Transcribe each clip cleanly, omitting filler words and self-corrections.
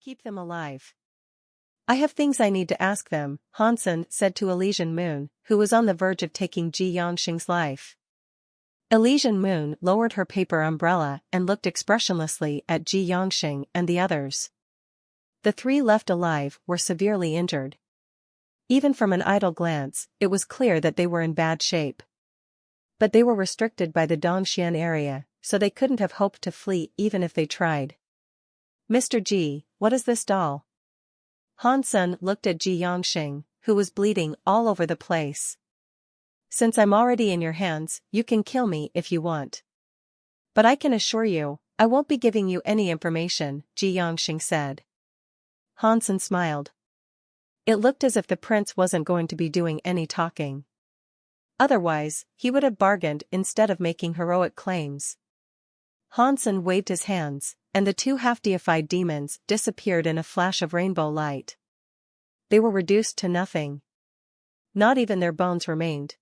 Keep them alive. I have things I need to ask them, Hansen said to Elysian Moon, who was on the verge of taking Ji Yongxing's life. Elysian Moon lowered her paper umbrella and looked expressionlessly at Ji Yongxing and the others. The three left alive were severely injured. Even from an idle glance, it was clear that they were in bad shape. But they were restricted by the Dongxian area, so they couldn't have hoped to flee even if they tried. Mr. Ji, what is this doll? Hansen looked at Ji Yongxing, who was bleeding all over the place. Since I'm already in your hands, you can kill me if you want. But I can assure you, I won't be giving you any information, Ji Yongxing said. Hansen smiled. It looked as if the prince wasn't going to be doing any talking. Otherwise, he would have bargained instead of making heroic claims. Hansen waved his hands, and the two half-deified demons disappeared in a flash of rainbow light. They were reduced to nothing. Not even their bones remained.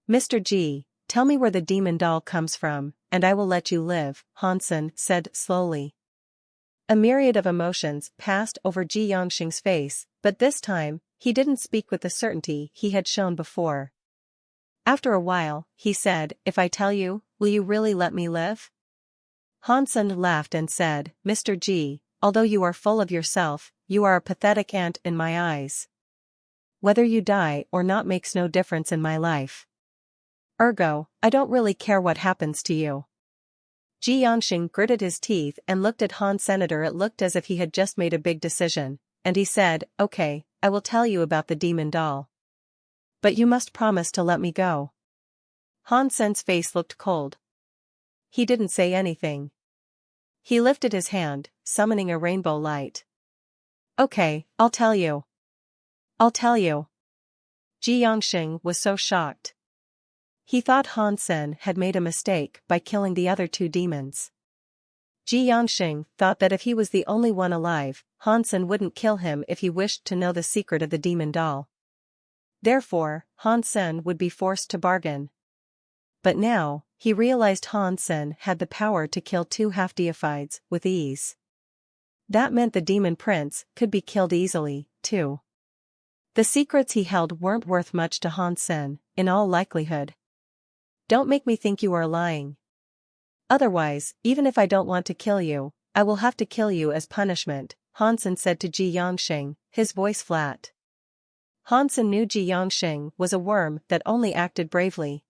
Mr. Ji, tell me where the demon doll comes from, and I will let you live, Hansen said slowly. A myriad of emotions passed over Ji Yongxing's face, but this time, he didn't speak with the certainty he had shown before. After a while, he said, if I tell you, will you really let me live? Hansen laughed and said, Mr. Ji, although you are full of yourself, you are a pathetic ant in my eyes. Whether you die or not makes no difference in my life. Ergo, I don't really care what happens to you. Ji Yongxing gritted his teeth and looked at Han Senator. It looked as if he had just made a big decision, and he said, okay, I will tell you about the demon doll. But you must promise to let me go. Han Sen's face looked cold. He didn't say anything. He lifted his hand, summoning a rainbow light. Okay, I'll tell you. I'll tell you. Ji Yongxing was so shocked. He thought Hansen had made a mistake by killing the other two demons. Ji Yongxing thought that if he was the only one alive, Hansen wouldn't kill him if he wished to know the secret of the demon doll. Therefore, Hansen would be forced to bargain. But now, he realized Hansen had the power to kill two half-deifieds with ease. That meant the demon prince could be killed easily, too. The secrets he held weren't worth much to Hansen, in all likelihood. Don't make me think you are lying. Otherwise, even if I don't want to kill you, I will have to kill you as punishment, Hansen said to Ji Yongxing, his voice flat. Hansen knew Ji Yongxing was a worm that only acted bravely.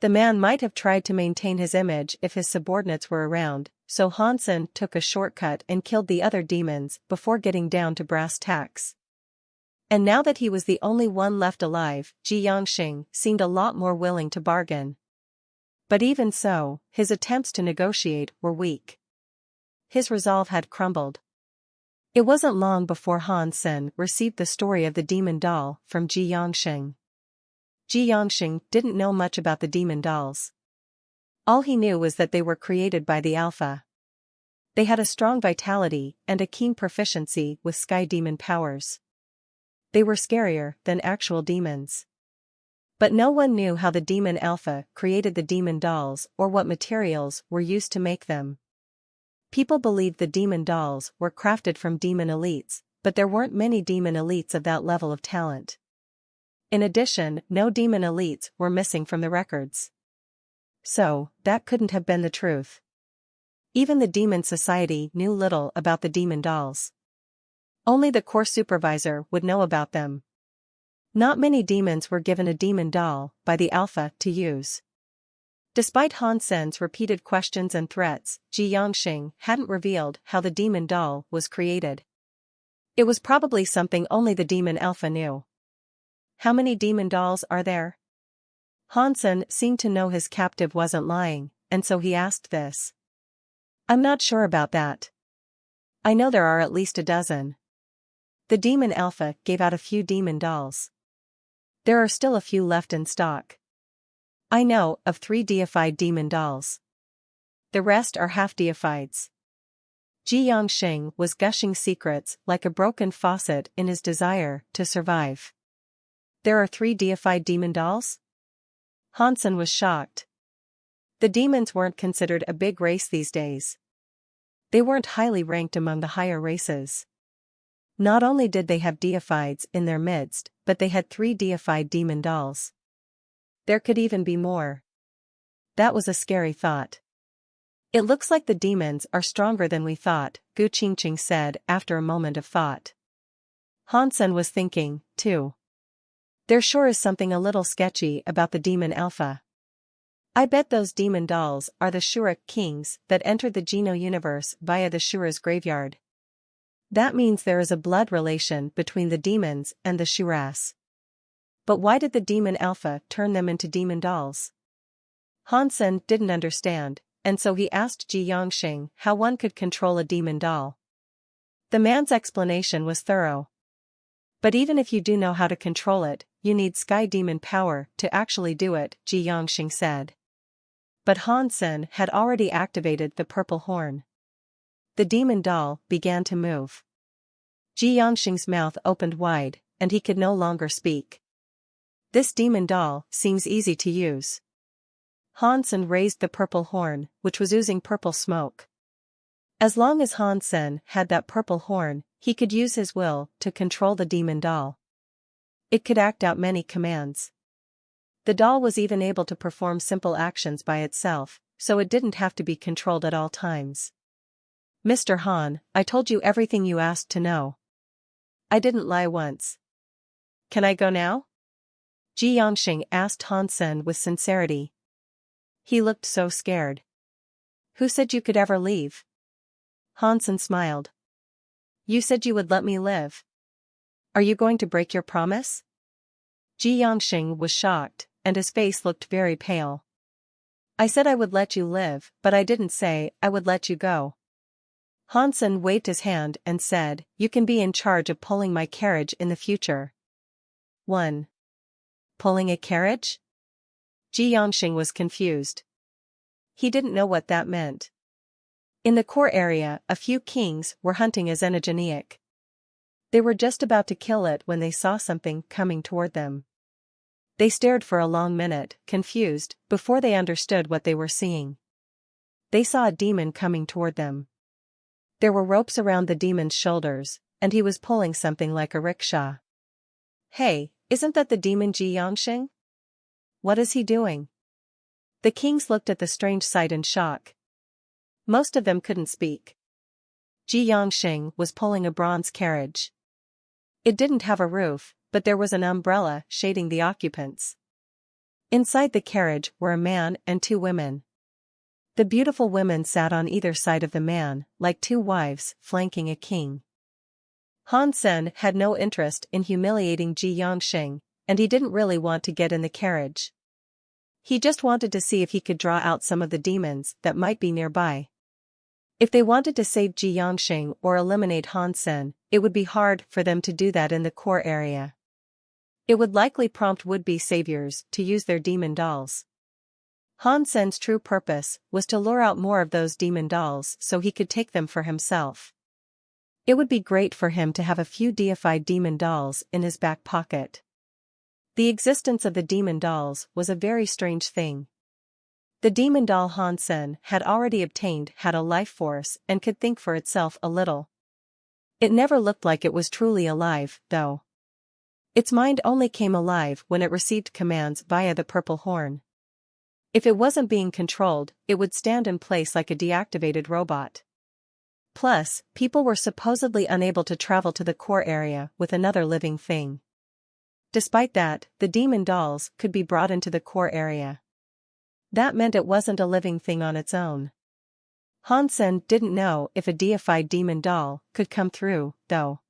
The man might have tried to maintain his image if his subordinates were around, so Hansen took a shortcut and killed the other demons before getting down to brass tacks. And now that he was the only one left alive, Ji Yongxing seemed a lot more willing to bargain. But even so, his attempts to negotiate were weak. His resolve had crumbled. It wasn't long before Hansen received the story of the demon doll from Ji Yongxing. Ji Yongxing didn't know much about the demon dolls. All he knew was that they were created by the Alpha. They had a strong vitality and a keen proficiency with sky demon powers. They were scarier than actual demons. But no one knew how the demon Alpha created the demon dolls or what materials were used to make them. People believed the demon dolls were crafted from demon elites, but there weren't many demon elites of that level of talent. In addition, no demon elites were missing from the records. So, that couldn't have been the truth. Even the demon society knew little about the demon dolls. Only the core supervisor would know about them. Not many demons were given a demon doll by the Alpha to use. Despite Hansen's repeated questions and threats, Ji Yongxing hadn't revealed how the demon doll was created. It was probably something only the demon Alpha knew. How many demon dolls are there? Hansen seemed to know his captive wasn't lying, and so he asked this. I'm not sure about that. I know there are at least a dozen. The demon Alpha gave out a few demon dolls. There are still a few left in stock. I know of 3 deified demon dolls. The rest are half-deifieds. Ji Yongxing was gushing secrets like a broken faucet in his desire to survive. There are 3 deified demon dolls? Hansen was shocked. The demons weren't considered a big race these days. They weren't highly ranked among the higher races. Not only did they have deifieds in their midst, but they had 3 deified demon dolls. There could even be more. That was a scary thought. It looks like the demons are stronger than we thought, Gu Qingqing said after a moment of thought. Han Sen was thinking, too. There sure is something a little sketchy about the demon alpha. I bet those demon dolls are the Shura kings that entered the Geno universe via the Shura's graveyard. That means there is a blood relation between the demons and the Shuras. But why did the demon alpha turn them into demon dolls? Han Sen didn't understand, and so he asked Ji Yongxing how one could control a demon doll. The man's explanation was thorough. But even if you do know how to control it, you need sky demon power to actually do it, Ji Yongxing said. But Han Sen had already activated the purple horn. The demon doll began to move. Ji Yongxing's mouth opened wide, and he could no longer speak. This demon doll seems easy to use. Han Sen raised the purple horn, which was oozing purple smoke. As long as Han Sen had that purple horn, he could use his will to control the demon doll. It could act out many commands. The doll was even able to perform simple actions by itself, so it didn't have to be controlled at all times. Mr. Han, I told you everything you asked to know. I didn't lie once. Can I go now? Ji Yongxing asked Han Sen with sincerity. He looked so scared. Who said you could ever leave? Han Sen smiled. You said you would let me live. Are you going to break your promise? Ji Yongxing was shocked, and his face looked very pale. I said I would let you live, but I didn't say I would let you go. Han Sen waved his hand and said, you can be in charge of pulling my carriage in the future. 1. Pulling a carriage? Ji Yongxing was confused. He didn't know what that meant. In the core area, a few kings were hunting a xenogeneic. They were just about to kill it when they saw something coming toward them. They stared for a long minute, confused, before they understood what they were seeing. They saw a demon coming toward them. There were ropes around the demon's shoulders, and he was pulling something like a rickshaw. Hey, isn't that the demon Ji Yongxing? What is he doing? The kings looked at the strange sight in shock. Most of them couldn't speak. Ji Yongxing was pulling a bronze carriage. It didn't have a roof, but there was an umbrella shading the occupants. Inside the carriage were a man and 2 women. The beautiful women sat on either side of the man, like 2 wives flanking a king. Han Sen had no interest in humiliating Ji Yongxing, and he didn't really want to get in the carriage. He just wanted to see if he could draw out some of the demons that might be nearby. If they wanted to save Ji Yongxing or eliminate Han Sen, it would be hard for them to do that in the core area. It would likely prompt would-be saviors to use their demon dolls. Han Sen's true purpose was to lure out more of those demon dolls so he could take them for himself. It would be great for him to have a few deified demon dolls in his back pocket. The existence of the demon dolls was a very strange thing. The demon doll Han Sen had already obtained had a life force and could think for itself a little. It never looked like it was truly alive, though. Its mind only came alive when it received commands via the purple horn. If it wasn't being controlled, it would stand in place like a deactivated robot. Plus, people were supposedly unable to travel to the core area with another living thing. Despite that, the demon dolls could be brought into the core area. That meant it wasn't a living thing on its own. Han Sen didn't know if a deified demon doll could come through, though.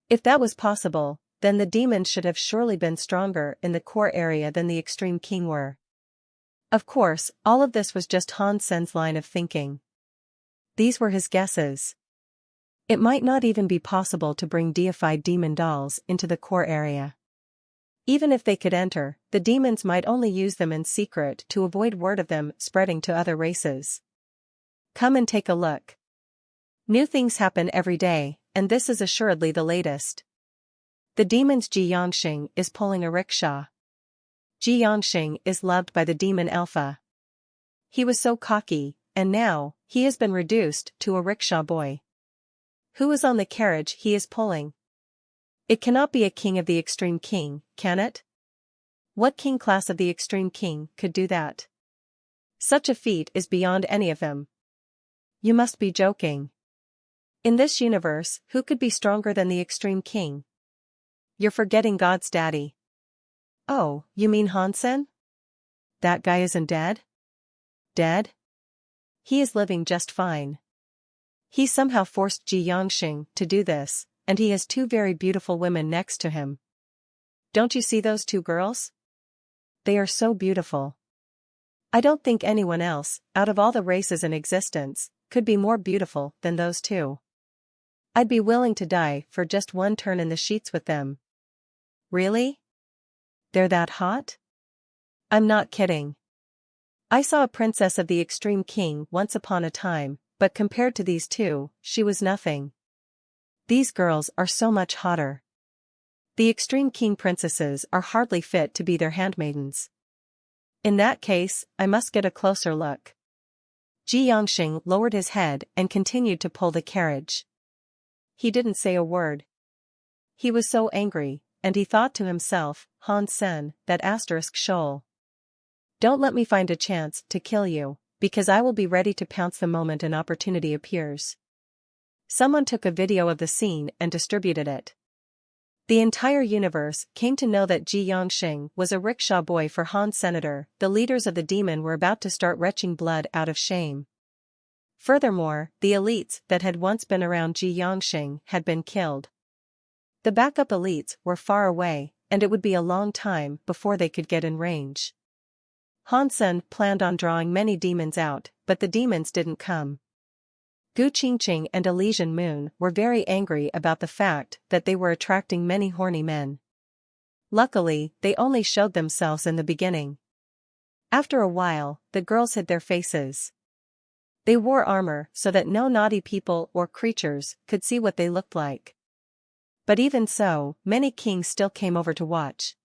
If that was possible, then the demons should have surely been stronger in the core area than the extreme king were. Of course, all of this was just Han Sen's line of thinking. These were his guesses. It might not even be possible to bring deified demon dolls into the core area. Even if they could enter, the demons might only use them in secret to avoid word of them spreading to other races. Come and take a look. New things happen every day, and this is assuredly the latest. The demon's Ji Yongxing is pulling a rickshaw. Ji Yongxing is loved by the demon alpha. He was so cocky, and now, he has been reduced to a rickshaw boy. Who is on the carriage he is pulling? It cannot be a king of the extreme king, can it? What king class of the extreme king could do that? Such a feat is beyond any of them. You must be joking. In this universe, who could be stronger than the extreme king? You're forgetting God's daddy. Oh, you mean Hansen? That guy isn't dead? Dead? He is living just fine. He somehow forced Ji Yongxing to do this, and he has two very beautiful women next to him. Don't you see those two girls? They are so beautiful. I don't think anyone else, out of all the races in existence, could be more beautiful than those two. I'd be willing to die for just one turn in the sheets with them. Really? They're that hot? I'm not kidding. I saw a princess of the extreme king once upon a time, but compared to these two, she was nothing. These girls are so much hotter. The extreme king princesses are hardly fit to be their handmaidens. In that case, I must get a closer look. Ji Yongxing lowered his head and continued to pull the carriage. He didn't say a word. He was so angry, and he thought to himself, Hansen, that asterisk shoal. Don't let me find a chance to kill you, because I will be ready to pounce the moment an opportunity appears. Someone took a video of the scene and distributed it. The entire universe came to know that Ji Yongxing was a rickshaw boy for Han Senator. The leaders of the demon were about to start retching blood out of shame. Furthermore, the elites that had once been around Ji Yongxing had been killed. The backup elites were far away, and it would be a long time before they could get in range. Hansen planned on drawing many demons out, but the demons didn't come. Gu Qingqing and Elysian Moon were very angry about the fact that they were attracting many horny men. Luckily, they only showed themselves in the beginning. After a while, the girls hid their faces. They wore armor so that no naughty people or creatures could see what they looked like. But even so, many kings still came over to watch.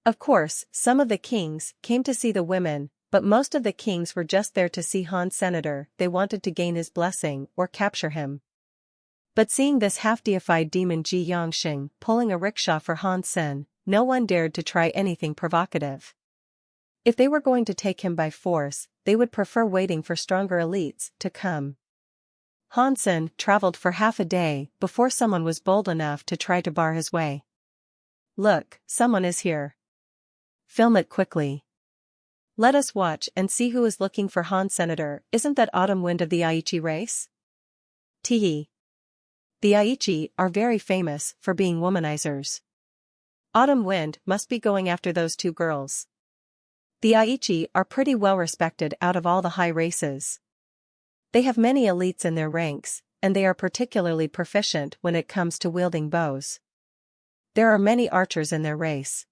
Of course, some of the kings came to see the women, but most of the kings were just there to see Han Senator. They wanted to gain his blessing or capture him. But seeing this half-deified demon Ji Yongxing pulling a rickshaw for Han Sen, no one dared to try anything provocative. If they were going to take him by force, they would prefer waiting for stronger elites to come. Hansen traveled for half a day before someone was bold enough to try to bar his way. Look, someone is here. Film it quickly. Let us watch and see who is looking for Han Senator. Isn't that Autumn Wind of the Aichi race? Tee. The Aichi are very famous for being womanizers. Autumn Wind must be going after those two girls. The Aichi are pretty well respected out of all the high races. They have many elites in their ranks, and they are particularly proficient when it comes to wielding bows. There are many archers in their race.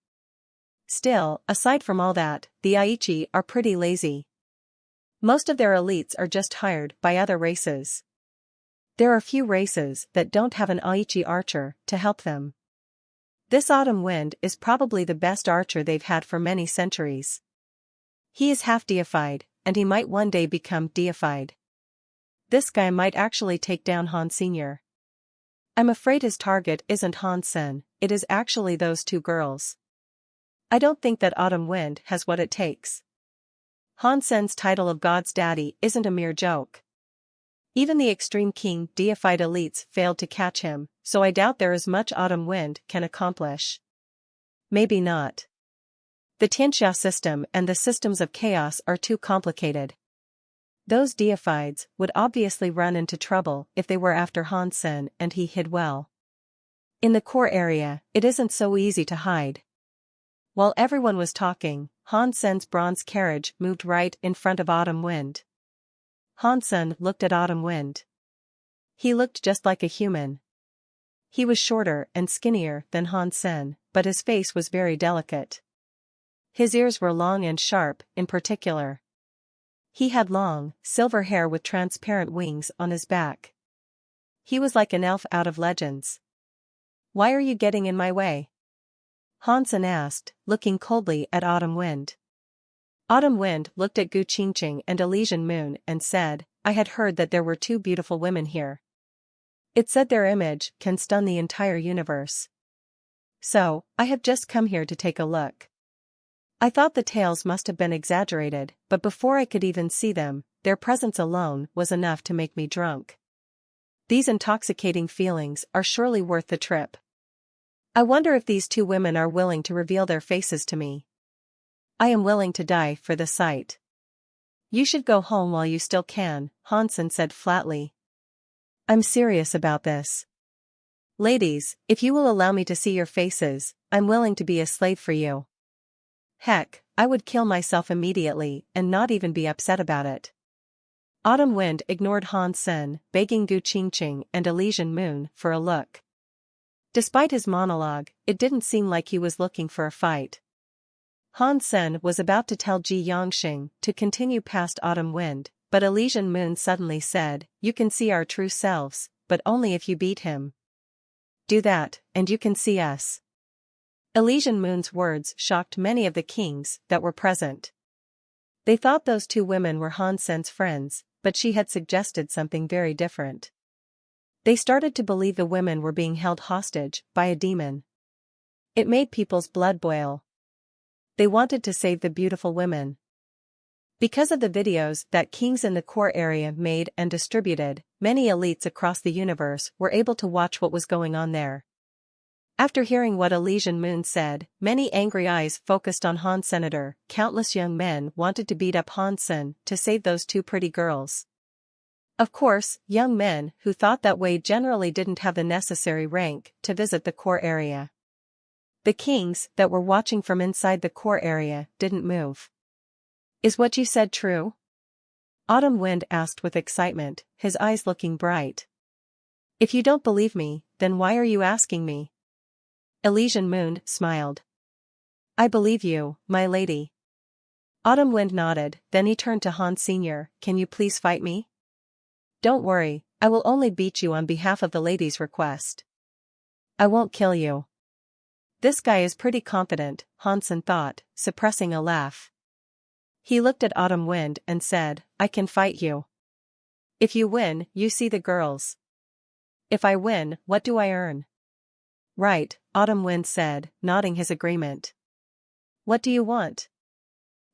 Still, aside from all that, the Aichi are pretty lazy. Most of their elites are just hired by other races. There are few races that don't have an Aichi archer to help them. This Autumn Wind is probably the best archer they've had for many centuries. He is half deified, and he might one day become deified. This guy might actually take down Han Sr. I'm afraid his target isn't Han Sen, it is actually those two girls. I don't think that Autumn Wind has what it takes. Han Sen's title of God's daddy isn't a mere joke. Even the extreme king deified elites failed to catch him, so I doubt there is much Autumn Wind can accomplish. Maybe not. The Tianxia system and the systems of chaos are too complicated. Those deifieds would obviously run into trouble if they were after Han Sen, and he hid well. In the core area, it isn't so easy to hide. While everyone was talking, Han Sen's bronze carriage moved right in front of Autumn Wind. Han Sen looked at Autumn Wind. He looked just like a human. He was shorter and skinnier than Han Sen, but his face was very delicate. His ears were long and sharp, in particular. He had long, silver hair with transparent wings on his back. He was like an elf out of legends. "Why are you getting in my way?" Hansen asked, looking coldly at Autumn Wind. Autumn Wind looked at Gu Qingqing and Elysian Moon and said, I had heard that there were two beautiful women here. It said their image can stun the entire universe. So, I have just come here to take a look. I thought the tales must have been exaggerated, but before I could even see them, their presence alone was enough to make me drunk. These intoxicating feelings are surely worth the trip. I wonder if these two women are willing to reveal their faces to me. I am willing to die for the sight. You should go home while you still can, Hansen said flatly. I'm serious about this. Ladies, if you will allow me to see your faces, I'm willing to be a slave for you. Heck, I would kill myself immediately and not even be upset about it. Autumn Wind ignored Hansen, begging Gu Qingqing and Elysian Moon for a look. Despite his monologue, it didn't seem like he was looking for a fight. Hansen was about to tell Ji Yongxing to continue past Autumn Wind, but Elysian Moon suddenly said, You can see our true selves, but only if you beat him. Do that, and you can see us. Elysian Moon's words shocked many of the kings that were present. They thought those two women were Hansen's friends, but she had suggested something very different. They started to believe the women were being held hostage by a demon. It made people's blood boil. They wanted to save the beautiful women. Because of the videos that kings in the core area made and distributed, many elites across the universe were able to watch what was going on there. After hearing what Elysian Moon said, many angry eyes focused on Han Senator. Countless young men wanted to beat up Hansen to save those two pretty girls. Of course, young men who thought that way generally didn't have the necessary rank to visit the core area. The kings that were watching from inside the core area didn't move. Is what you said true? Autumn Wind asked with excitement, his eyes looking bright. If you don't believe me, then why are you asking me? Elysian Moon smiled. I believe you, my lady. Autumn Wind nodded, then he turned to Han Sr., Can you please fight me? Don't worry, I will only beat you on behalf of the lady's request. I won't kill you. This guy is pretty confident, Hansen thought, suppressing a laugh. He looked at Autumn Wind and said, I can fight you. If you win, you see the girls. If I win, what do I earn? Right, Autumn Wind said, nodding his agreement. What do you want?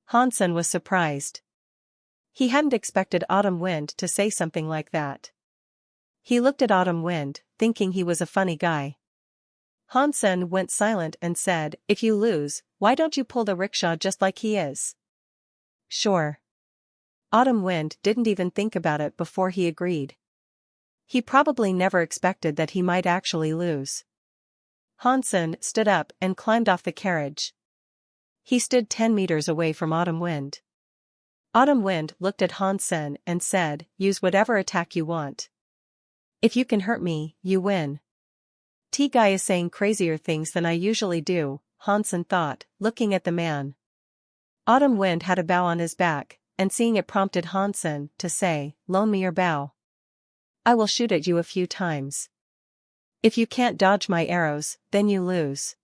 Hansen was surprised. He hadn't expected Autumn Wind to say something like that. He looked at Autumn Wind, thinking he was a funny guy. Hansen went silent and said, If you lose, why don't you pull the rickshaw just like he is? Sure. Autumn Wind didn't even think about it before he agreed. He probably never expected that he might actually lose. Hansen stood up and climbed off the carriage. He stood 10 meters away from Autumn Wind. Autumn Wind looked at Hansen and said, Use whatever attack you want. If you can hurt me, you win. T-Guy is saying crazier things than I usually do, Hansen thought, looking at the man. Autumn Wind had a bow on his back, and seeing it prompted Hansen to say, Loan me your bow. I will shoot at you a few times. If you can't dodge my arrows, then you lose.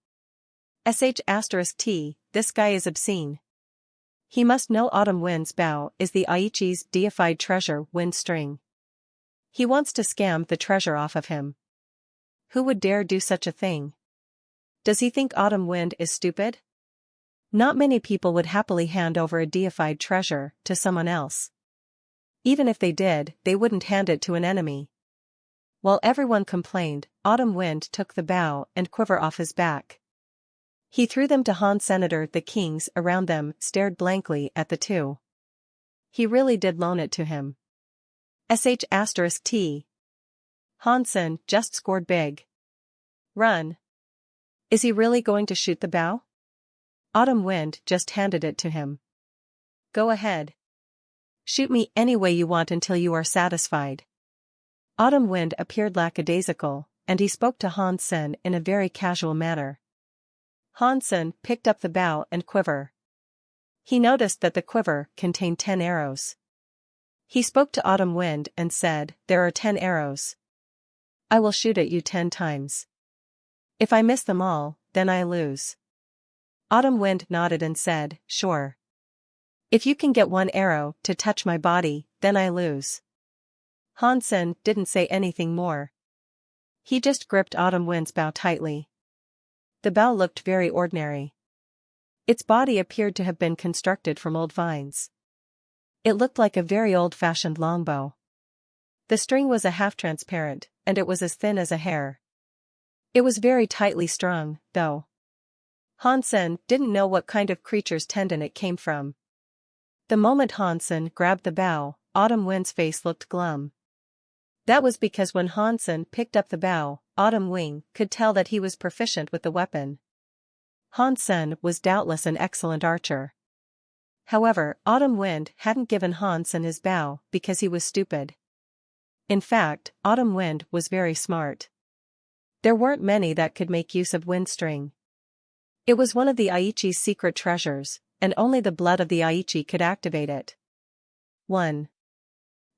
**T, this guy is obscene. He must know Autumn Wind's bow is the Aichi's deified treasure wind string. He wants to scam the treasure off of him. Who would dare do such a thing? Does he think Autumn Wind is stupid? Not many people would happily hand over a deified treasure to someone else. Even if they did, they wouldn't hand it to an enemy. While everyone complained, Autumn Wind took the bow and quiver off his back. He threw them to Han Senator. The kings around them stared blankly at the two. He really did loan it to him. **T. Hansen just scored big. Run. Is he really going to shoot the bow? Autumn Wind just handed it to him. Go ahead. Shoot me any way you want until you are satisfied. Autumn Wind appeared lackadaisical, and he spoke to Hansen in a very casual manner. Hansen picked up the bow and quiver. He noticed that the quiver contained 10 arrows. He spoke to Autumn Wind and said, There are 10 arrows. I will shoot at you 10 times. If I miss them all, then I lose. Autumn Wind nodded and said, Sure. If you can get one arrow to touch my body, then I lose. Hansen didn't say anything more. He just gripped Autumn Wind's bow tightly. The bow looked very ordinary. Its body appeared to have been constructed from old vines. It looked like a very old-fashioned longbow. The string was a half-transparent, and it was as thin as a hair. It was very tightly strung, though. Hansen didn't know what kind of creature's tendon it came from. The moment Hansen grabbed the bow, Autumn Wind's face looked glum. That was because when Hansen picked up the bow, Autumn Wind could tell that he was proficient with the weapon. Hansen was doubtless an excellent archer. However, Autumn Wind hadn't given Hansen his bow because he was stupid. In fact, Autumn Wind was very smart. There weren't many that could make use of wind string. It was one of the Aichi's secret treasures, and only the blood of the Aichi could activate it. 1.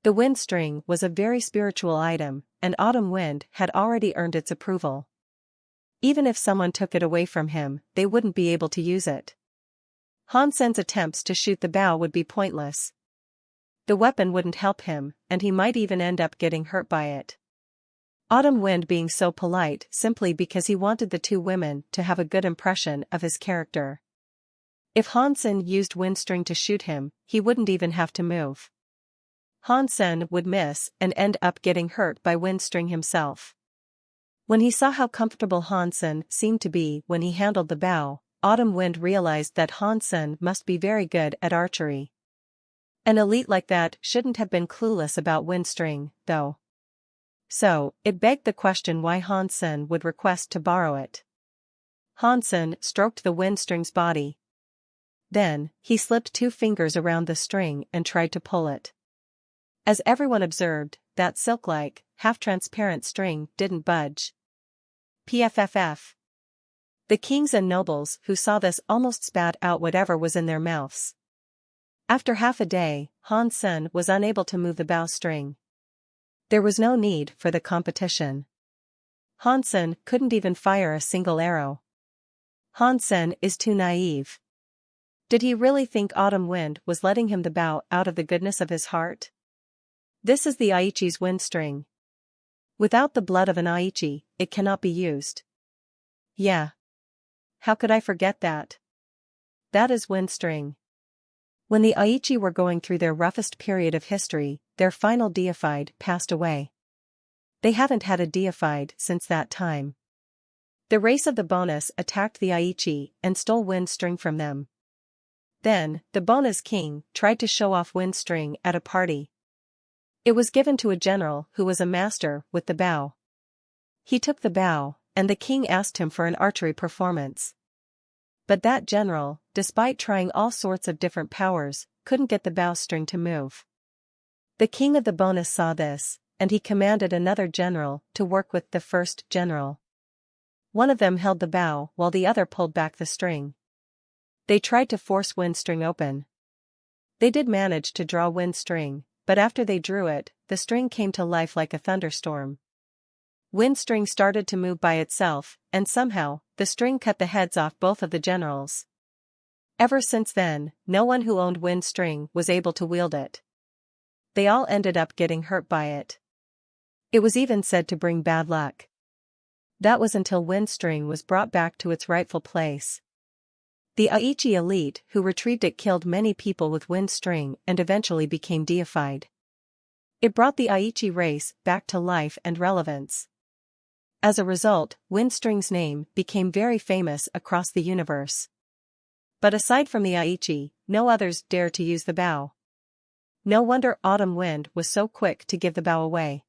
The wind string was a very spiritual item, and Autumn Wind had already earned its approval. Even if someone took it away from him, they wouldn't be able to use it. Hansen's attempts to shoot the bow would be pointless. The weapon wouldn't help him, and he might even end up getting hurt by it. Autumn Wind being so polite simply because he wanted the two women to have a good impression of his character. If Hansen used wind string to shoot him, he wouldn't even have to move. Hansen would miss and end up getting hurt by wind string himself. When he saw how comfortable Hansen seemed to be when he handled the bow, Autumn Wind realized that Hansen must be very good at archery. An elite like that shouldn't have been clueless about wind string, though. So, it begged the question why Hansen would request to borrow it. Hansen stroked the wind string's body. Then, he slipped 2 fingers around the string and tried to pull it. As everyone observed, that silk-like, half-transparent string didn't budge. PFFF. The kings and nobles who saw this almost spat out whatever was in their mouths. After half a day, Hansen was unable to move the bow string. There was no need for the competition. Hansen couldn't even fire a single arrow. Hansen is too naive. Did he really think Autumn Wind was letting him the bow out of the goodness of his heart? This is the Aichi's wind string. Without the blood of an Aichi, it cannot be used. Yeah. How could I forget that? That is wind string. When the Aichi were going through their roughest period of history, their final deified passed away. They haven't had a deified since that time. The race of the bonus attacked the Aichi and stole wind string from them. Then, the bonus king tried to show off wind string at a party. It was given to a general who was a master with the bow. He took the bow, and the king asked him for an archery performance. But that general, despite trying all sorts of different powers, couldn't get the bowstring to move. The king of the bonus saw this, and he commanded another general to work with the first general. One of them held the bow while the other pulled back the string. They tried to force wind string open. They did manage to draw wind string, but after they drew it, the string came to life like a thunderstorm. Wind string started to move by itself, and somehow, the string cut the heads off both of the generals. Ever since then, no one who owned wind string was able to wield it. They all ended up getting hurt by it. It was even said to bring bad luck. That was until wind string was brought back to its rightful place. The Aichi elite who retrieved it killed many people with wind string and eventually became deified. It brought the Aichi race back to life and relevance. As a result, wind string's name became very famous across the universe. But aside from the Aichi, no others dared to use the bow. No wonder Autumn Wind was so quick to give the bow away.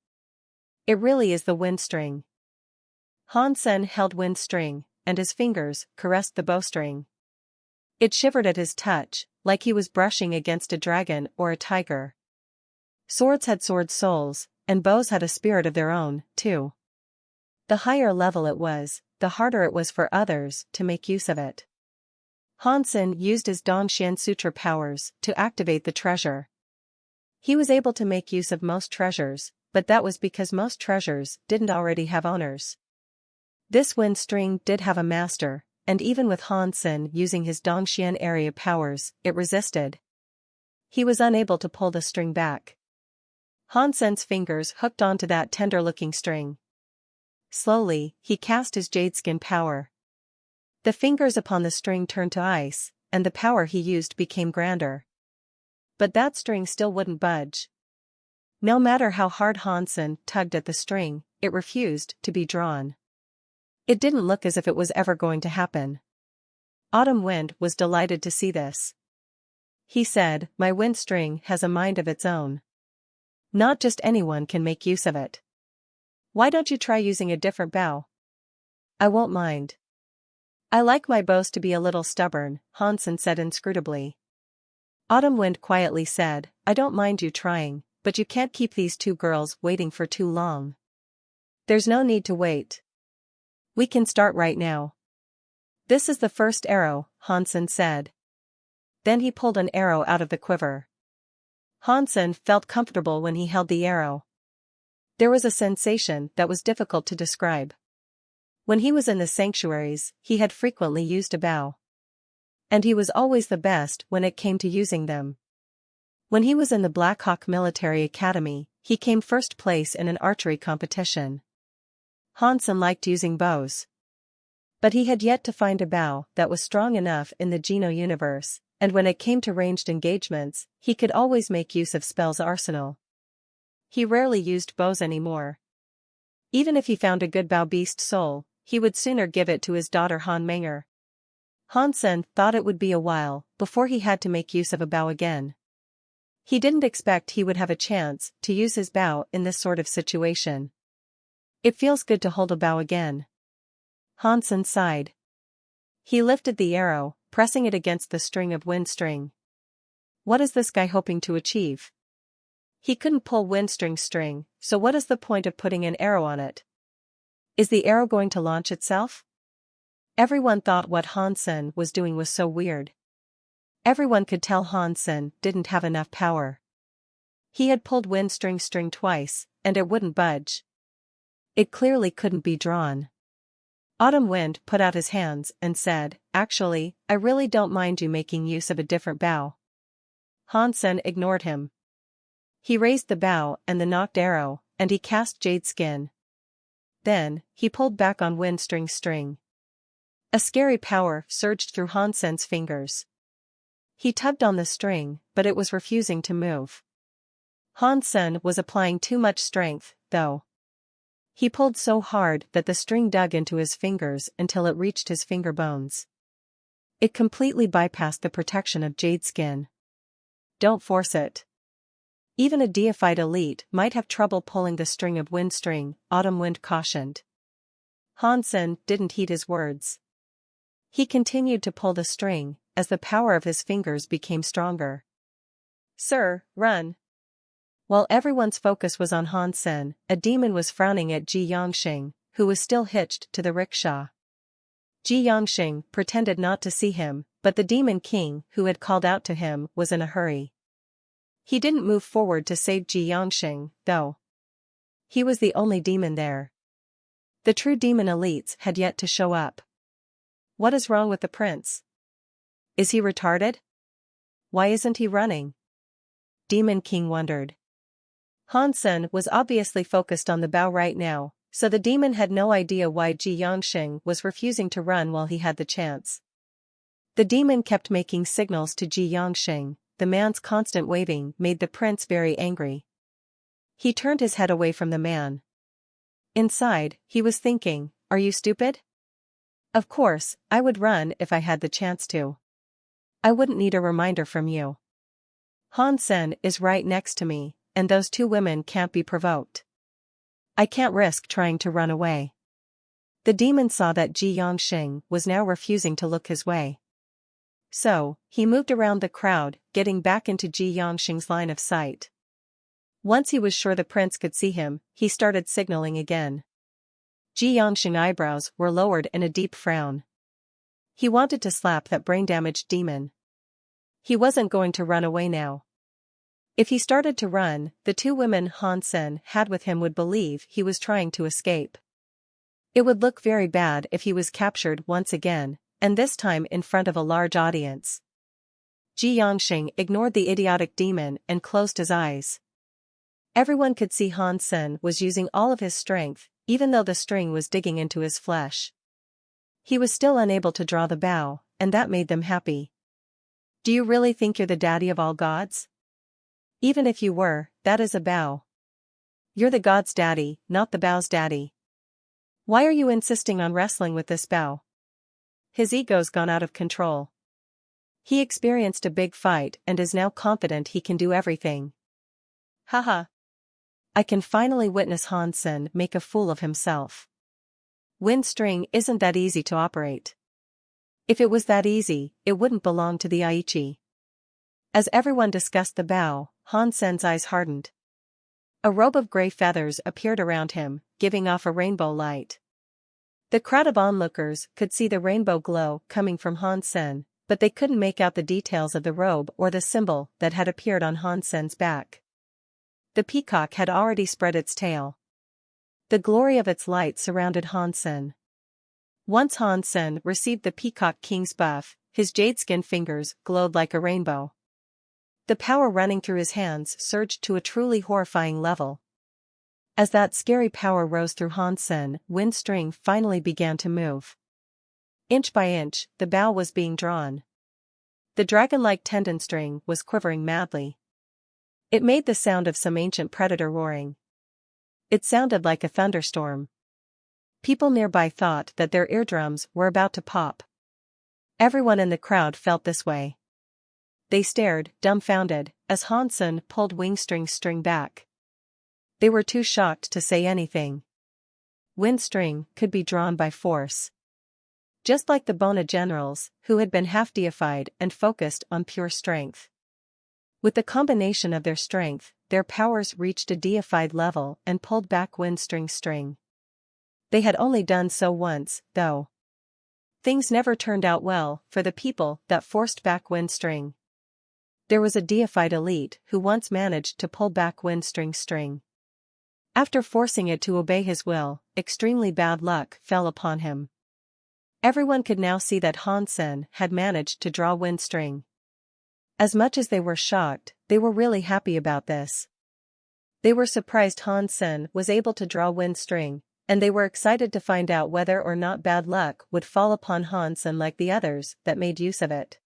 It really is the wind string. Hansen held wind string, and his fingers caressed the bowstring. It shivered at his touch, like he was brushing against a dragon or a tiger. Swords had sword souls, and bows had a spirit of their own, too. The higher level it was, the harder it was for others to make use of it. Hansen used his Dongxian Sutra powers to activate the treasure. He was able to make use of most treasures, but that was because most treasures didn't already have owners. This wind string did have a master, and even with Hansen using his Dongxian area powers, it resisted. He was unable to pull the string back. Hansen's fingers hooked onto that tender-looking string. Slowly, he cast his jade skin power. The fingers upon the string turned to ice, and the power he used became grander. But that string still wouldn't budge. No matter how hard Hansen tugged at the string, it refused to be drawn. It didn't look as if it was ever going to happen. Autumn Wind was delighted to see this. He said, "My wind string has a mind of its own. Not just anyone can make use of it. Why don't you try using a different bow?" "I won't mind. I like my bows to be a little stubborn," Hansen said inscrutably. Autumn Wind quietly said, "I don't mind you trying, but you can't keep these two girls waiting for too long." "There's no need to wait. We can start right now." "This is the first arrow," Hansen said. Then he pulled an arrow out of the quiver. Hansen felt comfortable when he held the arrow. There was a sensation that was difficult to describe. When he was in the sanctuaries, he had frequently used a bow. And he was always the best when it came to using them. When he was in the Black Hawk Military Academy, he came first place in an archery competition. Hansen liked using bows. But he had yet to find a bow that was strong enough in the Geno universe, and when it came to ranged engagements, he could always make use of Spell's arsenal. He rarely used bows anymore. Even if he found a good bow beast soul, he would sooner give it to his daughter Han-Menger. Hansen thought it would be a while before he had to make use of a bow again. He didn't expect he would have a chance to use his bow in this sort of situation. "It feels good to hold a bow again." Hansen sighed. He lifted the arrow, pressing it against the string of wind string. What is this guy hoping to achieve? He couldn't pull wind string, so what is the point of putting an arrow on it? Is the arrow going to launch itself? Everyone thought what Hansen was doing was so weird. Everyone could tell Hansen didn't have enough power. He had pulled wind string twice, and it wouldn't budge. It clearly couldn't be drawn. Autumn Wind put out his hands and said, "Actually, I really don't mind you making use of a different bow." Hansen ignored him. He raised the bow and the knocked arrow, and he cast jade skin. Then, he pulled back on wind string. A scary power surged through Hansen's fingers. He tugged on the string, but it was refusing to move. Hansen was applying too much strength, though. He pulled so hard that the string dug into his fingers until it reached his finger bones. It completely bypassed the protection of jade skin. "Don't force it. Even a deified elite might have trouble pulling the string of wind string," Autumn Wind cautioned. Hansen didn't heed his words. He continued to pull the string, as the power of his fingers became stronger. "Sir, run." While everyone's focus was on Hansen, a demon was frowning at Ji Yangxing, who was still hitched to the rickshaw. Ji Yangxing pretended not to see him, but the demon king who had called out to him was in a hurry. He didn't move forward to save Ji Yangxing, though. He was the only demon there. The true demon elites had yet to show up. What is wrong with the prince? Is he retarded? Why isn't he running? Demon King wondered. Hansen was obviously focused on the bow right now, so the demon had no idea why Ji Yangxing was refusing to run while he had the chance. The demon kept making signals to Ji Yangxing. The man's constant waving made the prince very angry. He turned his head away from the man. Inside, he was thinking, "Are you stupid? Of course, I would run if I had the chance to. I wouldn't need a reminder from you. Hansen is right next to me, and those two women can't be provoked. I can't risk trying to run away." The demon saw that Ji Yangxing was now refusing to look his way. So, he moved around the crowd, getting back into Ji Yangxing's line of sight. Once he was sure the prince could see him, he started signaling again. Ji Yangxing's eyebrows were lowered in a deep frown. He wanted to slap that brain-damaged demon. He wasn't going to run away now. If he started to run, the two women Hansen had with him would believe he was trying to escape. It would look very bad if he was captured once again, and this time in front of a large audience. Ji Yongxing ignored the idiotic demon and closed his eyes. Everyone could see Han Sen was using all of his strength, even though the string was digging into his flesh. He was still unable to draw the bow, and that made them happy. Do you really think you're the daddy of all gods? Even if you were, that is a bow. You're the god's daddy, not the bow's daddy. Why are you insisting on wrestling with this bow? His ego's gone out of control. He experienced a big fight and is now confident he can do everything. Haha. I can finally witness Han Sen make a fool of himself. Wind string isn't that easy to operate. If it was that easy, it wouldn't belong to the Aichi. As everyone discussed the bow, Han Sen's eyes hardened. A robe of gray feathers appeared around him, giving off a rainbow light. The crowd of onlookers could see the rainbow glow coming from Han Sen, but they couldn't make out the details of the robe or the symbol that had appeared on Han Sen's back. The peacock had already spread its tail. The glory of its light surrounded Han Sen. Once Han Sen received the Peacock King's buff, his jade-skin fingers glowed like a rainbow. The power running through his hands surged to a truly horrifying level. As that scary power rose through Han Sen, wind string finally began to move. Inch by inch, the bow was being drawn. The dragon-like tendon string was quivering madly. It made the sound of some ancient predator roaring. It sounded like a thunderstorm. People nearby thought that their eardrums were about to pop. Everyone in the crowd felt this way. They stared, dumbfounded, as Han Sen pulled Wingstring's string back. They were too shocked to say anything. Wind string could be drawn by force. Just like the Bona generals, who had been half deified and focused on pure strength. With the combination of their strength, their powers reached a deified level and pulled back wind string. They had only done so once, though. Things never turned out well for the people that forced back wind string. There was a deified elite who once managed to pull back wind string. After forcing it to obey his will, extremely bad luck fell upon him. Everyone could now see that Han Sen had managed to draw wind string. As much as they were shocked, they were really happy about this. They were surprised Han Sen was able to draw wind string, and they were excited to find out whether or not bad luck would fall upon Han Sen like the others that made use of it.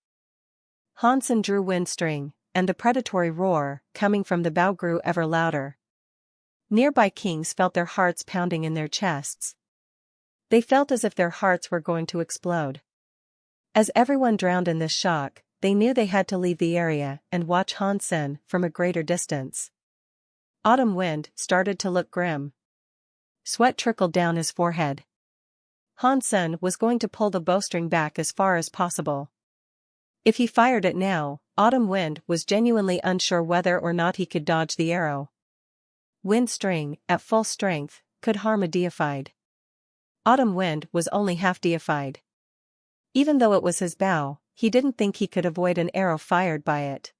Han Sen drew wind string, and the predatory roar coming from the bow grew ever louder. Nearby kings felt their hearts pounding in their chests. They felt as if their hearts were going to explode. As everyone drowned in this shock, they knew they had to leave the area and watch Han Sen from a greater distance. Autumn Wind started to look grim. Sweat trickled down his forehead. Han Sen was going to pull the bowstring back as far as possible. If he fired it now, Autumn Wind was genuinely unsure whether or not he could dodge the arrow. Wind string, at full strength, could harm a deified. Autumn Wind was only half deified. Even though it was his bow, he didn't think he could avoid an arrow fired by it.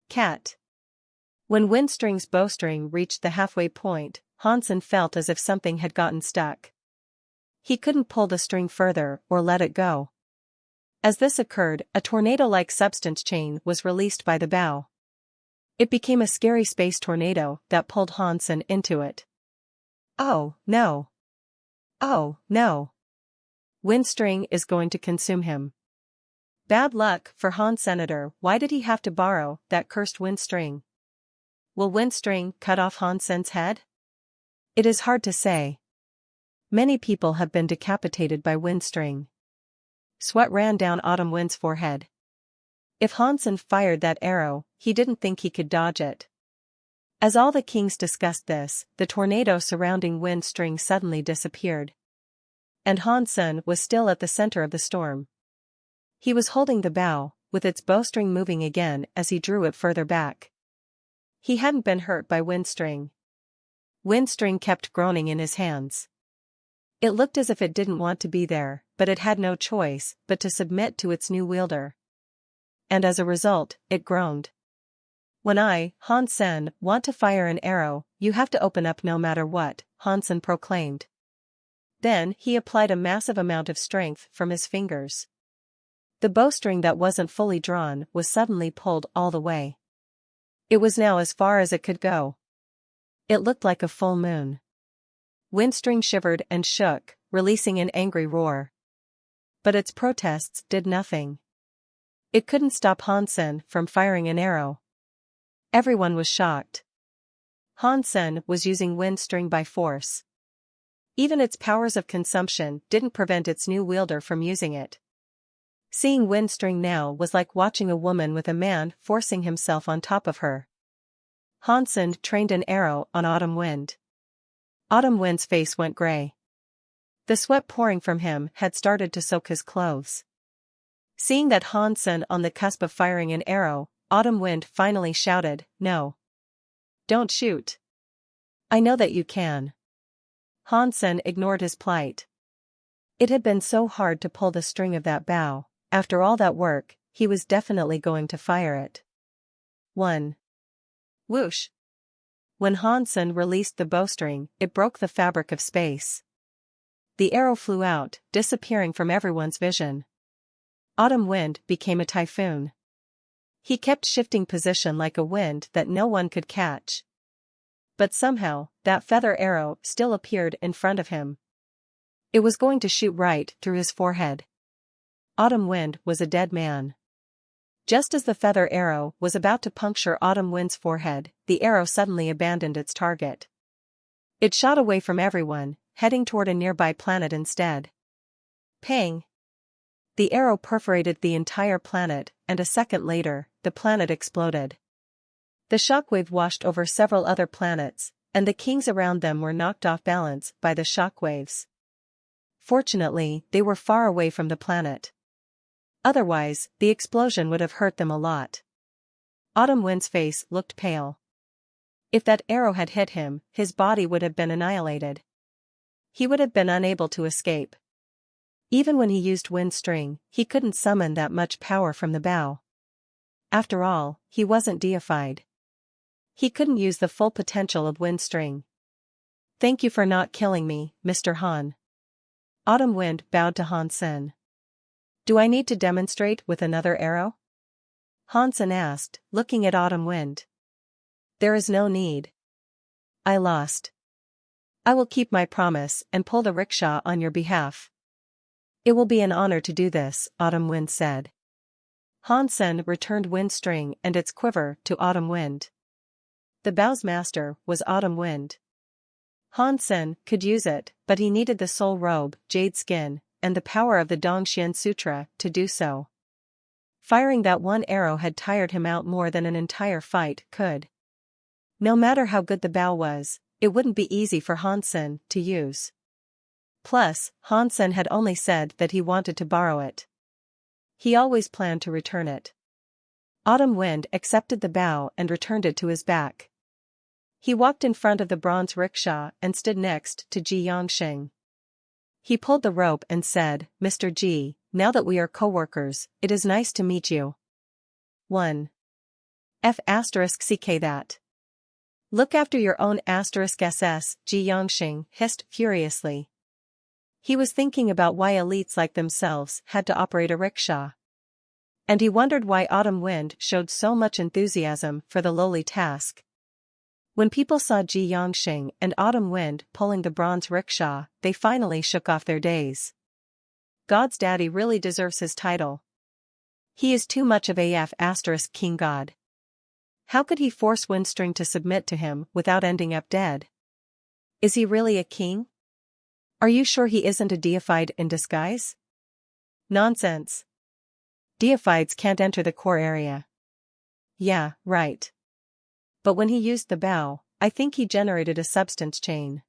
Cat. When Wind string's bowstring reached the halfway point, Han Sen felt as if something had gotten stuck. He couldn't pull the string further or let it go. As this occurred, a tornado-like substance chain was released by the bow. It became a scary space tornado that pulled Han Sen into it. Oh, no. Oh, no. Wind string is going to consume him. Bad luck for Han Senator. Why did he have to borrow that cursed wind string? Will wind string cut off Han Sen's head? It is hard to say. Many people have been decapitated by wind string. Sweat ran down Autumn Wind's forehead. If Han Sen fired that arrow, he didn't think he could dodge it. As all the kings discussed this, the tornado surrounding wind string suddenly disappeared. And Han Sen was still at the center of the storm. He was holding the bow, with its bowstring moving again as he drew it further back. He hadn't been hurt by wind string. Wind string kept groaning in his hands. It looked as if it didn't want to be there, but it had no choice but to submit to its new wielder. And as a result, it groaned. When I, Han Sen, want to fire an arrow, you have to open up no matter what, Han Sen proclaimed. Then he applied a massive amount of strength from his fingers. The bowstring that wasn't fully drawn was suddenly pulled all the way. It was now as far as it could go. It looked like a full moon. Windstring shivered and shook, releasing an angry roar. But its protests did nothing. It couldn't stop Hansen from firing an arrow. Everyone was shocked. Hansen was using Windstring by force. Even its powers of consumption didn't prevent its new wielder from using it. Seeing Windstring now was like watching a woman with a man forcing himself on top of her. Hansen trained an arrow on Autumn Wind. Autumn Wind's face went gray. The sweat pouring from him had started to soak his clothes. Seeing that Hansen on the cusp of firing an arrow, Autumn Wind finally shouted, "No. Don't shoot. I know that you can." Hansen ignored his plight. It had been so hard to pull the string of that bow. After all that work, he was definitely going to fire it. 1. Whoosh. When Hansen released the bowstring, it broke the fabric of space. The arrow flew out, disappearing from everyone's vision. Autumn Wind became a typhoon. He kept shifting position like a wind that no one could catch. But somehow, that feather arrow still appeared in front of him. It was going to shoot right through his forehead. Autumn Wind was a dead man. Just as the feather arrow was about to puncture Autumn Wind's forehead, the arrow suddenly abandoned its target. It shot away from everyone, heading toward a nearby planet instead. Pang! The arrow perforated the entire planet, and a second later, the planet exploded. The shockwave washed over several other planets, and the kings around them were knocked off balance by the shockwaves. Fortunately, they were far away from the planet. Otherwise, the explosion would have hurt them a lot. Autumn Wind's face looked pale. If that arrow had hit him, his body would have been annihilated. He would have been unable to escape. Even when he used Windstring, he couldn't summon that much power from the bow. After all, he wasn't deified. He couldn't use the full potential of Windstring. "Thank you for not killing me, Mr. Han." Autumn Wind bowed to Hansen. "Do I need to demonstrate with another arrow?" Hansen asked, looking at Autumn Wind. "There is no need. I lost. I will keep my promise and pull the rickshaw on your behalf." "It will be an honor to do this," Autumn Wind said. Hansen returned Windstring and its quiver to Autumn Wind. The bow's master was Autumn Wind. Hansen could use it, but he needed the soul robe, jade skin, and the power of the Dongxian Sutra to do so. Firing that one arrow had tired him out more than an entire fight could. No matter how good the bow was, it wouldn't be easy for Hansen to use. Plus, Hansen had only said that he wanted to borrow it. He always planned to return it. Autumn Wind accepted the bow and returned it to his back. He walked in front of the bronze rickshaw and stood next to Ji Yongxing. He pulled the rope and said, "Mr. Ji, now that we are co-workers, it is nice to meet you." 1. F***ck that. "Look after your own *SS, Ji Yongxing hissed furiously. He was thinking about why elites like themselves had to operate a rickshaw. And he wondered why Autumn Wind showed so much enthusiasm for the lowly task. When people saw Ji Yongxing and Autumn Wind pulling the bronze rickshaw, they finally shook off their daze. God's daddy really deserves his title. He is too much of a **king god. How could he force Windstring to submit to him without ending up dead? Is he really a king? Are you sure he isn't a deified in disguise? Nonsense. Deifieds can't enter the core area. Yeah, right. But when he used the bow, I think he generated a substance chain.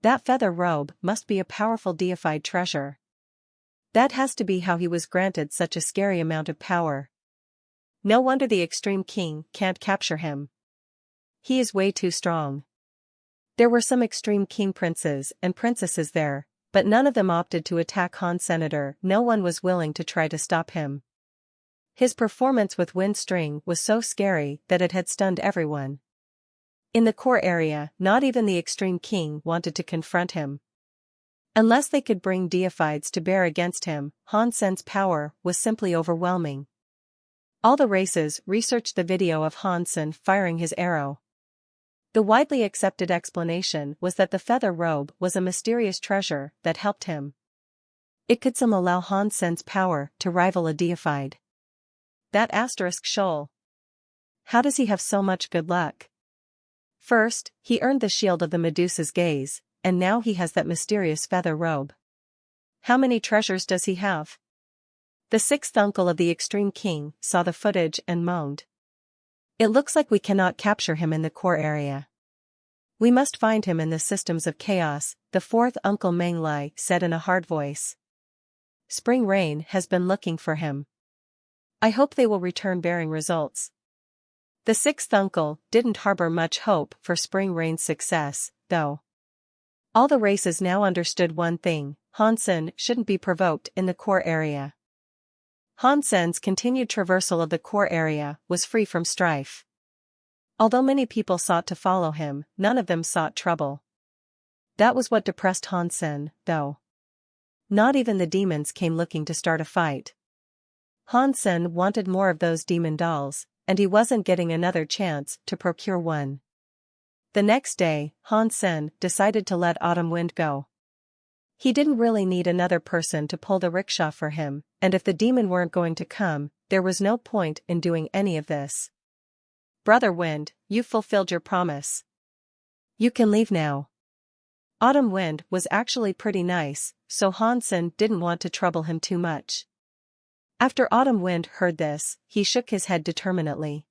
That feather robe must be a powerful deified treasure. That has to be how he was granted such a scary amount of power. No wonder the Extreme King can't capture him. He is way too strong. There were some Extreme King princes and princesses there, but none of them opted to attack Han Senator. No one was willing to try to stop him. His performance with Windstring was so scary that it had stunned everyone. In the core area, not even the Extreme King wanted to confront him. Unless they could bring deifieds to bear against him, Hansen's power was simply overwhelming. All the races researched the video of Hansen firing his arrow. The widely accepted explanation was that the feather robe was a mysterious treasure that helped him. It could some allow Hansen's power to rival a deified. That asterisk shoal. How does he have so much good luck? First, he earned the shield of the Medusa's gaze, and now he has that mysterious feather robe. How many treasures does he have? The sixth uncle of the Extreme King saw the footage and moaned. It looks like we cannot capture him in the core area. We must find him in the systems of chaos, the fourth uncle Menglai said in a hard voice. Spring Rain has been looking for him. I hope they will return bearing results. The sixth uncle didn't harbor much hope for Spring Rain's success, though. All the races now understood one thing: Hansen shouldn't be provoked in the core area. Hansen's continued traversal of the core area was free from strife. Although many people sought to follow him, none of them sought trouble. That was what depressed Hansen, though. Not even the demons came looking to start a fight. Hansen wanted more of those demon dolls, and he wasn't getting another chance to procure one. The next day, Hansen decided to let Autumn Wind go. He didn't really need another person to pull the rickshaw for him, and if the demon weren't going to come, there was no point in doing any of this. Brother Wind, you've fulfilled your promise. You can leave now. Autumn Wind was actually pretty nice, so Hansen didn't want to trouble him too much. After Autumn Wind heard this, he shook his head determinedly.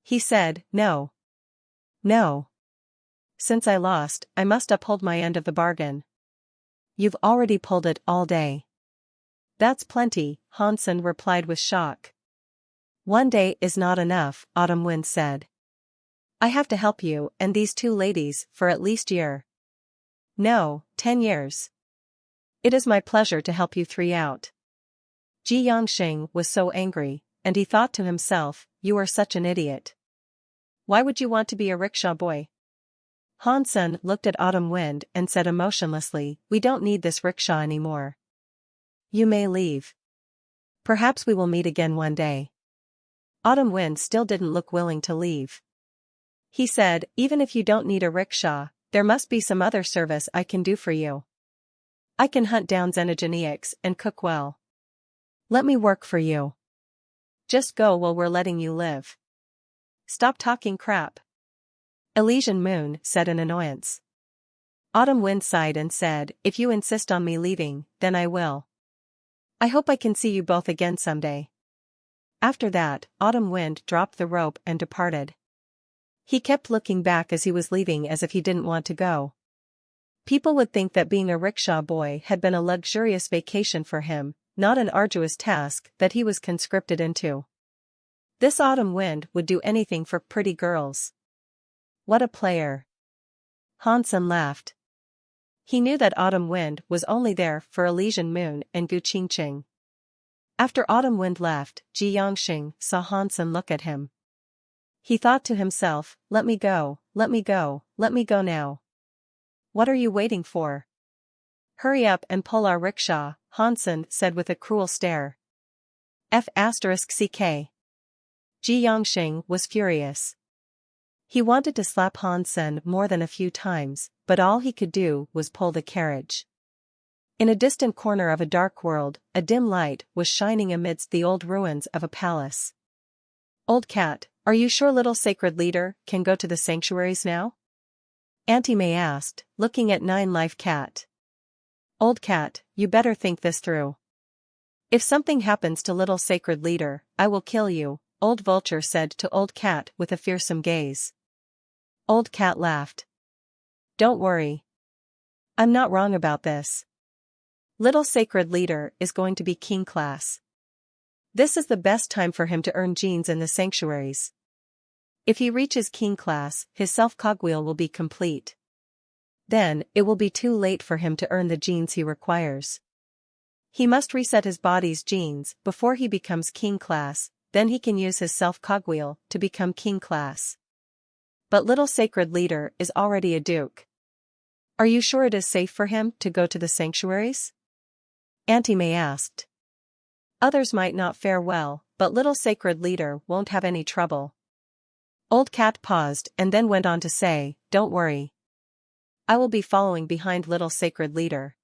He said, No. No. Since I lost, I must uphold my end of the bargain. You've already pulled it all day. That's plenty, Hansen replied with shock. One day is not enough, Autumn Wind said. I have to help you and these two ladies for at least a year. No, 10 years. It is my pleasure to help you three out. Ji Yangxing was so angry, and he thought to himself, you are such an idiot. Why would you want to be a rickshaw boy? Hansen looked at Autumn Wind and said emotionlessly, we don't need this rickshaw anymore. You may leave. Perhaps we will meet again one day. Autumn Wind still didn't look willing to leave. He said, even if you don't need a rickshaw, there must be some other service I can do for you. I can hunt down xenogeneics and cook well. Let me work for you. Just go while we're letting you live. Stop talking crap. Elysian Moon said in annoyance. Autumn Wind sighed and said, if you insist on me leaving, then I will. I hope I can see you both again someday. After that, Autumn Wind dropped the rope and departed. He kept looking back as he was leaving as if he didn't want to go. People would think that being a rickshaw boy had been a luxurious vacation for him, not an arduous task that he was conscripted into. This Autumn Wind would do anything for pretty girls. What a player. Hansen laughed. He knew that Autumn Wind was only there for Elysian Moon and Gu Qingqing. After Autumn Wind left, Ji Yangxing saw Hansen look at him. He thought to himself, let me go, let me go, let me go now. What are you waiting for? Hurry up and pull our rickshaw, Hansen said with a cruel stare. F***ck. Ji Yangxing was furious. He wanted to slap Hansen more than a few times, but all he could do was pull the carriage. In a distant corner of a dark world, a dim light was shining amidst the old ruins of a palace. Old cat, are you sure little sacred leader can go to the sanctuaries now? Auntie May asked, looking at Nine Life Cat. Old cat, you better think this through. If something happens to little sacred leader, I will kill you, Old Vulture said to Old Cat with a fearsome gaze. Old Cat laughed. Don't worry. I'm not wrong about this. Little sacred leader is going to be king class. This is the best time for him to earn genes in the sanctuaries. If he reaches king class, his self-cogwheel will be complete. Then, it will be too late for him to earn the genes he requires. He must reset his body's genes before he becomes king class, then he can use his self-cogwheel to become king class. But little sacred leader is already a duke. Are you sure it is safe for him to go to the sanctuaries? Auntie May asked. Others might not fare well, but little sacred leader won't have any trouble. Old Cat paused and then went on to say, don't worry. I will be following behind little sacred leader.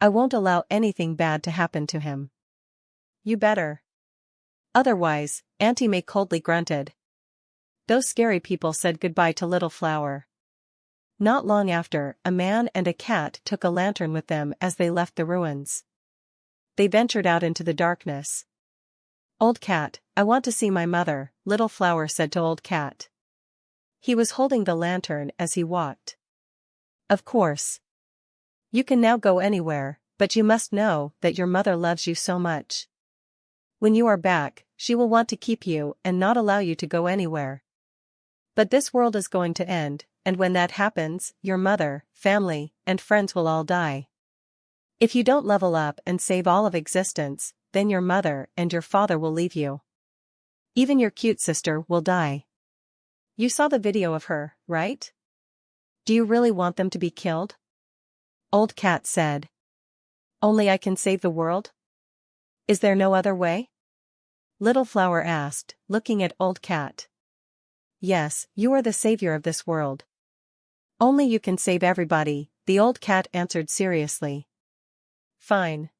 I won't allow anything bad to happen to him. You better. Otherwise, Auntie May coldly grunted. Those scary people said goodbye to Little Flower. Not long after, a man and a cat took a lantern with them as they left the ruins. They ventured out into the darkness. Old Cat, I want to see my mother, Little Flower said to Old Cat. He was holding the lantern as he walked. Of course. You can now go anywhere, but you must know that your mother loves you so much. When you are back, she will want to keep you and not allow you to go anywhere. But this world is going to end, and when that happens, your mother, family, and friends will all die. If you don't level up and save all of existence, then your mother and your father will leave you. Even your cute sister will die. You saw the video of her, right? Do you really want them to be killed? Old Cat said. Only I can save the world? Is there no other way? Little Flower asked, looking at Old Cat. Yes, you are the savior of this world. Only you can save everybody, the Old Cat answered seriously. Fine.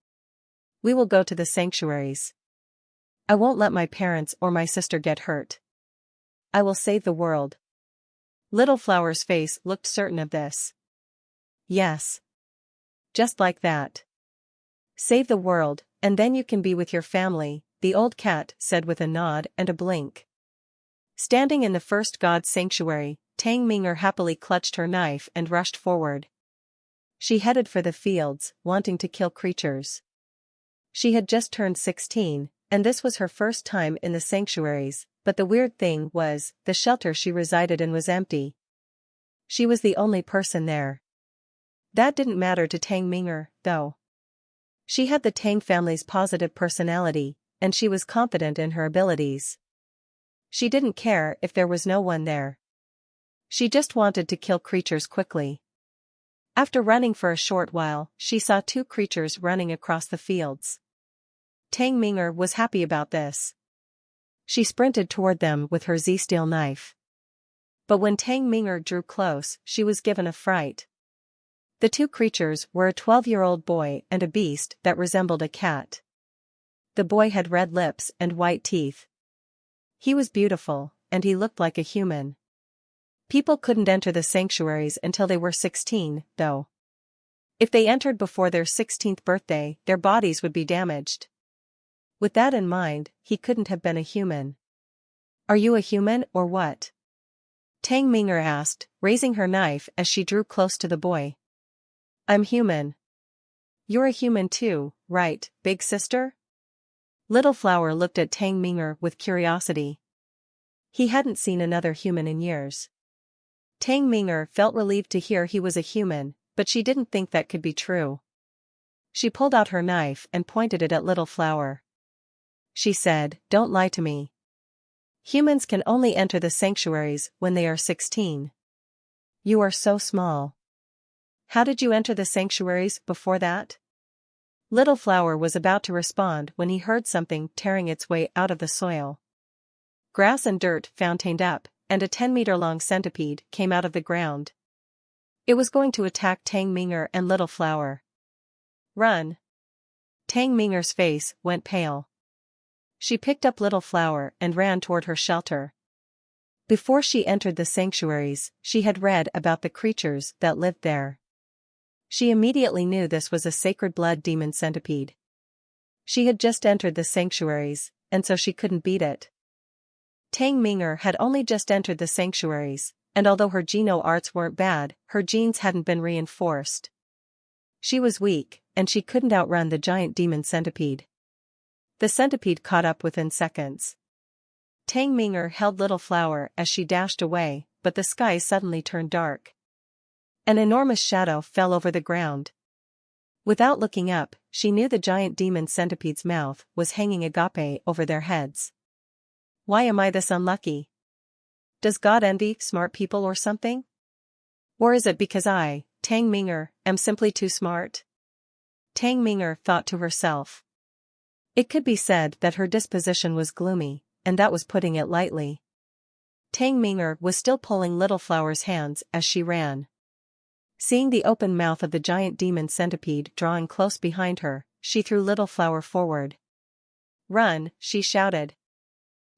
We will go to the sanctuaries. I won't let my parents or my sister get hurt. I will save the world. Little Flower's face looked certain of this. Yes. Just like that. Save the world, and then you can be with your family, the Old Cat said with a nod and a blink. Standing in the first god's sanctuary, Tang Minger happily clutched her knife and rushed forward. She headed for the fields, wanting to kill creatures. She had just turned 16, and this was her first time in the sanctuaries, but the weird thing was, the shelter she resided in was empty. She was the only person there. That didn't matter to Tang Minger, though. She had the Tang family's positive personality, and she was confident in her abilities. She didn't care if there was no one there. She just wanted to kill creatures quickly. After running for a short while, she saw two creatures running across the fields. Tang Minger was happy about this. She sprinted toward them with her Z-steel knife. But when Tang Minger drew close, she was given a fright. The two creatures were a 12-year-old boy and a beast that resembled a cat. The boy had red lips and white teeth. He was beautiful, and he looked like a human. People couldn't enter the sanctuaries until they were 16, though. If they entered before their 16th birthday, their bodies would be damaged. With that in mind, he couldn't have been a human. Are you a human or what? Tang Minger asked, raising her knife as she drew close to the boy. I'm human. You're a human too, right, big sister? Little Flower looked at Tang Minger with curiosity. He hadn't seen another human in years. Tang Minger felt relieved to hear he was a human, but she didn't think that could be true. She pulled out her knife and pointed it at Little Flower. She said, "Don't lie to me. Humans can only enter the sanctuaries when they are 16. You are so small. How did you enter the sanctuaries before that?" Little Flower was about to respond when he heard something tearing its way out of the soil. Grass and dirt fountained up, and a 10-meter-long centipede came out of the ground. It was going to attack Tang Minger and Little Flower. Run! Tang Minger's face went pale. She picked up Little Flower and ran toward her shelter. Before she entered the sanctuaries, she had read about the creatures that lived there. She immediately knew this was a sacred blood demon centipede. She had just entered the sanctuaries, and so she couldn't beat it. Tang Minger had only just entered the sanctuaries, and although her geno arts weren't bad, her genes hadn't been reinforced. She was weak, and she couldn't outrun the giant demon centipede. The centipede caught up within seconds. Tang Minger held Little Flower as she dashed away, but the sky suddenly turned dark. An enormous shadow fell over the ground. Without looking up, she knew the giant demon centipede's mouth was hanging agape over their heads. Why am I this unlucky? Does God envy smart people or something? Or is it because I, Tang Ming'er, am simply too smart? Tang Ming'er thought to herself. It could be said that her disposition was gloomy, and that was putting it lightly. Tang Ming'er was still pulling Little Flower's hands as she ran. Seeing the open mouth of the giant demon centipede drawing close behind her, she threw Little Flower forward. "Run," she shouted.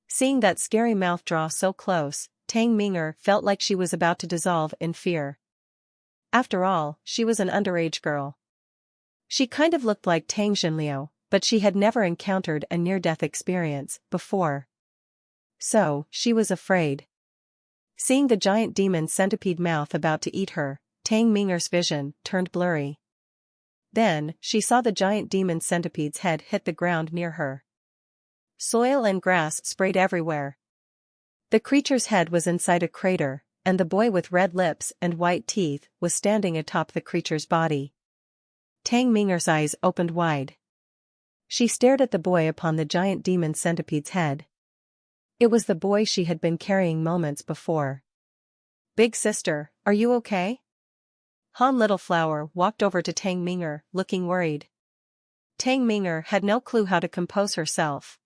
Seeing that scary mouth draw so close, Tang Ming'er felt like she was about to dissolve in fear. After all, she was an underage girl. She kind of looked like Tang Xinliu, but she had never encountered a near-death experience before. So, she was afraid. Seeing the giant demon centipede mouth about to eat her, Tang Ming'er's vision turned blurry. Then, she saw the giant demon centipede's head hit the ground near her. Soil and grass sprayed everywhere. The creature's head was inside a crater, and the boy with red lips and white teeth was standing atop the creature's body. Tang Ming'er's eyes opened wide. She stared at the boy upon the giant demon centipede's head. It was the boy she had been carrying moments before. "Big sister, are you okay?" Han Little Flower walked over to Tang Ming'er, looking worried. Tang Ming'er had no clue how to compose herself.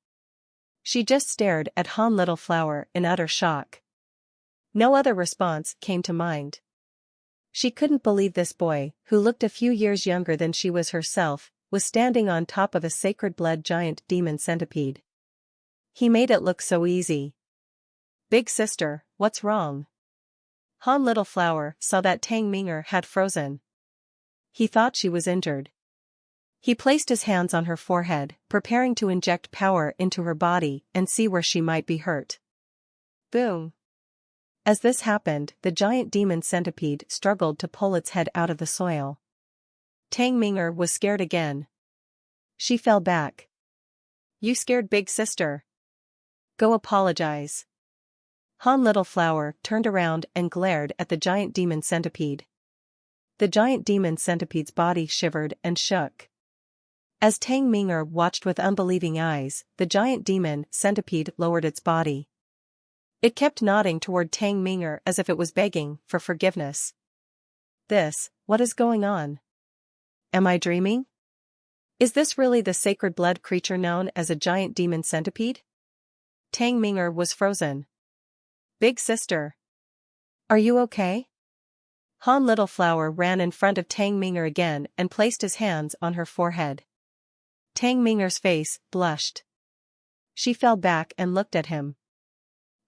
She just stared at Han Little Flower in utter shock. No other response came to mind. She couldn't believe this boy, who looked a few years younger than she was herself, was standing on top of a sacred blood giant demon centipede. He made it look so easy. "Big sister, what's wrong?" Han Little Flower saw that Tang Ming'er had frozen. He thought she was injured. He placed his hands on her forehead, preparing to inject power into her body and see where she might be hurt. Boom! As this happened, the giant demon centipede struggled to pull its head out of the soil. Tang Ming'er was scared again. She fell back. "You scared big sister. Go apologize." Han Little Flower turned around and glared at the giant demon centipede. The giant demon centipede's body shivered and shook. As Tang Ming'er watched with unbelieving eyes, the giant demon centipede lowered its body. It kept nodding toward Tang Ming'er as if it was begging for forgiveness. What is going on? Am I dreaming? Is this really the sacred blood creature known as a giant demon centipede? Tang Ming'er was frozen. "Big sister. Are you okay?" Han Little Flower ran in front of Tang Ming'er again and placed his hands on her forehead. Tang Ming'er's face blushed. She fell back and looked at him.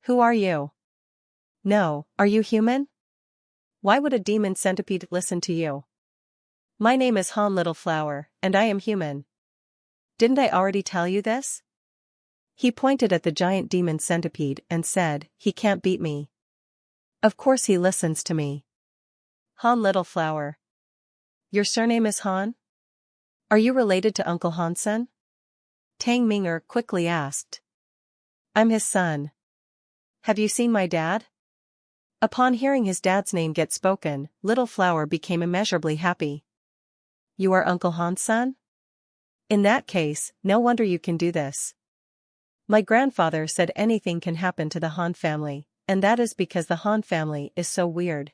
"Who are you? No, are you human? Why would a demon centipede listen to you?" "My name is Han Little Flower, and I am human. Didn't I already tell you this?" He pointed at the giant demon centipede and said, "He can't beat me. Of course he listens to me." Han Little Flower. "Your surname is Han? Are you related to Uncle Hansen?" Tang Ming'er quickly asked. "I'm his son. Have you seen my dad?" Upon hearing his dad's name get spoken, Little Flower became immeasurably happy. "You are Uncle Han's son? In that case, no wonder you can do this. My grandfather said anything can happen to the Han family, and that is because the Han family is so weird."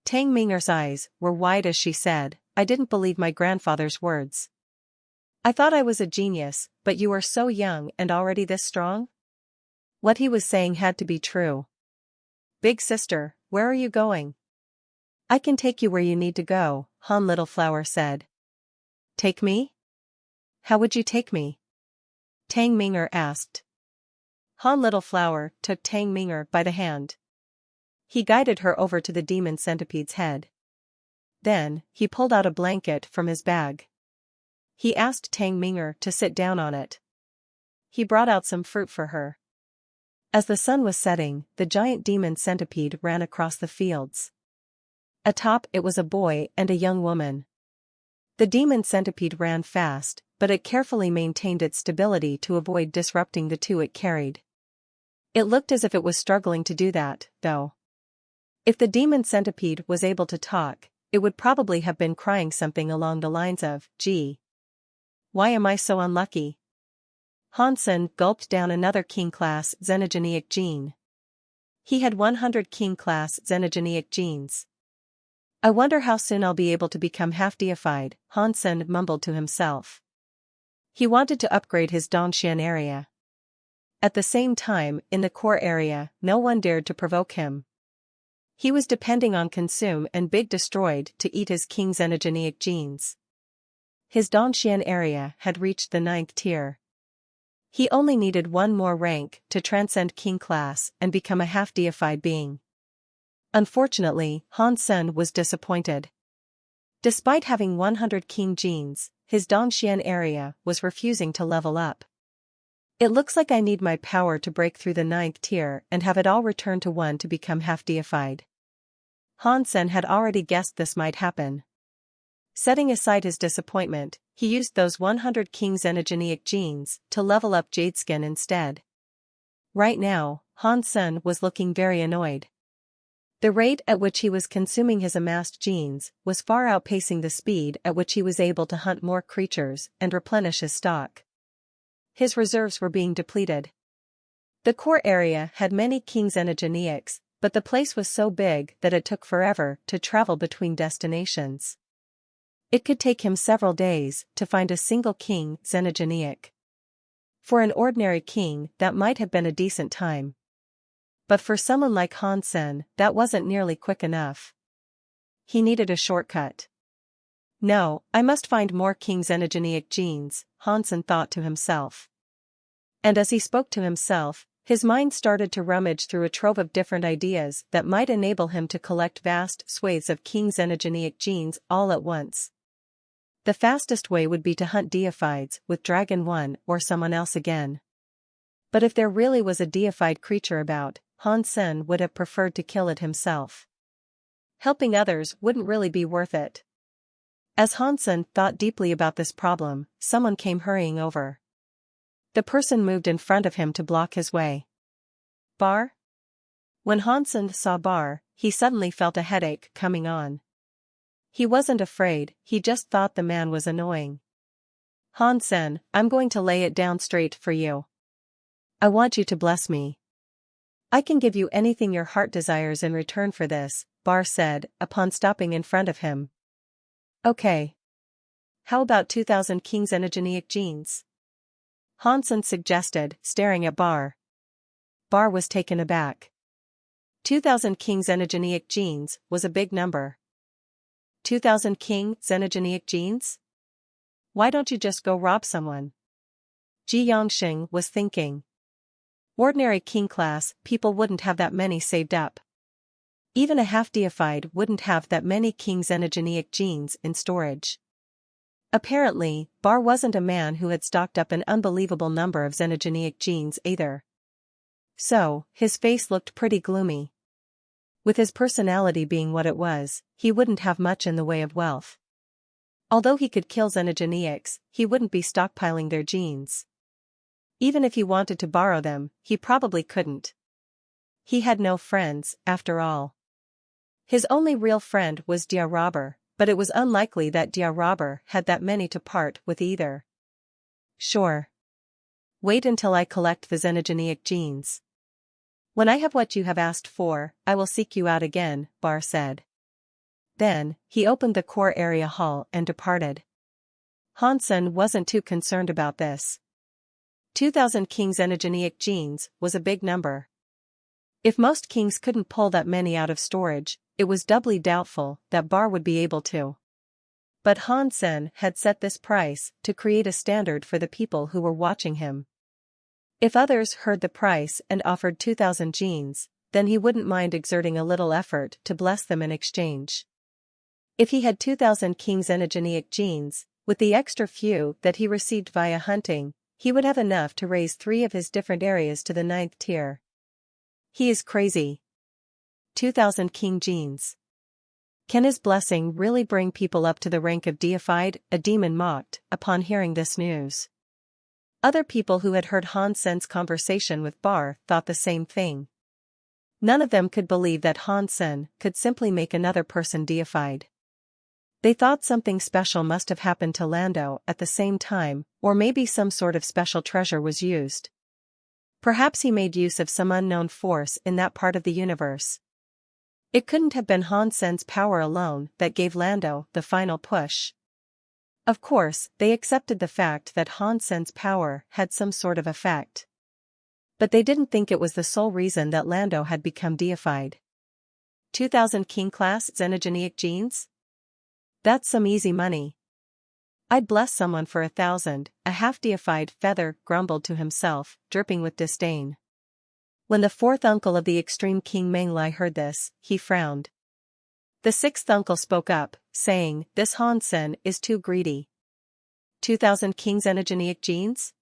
Tang Ming'er's eyes were wide as she said, "I didn't believe my grandfather's words. I thought I was a genius, but you are so young and already this strong?" What he was saying had to be true. "Big sister, where are you going?" "I can take you where you need to go," Han Little Flower said. "Take me? How would you take me?" Tang Ming'er asked. Han Little Flower took Tang Ming'er by the hand. He guided her over to the demon centipede's head. Then, he pulled out a blanket from his bag. He asked Tang Ming'er to sit down on it. He brought out some fruit for her. As the sun was setting, the giant demon centipede ran across the fields. Atop it was a boy and a young woman. The demon centipede ran fast, but it carefully maintained its stability to avoid disrupting the two it carried. It looked as if it was struggling to do that, though. If the demon centipede was able to talk, it would probably have been crying something along the lines of, "Gee, why am I so unlucky?" Hansen gulped down another King-class xenogeneic gene. He had 100 King-class xenogeneic genes. I wonder how soon I'll be able to become half-deified, Hansen mumbled to himself. He wanted to upgrade his Dongxian area. At the same time, in the core area, no one dared to provoke him. He was depending on Consume and Big Destroyed to eat his King xenogeneic genes. His Dongxian area had reached the 9th tier. He only needed one more rank to transcend King class and become a half-deified being. Unfortunately, Hansen was disappointed. Despite having 100 King genes, his Dongxian area was refusing to level up. It looks like I need my power to break through the 9th tier and have it all return to 1 to become half-deified. Hansen had already guessed this might happen. Setting aside his disappointment, he used those 100 King xenogeneic genes to level up Jadeskin instead. Right now, Hansen was looking very annoyed. The rate at which he was consuming his amassed genes was far outpacing the speed at which he was able to hunt more creatures and replenish his stock. His reserves were being depleted. The core area had many King xenogeneics, but the place was so big that it took forever to travel between destinations. It could take him several days to find a single King xenogeneic. For an ordinary king, that might have been a decent time. But for someone like Hansen, that wasn't nearly quick enough. He needed a shortcut. No, I must find more King xenogeneic genes, Hansen thought to himself. And as he spoke to himself, his mind started to rummage through a trove of different ideas that might enable him to collect vast swathes of King xenogeneic genes all at once. The fastest way would be to hunt deifieds with Dragon 1 or someone else again. But if there really was a deified creature about, Hansen would have preferred to kill it himself. Helping others wouldn't really be worth it. As Hansen thought deeply about this problem, someone came hurrying over. The person moved in front of him to block his way. Bar? When Hansen saw Bar, he suddenly felt a headache coming on. He wasn't afraid, he just thought the man was annoying. Hansen, I'm going to lay it down straight for you. I want you to bless me. I can give you anything your heart desires in return for this, Bar said, upon stopping in front of him. Okay. How about 2,000 King xenogeneic genes? Hansen suggested, staring at Bar. Bar was taken aback. 2,000 King xenogeneic genes was a big number. 2,000 King xenogeneic genes? Why don't you just go rob someone? Ji Yongxing was thinking. Ordinary King class people wouldn't have that many saved up. Even a half-deified wouldn't have that many King xenogeneic genes in storage. Apparently, Bar wasn't a man who had stocked up an unbelievable number of xenogeneic genes either. So, his face looked pretty gloomy. With his personality being what it was, he wouldn't have much in the way of wealth. Although he could kill xenogeneics, he wouldn't be stockpiling their genes. Even if he wanted to borrow them, he probably couldn't. He had no friends, after all. His only real friend was Dia Robber, but it was unlikely that Dia Robber had that many to part with either. Sure. Wait until I collect the xenogeneic genes. When I have what you have asked for, I will seek you out again, Bar said. Then, he opened the core area hall and departed. Hansen wasn't too concerned about this. 2,000 King xenogeneic genes was a big number. If most kings couldn't pull that many out of storage, it was doubly doubtful that Bar would be able to. But Hansen had set this price to create a standard for the people who were watching him. If others heard the price and offered 2,000 genes, then he wouldn't mind exerting a little effort to bless them in exchange. If he had 2,000 King xenogeneic genes, with the extra few that he received via hunting, he would have enough to raise 3 of his different areas to the 9th tier. He is crazy. 2,000 King genes. Can his blessing really bring people up to the rank of deified? A demon mocked upon hearing this news. Other people who had heard Hansen's conversation with Bar thought the same thing. None of them could believe that Hansen could simply make another person deified. They thought something special must have happened to Lando at the same time, or maybe some sort of special treasure was used. Perhaps he made use of some unknown force in that part of the universe. It couldn't have been Hansen's power alone that gave Lando the final push. Of course, they accepted the fact that Hansen's power had some sort of effect. But they didn't think it was the sole reason that Lando had become deified. 2000 King Class Xenogeneic genes? That's some easy money. I'd bless someone for 1,000, a half-deified Feather grumbled to himself, dripping with disdain. When the fourth uncle of the extreme King Menglai heard this, he frowned. The sixth uncle spoke up, saying, "This Hansen is too greedy. 2,000 King Xenogeneic genes?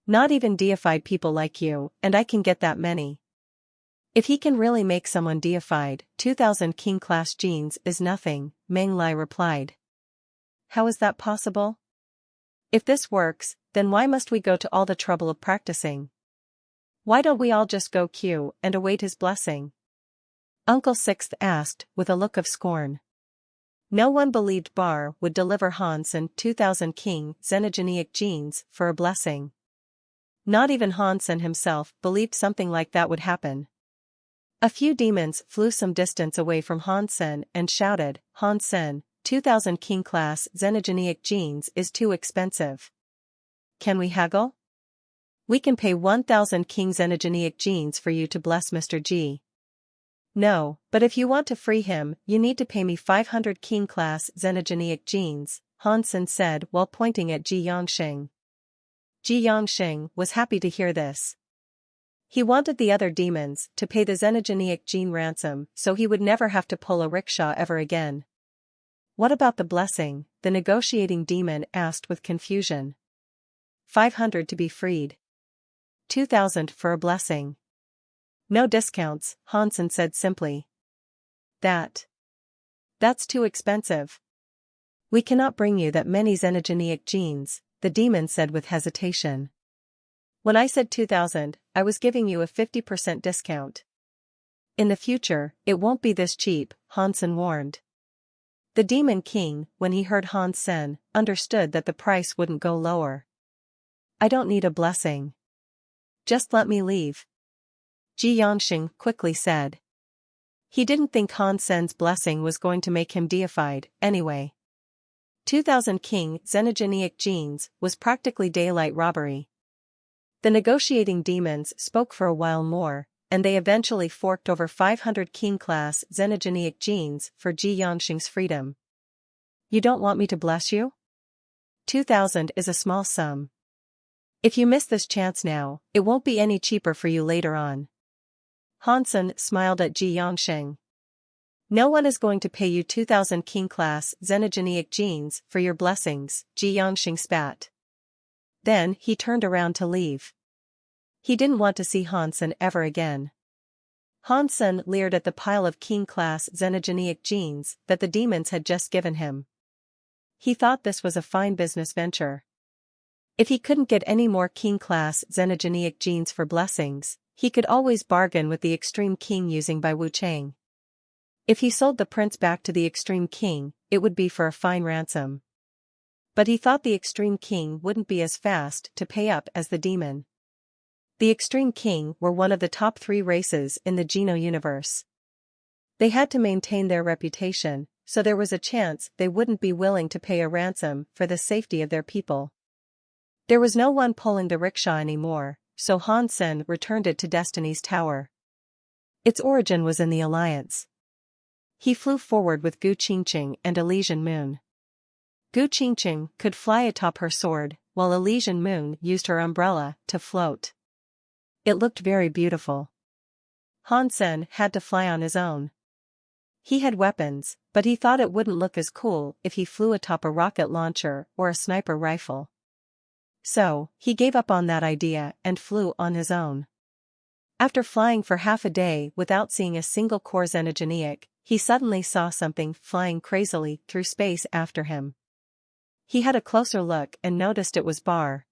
Not even deified people like you, and I can get that many." If he can really make someone deified, 2,000 King Class genes is nothing, Menglai replied. How is that possible? If this works, then why must we go to all the trouble of practicing? Why don't we all just go queue and await his blessing? Uncle Sixth asked, with a look of scorn. No one believed Bar would deliver Hansen 2,000 King Xenogeneic genes for a blessing. Not even Hansen himself believed something like that would happen. A few demons flew some distance away from Hansen and shouted, "Hansen, 2,000 King Class Xenogeneic genes is too expensive. Can we haggle? We can pay 1,000 King Xenogeneic genes for you to bless Mr. G." "No, but if you want to free him, you need to pay me 500 King Class Xenogeneic genes," Hansen said while pointing at Ji Yongxing. Ji Yongxing was happy to hear this. He wanted the other demons to pay the Xenogeneic gene ransom so he would never have to pull a rickshaw ever again. "What about the blessing?" the negotiating demon asked with confusion. 500 to be freed. 2,000 for a blessing. No discounts, Hansen said simply. That's too expensive. We cannot bring you that many Xenogeneic genes, the demon said with hesitation. When I said 2,000, I was giving you a 50% discount. In the future, it won't be this cheap, Hansen warned. The Demon King, when he heard Hansen, understood that the price wouldn't go lower. "I don't need a blessing. Just let me leave," Ji Yongxing quickly said. He didn't think Hansen's blessing was going to make him deified, anyway. 2,000 King Xenogeneic genes was practically daylight robbery. The negotiating demons spoke for a while more, and they eventually forked over 500 King Class Xenogeneic genes for Ji Yongxing's freedom. "You don't want me to bless you? 2,000 is a small sum. If you miss this chance now, it won't be any cheaper for you later on." Hansen smiled at Ji Yongxing. "No one is going to pay you 2,000 King Class Xenogeneic genes for your blessings," Ji Yongxing spat. Then he turned around to leave. He didn't want to see Hansen ever again. Hansen leered at the pile of King Class Xenogeneic genes that the demons had just given him. He thought this was a fine business venture. If he couldn't get any more King Class Xenogeneic genes for blessings, he could always bargain with the Extreme King using by Wu Chang. If he sold the prince back to the Extreme King, it would be for a fine ransom. But he thought the Extreme King wouldn't be as fast to pay up as the demon. The Extreme King were one of the top 3 races in the Geno universe. They had to maintain their reputation, so there was a chance they wouldn't be willing to pay a ransom for the safety of their people. There was no one pulling the rickshaw anymore, so Hansen returned it to Destiny's Tower. Its origin was in the Alliance. He flew forward with Gu Qingqing and Elysian Moon. Gu Qingqing could fly atop her sword, while Elysian Moon used her umbrella to float. It looked very beautiful. Hansen had to fly on his own. He had weapons, but he thought it wouldn't look as cool if he flew atop a rocket launcher or a sniper rifle. So, he gave up on that idea and flew on his own. After flying for half a day without seeing a single core Xenogeneic, he suddenly saw something flying crazily through space after him. He had a closer look and noticed it was Bar.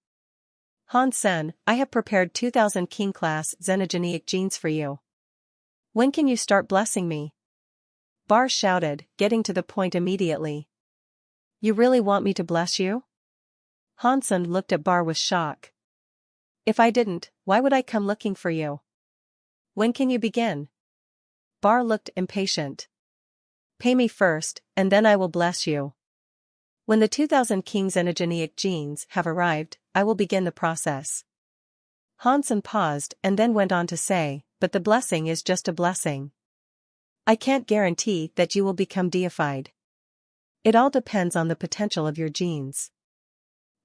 "Hansen, I have prepared 2,000 King Class Xenogeneic genes for you. When can you start blessing me?" Bar shouted, getting to the point immediately. "You really want me to bless you?" Hansen looked at Bar with shock. "If I didn't, why would I come looking for you? When can you begin?" Bar looked impatient. Pay me first, and then I will bless you. When the 2000 King xenogeneic genes have arrived, I will begin the process. Hansen paused and then went on to say, but the blessing is just a blessing. I can't guarantee that you will become deified. It all depends on the potential of your genes.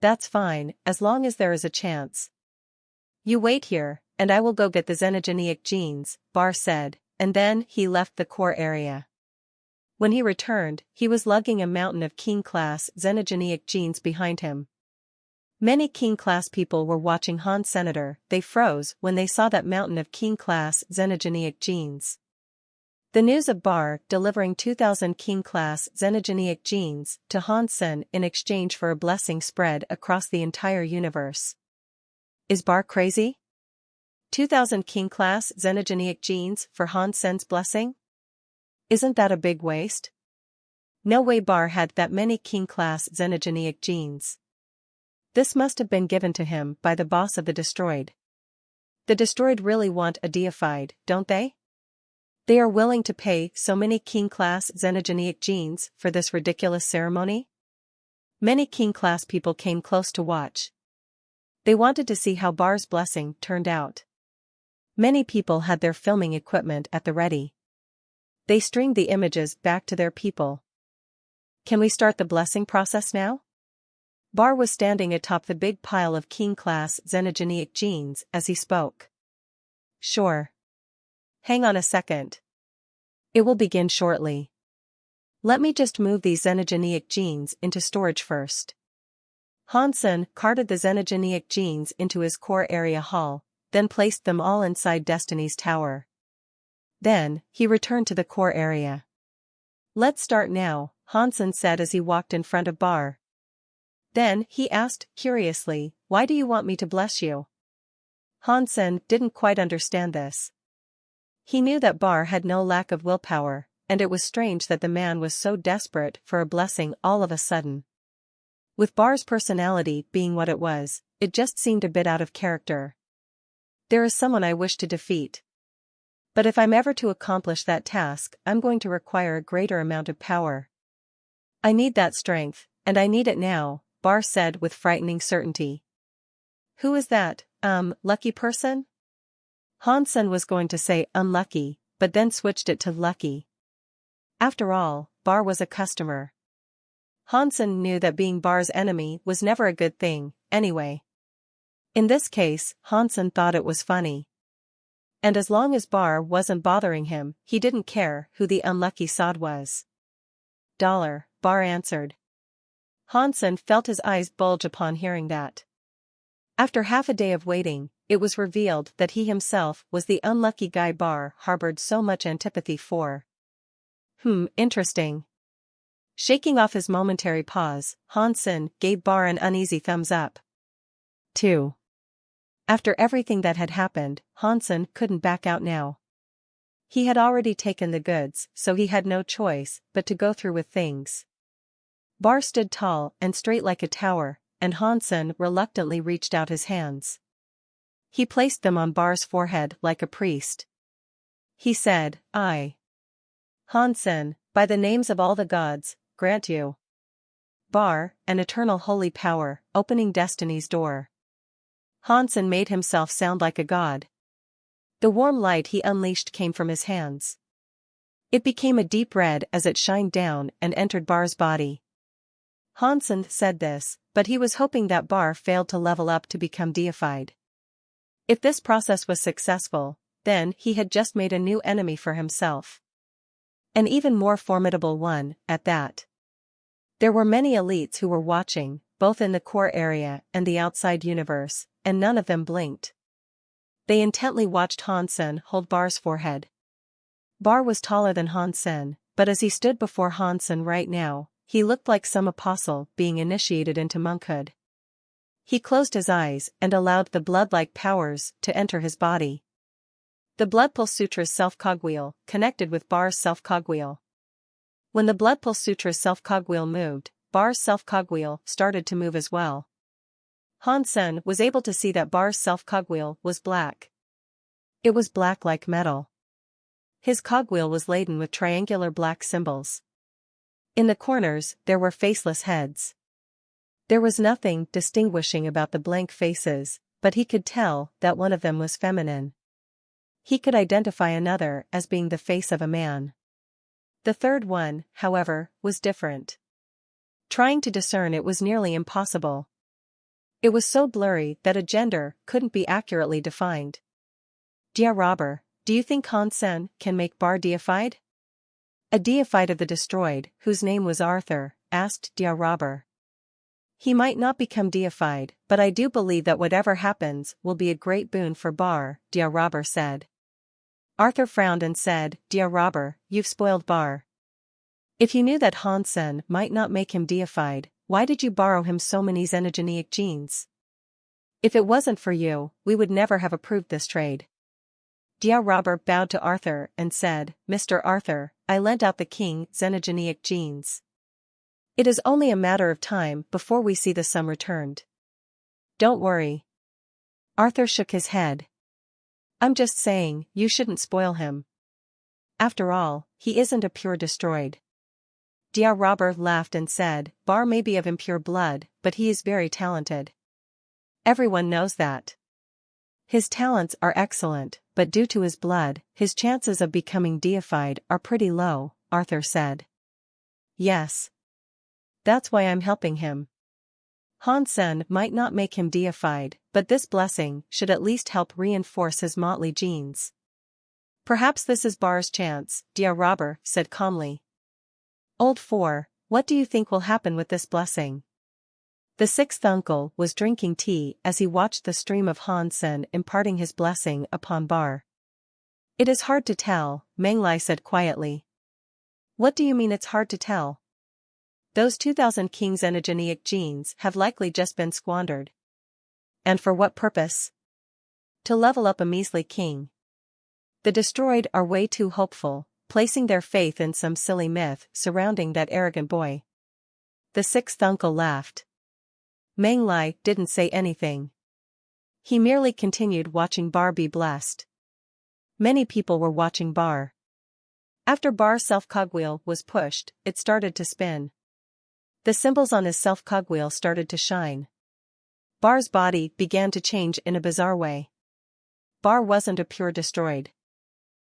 That's fine, as long as there is a chance. You wait here, and I will go get the xenogeneic genes, Bar said, and then he left the core area. When he returned, he was lugging a mountain of King-class xenogeneic genes behind him. Many King-class people were watching Han Senator. They froze when they saw that mountain of King-class xenogeneic genes. The news of Bar delivering 2000 King-class xenogeneic genes to Hansen in exchange for a blessing spread across the entire universe. Is Bar crazy? 2000 King-class xenogeneic genes for Hansen's blessing? Isn't that a big waste? No way Bar had that many King-class xenogeneic genes. This must have been given to him by the boss of the Destroyed. The Destroyed really want a deified, don't they? They are willing to pay so many King-class xenogeneic genes for this ridiculous ceremony? Many King-class people came close to watch. They wanted to see how Bar's blessing turned out. Many people had their filming equipment at the ready. They streamed the images back to their people. Can we start the blessing process now? Bar was standing atop the big pile of King-class xenogeneic genes as he spoke. Sure. Hang on a second. It will begin shortly. Let me just move these xenogeneic genes into storage first. Hansen carted the xenogeneic genes into his core area hall, then placed them all inside Destiny's tower. Then, he returned to the core area. Let's start now, Hansen said as he walked in front of Bar. Then, he asked, curiously, why do you want me to bless you? Hansen didn't quite understand this. He knew that Bar had no lack of willpower, and it was strange that the man was so desperate for a blessing all of a sudden. With Bar's personality being what it was, it just seemed a bit out of character. There is someone I wish to defeat. But if I'm ever to accomplish that task, I'm going to require a greater amount of power. I need that strength, and I need it now, Bar said with frightening certainty. Who is that, lucky person? Hansen was going to say unlucky, but then switched it to lucky. After all, Bar was a customer. Hansen knew that being Bar's enemy was never a good thing, anyway. In this case, Hansen thought it was funny. And as long as Bar wasn't bothering him, he didn't care who the unlucky sod was. $, Bar answered. Hansen felt his eyes bulge upon hearing that. After half a day of waiting, it was revealed that he himself was the unlucky guy Bar harbored so much antipathy for. Interesting. Shaking off his momentary pause, Hansen gave Bar an uneasy thumbs up. 2. After everything that had happened, Hansen couldn't back out now. He had already taken the goods, so he had no choice but to go through with things. Bar stood tall and straight like a tower, and Hansen reluctantly reached out his hands. He placed them on Bar's forehead like a priest. He said, I, Hansen, by the names of all the gods, grant you. Bar, an eternal holy power, opening destiny's door. Hansen made himself sound like a god. The warm light he unleashed came from his hands. It became a deep red as it shined down and entered Bar's body. Hansen said this, but he was hoping that Bar failed to level up to become deified. If this process was successful, then he had just made a new enemy for himself. An even more formidable one, at that. There were many elites who were watching, both in the core area and the outside universe, and none of them blinked. They intently watched Hansen hold Bar's forehead. Bar was taller than Hansen, but as he stood before Hansen right now, he looked like some apostle being initiated into monkhood. He closed his eyes and allowed the blood-like powers to enter his body. The blood pulse sutra's self-cogwheel connected with Bar's self-cogwheel. When the blood pulse sutra's self-cogwheel moved, Bar's self-cogwheel started to move as well. Hansen was able to see that Bar's self-cogwheel was black. It was black like metal. His cogwheel was laden with triangular black symbols. In the corners, there were faceless heads. There was nothing distinguishing about the blank faces, but he could tell that one of them was feminine. He could identify another as being the face of a man. The third one, however, was different. Trying to discern it was nearly impossible. It was so blurry that a gender couldn't be accurately defined. Dear Robber, do you think Hansen can make Bar deified? A deified of the destroyed, whose name was Arthur, asked Dear Robber. He might not become deified, but I do believe that whatever happens will be a great boon for Bar, Dear Robber said. Arthur frowned and said, Dear Robber, you've spoiled Bar. If you knew that Hansen might not make him deified, why did you borrow him so many xenogeneic genes? If it wasn't for you, we would never have approved this trade. Dear Robber bowed to Arthur and said, Mr. Arthur, I lent out the king xenogeneic genes. It is only a matter of time before we see the sum returned. Don't worry. Arthur shook his head. I'm just saying, you shouldn't spoil him. After all, he isn't a pure destroyed. Dear Robber laughed and said, Bar may be of impure blood, but he is very talented. Everyone knows that. His talents are excellent, but due to his blood, his chances of becoming deified are pretty low, Arthur said. Yes. That's why I'm helping him. Hansen might not make him deified, but this blessing should at least help reinforce his motley genes. Perhaps this is Bar's chance, Dear Robber said calmly. Old 4, what do you think will happen with this blessing? The sixth uncle was drinking tea as he watched the stream of Hansen imparting his blessing upon Bar. It is hard to tell, Menglai said quietly. What do you mean it's hard to tell? Those 2,000 king xenogeneic genes have likely just been squandered. And for what purpose? To level up a measly king. The destroyed are way too hopeful, placing their faith in some silly myth surrounding that arrogant boy. The sixth uncle laughed. Menglai didn't say anything. He merely continued watching Bar be blessed. Many people were watching Bar. After Bar's self-cogwheel was pushed, it started to spin. The symbols on his self-cogwheel started to shine. Bar's body began to change in a bizarre way. Bar wasn't a pure destroyed.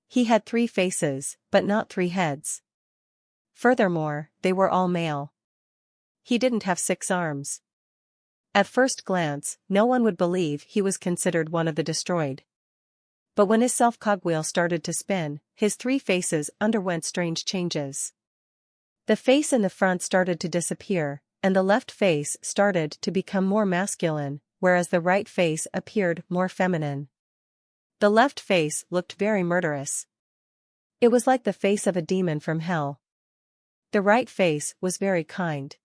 He had 3 faces, but not 3 heads. Furthermore, they were all male. He didn't have 6 arms. At first glance, no one would believe he was considered one of the destroyed. But when his self-cogwheel started to spin, his 3 faces underwent strange changes. The face in the front started to disappear, and the left face started to become more masculine, whereas the right face appeared more feminine. The left face looked very murderous. It was like the face of a demon from hell. The right face was very kind.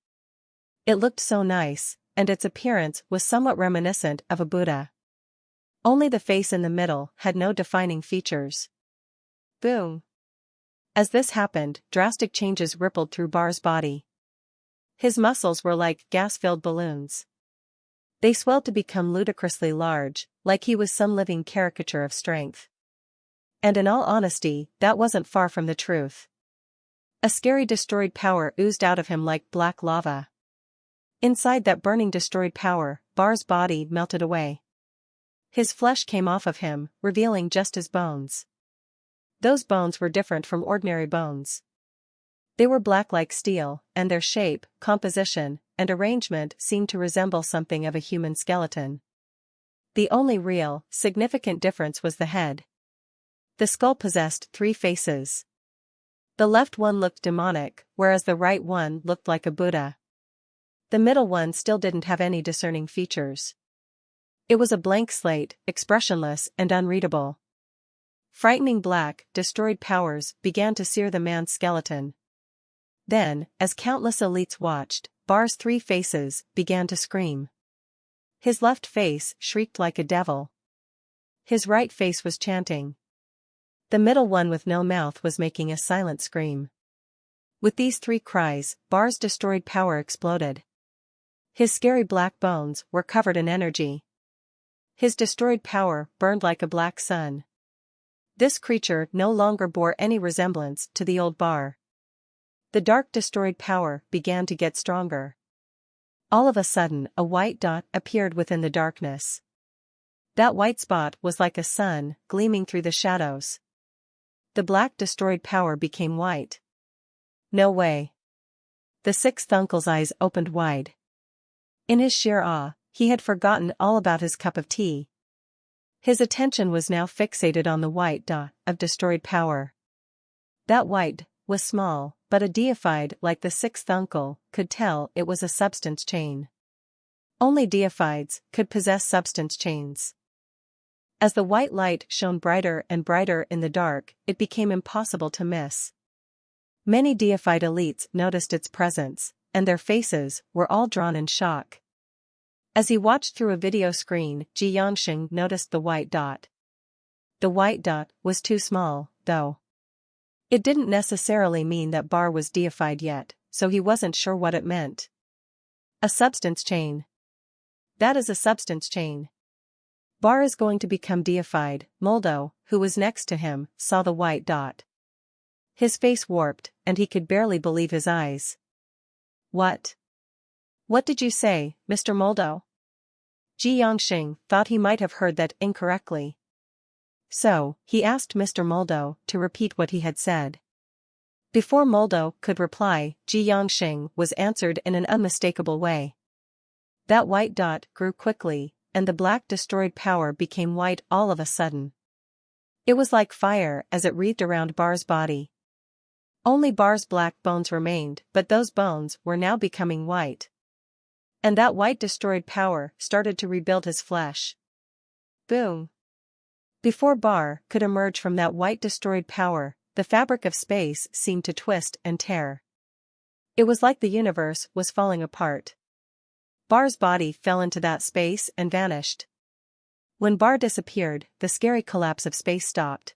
It looked so nice, and its appearance was somewhat reminiscent of a Buddha. Only the face in the middle had no defining features. Boom! As this happened, drastic changes rippled through Bar's body. His muscles were like gas-filled balloons. They swelled to become ludicrously large, like he was some living caricature of strength. And in all honesty, that wasn't far from the truth. A scary destroyed power oozed out of him like black lava. Inside that burning destroyed power, Bar's body melted away. His flesh came off of him, revealing just his bones. Those bones were different from ordinary bones. They were black like steel, and their shape, composition, and arrangement seemed to resemble something of a human skeleton. The only real, significant difference was the head. The skull possessed 3 faces. The left one looked demonic, whereas the right one looked like a Buddha. The middle one still didn't have any discerning features. It was a blank slate, expressionless and unreadable. Frightening black, destroyed powers began to sear the man's skeleton. Then, as countless elites watched, Bar's 3 faces began to scream. His left face shrieked like a devil. His right face was chanting. The middle one with no mouth was making a silent scream. With these 3 cries, Bar's destroyed power exploded. His scary black bones were covered in energy. His destroyed power burned like a black sun. This creature no longer bore any resemblance to the old Bar. The dark destroyed power began to get stronger. All of a sudden, a white dot appeared within the darkness. That white spot was like a sun, gleaming through the shadows. The black destroyed power became white. No way. The sixth uncle's eyes opened wide. In his sheer awe, he had forgotten all about his cup of tea. His attention was now fixated on the white dot of destroyed power. That white was small, but a deified like the sixth uncle could tell it was a substance chain. Only deifieds could possess substance chains. As the white light shone brighter and brighter in the dark, it became impossible to miss. Many deified elites noticed its presence, and their faces were all drawn in shock. As he watched through a video screen, Ji Yangxing noticed the white dot. The white dot was too small, though. It didn't necessarily mean that Bar was deified yet, so he wasn't sure what it meant. A substance chain. That is a substance chain. Bar is going to become deified. Moldo, who was next to him, saw the white dot. His face warped, and he could barely believe his eyes. What? What did you say, Mr. Moldo? Ji Yangxing thought he might have heard that incorrectly. So, he asked Mr. Moldo to repeat what he had said. Before Moldo could reply, Ji Yangxing was answered in an unmistakable way. That white dot grew quickly, and the black destroyed power became white all of a sudden. It was like fire as it wreathed around Bar's body. Only Bar's black bones remained, but those bones were now becoming white. And that white destroyed power started to rebuild his flesh. Boom! Before Bar could emerge from that white destroyed power, the fabric of space seemed to twist and tear. It was like the universe was falling apart. Bar's body fell into that space and vanished. When Bar disappeared, the scary collapse of space stopped.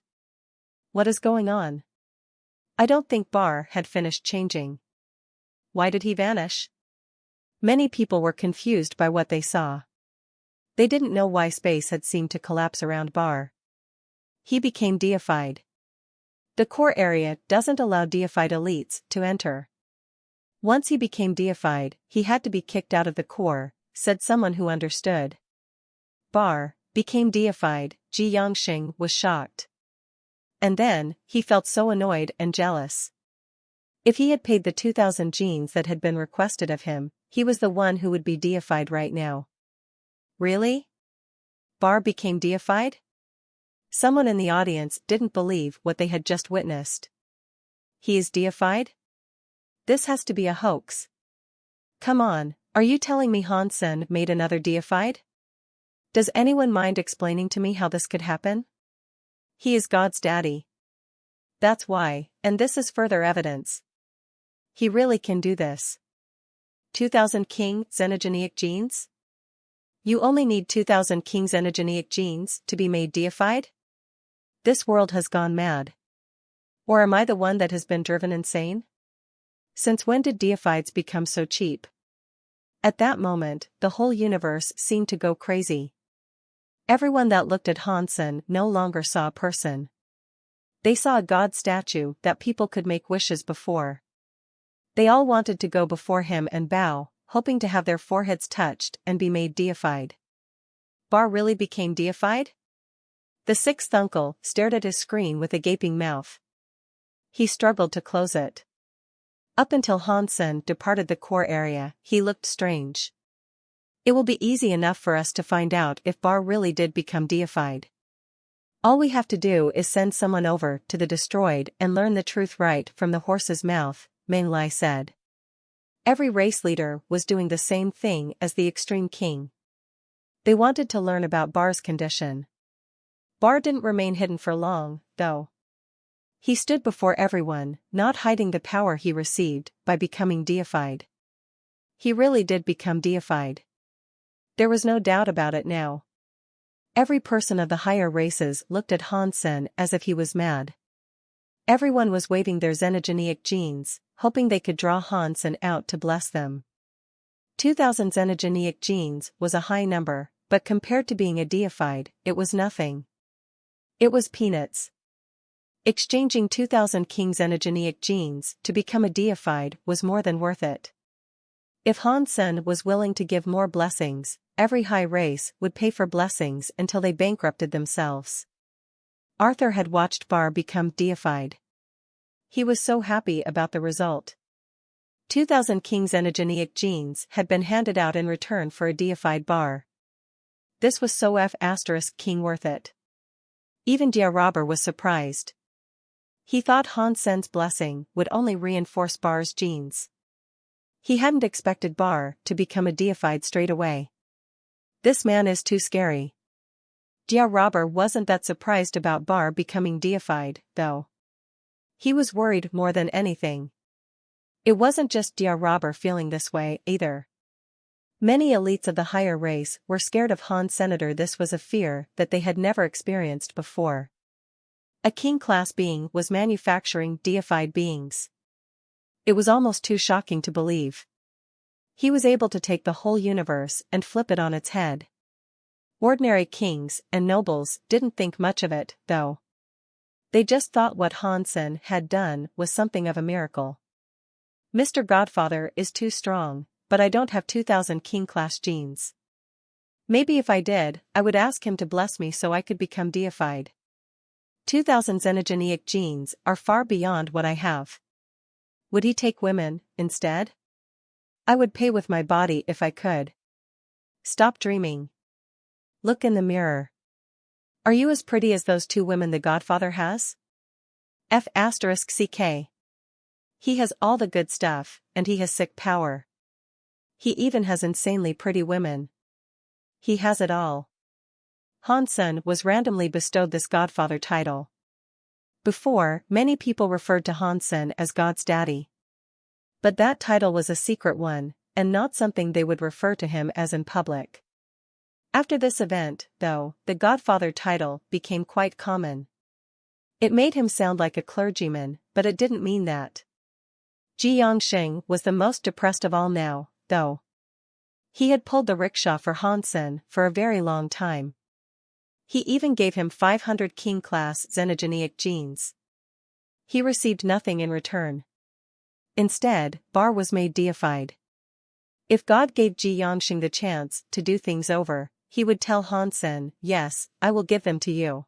What is going on? I don't think Bar had finished changing. Why did he vanish? Many people were confused by what they saw. They didn't know why space had seemed to collapse around Bar. He became deified. The core area doesn't allow deified elites to enter. Once he became deified, he had to be kicked out of the core, said someone who understood. Bar became deified. Ji Yangxing was shocked. And then, he felt so annoyed and jealous. If he had paid the 2,000 genes that had been requested of him, he was the one who would be deified right now. Really? Bar became deified? Someone in the audience didn't believe what they had just witnessed. He is deified? This has to be a hoax. Come on, are you telling me Hansen made another deified? Does anyone mind explaining to me how this could happen? He is God's daddy. That's why, and this is further evidence. He really can do this. 2,000 king xenogeneic genes? You only need 2,000 king xenogeneic genes to be made deified? This world has gone mad. Or am I the one that has been driven insane? Since when did deifieds become so cheap? At that moment, the whole universe seemed to go crazy. Everyone that looked at Hansen no longer saw a person. They saw a god statue that people could make wishes before. They all wanted to go before him and bow, hoping to have their foreheads touched and be made deified. Bar really became deified? The sixth uncle stared at his screen with a gaping mouth. He struggled to close it. Up until Hansen departed the core area, he looked strange. It will be easy enough for us to find out if Bar really did become deified. All we have to do is send someone over to the destroyed and learn the truth right from the horse's mouth, Meng Lai said. Every race leader was doing the same thing as the Extreme King. They wanted to learn about Bar's condition. Bar didn't remain hidden for long, though. He stood before everyone, not hiding the power he received by becoming deified. He really did become deified. There was no doubt about it now. Every person of the higher races looked at Hansen as if he was mad. Everyone was waving their xenogeneic genes, hoping they could draw Hansen out to bless them. 2,000 xenogeneic genes was a high number, but compared to being a deified, it was nothing. It was peanuts. Exchanging 2,000 king xenogeneic genes to become a deified was more than worth it. If Hansen was willing to give more blessings, every high race would pay for blessings until they bankrupted themselves. Arthur had watched Bar become deified. He was so happy about the result. 2,000 king xenogeneic genes had been handed out in return for a deified Bar. This was so *king worth it. Even Dia Robber was surprised. He thought Hansen's blessing would only reinforce Bar's genes. He hadn't expected Bar to become a deified straight away. This man is too scary. Dia Robber wasn't that surprised about Bar becoming deified, though. He was worried more than anything. It wasn't just Dia Robber feeling this way, either. Many elites of the higher race were scared of Han Senator. This was a fear that they had never experienced before. A king-class being was manufacturing deified beings. It was almost too shocking to believe. He was able to take the whole universe and flip it on its head. Ordinary kings and nobles didn't think much of it, though. They just thought what Hansen had done was something of a miracle. Mr. Godfather is too strong, but I don't have 2,000 king-class genes. Maybe if I did, I would ask him to bless me so I could become deified. 2,000 xenogeneic genes are far beyond what I have. Would he take women, instead? I would pay with my body if I could. Stop dreaming. Look in the mirror. Are you as pretty as those 2 women the Godfather has? *CK. He has all the good stuff, and he has sick power. He even has insanely pretty women. He has it all. Hansen was randomly bestowed this Godfather title. Before, many people referred to Hansen as God's daddy. But that title was a secret one, and not something they would refer to him as in public. After this event, though, the Godfather title became quite common. It made him sound like a clergyman, but it didn't mean that. Ji Yongxing was the most depressed of all now, though. He had pulled the rickshaw for Hansen for a very long time. He even gave him 500 king-class xenogeneic genes. He received nothing in return. Instead, Bar was made deified. If God gave Ji Yongxing the chance to do things over, he would tell Hansen, "Yes, I will give them to you."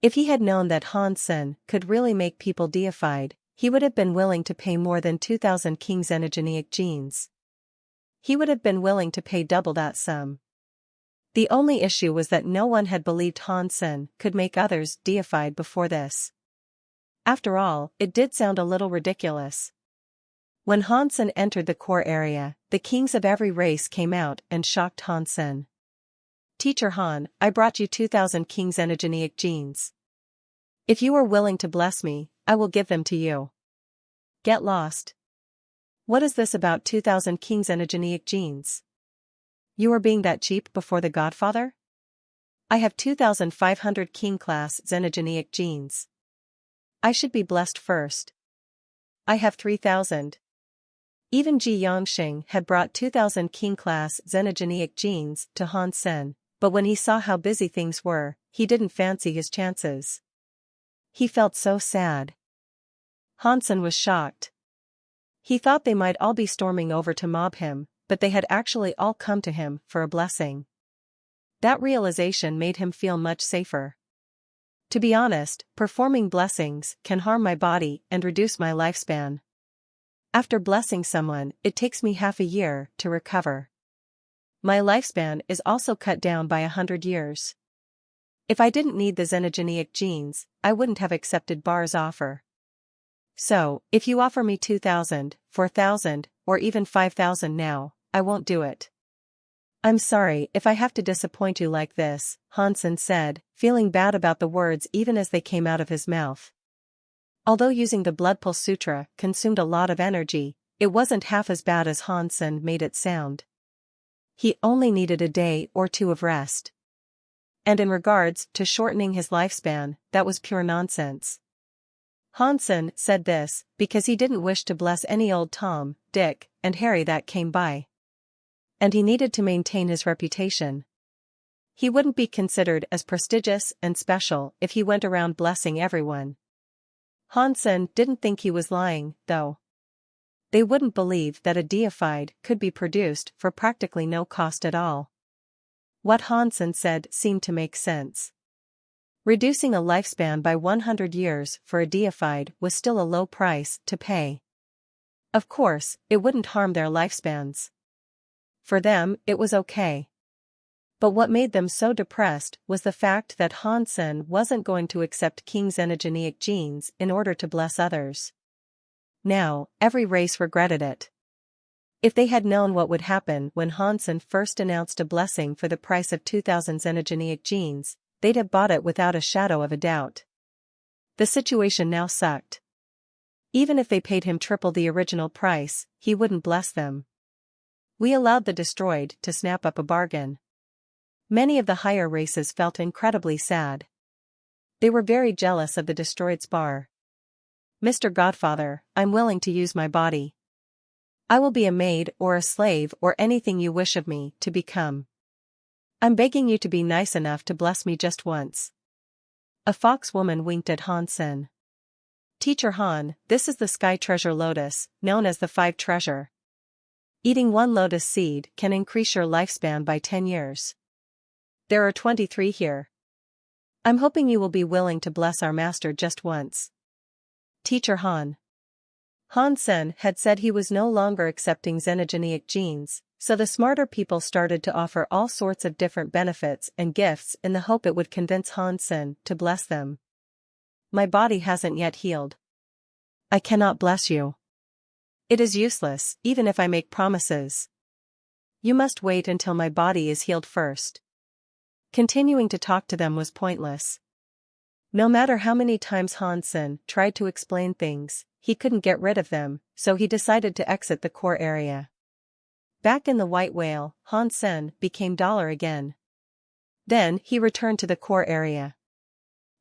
If he had known that Hansen could really make people deified, he would have been willing to pay more than 2,000 king xenogeneic genes. He would have been willing to pay double that sum. The only issue was that no one had believed Hansen could make others deified before this. After all, it did sound a little ridiculous. When Hansen entered the core area, the kings of every race came out and shocked Hansen. "Teacher Han, I brought you 2,000 king xenogeneic genes. If you are willing to bless me, I will give them to you." Get lost. What is this about 2,000 king xenogeneic genes? You are being that cheap before the Godfather? I have 2,500 king-class xenogeneic genes. I should be blessed first. I have 3,000. Even Ji Yongxing had brought 2,000 king-class xenogeneic genes to Hansen, but when he saw how busy things were, he didn't fancy his chances. He felt so sad. Hansen was shocked. He thought they might all be storming over to mob him, but they had actually all come to him for a blessing. That realization made him feel much safer. To be honest, performing blessings can harm my body and reduce my lifespan. After blessing someone, it takes me half a year to recover. My lifespan is also cut down by 100 years. If I didn't need the xenogeneic genes, I wouldn't have accepted Bar's offer. So, if you offer me 2,000, 4,000, or even 5,000 now, I won't do it. I'm sorry if I have to disappoint you like this, Hansen said, feeling bad about the words even as they came out of his mouth. Although using the Blood Pulse Sutra consumed a lot of energy, it wasn't half as bad as Hansen made it sound. He only needed a day or 2 of rest. And in regards to shortening his lifespan, that was pure nonsense. Hansen said this because he didn't wish to bless any old Tom, Dick, and Harry that came by. And he needed to maintain his reputation. He wouldn't be considered as prestigious and special if he went around blessing everyone. Hansen didn't think he was lying, though. They wouldn't believe that a deified could be produced for practically no cost at all. What Hansen said seemed to make sense. Reducing a lifespan by 100 years for a deified was still a low price to pay. Of course, it wouldn't harm their lifespans. For them, it was okay. But what made them so depressed was the fact that Hansen wasn't going to accept King's xenogeneic genes in order to bless others. Now, every race regretted it. If they had known what would happen when Hansen first announced a blessing for the price of 2,000 xenogeneic genes, they'd have bought it without a shadow of a doubt. The situation now sucked. Even if they paid him triple the original price, he wouldn't bless them. We allowed the destroyed to snap up a bargain. Many of the higher races felt incredibly sad. They were very jealous of the destroyed spar. Mr. Godfather, I'm willing to use my body. I will be a maid or a slave or anything you wish of me to become. I'm begging you to be nice enough to bless me just once. A fox woman winked at Hansen. Teacher Han, this is the sky treasure lotus, known as the 5 treasure. Eating one lotus seed can increase your lifespan by 10 years. There are 23 here. I'm hoping you will be willing to bless our master just once. Teacher Han. Hansen had said he was no longer accepting xenogeneic genes, so the smarter people started to offer all sorts of different benefits and gifts in the hope it would convince Hansen to bless them. My body hasn't yet healed. I cannot bless you. It is useless, even if I make promises. You must wait until my body is healed first. Continuing to talk to them was pointless. No matter how many times Hansen tried to explain things, he couldn't get rid of them, so he decided to exit the core area. Back in the White Whale, Hansen became dollar again. Then he returned to the core area.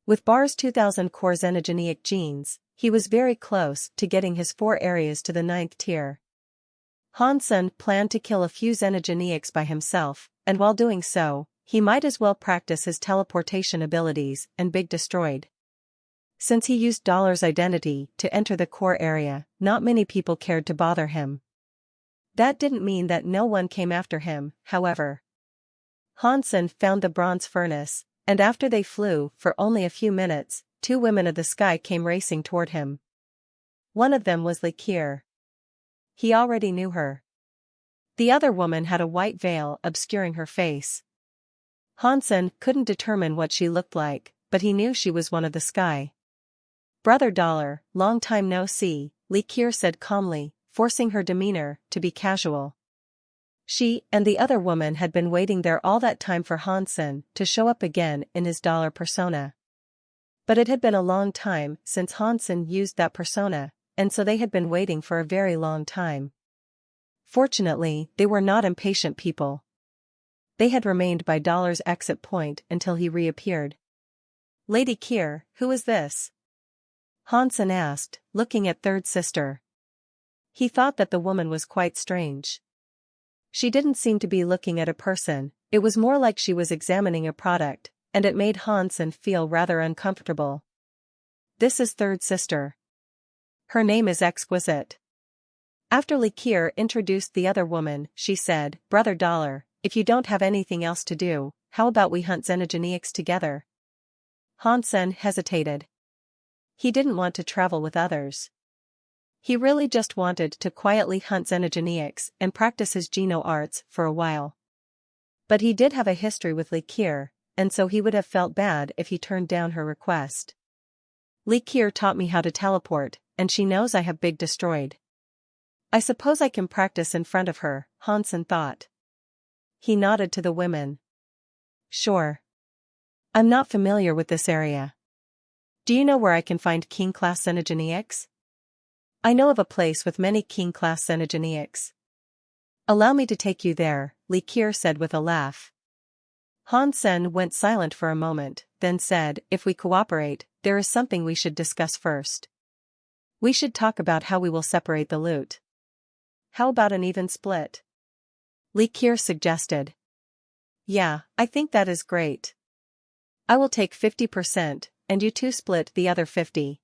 With Bar's 2000 core xenogeneic genes, he was very close to getting his 4 areas to the 9th tier. Hansen planned to kill a few xenogeneics by himself, and while doing so, he might as well practice his teleportation abilities and Big Destroyed. Since he used Dollar's identity to enter the core area, not many people cared to bother him. That didn't mean that no one came after him, however. Hansen found the bronze furnace, and after they flew for only a few minutes, 2 women of the sky came racing toward him. One of them was Likir. He already knew her. The other woman had a white veil obscuring her face. Hansen couldn't determine what she looked like, but he knew she was one of the sky. Brother Dollar, long time no see, Likir said calmly, forcing her demeanor to be casual. She and the other woman had been waiting there all that time for Hansen to show up again in his dollar persona. But it had been a long time since Hansen used that persona, and so they had been waiting for a very long time. Fortunately, they were not impatient people. They had remained by Dollar's exit point until he reappeared. Lady Kier, who is this? Hansen asked, looking at third sister. He thought that the woman was quite strange. She didn't seem to be looking at a person, it was more like she was examining a product, and it made Hansen feel rather uncomfortable. This is third sister. Her name is Exquisite. After Likir introduced the other woman, she said, Brother Dollar, if you don't have anything else to do, how about we hunt xenogeneics together? Hansen hesitated. He didn't want to travel with others. He really just wanted to quietly hunt xenogeneics and practice his geno arts for a while. But he did have a history with Likir, and so he would have felt bad if he turned down her request. Likir taught me how to teleport, and she knows I have Big Destroyed. I suppose I can practice in front of her, Hansen thought. He nodded to the women. Sure. I'm not familiar with this area. Do you know where I can find King-class xenogeneics? I know of a place with many King-class xenogeneics. Allow me to take you there, Likir said with a laugh. Hansen went silent for a moment, then said, if we cooperate, there is something we should discuss first. We should talk about how we will separate the loot. How about an even split? Likir suggested. Yeah, I think that is great. I will take 50%, and you two split the other 50.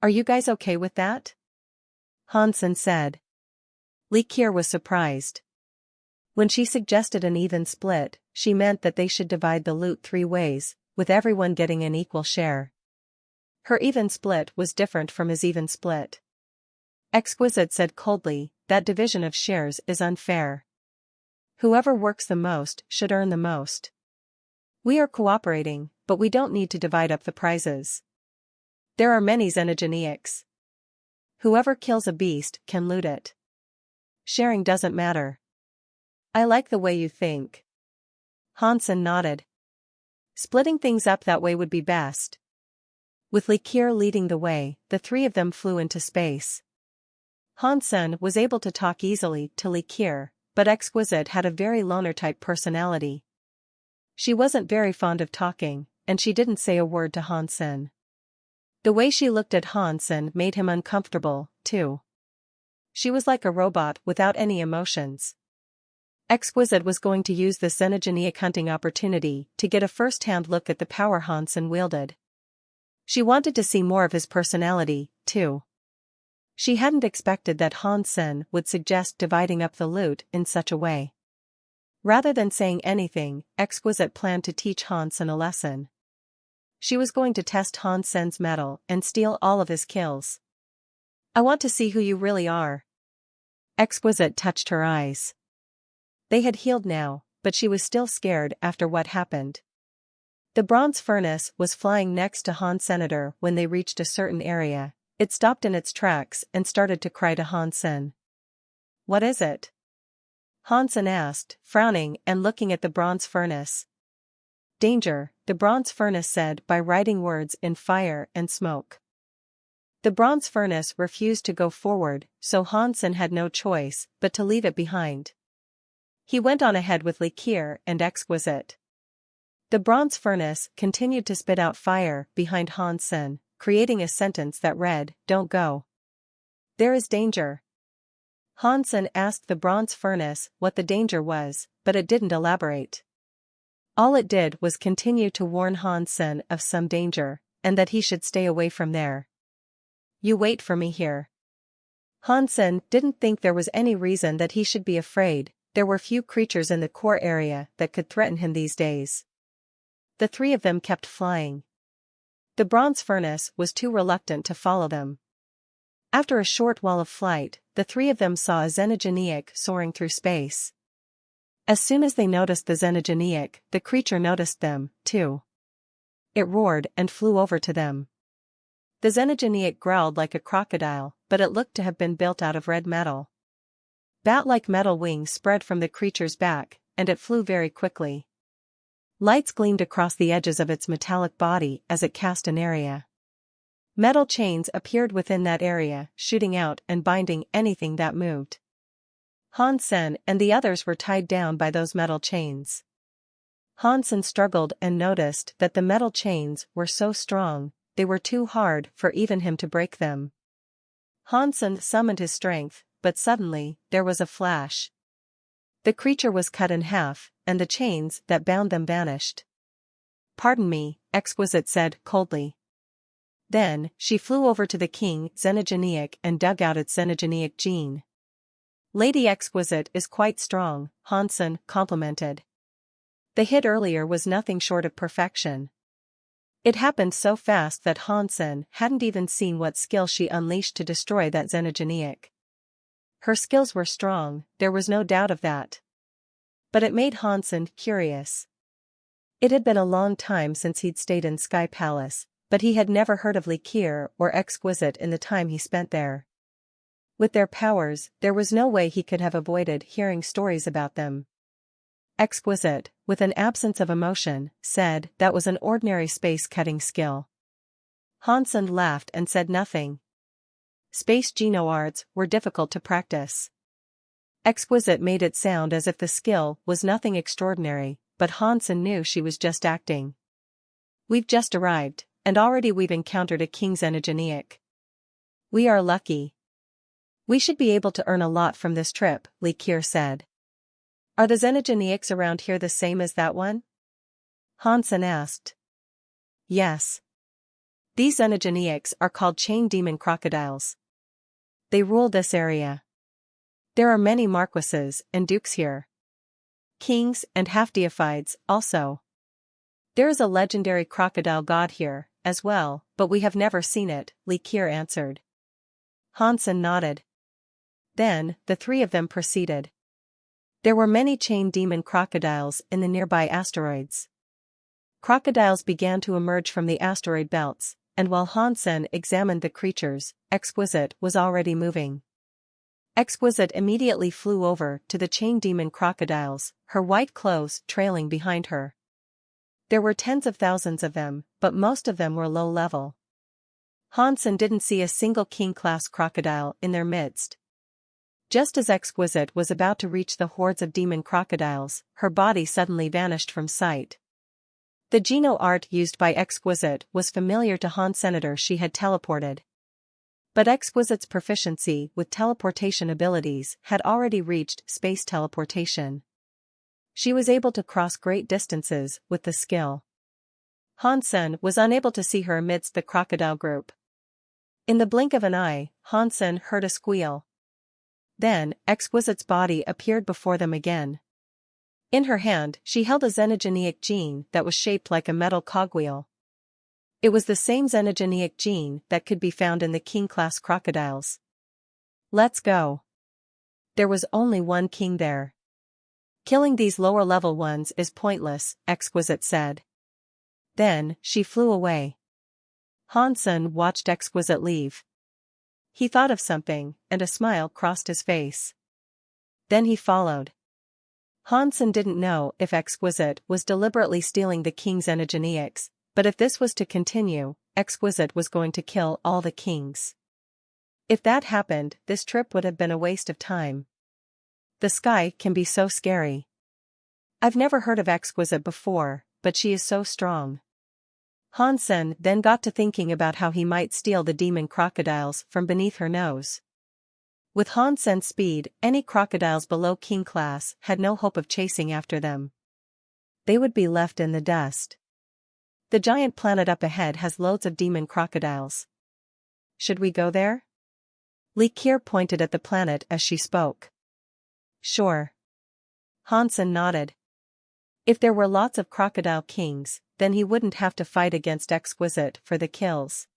Are you guys okay with that? Hansen said. Likier was surprised. When she suggested an even split, she meant that they should divide the loot 3 ways, with everyone getting an equal share. Her even split was different from his even split. Exquisite said coldly, that division of shares is unfair. Whoever works the most should earn the most. We are cooperating, but we don't need to divide up the prizes. There are many xenogeneics. Whoever kills a beast can loot it. Sharing doesn't matter. I like the way you think. Hansen nodded. Splitting things up that way would be best. With Likier leading the way, the 3 of them flew into space. Hansen was able to talk easily to Likier, but Exquisite had a very loner-type personality. She wasn't very fond of talking, and she didn't say a word to Hansen. The way she looked at Hansen made him uncomfortable, too. She was like a robot without any emotions. Exquisite was going to use this xenogeneic hunting opportunity to get a first-hand look at the power Hansen wielded. She wanted to see more of his personality, too. She hadn't expected that Hansen would suggest dividing up the loot in such a way. Rather than saying anything, Exquisite planned to teach Hansen a lesson. She was going to test Hansen's mettle and steal all of his kills. I want to see who you really are. Exquisite touched her eyes. They had healed now, but she was still scared after what happened. The bronze furnace was flying next to Han Senator when they reached a certain area. It stopped in its tracks and started to cry to Hansen. What is it? Hansen asked, frowning and looking at the bronze furnace. Danger, the bronze furnace said by writing words in fire and smoke. The bronze furnace refused to go forward, so Hansen had no choice but to leave it behind. He went on ahead with Likier and Exquisite. The bronze furnace continued to spit out fire behind Hansen, creating a sentence that read, "Don't go. There is danger." Hansen asked the bronze furnace what the danger was, but it didn't elaborate. All it did was continue to warn Hansen of some danger, and that he should stay away from there. You wait for me here. Hansen didn't think there was any reason that he should be afraid. There were few creatures in the core area that could threaten him these days. The 3 of them kept flying. The bronze furnace was too reluctant to follow them. After a short while of flight, the 3 of them saw a xenogeneic soaring through space. As soon as they noticed the xenogeneic, the creature noticed them, too. It roared and flew over to them. The xenogeneic growled like a crocodile, but it looked to have been built out of red metal. Bat-like metal wings spread from the creature's back, and it flew very quickly. Lights gleamed across the edges of its metallic body as it cast an area. Metal chains appeared within that area, shooting out and binding anything that moved. Hansen and the others were tied down by those metal chains. Hansen struggled and noticed that the metal chains were so strong, they were too hard for even him to break them. Hansen summoned his strength, but suddenly, there was a flash. The creature was cut in half, and the chains that bound them vanished. Pardon me, Exquisite said coldly. Then, she flew over to the king xenogeneic and dug out its xenogeneic gene. Lady Exquisite is quite strong, Hansen complimented. The hit earlier was nothing short of perfection. It happened so fast that Hansen hadn't even seen what skill she unleashed to destroy that xenogeneic. Her skills were strong, there was no doubt of that. But it made Hansen curious. It had been a long time since he'd stayed in Sky Palace, but he had never heard of Likier or Exquisite in the time he spent there. With their powers, there was no way he could have avoided hearing stories about them. Exquisite, with an absence of emotion, said that was an ordinary space-cutting skill. Hansen laughed and said nothing. Space geno-arts were difficult to practice. Exquisite made it sound as if the skill was nothing extraordinary, but Hansen knew she was just acting. We've just arrived, and already we've encountered a king xenogeneic. We are lucky. We should be able to earn a lot from this trip, Likier said. Are the xenogeneics around here the same as that one? Hansen asked. Yes. These xenogeneics are called chain demon crocodiles. They rule this area. There are many marquises and dukes here. Kings and half-deifieds, also. There is a legendary crocodile god here, as well, but we have never seen it, Likir answered. Hansen nodded. Then, the three of them proceeded. There were many chain demon crocodiles in the nearby asteroids. Crocodiles began to emerge from the asteroid belts, and while Hansen examined the creatures, Exquisite was already moving. Exquisite immediately flew over to the chain demon crocodiles, her white clothes trailing behind her. There were tens of thousands of them, but most of them were low level. Hansen didn't see a single king-class crocodile in their midst. Just as Exquisite was about to reach the hordes of demon crocodiles, her body suddenly vanished from sight. The Geno art used by Exquisite was familiar to Han Senator. She had teleported. But Exquisite's proficiency with teleportation abilities had already reached space teleportation. She was able to cross great distances with the skill. Hansen was unable to see her amidst the crocodile group. In the blink of an eye, Hansen heard a squeal. Then, Exquisite's body appeared before them again. In her hand, she held a xenogeneic gene that was shaped like a metal cogwheel. It was the same xenogeneic gene that could be found in the king-class crocodiles. Let's go. There was only one king there. Killing these lower-level ones is pointless, Exquisite said. Then, she flew away. Hansen watched Exquisite leave. He thought of something, and a smile crossed his face. Then he followed. Hansen didn't know if Exquisite was deliberately stealing the king's xenogeneics, but if this was to continue, Exquisite was going to kill all the kings. If that happened, this trip would have been a waste of time. The sky can be so scary. I've never heard of Exquisite before, but she is so strong. Hansen then got to thinking about how he might steal the demon crocodiles from beneath her nose. With Hansen's speed, any crocodiles below king class had no hope of chasing after them. They would be left in the dust. The giant planet up ahead has loads of demon crocodiles. Should we go there? Likir pointed at the planet as she spoke. Sure. Hansen nodded. If there were lots of crocodile kings, then he wouldn't have to fight against Exquisite for the kills.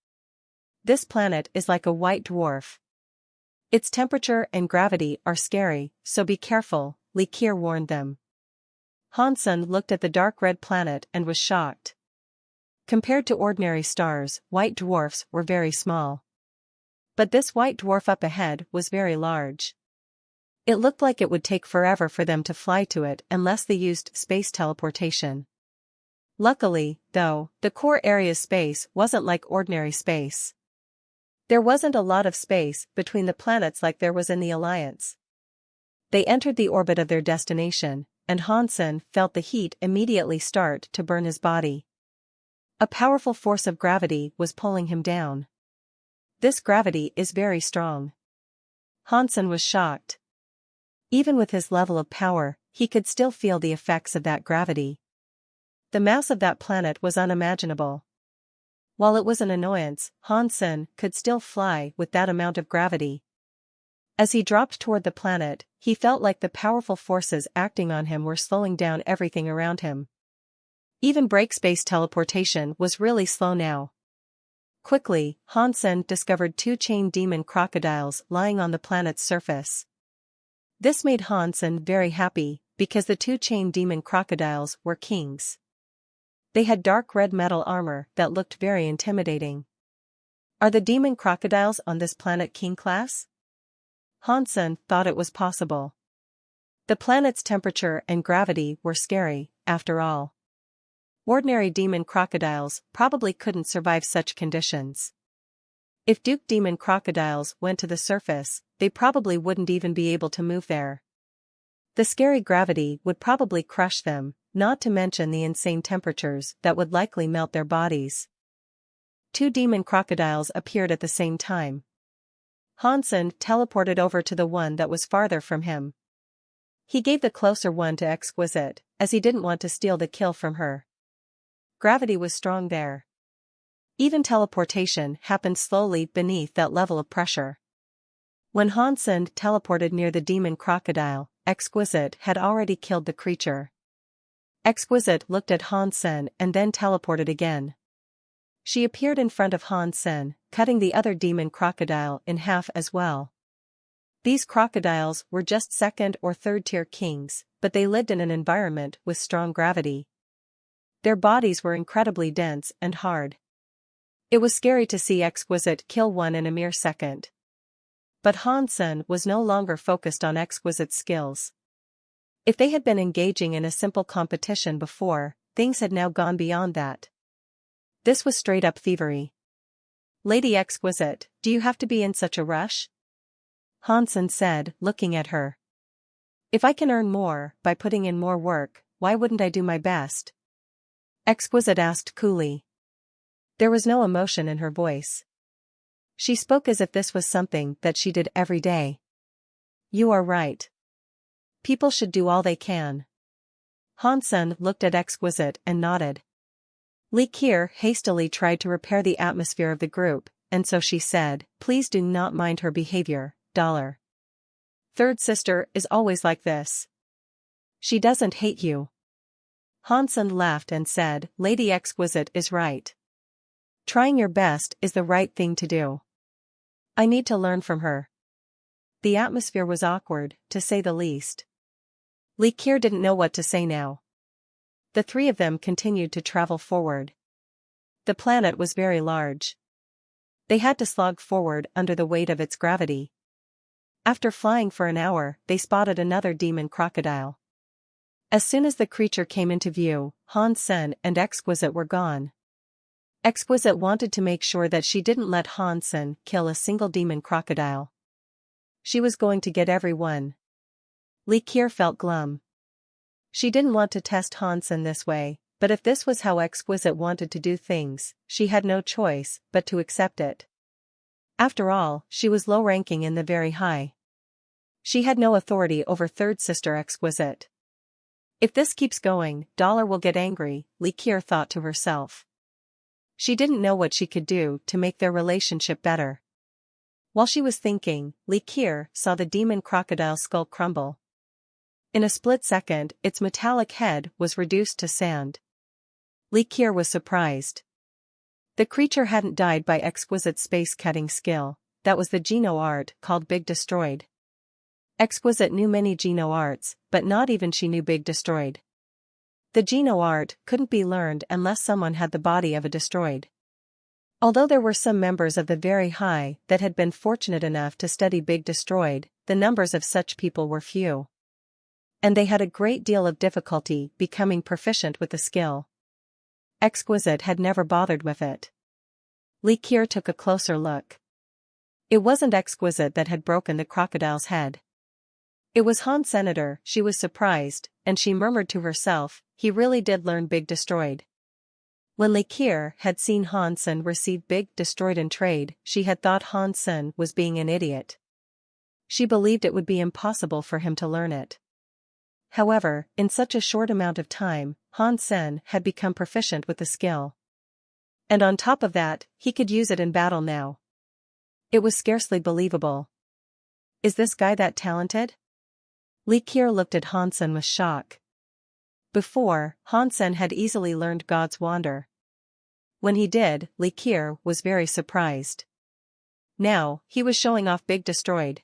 This planet is like a white dwarf. Its temperature and gravity are scary, so be careful, Likir warned them. Hansen looked at the dark red planet and was shocked. Compared to ordinary stars, white dwarfs were very small. But this white dwarf up ahead was very large. It looked like it would take forever for them to fly to it unless they used space teleportation. Luckily, though, the core area's space wasn't like ordinary space. There wasn't a lot of space between the planets like there was in the Alliance. They entered the orbit of their destination, and Hansen felt the heat immediately start to burn his body. A powerful force of gravity was pulling him down. This gravity is very strong. Hansen was shocked. Even with his level of power, he could still feel the effects of that gravity. The mass of that planet was unimaginable. While it was an annoyance, Hansen could still fly with that amount of gravity. As he dropped toward the planet, he felt like the powerful forces acting on him were slowing down everything around him. Even break space teleportation was really slow now. Quickly, Hansen discovered two chain demon crocodiles lying on the planet's surface. This made Hansen very happy, because the two chain demon crocodiles were kings. They had dark red metal armor that looked very intimidating. Are the demon crocodiles on this planet king class? Hansen thought it was possible. The planet's temperature and gravity were scary, after all. Ordinary demon crocodiles probably couldn't survive such conditions. If Duke demon crocodiles went to the surface, they probably wouldn't even be able to move there. The scary gravity would probably crush them, not to mention the insane temperatures that would likely melt their bodies. Two demon crocodiles appeared at the same time. Hansen teleported over to the one that was farther from him. He gave the closer one to Exquisite, as he didn't want to steal the kill from her. Gravity was strong there. Even teleportation happened slowly beneath that level of pressure. When Hansen teleported near the demon crocodile, Exquisite had already killed the creature. Exquisite looked at Hansen and then teleported again. She appeared in front of Hansen, cutting the other demon crocodile in half as well. These crocodiles were just second or third tier kings, but they lived in an environment with strong gravity. Their bodies were incredibly dense and hard. It was scary to see Exquisite kill one in a mere second. But Hansen was no longer focused on Exquisite's skills. If they had been engaging in a simple competition before, things had now gone beyond that. This was straight-up thievery. "Lady Exquisite, do you have to be in such a rush?" Hansen said, looking at her. "If I can earn more by putting in more work, why wouldn't I do my best?" Exquisite asked coolly. There was no emotion in her voice. She spoke as if this was something that she did every day. "You are right. People should do all they can." Hansen looked at Exquisite and nodded. Li Kier hastily tried to repair the atmosphere of the group, and so she said, "Please do not mind her behavior, Dollar. Third sister is always like this. She doesn't hate you." Hansen laughed and said, "Lady Exquisite is right. Trying your best is the right thing to do. I need to learn from her." The atmosphere was awkward, to say the least. Li Kier didn't know what to say now. The three of them continued to travel forward. The planet was very large. They had to slog forward under the weight of its gravity. After flying for an hour, they spotted another demon crocodile. As soon as the creature came into view, Hansen and Exquisite were gone. Exquisite wanted to make sure that she didn't let Hansen kill a single demon crocodile. She was going to get every one. Li Kier felt glum. She didn't want to test Hansen this way, but if this was how Exquisite wanted to do things, she had no choice but to accept it. After all, she was low-ranking in the very high. She had no authority over third sister Exquisite. If this keeps going, Dollar will get angry, Li Kier thought to herself. She didn't know what she could do to make their relationship better. While she was thinking, Li Kier saw the demon crocodile skull crumble. In a split second, its metallic head was reduced to sand. Li Kier was surprised. The creature hadn't died by Exquisite space-cutting skill, that was the Geno art called Big Destroyed. Exquisite knew many Geno arts, but not even she knew Big Destroyed. The Geno art couldn't be learned unless someone had the body of a destroyed. Although there were some members of the very high that had been fortunate enough to study Big Destroyed, the numbers of such people were few. And they had a great deal of difficulty becoming proficient with the skill. Exquisite had never bothered with it. Li Kier took a closer look. It wasn't Exquisite that had broken the crocodile's head. It was Han Senator. She was surprised, and she murmured to herself, "He really did learn Big Destroyed." When Li Kier had seen Hansen receive Big Destroyed in trade, she had thought Hansen was being an idiot. She believed it would be impossible for him to learn it. However, in such a short amount of time, Hansen had become proficient with the skill. And on top of that, he could use it in battle now. It was scarcely believable. Is this guy that talented? Li Kier looked at Hansen with shock. Before, Hansen had easily learned God's Wander. When he did, Li Kier was very surprised. Now, he was showing off Big Destroyed.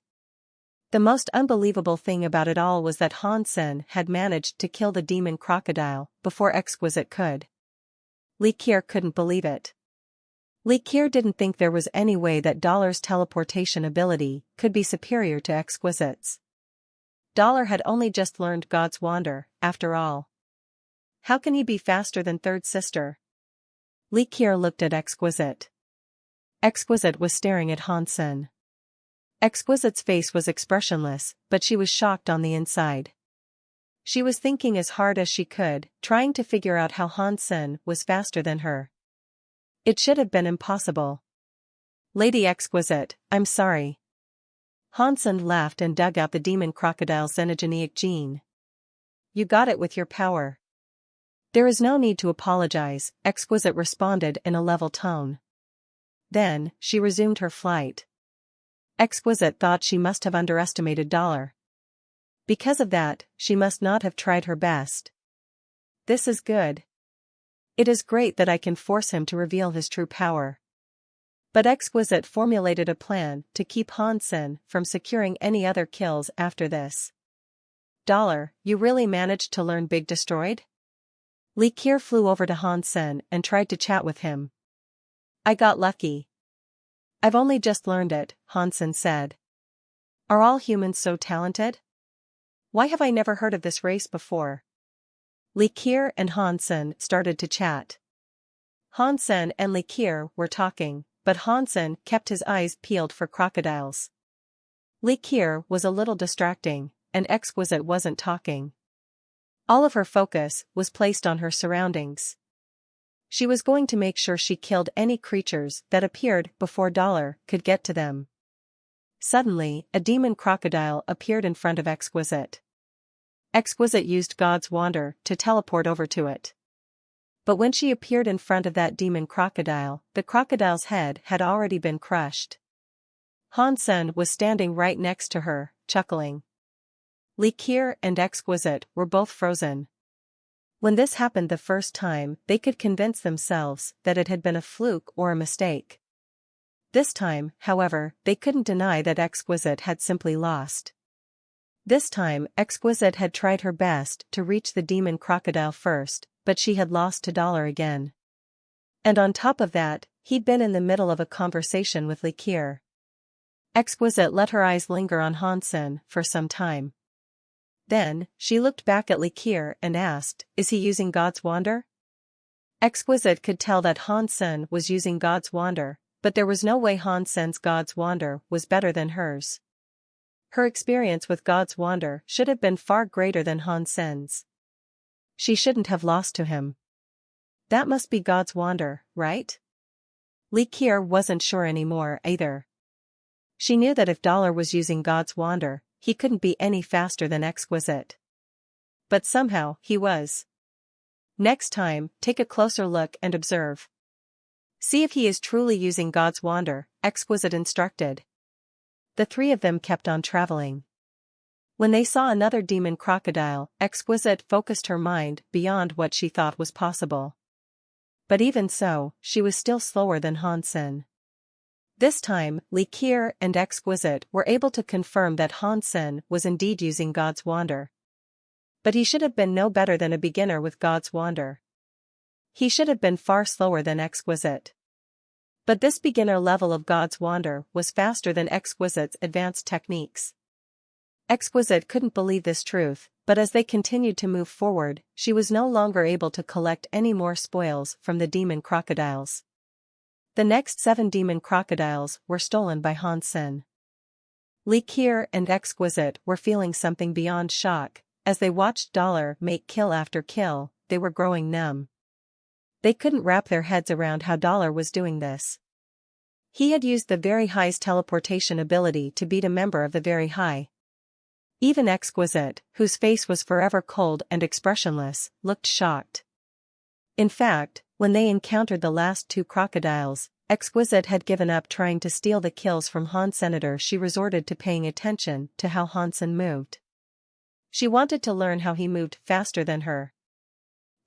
The most unbelievable thing about it all was that Hansen had managed to kill the demon crocodile before Exquisite could. Li Kier couldn't believe it. Li Kier didn't think there was any way that Dollar's teleportation ability could be superior to Exquisite's. Dollar had only just learned God's Wander, after all. How can he be faster than third sister? Li Kier looked at Exquisite. Exquisite was staring at Hansen. Exquisite's face was expressionless, but she was shocked on the inside. She was thinking as hard as she could, trying to figure out how Hansen was faster than her. It should have been impossible. "Lady Exquisite, I'm sorry." Hansen laughed and dug out the demon crocodile's xenogeneic gene. "You got it with your power." "There is no need to apologize," Exquisite responded in a level tone. Then, she resumed her flight. Exquisite thought she must have underestimated Dollar. Because of that, she must not have tried her best. This is good. It is great that I can force him to reveal his true power. But Exquisite formulated a plan to keep Hansen from securing any other kills after this. Dollar, you really managed to learn Big Destroyed? Li Kier flew over to Hansen and tried to chat with him. I got lucky. I've only just learned it, Hansen said. Are all humans so talented? Why have I never heard of this race before? Li Kier and Hansen started to chat. Hansen and Li Kier were talking, but Hansen kept his eyes peeled for crocodiles. Li Kier was a little distracting, and Exquisite wasn't talking. All of her focus was placed on her surroundings. She was going to make sure she killed any creatures that appeared before Dollar could get to them. Suddenly, a demon crocodile appeared in front of Exquisite. Exquisite used God's Wander to teleport over to it. But when she appeared in front of that demon crocodile, the crocodile's head had already been crushed. Hansen was standing right next to her, chuckling. Li Kier and Exquisite were both frozen. When this happened the first time, they could convince themselves that it had been a fluke or a mistake. This time, however, they couldn't deny that Exquisite had simply lost. This time, Exquisite had tried her best to reach the demon crocodile first, but she had lost to Dollar again. And on top of that, he'd been in the middle of a conversation with Li Kier. Exquisite let her eyes linger on Hansen for some time. Then, she looked back at Li Kier and asked, is he using God's Wander? Exquisite could tell that Hansen was using God's Wander, but there was no way Hansen's God's Wander was better than hers. Her experience with God's Wander should have been far greater than Hansen's. She shouldn't have lost to him. That must be God's Wander, right? Li Kier wasn't sure anymore either. She knew that if Dollar was using God's Wander, he couldn't be any faster than Exquisite. But somehow, he was. Next time, take a closer look and observe. See if he is truly using God's Wander, Exquisite instructed. The three of them kept on traveling. When they saw another demon crocodile, Exquisite focused her mind beyond what she thought was possible. But even so, she was still slower than Hansen. This time, Li Kier and Exquisite were able to confirm that Hansen was indeed using God's Wander. But he should have been no better than a beginner with God's Wander. He should have been far slower than Exquisite. But this beginner level of God's Wander was faster than Exquisite's advanced techniques. Exquisite couldn't believe this truth, but as they continued to move forward, she was no longer able to collect any more spoils from the demon crocodiles. The next 7 demon crocodiles were stolen by Hansen. Li Kier and Exquisite were feeling something beyond shock. As they watched Dollar make kill after kill, they were growing numb. They couldn't wrap their heads around how Dollar was doing this. He had used the Very High's teleportation ability to beat a member of the Very High. Even Exquisite, whose face was forever cold and expressionless, looked shocked. In fact, when they encountered the last 2 crocodiles, Exquisite had given up trying to steal the kills from Hansen. She resorted to paying attention to how Hansen moved. She wanted to learn how he moved faster than her.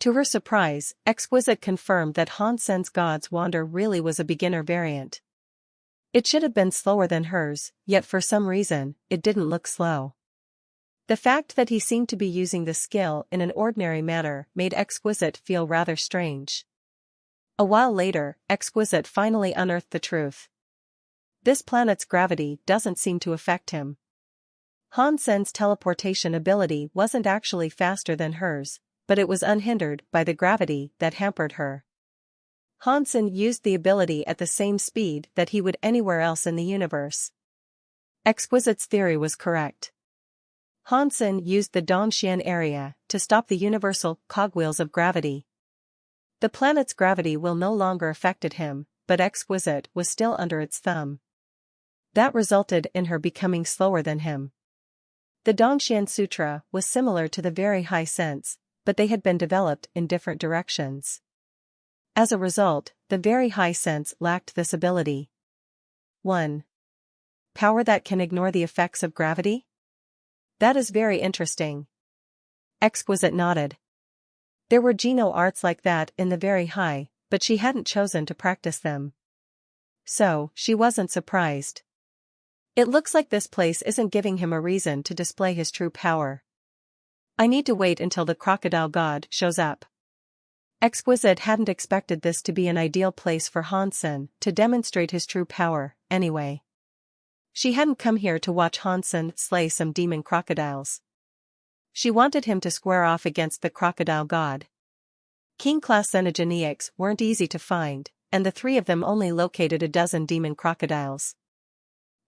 To her surprise, Exquisite confirmed that Hansen's God's Wander really was a beginner variant. It should have been slower than hers, yet for some reason, it didn't look slow. The fact that he seemed to be using the skill in an ordinary manner made Exquisite feel rather strange. A while later, Exquisite finally unearthed the truth. This planet's gravity doesn't seem to affect him. Hansen's teleportation ability wasn't actually faster than hers, but it was unhindered by the gravity that hampered her. Hansen used the ability at the same speed that he would anywhere else in the universe. Exquisite's theory was correct. Hansen used the Dongxian area to stop the universal cogwheels of gravity. The planet's gravity will no longer affected him, but Exquisite was still under its thumb. That resulted in her becoming slower than him. The Dongxian Sutra was similar to the Very High sense, but they had been developed in different directions. As a result, the very high sense lacked this ability. 1. Power that can ignore the effects of gravity? That is very interesting. Exquisite nodded. There were Geno arts like that in the very high, but she hadn't chosen to practice them. So, she wasn't surprised. It looks like this place isn't giving him a reason to display his true power. I need to wait until the crocodile god shows up. Exquisite hadn't expected this to be an ideal place for Hansen to demonstrate his true power, anyway. She hadn't come here to watch Hansen slay some demon crocodiles. She wanted him to square off against the crocodile god. King-class xenogeneics weren't easy to find, and the three of them only located a dozen demon crocodiles.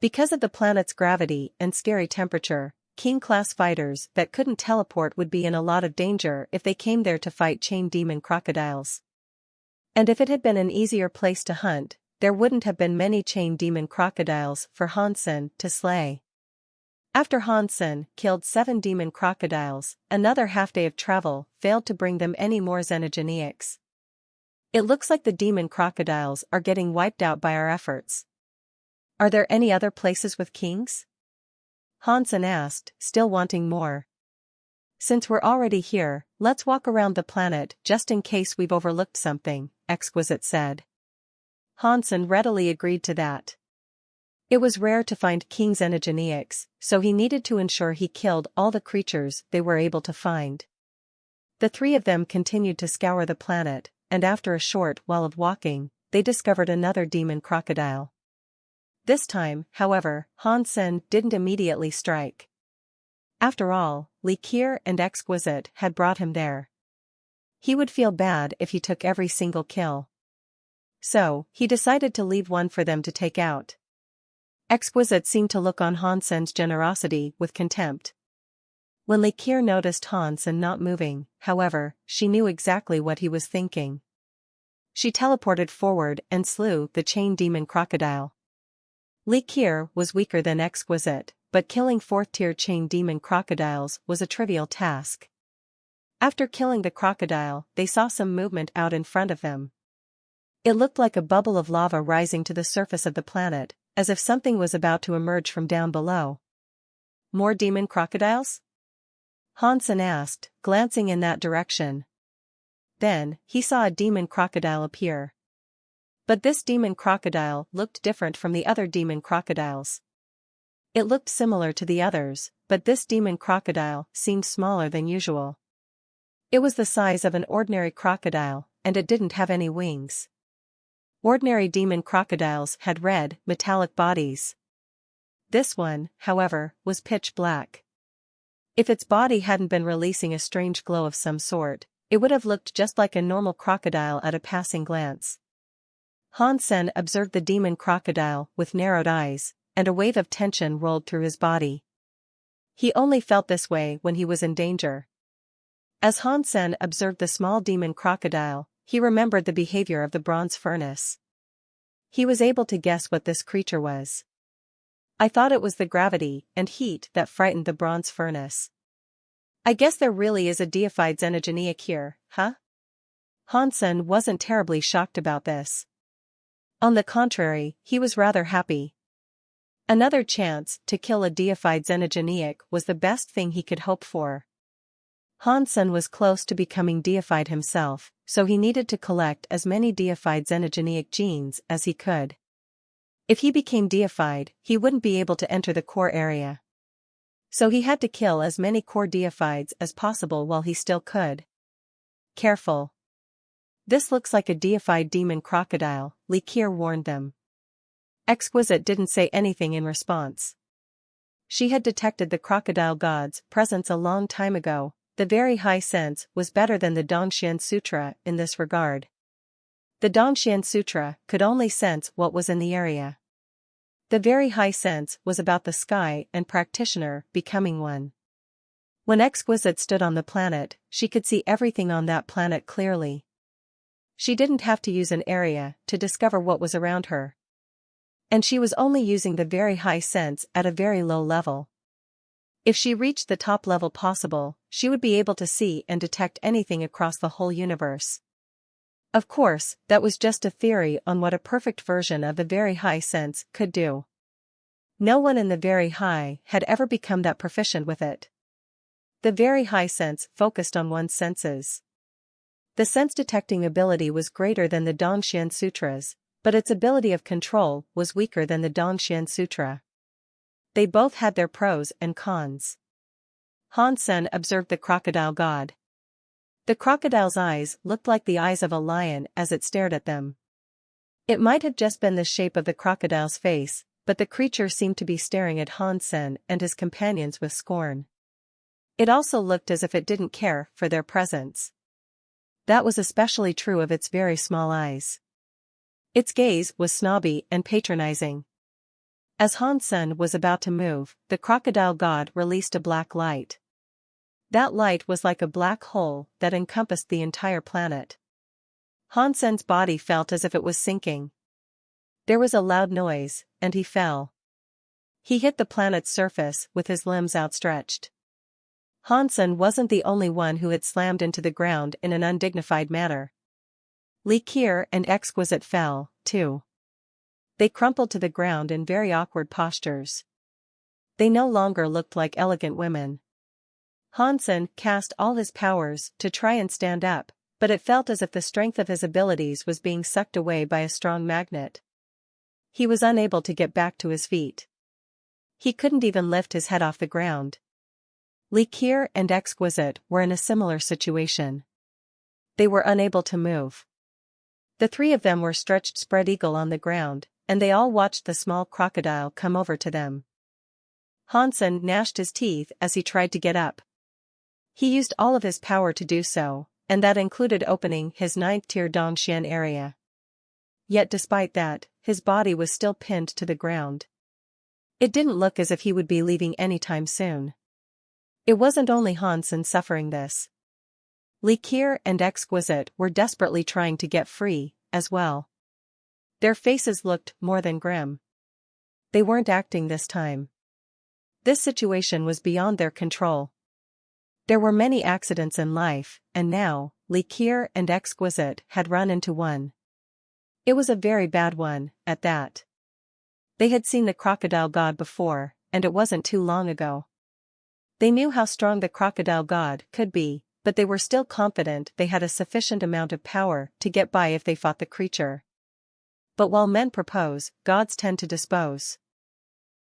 Because of the planet's gravity and scary temperature, King-class fighters that couldn't teleport would be in a lot of danger if they came there to fight chain demon crocodiles. And if it had been an easier place to hunt, there wouldn't have been many chain demon crocodiles for Hansen to slay. After Hansen killed 7 demon crocodiles, another half-day of travel failed to bring them any more xenogeneics. It looks like the demon crocodiles are getting wiped out by our efforts. Are there any other places with kings? Hansen asked, still wanting more. Since we're already here, let's walk around the planet just in case we've overlooked something, Exquisite said. Hansen readily agreed to that. It was rare to find king xenogeneics, so he needed to ensure he killed all the creatures they were able to find. The three of them continued to scour the planet, and after a short while of walking, they discovered another demon crocodile. This time, however, Hansen didn't immediately strike. After all, Likir and Exquisite had brought him there. He would feel bad if he took every single kill. So, he decided to leave one for them to take out. Exquisite seemed to look on Hansen's generosity with contempt. When Likir noticed Hansen not moving, however, she knew exactly what he was thinking. She teleported forward and slew the chain demon crocodile. Likir was weaker than Exquisite, but killing 4th-tier chain demon crocodiles was a trivial task. After killing the crocodile, they saw some movement out in front of them. It looked like a bubble of lava rising to the surface of the planet, as if something was about to emerge from down below. More demon crocodiles? Hansen asked, glancing in that direction. Then, he saw a demon crocodile appear. But this demon crocodile looked different from the other demon crocodiles. It looked similar to the others, but this demon crocodile seemed smaller than usual. It was the size of an ordinary crocodile, and it didn't have any wings. Ordinary demon crocodiles had red, metallic bodies. This one, however, was pitch black. If its body hadn't been releasing a strange glow of some sort, it would have looked just like a normal crocodile at a passing glance. Hansen observed the demon crocodile with narrowed eyes, and a wave of tension rolled through his body. He only felt this way when he was in danger. As Hansen observed the small demon crocodile, he remembered the behavior of the bronze furnace. He was able to guess what this creature was. I thought it was the gravity and heat that frightened the bronze furnace. I guess there really is a deified xenogeneic here, huh? Hansen wasn't terribly shocked about this. On the contrary, he was rather happy. Another chance to kill a deified xenogeneic was the best thing he could hope for. Hansen was close to becoming deified himself, so he needed to collect as many deified xenogeneic genes as he could. If he became deified, he wouldn't be able to enter the core area. So he had to kill as many core deifieds as possible while he still could. Careful. This looks like a deified demon crocodile, Likir warned them. Exquisite didn't say anything in response. She had detected the crocodile god's presence a long time ago. The very high sense was better than the Dongxian Sutra in this regard. The Dongxian Sutra could only sense what was in the area. The very high sense was about the sky and practitioner becoming one. When Exquisite stood on the planet, she could see everything on that planet clearly. She didn't have to use an area to discover what was around her. And she was only using the very high sense at a very low level. If she reached the top level possible, she would be able to see and detect anything across the whole universe. Of course, that was just a theory on what a perfect version of the very high sense could do. No one in the very high had ever become that proficient with it. The very high sense focused on one's senses. The sense-detecting ability was greater than the Dongxian Sutras, but its ability of control was weaker than the Dongxian Sutra. They both had their pros and cons. Han Sen observed the crocodile god. The crocodile's eyes looked like the eyes of a lion as it stared at them. It might have just been the shape of the crocodile's face, but the creature seemed to be staring at Han Sen and his companions with scorn. It also looked as if it didn't care for their presence. That was especially true of its very small eyes. Its gaze was snobby and patronizing. As Han Sen was about to move, the crocodile god released a black light. That light was like a black hole that encompassed the entire planet. Han Sen's body felt as if it was sinking. There was a loud noise, and he fell. He hit the planet's surface with his limbs outstretched. Han Sen wasn't the only one who had slammed into the ground in an undignified manner. Li Qier and Exquisite fell, too. They crumpled to the ground in very awkward postures. They no longer looked like elegant women. Han Sen cast all his powers to try and stand up, but it felt as if the strength of his abilities was being sucked away by a strong magnet. He was unable to get back to his feet. He couldn't even lift his head off the ground. Li Qier and Exquisite were in a similar situation. They were unable to move. The three of them were stretched spread-eagle on the ground, and they all watched the small crocodile come over to them. Han Sen gnashed his teeth as he tried to get up. He used all of his power to do so, and that included opening his 9th-tier Dongxian area. Yet despite that, his body was still pinned to the ground. It didn't look as if he would be leaving anytime soon. It wasn't only Han Sen suffering this. Li Qier and Exquisite were desperately trying to get free, as well. Their faces looked more than grim. They weren't acting this time. This situation was beyond their control. There were many accidents in life, and now, Li Qier and Exquisite had run into one. It was a very bad one, at that. They had seen the crocodile god before, and it wasn't too long ago. They knew how strong the crocodile god could be, but they were still confident they had a sufficient amount of power to get by if they fought the creature. But while men propose, gods tend to dispose.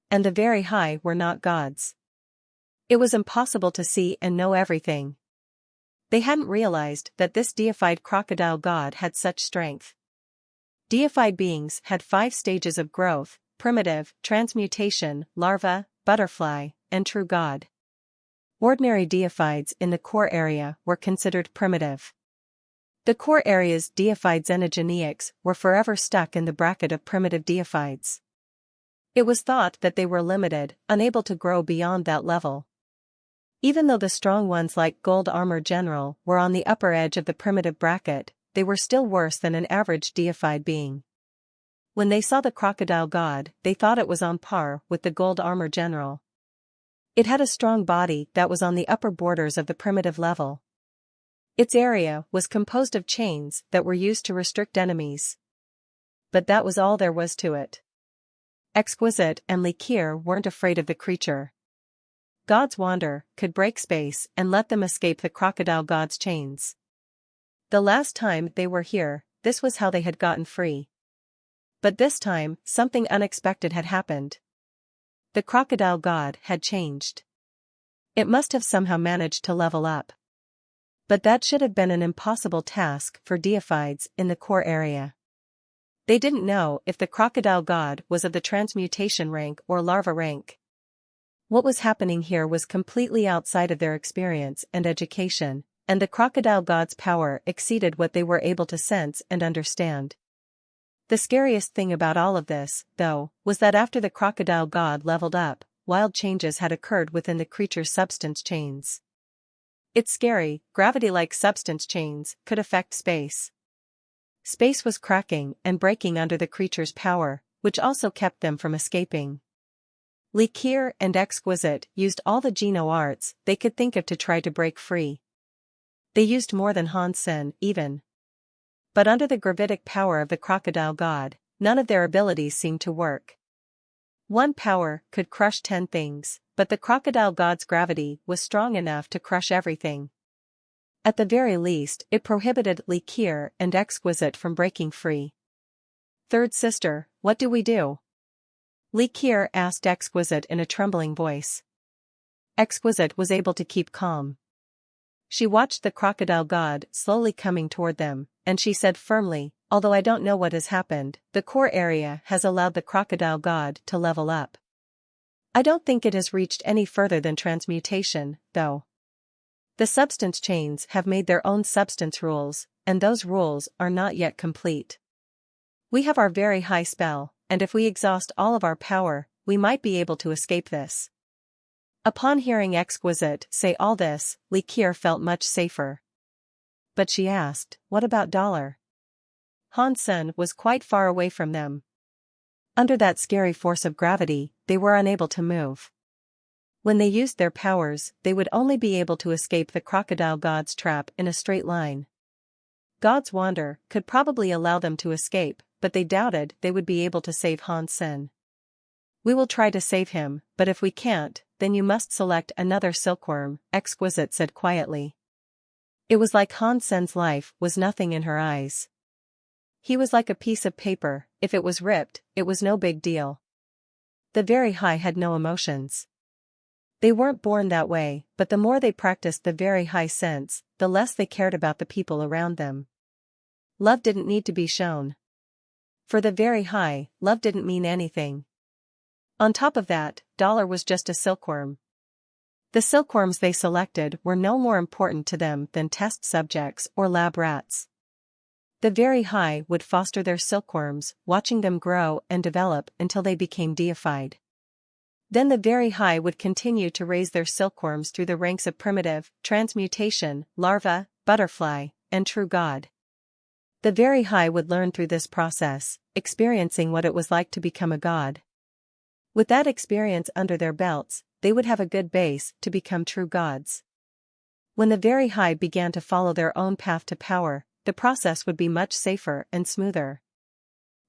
And the very high were not gods. It was impossible to see and know everything. They hadn't realized that this deified crocodile god had such strength. Deified beings had 5 stages of growth: primitive, transmutation, larva, butterfly, and true god. Ordinary deifieds in the core area were considered primitive. The core area's deified xenogeneics were forever stuck in the bracket of primitive deifieds. It was thought that they were limited, unable to grow beyond that level. Even though the strong ones like Gold Armor General were on the upper edge of the primitive bracket, they were still worse than an average deified being. When they saw the crocodile god, they thought it was on par with the Gold Armor General. It had a strong body that was on the upper borders of the primitive level. Its area was composed of chains that were used to restrict enemies. But that was all there was to it. Exquisite and Li Qier weren't afraid of the creature. Gods wander, could break space and let them escape the crocodile god's chains. The last time they were here, this was how they had gotten free. But this time, something unexpected had happened. The crocodile god had changed. It must have somehow managed to level up. But that should have been an impossible task for deifieds in the core area. They didn't know if the crocodile god was of the transmutation rank or larva rank. What was happening here was completely outside of their experience and education, and the crocodile god's power exceeded what they were able to sense and understand. The scariest thing about all of this, though, was that after the crocodile god leveled up, wild changes had occurred within the creature's substance chains. It's scary, gravity-like substance chains could affect space. Space was cracking and breaking under the creature's power, which also kept them from escaping. Li Qier and Exquisite used all the Geno arts they could think of to try to break free. They used more than Han Sen, even. But under the gravitic power of the crocodile god, none of their abilities seemed to work. One power could crush 10 things, but the crocodile god's gravity was strong enough to crush everything. At the very least, it prohibited Likir and Exquisite from breaking free. Third sister, what do we do? Likir asked Exquisite in a trembling voice. Exquisite was able to keep calm. She watched the crocodile god slowly coming toward them, and she said firmly, although I don't know what has happened, the core area has allowed the crocodile god to level up. I don't think it has reached any further than transmutation, though. The substance chains have made their own substance rules, and those rules are not yet complete. We have our very high spell, and if we exhaust all of our power, we might be able to escape this. Upon hearing Exquisite say all this, Likir felt much safer. But she asked, what about Dollar? Hansen was quite far away from them. Under that scary force of gravity, they were unable to move. When they used their powers, they would only be able to escape the crocodile god's trap in a straight line. God's Wander could probably allow them to escape, but they doubted they would be able to save Hansen. We will try to save him, but if we can't, then you must select another silkworm, Exquisite said quietly. It was like Hansen's life was nothing in her eyes. He was like a piece of paper, if it was ripped, it was no big deal. The Very High had no emotions. They weren't born that way, but the more they practiced the Very High sense, the less they cared about the people around them. Love didn't need to be shown. For the Very High, love didn't mean anything. On top of that, Dollar was just a silkworm. The silkworms they selected were no more important to them than test subjects or lab rats. The Very High would foster their silkworms, watching them grow and develop until they became deified. Then the Very High would continue to raise their silkworms through the ranks of primitive, transmutation, larva, butterfly, and true god. The Very High would learn through this process, experiencing what it was like to become a god. With that experience under their belts, they would have a good base to become true gods. When the Very High began to follow their own path to power, the process would be much safer and smoother.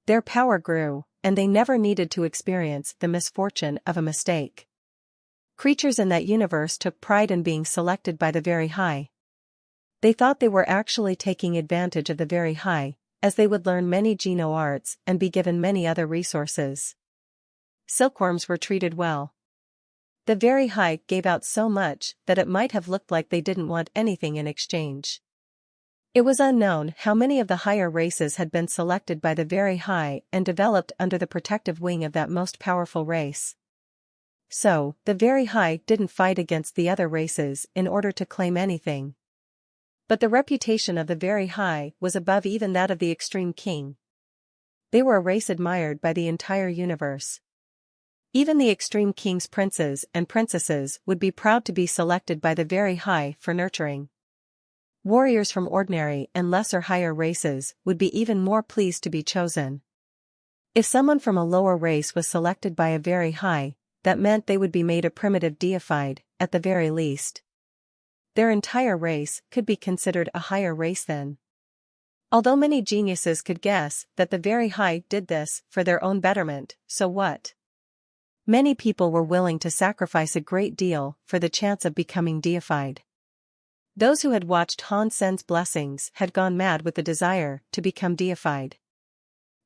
Their power grew, and they never needed to experience the misfortune of a mistake. Creatures in that universe took pride in being selected by the Very High. They thought they were actually taking advantage of the Very High, as they would learn many geno arts and be given many other resources. Silkworms were treated well. The Very High gave out so much that it might have looked like they didn't want anything in exchange. It was unknown how many of the higher races had been selected by the Very High and developed under the protective wing of that most powerful race. So, the Very High didn't fight against the other races in order to claim anything. But the reputation of the Very High was above even that of the Extreme King. They were a race admired by the entire universe. Even the Extreme King's princes and princesses would be proud to be selected by the Very High for nurturing. Warriors from ordinary and lesser higher races would be even more pleased to be chosen. If someone from a lower race was selected by a Very High, that meant they would be made a primitive deified, at the very least. Their entire race could be considered a higher race then. Although many geniuses could guess that the Very High did this for their own betterment, so what? Many people were willing to sacrifice a great deal for the chance of becoming deified. Those who had watched Hansen's blessings had gone mad with the desire to become deified.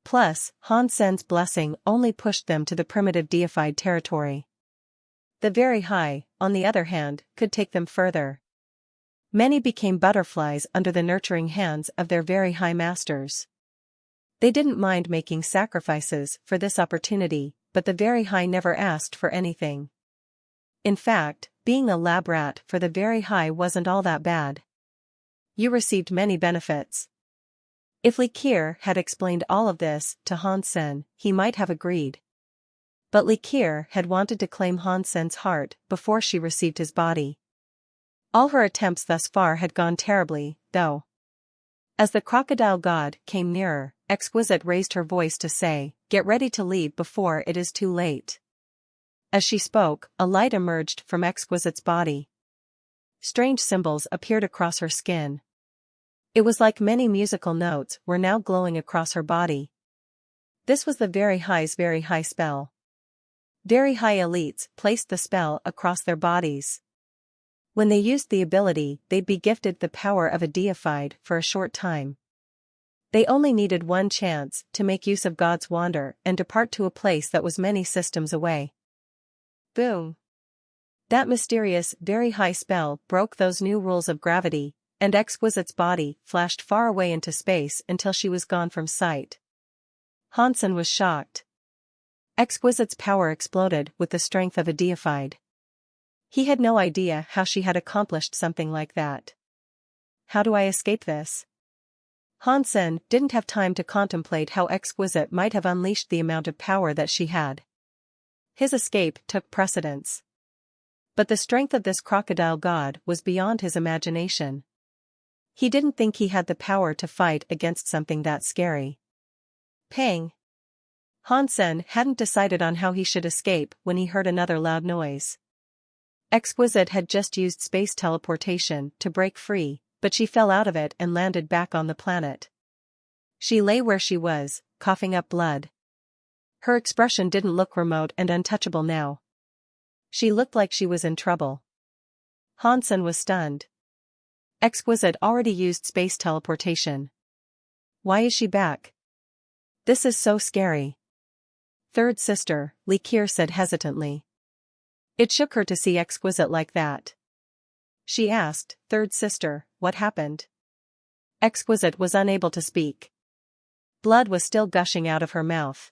Plus, Hansen's blessing only pushed them to the primitive deified territory. The Very High, on the other hand, could take them further. Many became butterflies under the nurturing hands of their Very High masters. They didn't mind making sacrifices for this opportunity, but the Very High never asked for anything. In fact, being a lab rat for the Very High wasn't all that bad. You received many benefits. If Likir had explained all of this to Hansen, he might have agreed. But Likir had wanted to claim Hansen's heart before she received his body. All her attempts thus far had gone terribly, though. As the crocodile god came nearer, Exquisite raised her voice to say, "Get ready to leave before it is too late." As she spoke, a light emerged from Exquisite's body. Strange symbols appeared across her skin. It was like many musical notes were now glowing across her body. This was the very high spell. Very high elites placed the spell across their bodies. When they used the ability, they'd be gifted the power of a deified for a short time. They only needed one chance to make use of God's wonder and depart to a place that was many systems away. Boom! That mysterious, very high spell broke those new rules of gravity, and Exquisite's body flashed far away into space until she was gone from sight. Hansen was shocked. Exquisite's power exploded with the strength of a deified. He had no idea how she had accomplished something like that. How do I escape this? Hansen didn't have time to contemplate how Exquisite might have unleashed the amount of power that she had. His escape took precedence. But the strength of this crocodile god was beyond his imagination. He didn't think he had the power to fight against something that scary. Pang! Hansen hadn't decided on how he should escape when he heard another loud noise. Exquisite had just used space teleportation to break free, but she fell out of it and landed back on the planet. She lay where she was, coughing up blood. Her expression didn't look remote and untouchable now. She looked like she was in trouble. Hansen was stunned. Exquisite already used space teleportation. Why is she back? This is so scary. Third sister, Likir said hesitantly. It shook her to see Exquisite like that. She asked, Third sister, what happened? Exquisite was unable to speak. Blood was still gushing out of her mouth.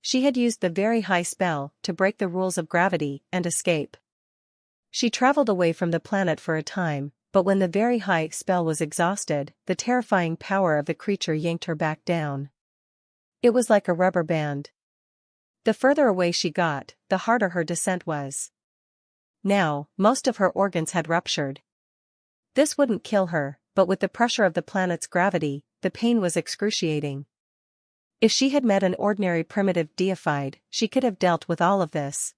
She had used the very high spell to break the rules of gravity and escape. She traveled away from the planet for a time, but when the very high spell was exhausted, the terrifying power of the creature yanked her back down. It was like a rubber band. The further away she got, the harder her descent was. Now, most of her organs had ruptured. This wouldn't kill her, but with the pressure of the planet's gravity, the pain was excruciating. If she had met an ordinary primitive deified, she could have dealt with all of this.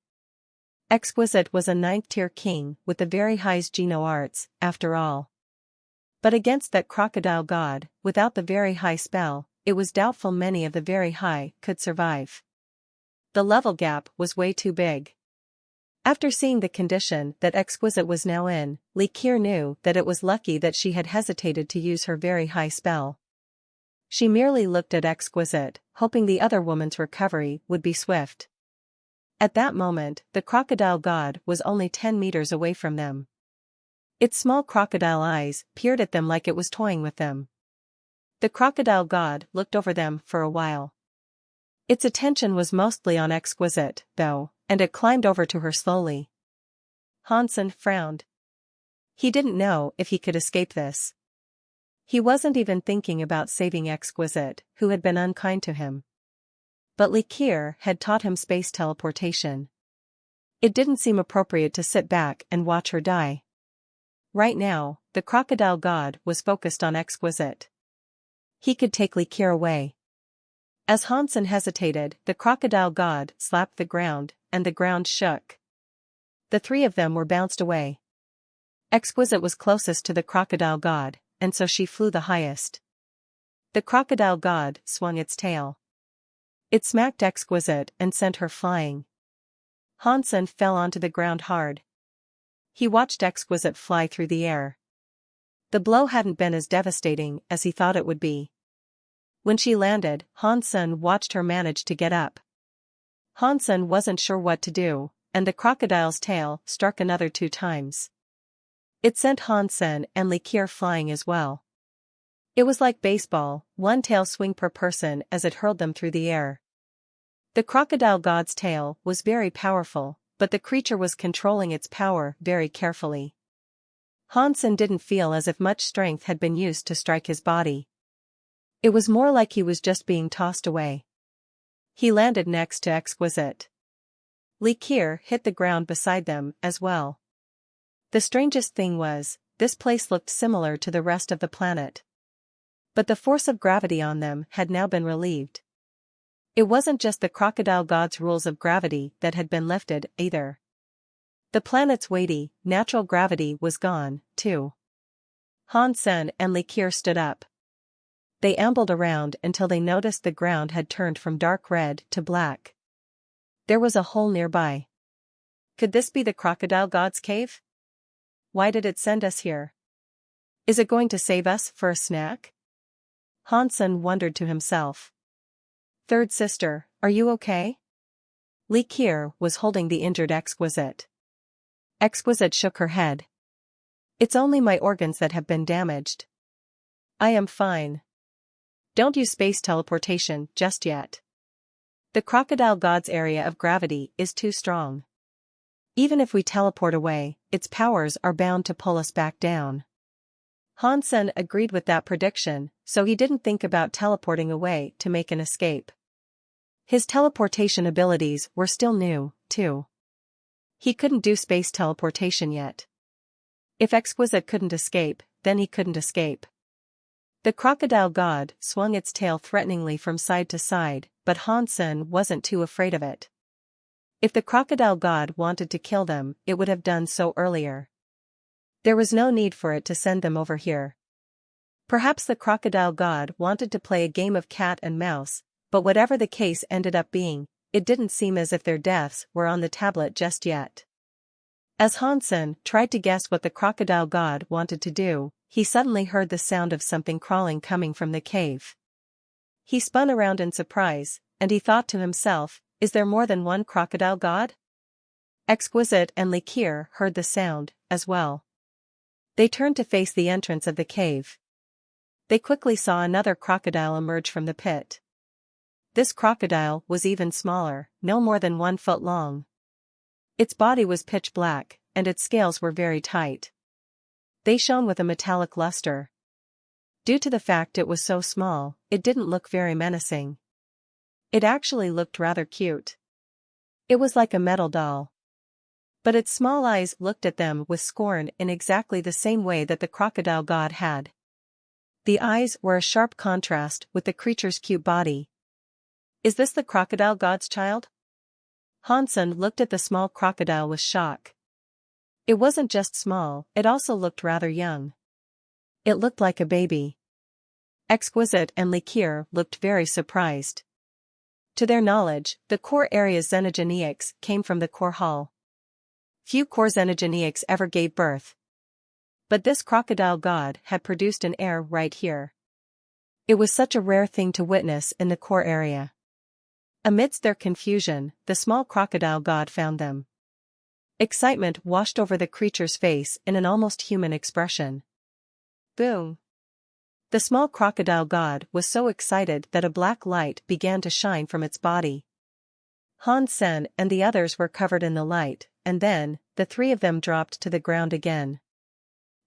Exquisite was a 9th-tier king with the very highest Geno arts, after all. But against that crocodile god, without the very high spell, it was doubtful many of the very high could survive. The level gap was way too big. After seeing the condition that Exquisite was now in, Likir knew that it was lucky that she had hesitated to use her very high spell. She merely looked at Exquisite, hoping the other woman's recovery would be swift. At that moment, the crocodile god was only 10 meters away from them. Its small crocodile eyes peered at them like it was toying with them. The crocodile god looked over them for a while. Its attention was mostly on Exquisite, though, and it climbed over to her slowly. Hansen frowned. He didn't know if he could escape this. He wasn't even thinking about saving Exquisite, who had been unkind to him. But Likir had taught him space teleportation. It didn't seem appropriate to sit back and watch her die. Right now, the crocodile god was focused on Exquisite. He could take Likir away. As Hansen hesitated, the crocodile god slapped the ground, and the ground shook. The three of them were bounced away. Exquisite was closest to the crocodile god, and so she flew the highest. The crocodile god swung its tail. It smacked Exquisite and sent her flying. Hansen fell onto the ground hard. He watched Exquisite fly through the air. The blow hadn't been as devastating as he thought it would be. When she landed, Hansen watched her manage to get up. Hansen wasn't sure what to do, and the crocodile's tail struck another 2 times. It sent Hansen and Likir flying as well. It was like baseball, 1 tail swing per person as it hurled them through the air. The crocodile god's tail was very powerful, but the creature was controlling its power very carefully. Hansen didn't feel as if much strength had been used to strike his body. It was more like he was just being tossed away. He landed next to Exquisite. Likir hit the ground beside them as well. The strangest thing was, this place looked similar to the rest of the planet. But the force of gravity on them had now been relieved. It wasn't just the crocodile god's rules of gravity that had been lifted, either. The planet's weighty, natural gravity was gone, too. Hansen and Likir stood up. They ambled around until they noticed the ground had turned from dark red to black. There was a hole nearby. Could this be the crocodile god's cave? Why did it send us here? Is it going to save us for a snack? Hansen wondered to himself. Third sister, are you okay? Likir was holding the injured Exquisite. Exquisite shook her head. It's only my organs that have been damaged. I am fine. Don't use space teleportation just yet. The crocodile god's area of gravity is too strong. Even if we teleport away, its powers are bound to pull us back down. Hansen agreed with that prediction, so he didn't think about teleporting away to make an escape. His teleportation abilities were still new, too. He couldn't do space teleportation yet. If Exquisite couldn't escape, then he couldn't escape. The crocodile god swung its tail threateningly from side to side, but Hansen wasn't too afraid of it. If the crocodile god wanted to kill them, it would have done so earlier. There was no need for it to send them over here. Perhaps the crocodile god wanted to play a game of cat and mouse, but whatever the case ended up being, it didn't seem as if their deaths were on the tablet just yet. As Hansen tried to guess what the crocodile god wanted to do, he suddenly heard the sound of something crawling coming from the cave. He spun around in surprise, and he thought to himself, is there more than one crocodile god? Exquisite and Likir heard the sound, as well. They turned to face the entrance of the cave. They quickly saw another crocodile emerge from the pit. This crocodile was even smaller, no more than 1 foot long. Its body was pitch black, and its scales were very tight. They shone with a metallic luster. Due to the fact it was so small, it didn't look very menacing. It actually looked rather cute. It was like a metal doll. But its small eyes looked at them with scorn in exactly the same way that the crocodile god had. The eyes were a sharp contrast with the creature's cute body. Is this the crocodile god's child? Hansen looked at the small crocodile with shock. It wasn't just small, it also looked rather young. It looked like a baby. Exquisite and Likir looked very surprised. To their knowledge, the core area's xenogeneics came from the core hall. Few core xenogeneics ever gave birth. But this crocodile god had produced an heir right here. It was such a rare thing to witness in the core area. Amidst their confusion, the small crocodile god found them. Excitement washed over the creature's face in an almost human expression. Boom! The small crocodile god was so excited that a black light began to shine from its body. Hansen and the others were covered in the light, and then, the three of them dropped to the ground again.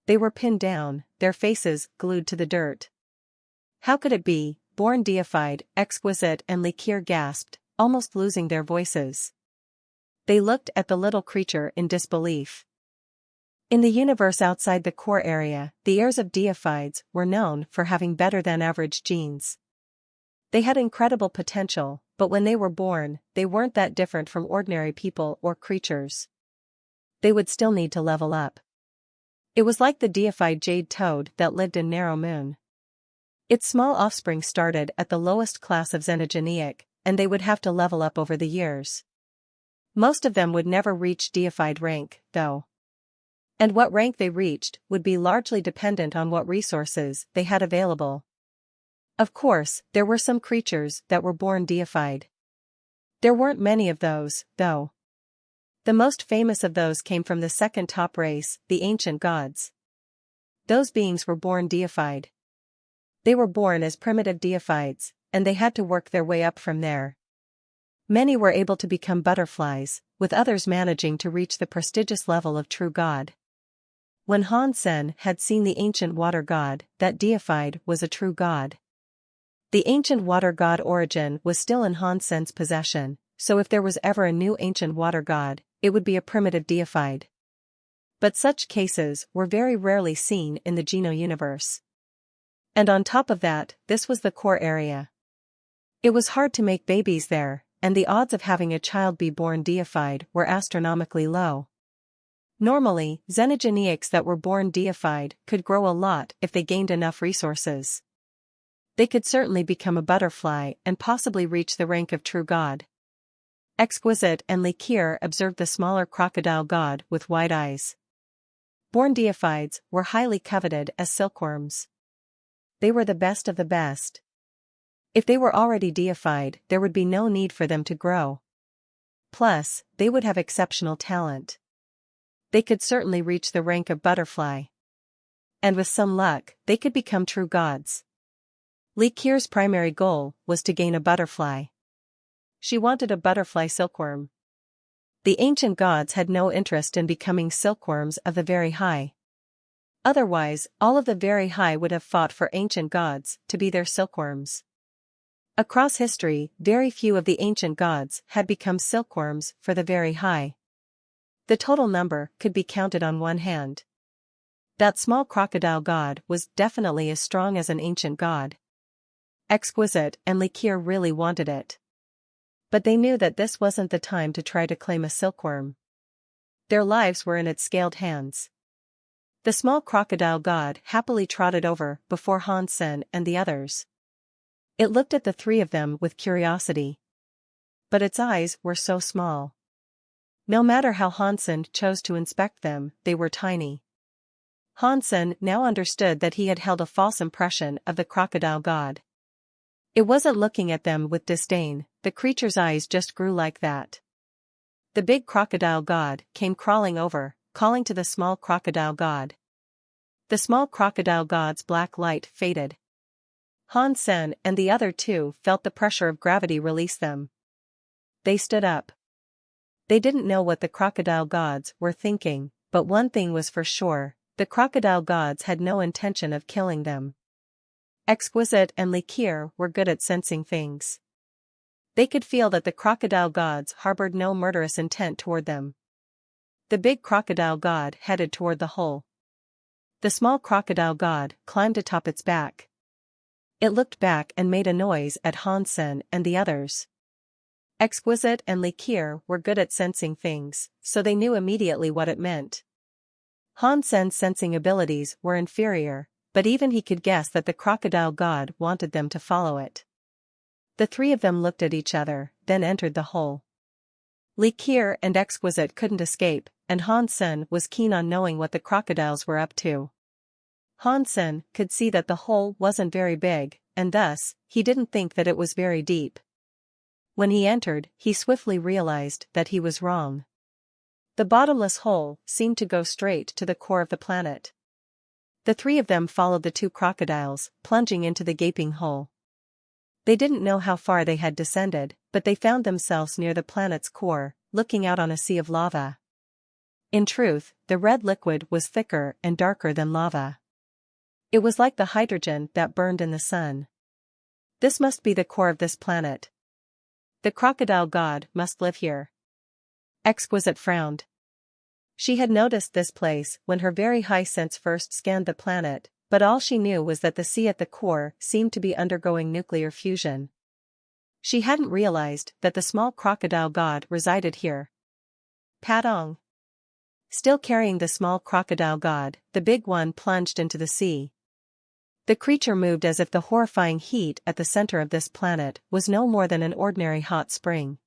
They were pinned down, their faces glued to the dirt. How could it be, born deified, Exquisite and Likir gasped, almost losing their voices. They looked at the little creature in disbelief. In the universe outside the core area, the heirs of deifieds were known for having better-than-average genes. They had incredible potential, but when they were born, they weren't that different from ordinary people or creatures. They would still need to level up. It was like the deified jade toad that lived in Narrow Moon. Its small offspring started at the lowest class of xenogeneic, and they would have to level up over the years. Most of them would never reach deified rank, though. And what rank they reached would be largely dependent on what resources they had available. Of course, there were some creatures that were born deified. There weren't many of those, though. The most famous of those came from the second top race, the ancient gods. Those beings were born deified. They were born as primitive deifieds, and they had to work their way up from there. Many were able to become butterflies, with others managing to reach the prestigious level of true god. When Hansen had seen the ancient water god, that deified was a true god. The ancient water god origin was still in Hansen's possession, so if there was ever a new ancient water god, it would be a primitive deified. But such cases were very rarely seen in the Geno universe. And on top of that, this was the core area. It was hard to make babies there, and the odds of having a child be born deified were astronomically low. Normally, xenogeneics that were born deified could grow a lot if they gained enough resources. They could certainly become a butterfly and possibly reach the rank of true god. Exquisite and Likir observed the smaller crocodile god with wide eyes. Born deifieds were highly coveted as silkworms. They were the best of the best. If they were already deified, there would be no need for them to grow. Plus, they would have exceptional talent. They could certainly reach the rank of butterfly. And with some luck, they could become true gods. Likir's primary goal was to gain a butterfly. She wanted a butterfly silkworm. The ancient gods had no interest in becoming silkworms of the very high. Otherwise, all of the very high would have fought for ancient gods to be their silkworms. Across history, very few of the ancient gods had become silkworms for the very high. The total number could be counted on one hand. That small crocodile god was definitely as strong as an ancient god. Exquisite and Likir really wanted it. But they knew that this wasn't the time to try to claim a silkworm. Their lives were in its scaled hands. The small crocodile god happily trotted over before Hansen and the others. It looked at the three of them with curiosity. But its eyes were so small. No matter how Hansen chose to inspect them, they were tiny. Hansen now understood that he had held a false impression of the crocodile god. It wasn't looking at them with disdain, the creature's eyes just grew like that. The big crocodile god came crawling over, calling to the small crocodile god. The small crocodile god's black light faded. Hansen and the other two felt the pressure of gravity release them. They stood up. They didn't know what the crocodile gods were thinking, but one thing was for sure, the crocodile gods had no intention of killing them. Exquisite and Likir were good at sensing things. They could feel that the crocodile gods harbored no murderous intent toward them. The big crocodile god headed toward the hole. The small crocodile god climbed atop its back. It looked back and made a noise at Hansen and the others. Exquisite and Likir were good at sensing things, so they knew immediately what it meant. Hansen's sensing abilities were inferior, but even he could guess that the crocodile god wanted them to follow it. The three of them looked at each other, then entered the hole. Likir and Exquisite couldn't escape, and Hansen was keen on knowing what the crocodiles were up to. Hansen could see that the hole wasn't very big, and thus, he didn't think that it was very deep. When he entered, he swiftly realized that he was wrong. The bottomless hole seemed to go straight to the core of the planet. The three of them followed the two crocodiles, plunging into the gaping hole. They didn't know how far they had descended, but they found themselves near the planet's core, looking out on a sea of lava. In truth, the red liquid was thicker and darker than lava. It was like the hydrogen that burned in the sun. This must be the core of this planet. The crocodile god must live here. Exquisite frowned. She had noticed this place when her very high sense first scanned the planet, but all she knew was that the sea at the core seemed to be undergoing nuclear fusion. She hadn't realized that the small crocodile god resided here. Padong. Still carrying the small crocodile god, the big one plunged into the sea. The creature moved as if the horrifying heat at the center of this planet was no more than an ordinary hot spring.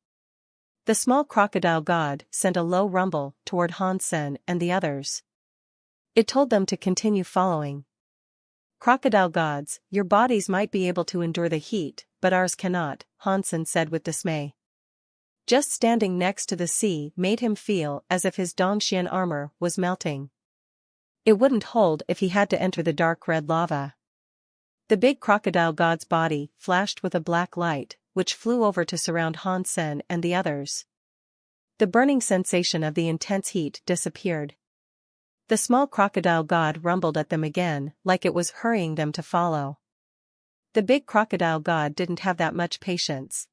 The small crocodile god sent a low rumble toward Hansen and the others. It told them to continue following. Crocodile gods, your bodies might be able to endure the heat, but ours cannot, Hansen said with dismay. Just standing next to the sea made him feel as if his Dongxian armor was melting. It wouldn't hold if he had to enter the dark red lava. The big crocodile god's body flashed with a black light, which flew over to surround Hansen and the others. The burning sensation of the intense heat disappeared. The small crocodile god rumbled at them again, like it was hurrying them to follow. The big crocodile god didn't have that much patience.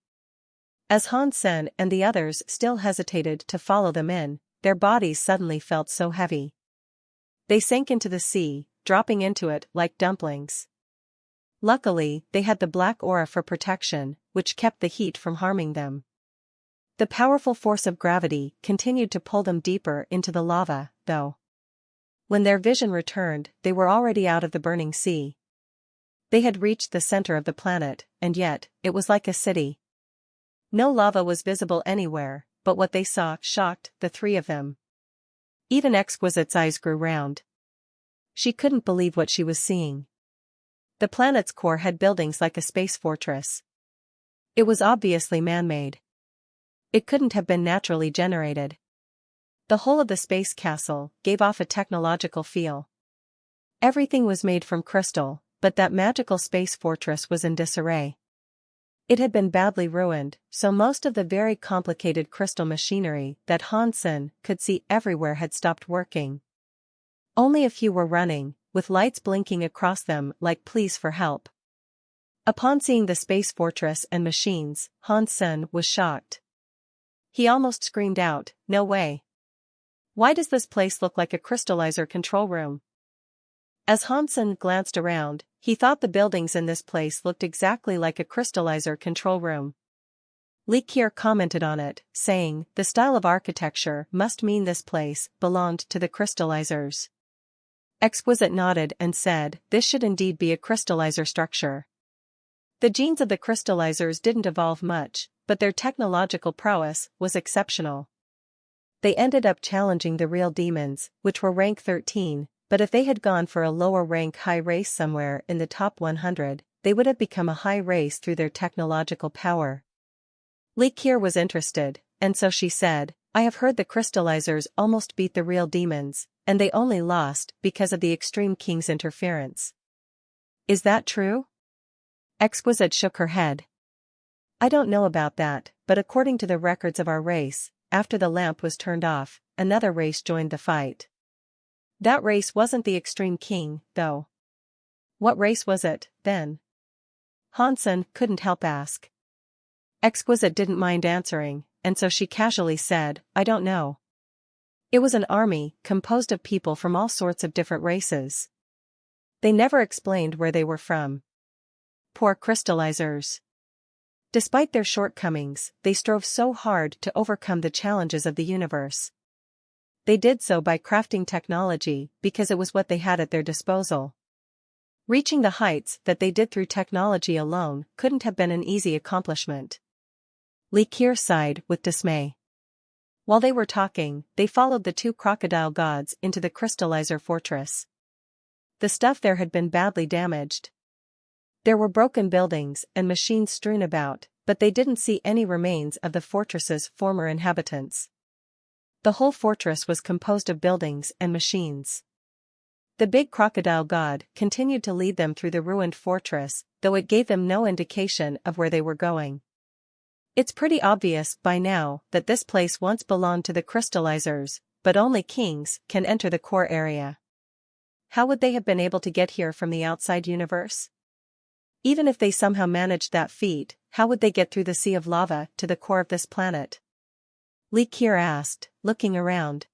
As Hansen and the others still hesitated to follow them in, their bodies suddenly felt so heavy. They sank into the sea, dropping into it like dumplings. Luckily, they had the black aura for protection, which kept the heat from harming them. The powerful force of gravity continued to pull them deeper into the lava, though. When their vision returned, they were already out of the burning sea. They had reached the center of the planet, and yet, it was like a city. No lava was visible anywhere, but what they saw shocked the three of them. Even Exquisite's eyes grew round. She couldn't believe what she was seeing. The planet's core had buildings like a space fortress. It was obviously man-made. It couldn't have been naturally generated. The whole of the space castle gave off a technological feel. Everything was made from crystal, but that magical space fortress was in disarray. It had been badly ruined, so most of the very complicated crystal machinery that Hansen could see everywhere had stopped working. Only a few were running, with lights blinking across them like pleas for help. Upon seeing the space fortress and machines, Hansen was shocked. He almost screamed out, "No way! Why does this place look like a crystallizer control room?" As Hansen glanced around, he thought the buildings in this place looked exactly like a crystallizer control room. Li Kier commented on it, saying, "The style of architecture must mean this place belonged to the crystallizers." Exquisite nodded and said, "This should indeed be a crystallizer structure." The genes of the crystallizers didn't evolve much, but their technological prowess was exceptional. They ended up challenging the real demons, which were rank 13, but if they had gone for a lower rank high race somewhere in the top 100, they would have become a high race through their technological power. Li Kier was interested, and so she said, "I have heard the crystallizers almost beat the real demons, and they only lost because of the Extreme King's interference. Is that true?" Exquisite shook her head. "I don't know about that, but according to the records of our race, after the lamp was turned off, another race joined the fight. That race wasn't the Extreme King, though." "What race was it, then?" Hansen couldn't help ask. Exquisite didn't mind answering, and so she casually said, "I don't know. It was an army, composed of people from all sorts of different races. They never explained where they were from." Poor crystallizers. Despite their shortcomings, they strove so hard to overcome the challenges of the universe. They did so by crafting technology because it was what they had at their disposal. Reaching the heights that they did through technology alone couldn't have been an easy accomplishment. Li Kier sighed with dismay. While they were talking, they followed the two crocodile gods into the crystallizer fortress. The stuff there had been badly damaged. There were broken buildings and machines strewn about, but they didn't see any remains of the fortress's former inhabitants. The whole fortress was composed of buildings and machines. The big crocodile god continued to lead them through the ruined fortress, though it gave them no indication of where they were going. It's pretty obvious by now that this place once belonged to the crystallizers, but only kings can enter the core area. How would they have been able to get here from the outside universe? Even if they somehow managed that feat, how would they get through the sea of lava to the core of this planet? Li Kier asked, looking around.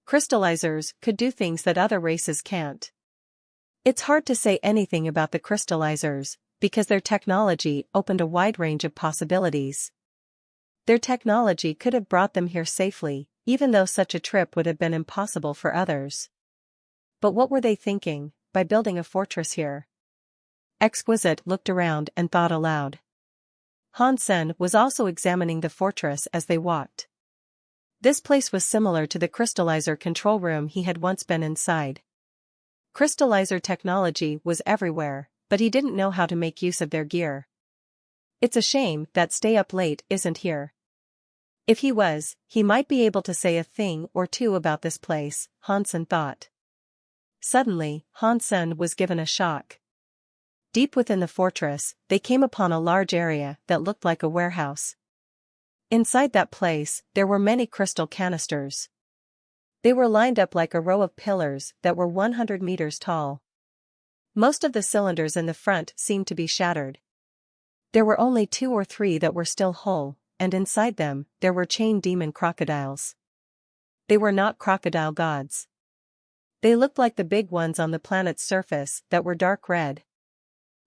Crystallizers could do things that other races can't. It's hard to say anything about the crystallizers, because their technology opened a wide range of possibilities. Their technology could have brought them here safely, even though such a trip would have been impossible for others. But what were they thinking, by building a fortress here? Exquisite looked around and thought aloud. Hansen was also examining the fortress as they walked. This place was similar to the crystallizer control room he had once been inside. Crystallizer technology was everywhere, but he didn't know how to make use of their gear. It's a shame that Stay Up Late isn't here. If he was, he might be able to say a thing or two about this place, Hansen thought. Suddenly, Hansen was given a shock. Deep within the fortress, they came upon a large area that looked like a warehouse. Inside that place, there were many crystal canisters. They were lined up like a row of pillars that were 100 meters tall. Most of the cylinders in the front seemed to be shattered. There were only 2 or 3 that were still whole, and inside them, there were chain demon crocodiles. They were not crocodile gods. They looked like the big ones on the planet's surface that were dark red.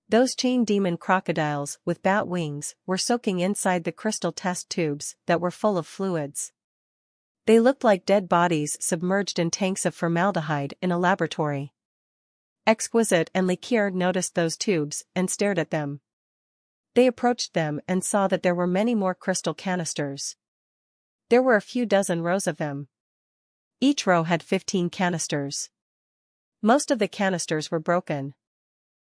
Those chain demon crocodiles with bat wings were soaking inside the crystal test tubes that were full of fluids. They looked like dead bodies submerged in tanks of formaldehyde in a laboratory. Exquisite and Liqueur noticed those tubes and stared at them. They approached them and saw that there were many more crystal canisters. There were a few dozen rows of them. Each row had 15 canisters. Most of the canisters were broken.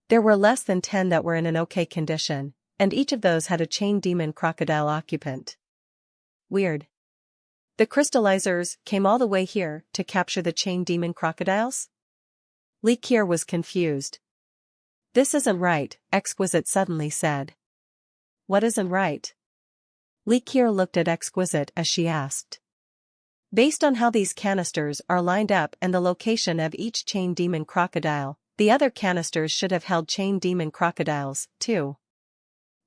There were less than 10 that were in an okay condition, and each of those had a chain demon crocodile occupant. Weird. The crystallizers came all the way here to capture the chain demon crocodiles? Liqueur was confused. This isn't right, Exquisite suddenly said. What isn't right? Liqueur looked at Exquisite as she asked. Based on how these canisters are lined up and the location of each chain demon crocodile, the other canisters should have held chain demon crocodiles, too.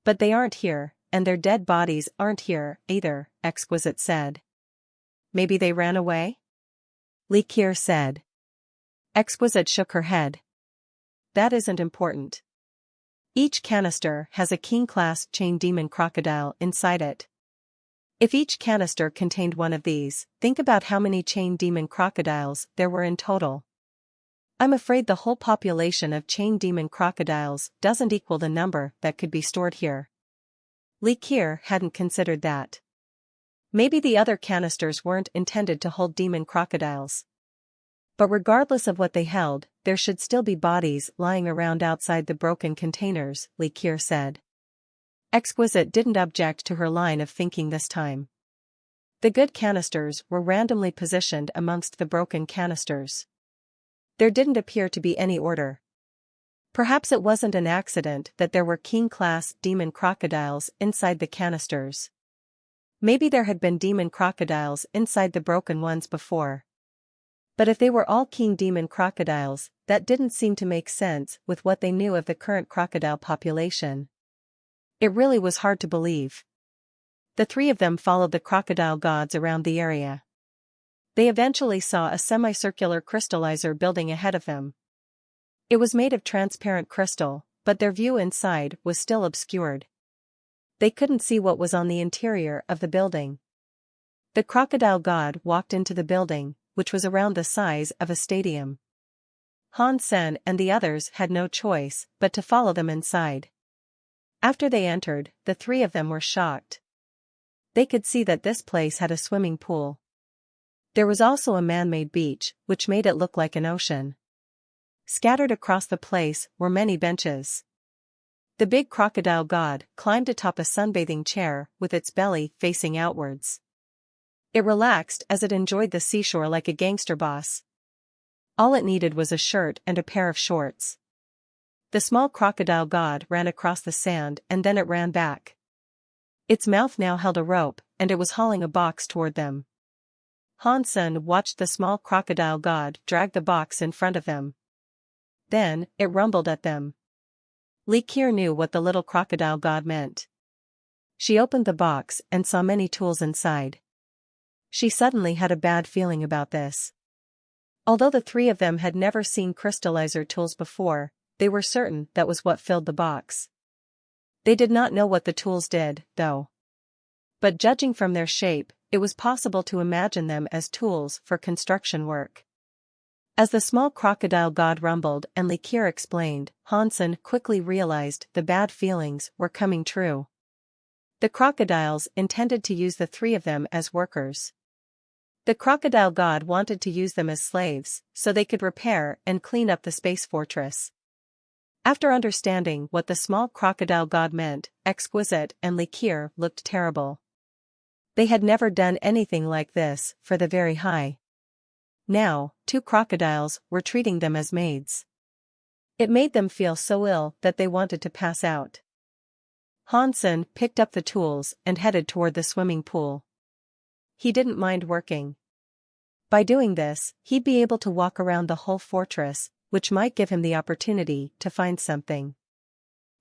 But they aren't here, and their dead bodies aren't here, either, Exquisite said. Maybe they ran away? Liqueur said. Exquisite shook her head. That isn't important. Each canister has a king-class chain demon crocodile inside it. If each canister contained one of these, think about how many chain demon crocodiles there were in total. I'm afraid the whole population of chain demon crocodiles doesn't equal the number that could be stored here. Liqueur hadn't considered that. Maybe the other canisters weren't intended to hold demon crocodiles. But regardless of what they held, there should still be bodies lying around outside the broken containers, Liqueur said. Exquisite didn't object to her line of thinking this time. The good canisters were randomly positioned amongst the broken canisters. There didn't appear to be any order. Perhaps it wasn't an accident that there were king-class demon crocodiles inside the canisters. Maybe there had been demon crocodiles inside the broken ones before. But if they were all king demon crocodiles, that didn't seem to make sense with what they knew of the current crocodile population. It really was hard to believe. The three of them followed the crocodile gods around the area. They eventually saw a semicircular crystallizer building ahead of them. It was made of transparent crystal, but their view inside was still obscured. They couldn't see what was on the interior of the building. The crocodile god walked into the building, which was around the size of a stadium. Han Sen and the others had no choice but to follow them inside. After they entered, the three of them were shocked. They could see that this place had a swimming pool. There was also a man-made beach, which made it look like an ocean. Scattered across the place were many benches. The big crocodile god climbed atop a sunbathing chair with its belly facing outwards. It relaxed as it enjoyed the seashore like a gangster boss. All it needed was a shirt and a pair of shorts. The small crocodile god ran across the sand and then it ran back. Its mouth now held a rope, and it was hauling a box toward them. Han Sen watched the small crocodile god drag the box in front of them. Then, it rumbled at them. Liqueur knew what the little crocodile god meant. She opened the box and saw many tools inside. She suddenly had a bad feeling about this. Although the three of them had never seen crystallizer tools before, they were certain that was what filled the box. They did not know what the tools did, though. But judging from their shape, it was possible to imagine them as tools for construction work. As the small crocodile god rumbled and Liqueur explained, Han Sen quickly realized the bad feelings were coming true. The crocodiles intended to use the three of them as workers. The crocodile god wanted to use them as slaves, so they could repair and clean up the space fortress. After understanding what the small crocodile god meant, Exquisite and Liqueur looked terrible. They had never done anything like this for the very high. Now, two crocodiles were treating them as maids. It made them feel so ill that they wanted to pass out. Han Sen picked up the tools and headed toward the swimming pool. He didn't mind working. By doing this, he'd be able to walk around the whole fortress, which might give him the opportunity to find something.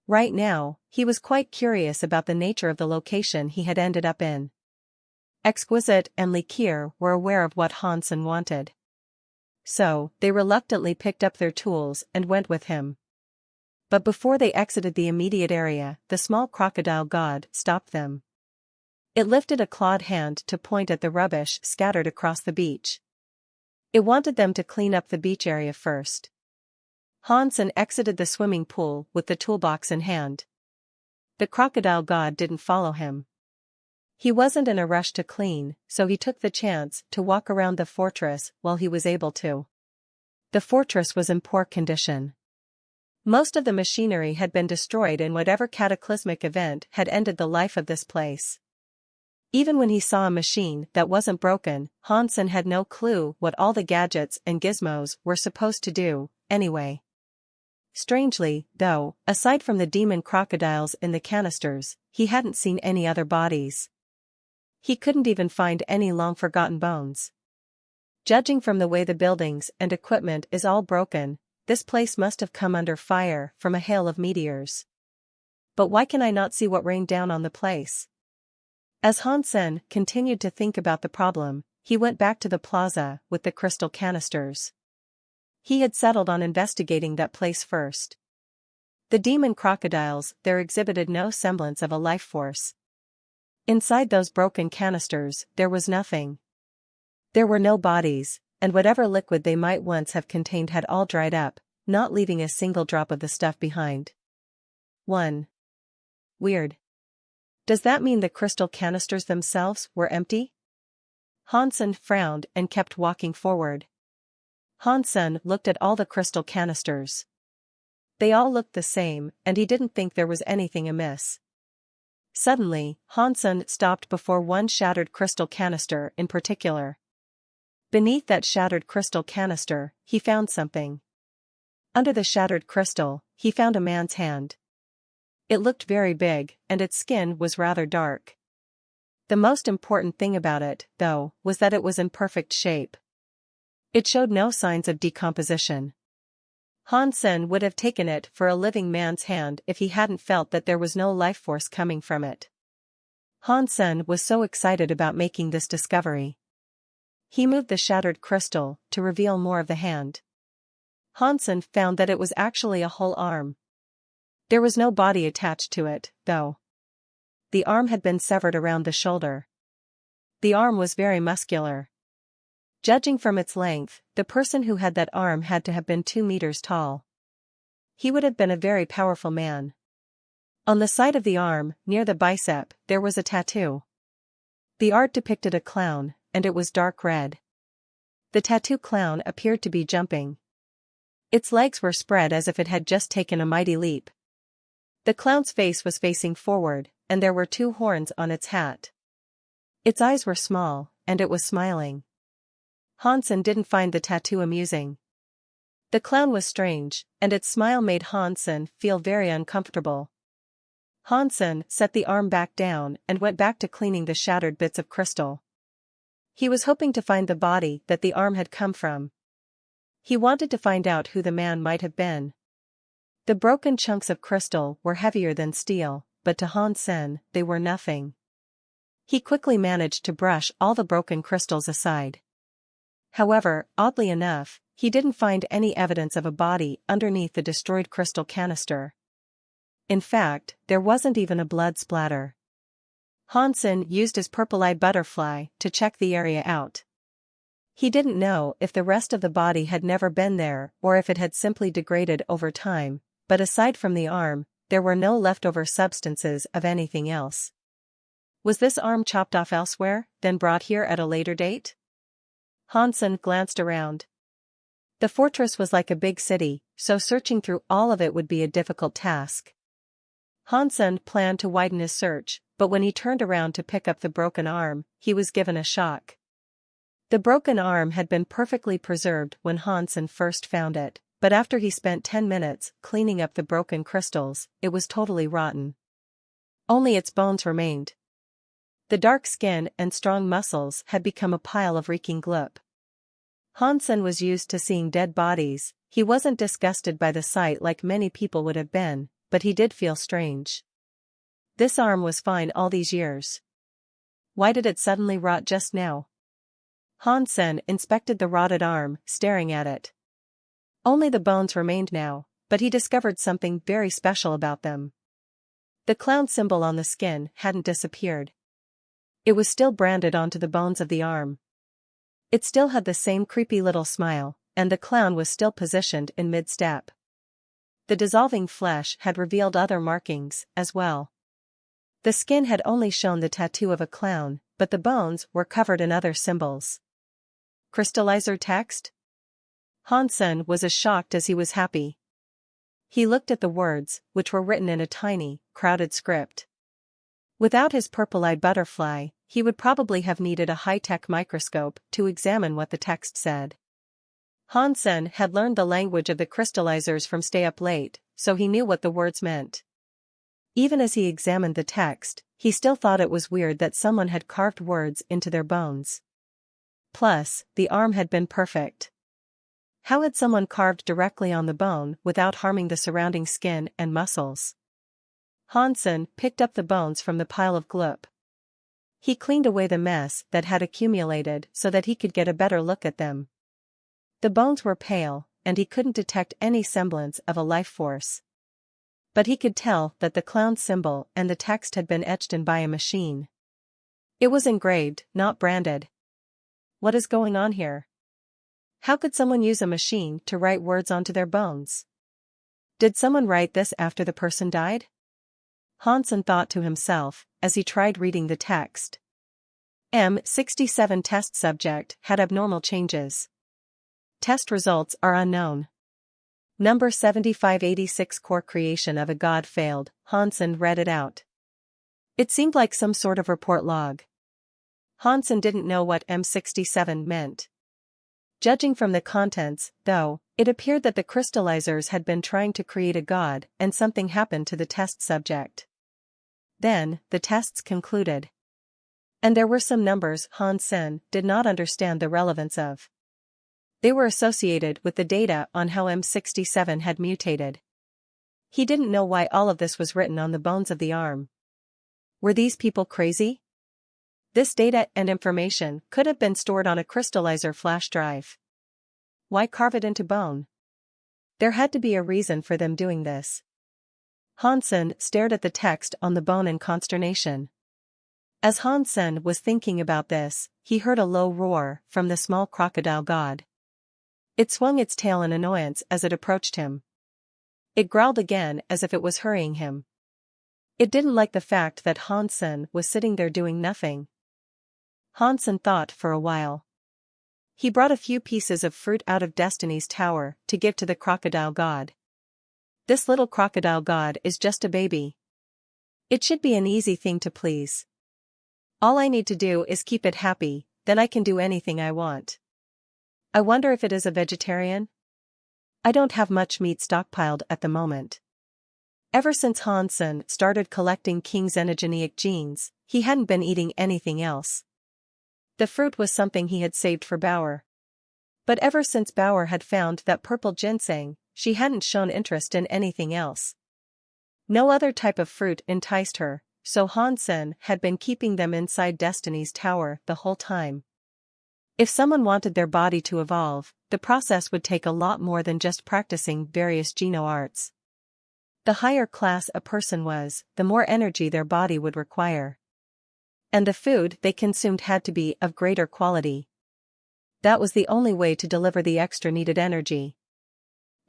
Right now, he was quite curious about the nature of the location he had ended up in. Exquisite and Liqueur were aware of what Han Sen wanted. So, they reluctantly picked up their tools and went with him. But before they exited the immediate area, the small crocodile god stopped them. It lifted a clawed hand to point at the rubbish scattered across the beach. It wanted them to clean up the beach area first. Hansen exited the swimming pool with the toolbox in hand. The crocodile god didn't follow him. He wasn't in a rush to clean, so he took the chance to walk around the fortress while he was able to. The fortress was in poor condition. Most of the machinery had been destroyed in whatever cataclysmic event had ended the life of this place. Even when he saw a machine that wasn't broken, Hansen had no clue what all the gadgets and gizmos were supposed to do, anyway. Strangely, though, aside from the demon crocodiles in the canisters, he hadn't seen any other bodies. He couldn't even find any long-forgotten bones. Judging from the way the buildings and equipment is all broken, this place must have come under fire from a hail of meteors. But why can I not see what rained down on the place? As Hansen continued to think about the problem, he went back to the plaza with the crystal canisters. He had settled on investigating that place first. The demon crocodiles there exhibited no semblance of a life force. Inside those broken canisters, there was nothing. There were no bodies, and whatever liquid they might once have contained had all dried up, not leaving a single drop of the stuff behind. 1. Weird. Does that mean the crystal canisters themselves were empty? Hansen frowned and kept walking forward. Hansen looked at all the crystal canisters. They all looked the same, and he didn't think there was anything amiss. Suddenly, Hansen stopped before one shattered crystal canister in particular. Beneath that shattered crystal canister, he found something. Under the shattered crystal, he found a man's hand. It looked very big, and its skin was rather dark. The most important thing about it, though, was that it was in perfect shape. It showed no signs of decomposition. Hansen would have taken it for a living man's hand if he hadn't felt that there was no life force coming from it. Hansen was so excited about making this discovery. He moved the shattered crystal to reveal more of the hand. Hansen found that it was actually a whole arm. There was no body attached to it, though. The arm had been severed around the shoulder. The arm was very muscular. Judging from its length, the person who had that arm had to have been 2 meters tall. He would have been a very powerful man. On the side of the arm, near the bicep, there was a tattoo. The art depicted a clown, and it was dark red. The tattoo clown appeared to be jumping. Its legs were spread as if it had just taken a mighty leap. The clown's face was facing forward, and there were 2 horns on its hat. Its eyes were small, and it was smiling. Hansen didn't find the tattoo amusing. The clown was strange, and its smile made Hansen feel very uncomfortable. Hansen set the arm back down and went back to cleaning the shattered bits of crystal. He was hoping to find the body that the arm had come from. He wanted to find out who the man might have been. The broken chunks of crystal were heavier than steel, but to Hansen, they were nothing. He quickly managed to brush all the broken crystals aside. However, oddly enough, he didn't find any evidence of a body underneath the destroyed crystal canister. In fact, there wasn't even a blood splatter. Hansen used his purple-eye butterfly to check the area out. He didn't know if the rest of the body had never been there or if it had simply degraded over time, but aside from the arm, there were no leftover substances of anything else. Was this arm chopped off elsewhere, then brought here at a later date? Hansen glanced around. The fortress was like a big city, so searching through all of it would be a difficult task. Hansen planned to widen his search, but when he turned around to pick up the broken arm, he was given a shock. The broken arm had been perfectly preserved when Hansen first found it, but after he spent 10 minutes cleaning up the broken crystals, it was totally rotten. Only its bones remained. The dark skin and strong muscles had become a pile of reeking gloop. Hansen was used to seeing dead bodies. He wasn't disgusted by the sight like many people would have been, but he did feel strange. This arm was fine all these years. Why did it suddenly rot just now? Hansen inspected the rotted arm, staring at it. Only the bones remained now, but he discovered something very special about them. The clown symbol on the skin hadn't disappeared. It was still branded onto the bones of the arm. It still had the same creepy little smile, and the clown was still positioned in mid-step. The dissolving flesh had revealed other markings, as well. The skin had only shown the tattoo of a clown, but the bones were covered in other symbols. Crystallizer text? Hansen was as shocked as he was happy. He looked at the words, which were written in a tiny, crowded script. Without his purple-eyed butterfly, he would probably have needed a high-tech microscope to examine what the text said. Hansen had learned the language of the crystallizers from Stay Up Late, so he knew what the words meant. Even as he examined the text, he still thought it was weird that someone had carved words into their bones. Plus, the arm had been perfect. How had someone carved directly on the bone without harming the surrounding skin and muscles? Hansen picked up the bones from the pile of gloop. He cleaned away the mess that had accumulated so that he could get a better look at them. The bones were pale, and he couldn't detect any semblance of a life force. But he could tell that the clown symbol and the text had been etched in by a machine. It was engraved, not branded. What is going on here? How could someone use a machine to write words onto their bones? Did someone write this after the person died? Hansen thought to himself, as he tried reading the text. M67 test subject had abnormal changes. Test results are unknown. Number 7586 core creation of a god failed, Hansen read it out. It seemed like some sort of report log. Hansen didn't know what M67 meant. Judging from the contents, though, it appeared that the crystallizers had been trying to create a god and something happened to the test subject. Then, the tests concluded. And there were some numbers Hansen did not understand the relevance of. They were associated with the data on how M67 had mutated. He didn't know why all of this was written on the bones of the arm. Were these people crazy? This data and information could have been stored on a crystallizer flash drive. Why carve it into bone? There had to be a reason for them doing this. Hansen stared at the text on the bone in consternation. As Hansen was thinking about this, he heard a low roar from the small crocodile god. It swung its tail in annoyance as it approached him. It growled again as if it was hurrying him. It didn't like the fact that Hansen was sitting there doing nothing. Hansen thought for a while. He brought a few pieces of fruit out of Destiny's tower to give to the crocodile god. This little crocodile god is just a baby. It should be an easy thing to please. All I need to do is keep it happy, then I can do anything I want. I wonder if it is a vegetarian? I don't have much meat stockpiled at the moment. Ever since Hansen started collecting King xenogeneic genes, he hadn't been eating anything else. The fruit was something he had saved for Bauer. But ever since Bauer had found that purple ginseng, she hadn't shown interest in anything else. No other type of fruit enticed her, so Hansen had been keeping them inside Destiny's tower the whole time. If someone wanted their body to evolve, the process would take a lot more than just practicing various geno-arts. The higher class a person was, the more energy their body would require. And the food they consumed had to be of greater quality. That was the only way to deliver the extra needed energy.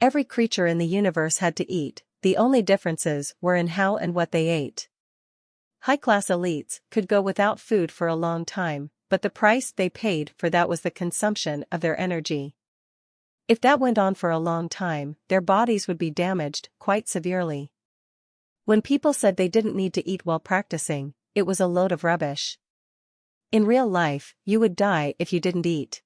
Every creature in the universe had to eat, the only differences were in how and what they ate. High-class elites could go without food for a long time, but the price they paid for that was the consumption of their energy. If that went on for a long time, their bodies would be damaged quite severely. When people said they didn't need to eat while practicing, it was a load of rubbish. In real life, you would die if you didn't eat.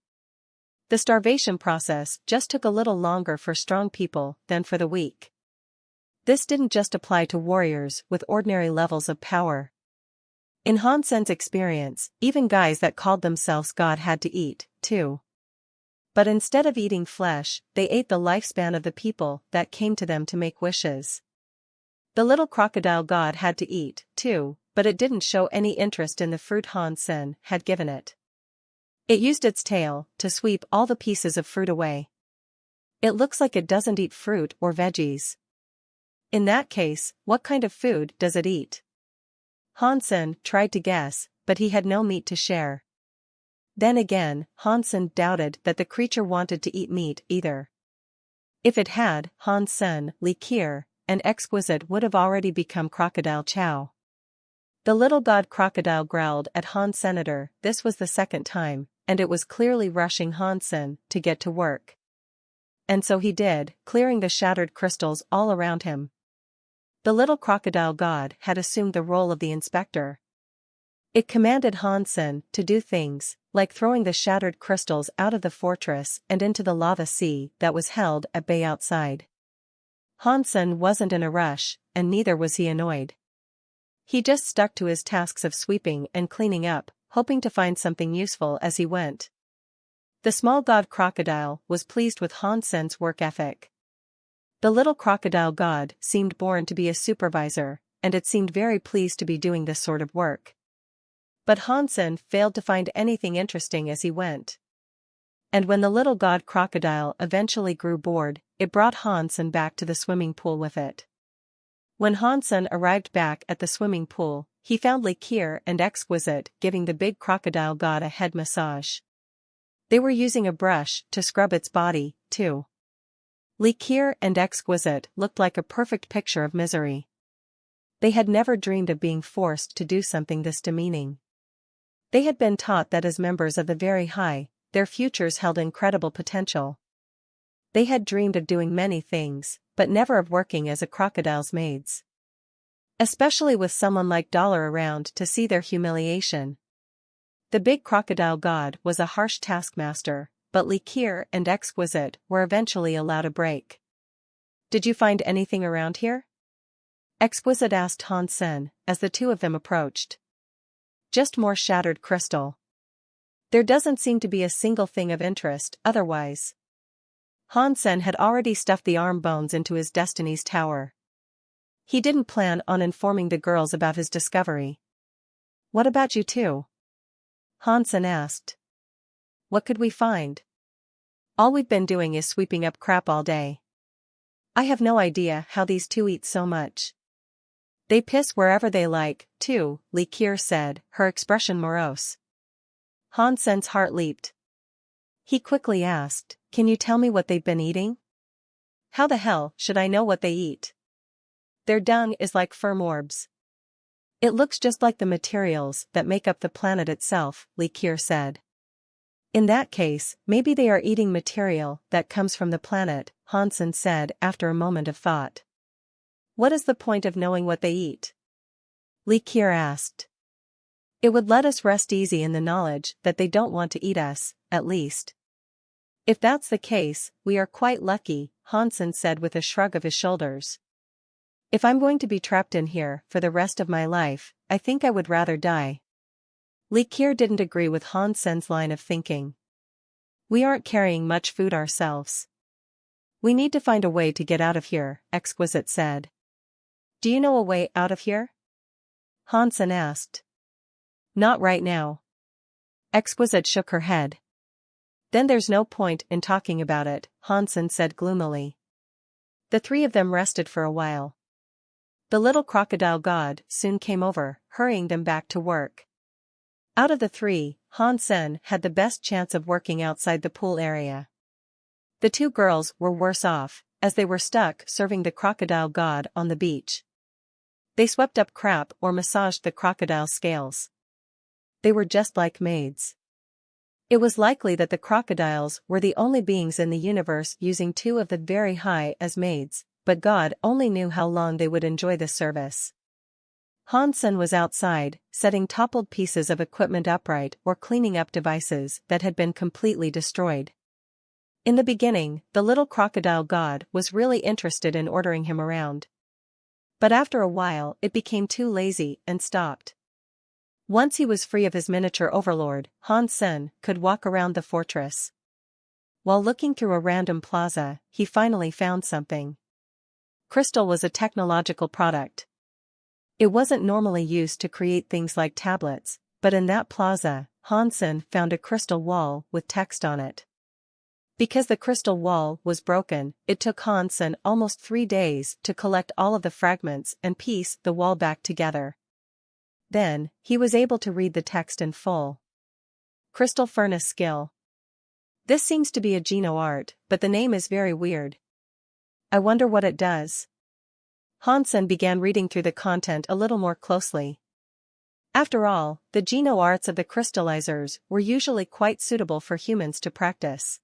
The starvation process just took a little longer for strong people than for the weak. This didn't just apply to warriors with ordinary levels of power. In Hansen's experience, even guys that called themselves God had to eat, too. But instead of eating flesh, they ate the lifespan of the people that came to them to make wishes. The little crocodile god had to eat, too, but it didn't show any interest in the fruit Hansen had given it. It used its tail to sweep all the pieces of fruit away. It looks like it doesn't eat fruit or veggies. In that case, what kind of food does it eat? Hansen tried to guess, but he had no meat to share. Then again, Hansen doubted that the creature wanted to eat meat either. If it had, Hansen, liqueur, and exquisite would have already become crocodile chow. The little god crocodile growled at Hans Senator. This was the second time, and it was clearly rushing Hansen to get to work. And so he did, clearing the shattered crystals all around him. The little crocodile god had assumed the role of the inspector. It commanded Hansen to do things, like throwing the shattered crystals out of the fortress and into the lava sea that was held at bay outside. Hansen wasn't in a rush, and neither was he annoyed. He just stuck to his tasks of sweeping and cleaning up, hoping to find something useful as he went. The small god crocodile was pleased with Hansen's work ethic. The little crocodile god seemed born to be a supervisor, and it seemed very pleased to be doing this sort of work. But Hansen failed to find anything interesting as he went. And when the little god crocodile eventually grew bored, it brought Hansen back to the swimming pool with it. When Hansen arrived back at the swimming pool, he found liqueur and exquisite giving the big crocodile god a head massage. They were using a brush to scrub its body, too. Liqueur and exquisite looked like a perfect picture of misery. They had never dreamed of being forced to do something this demeaning. They had been taught that as members of the very high, their futures held incredible potential. They had dreamed of doing many things, but never of working as a crocodile's maids. Especially with someone like Dollar around to see their humiliation. The big crocodile god was a harsh taskmaster, but liqueur and exquisite were eventually allowed a break. "Did you find anything around here?" Exquisite asked Hansen, as the two of them approached. "Just more shattered crystal. There doesn't seem to be a single thing of interest otherwise." Hansen had already stuffed the arm bones into his Destiny's Tower. He didn't plan on informing the girls about his discovery. "What about you two?" Hansen asked. "What could we find? All we've been doing is sweeping up crap all day. I have no idea how these two eat so much." "They piss wherever they like, too," Liqueur said, her expression morose. Hansen's heart leaped. He quickly asked, "Can you tell me what they've been eating?" "How the hell should I know what they eat? Their dung is like firm orbs. It looks just like the materials that make up the planet itself," Liqueur said. "In that case, maybe they are eating material that comes from the planet," Hansen said after a moment of thought. "What is the point of knowing what they eat?" Liqueur asked. "It would let us rest easy in the knowledge that they don't want to eat us, at least." "If that's the case, we are quite lucky," Hansen said with a shrug of his shoulders. "If I'm going to be trapped in here for the rest of my life, I think I would rather die." Liqueur didn't agree with Hansen's line of thinking. "We aren't carrying much food ourselves. We need to find a way to get out of here," Exquisite said. "Do you know a way out of here?" Hansen asked. "Not right now." Exquisite shook her head. "Then there's no point in talking about it," Hansen said gloomily. The three of them rested for a while. The little crocodile god soon came over, hurrying them back to work. Out of the three, Hansen had the best chance of working outside the pool area. The two girls were worse off, as they were stuck serving the crocodile god on the beach. They swept up crap or massaged the crocodile's scales. They were just like maids. It was likely that the crocodiles were the only beings in the universe using two of the very high as maids, but God only knew how long they would enjoy this service. Hansen was outside, setting toppled pieces of equipment upright or cleaning up devices that had been completely destroyed. In the beginning, the little crocodile god was really interested in ordering him around. But after a while it became too lazy and stopped. Once he was free of his miniature overlord, Hansen could walk around the fortress. While looking through a random plaza, he finally found something. Crystal was a technological product. It wasn't normally used to create things like tablets, but in that plaza, Hansen found a crystal wall with text on it. Because the crystal wall was broken, it took Hansen almost 3 days to collect all of the fragments and piece the wall back together. Then, he was able to read the text in full. Crystal Furnace Skill. This seems to be a Geno art, but the name is very weird. I wonder what it does. Hansen began reading through the content a little more closely. After all, the Geno arts of the crystallizers were usually quite suitable for humans to practice.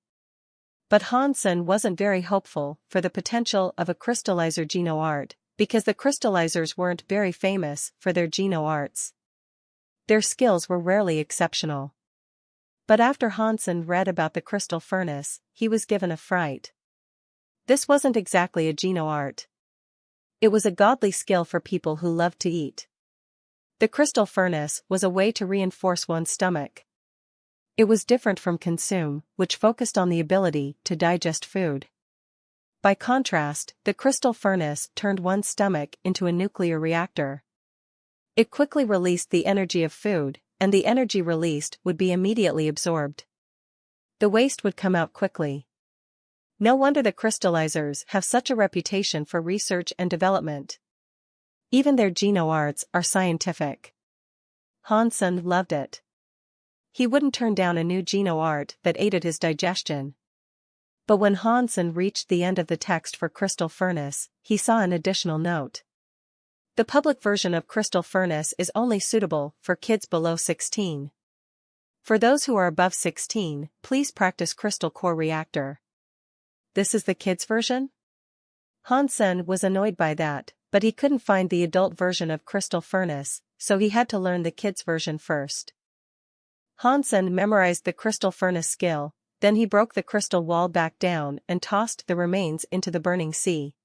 But Hansen wasn't very hopeful for the potential of a crystallizer Geno art, because the crystallizers weren't very famous for their Geno arts. Their skills were rarely exceptional. But after Hansen read about the crystal furnace, he was given a fright. This wasn't exactly a Geno art. It was a godly skill for people who loved to eat. The crystal furnace was a way to reinforce one's stomach. It was different from consume, which focused on the ability to digest food. By contrast, the crystal furnace turned one's stomach into a nuclear reactor. It quickly released the energy of food, and the energy released would be immediately absorbed. The waste would come out quickly. No wonder the crystallizers have such a reputation for research and development. Even their Geno arts are scientific. Hansen loved it. He wouldn't turn down a new Geno art that aided his digestion. But when Hansen reached the end of the text for Crystal Furnace, he saw an additional note. The public version of Crystal Furnace is only suitable for kids below 16. For those who are above 16, please practice Crystal Core Reactor. This is the kids' version? Hansen was annoyed by that, but he couldn't find the adult version of Crystal Furnace, so he had to learn the kids' version first. Hansen memorized the Crystal Furnace skill, then he broke the crystal wall back down and tossed the remains into the burning sea.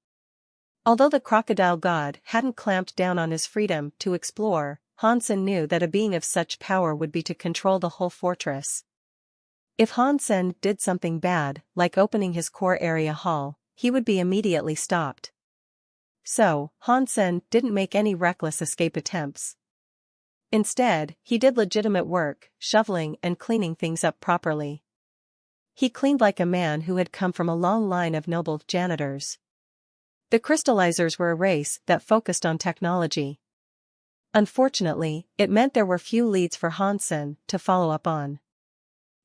Although the crocodile god hadn't clamped down on his freedom to explore, Hansen knew that a being of such power would be to control the whole fortress. If Hansen did something bad, like opening his core area hall, he would be immediately stopped. So, Hansen didn't make any reckless escape attempts. Instead, he did legitimate work, shoveling and cleaning things up properly. He cleaned like a man who had come from a long line of noble janitors. The crystallizers were a race that focused on technology. Unfortunately, it meant there were few leads for Hansen to follow up on.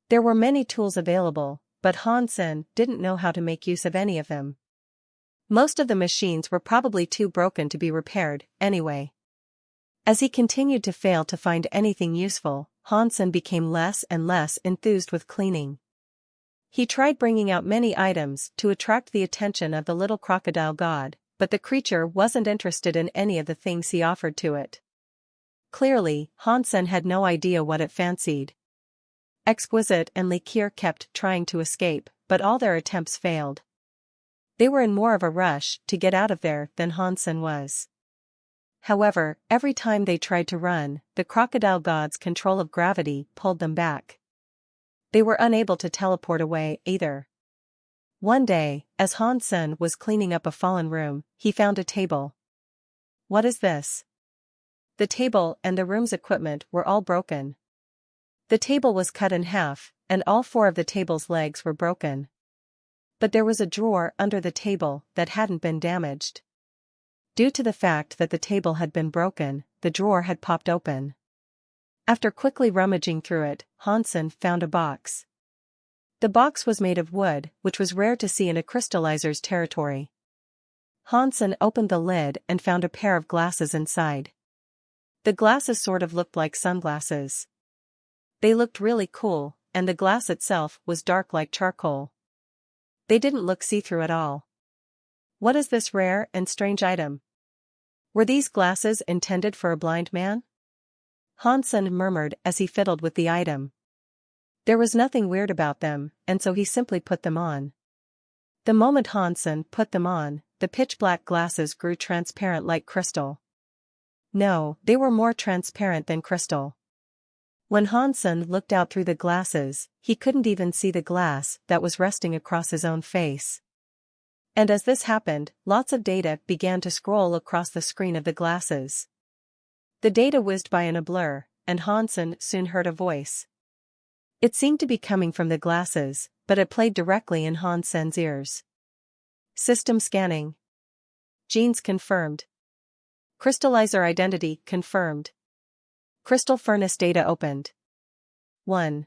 There were many tools available, but Hansen didn't know how to make use of any of them. Most of the machines were probably too broken to be repaired, anyway. As he continued to fail to find anything useful, Hansen became less and less enthused with cleaning. He tried bringing out many items to attract the attention of the little crocodile god, but the creature wasn't interested in any of the things he offered to it. Clearly, Hansen had no idea what it fancied. Exquisite and Likir kept trying to escape, but all their attempts failed. They were in more of a rush to get out of there than Hansen was. However, every time they tried to run, the crocodile god's control of gravity pulled them back. They were unable to teleport away either. One day, as Hansen was cleaning up a fallen room, he found a table. What is this? The table and the room's equipment were all broken. The table was cut in half, and all four of the table's legs were broken. But there was a drawer under the table that hadn't been damaged. Due to the fact that the table had been broken, the drawer had popped open. After quickly rummaging through it, Hansen found a box. The box was made of wood, which was rare to see in a crystallizer's territory. Hansen opened the lid and found a pair of glasses inside. The glasses sort of looked like sunglasses. They looked really cool, and the glass itself was dark like charcoal. They didn't look see-through at all. What is this rare and strange item? Were these glasses intended for a blind man? Hansen murmured as he fiddled with the item. There was nothing weird about them, and so he simply put them on. The moment Hansen put them on, the pitch-black glasses grew transparent like crystal. No, they were more transparent than crystal. When Hansen looked out through the glasses, he couldn't even see the glass that was resting across his own face. And as this happened, lots of data began to scroll across the screen of the glasses. The data whizzed by in a blur, and Hansen soon heard a voice. It seemed to be coming from the glasses, but it played directly in Hansen's ears. System scanning. Genes confirmed. Crystallizer identity confirmed. Crystal furnace data opened. 1.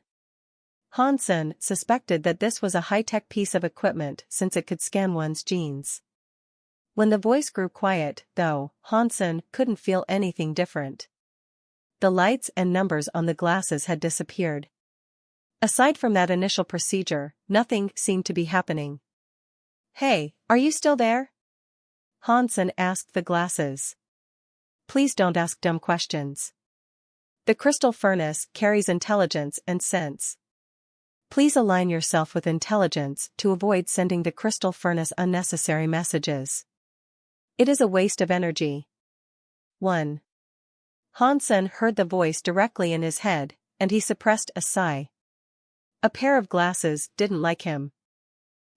Hansen suspected that this was a high-tech piece of equipment since it could scan one's genes. When the voice grew quiet, though, Hansen couldn't feel anything different. The lights and numbers on the glasses had disappeared. Aside from that initial procedure, nothing seemed to be happening. "Hey, are you still there?" Hansen asked the glasses. "Please don't ask dumb questions. The crystal furnace carries intelligence and sense. Please align yourself with intelligence to avoid sending the crystal furnace unnecessary messages. It is a waste of energy." 1. Hansen heard the voice directly in his head, and he suppressed a sigh. A pair of glasses didn't like him.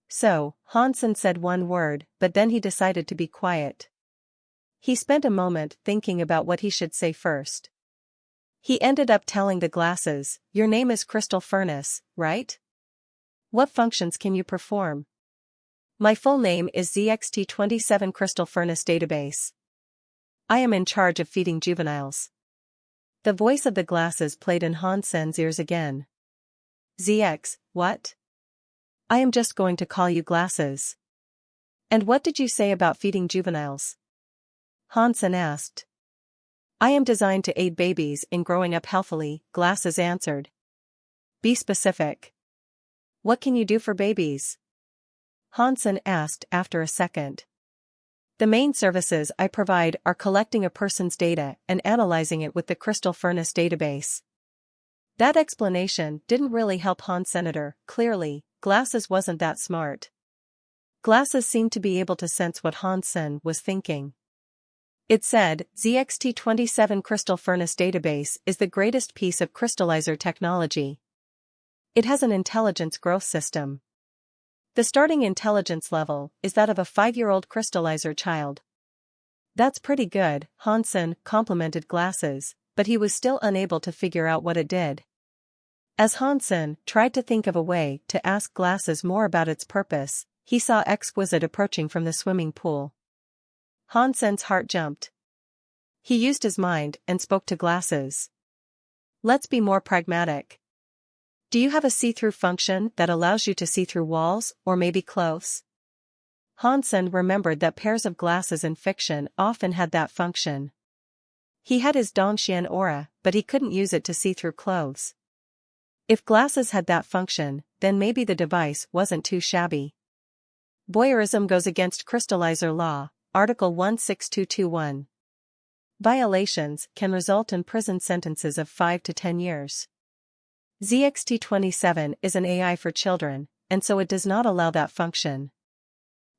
So, Hansen said one word, but then he decided to be quiet. He spent a moment thinking about what he should say first. He ended up telling the glasses, "Your name is Crystal Furnace, right? What functions can you perform?" "My full name is ZXT27 Crystal Furnace Database. I am in charge of feeding juveniles." The voice of the glasses played in Hansen's ears again. "ZX, what? I am just going to call you Glasses." "And what did you say about feeding juveniles?" Hansen asked. "I am designed to aid babies in growing up healthily," Glasses answered. "Be specific. What can you do for babies?" Hansen asked after a second. "The main services I provide are collecting a person's data and analyzing it with the Crystal Furnace database." That explanation didn't really help Hansen. Clearly, Glasses wasn't that smart. Glasses seemed to be able to sense what Hansen was thinking. It said, "ZXT27 Crystal Furnace Database is the greatest piece of crystallizer technology. It has an intelligence growth system. The starting intelligence level is that of a 5-year-old crystallizer child." "That's pretty good," Hansen complimented Glasses, but he was still unable to figure out what it did. As Hansen tried to think of a way to ask Glasses more about its purpose, he saw Exquisite approaching from the swimming pool. Hansen's heart jumped. He used his mind and spoke to Glasses. "Let's be more pragmatic. Do you have a see-through function that allows you to see through walls, or maybe clothes?" Hansen remembered that pairs of glasses in fiction often had that function. He had his Dongxian aura, but he couldn't use it to see through clothes. If Glasses had that function, then maybe the device wasn't too shabby. Voyeurism goes against crystallizer law, Article 16221. Violations can result in prison sentences of 5 to 10 years. ZXT27 is an AI for children, and so it does not allow that function.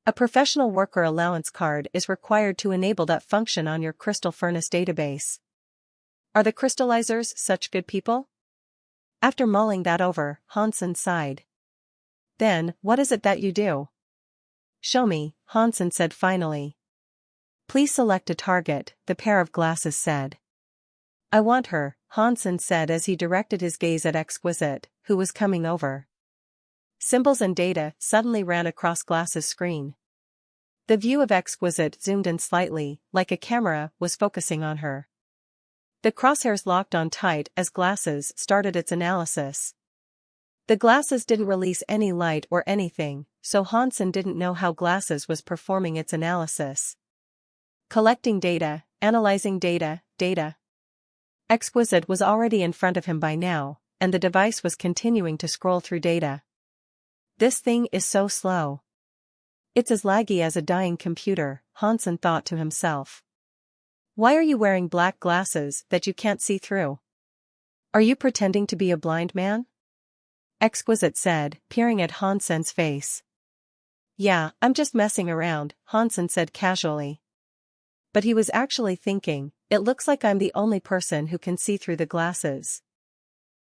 A professional worker allowance card is required to enable that function on your Crystal Furnace database. Are the crystallizers such good people? After mulling that over, Hansen sighed. "Then, what is it that you do?" "Show me," Hansen said finally. "Please select a target," the pair of glasses said. "I want her," Hansen said as he directed his gaze at Exquisite, who was coming over. Symbols and data suddenly ran across Glasses' screen. The view of Exquisite zoomed in slightly, like a camera was focusing on her. The crosshairs locked on tight as Glasses started its analysis. The glasses didn't release any light or anything, so Hansen didn't know how Glasses was performing its analysis. Collecting data, analyzing data. Exquisite was already in front of him by now, and the device was continuing to scroll through data. "This thing is so slow. It's as laggy as a dying computer," Hansen thought to himself. "Why are you wearing black glasses that you can't see through? Are you pretending to be a blind man?" Exquisite said, peering at Hansen's face. "Yeah, I'm just messing around," Hansen said casually. But he was actually thinking, "It looks like I'm the only person who can see through the glasses.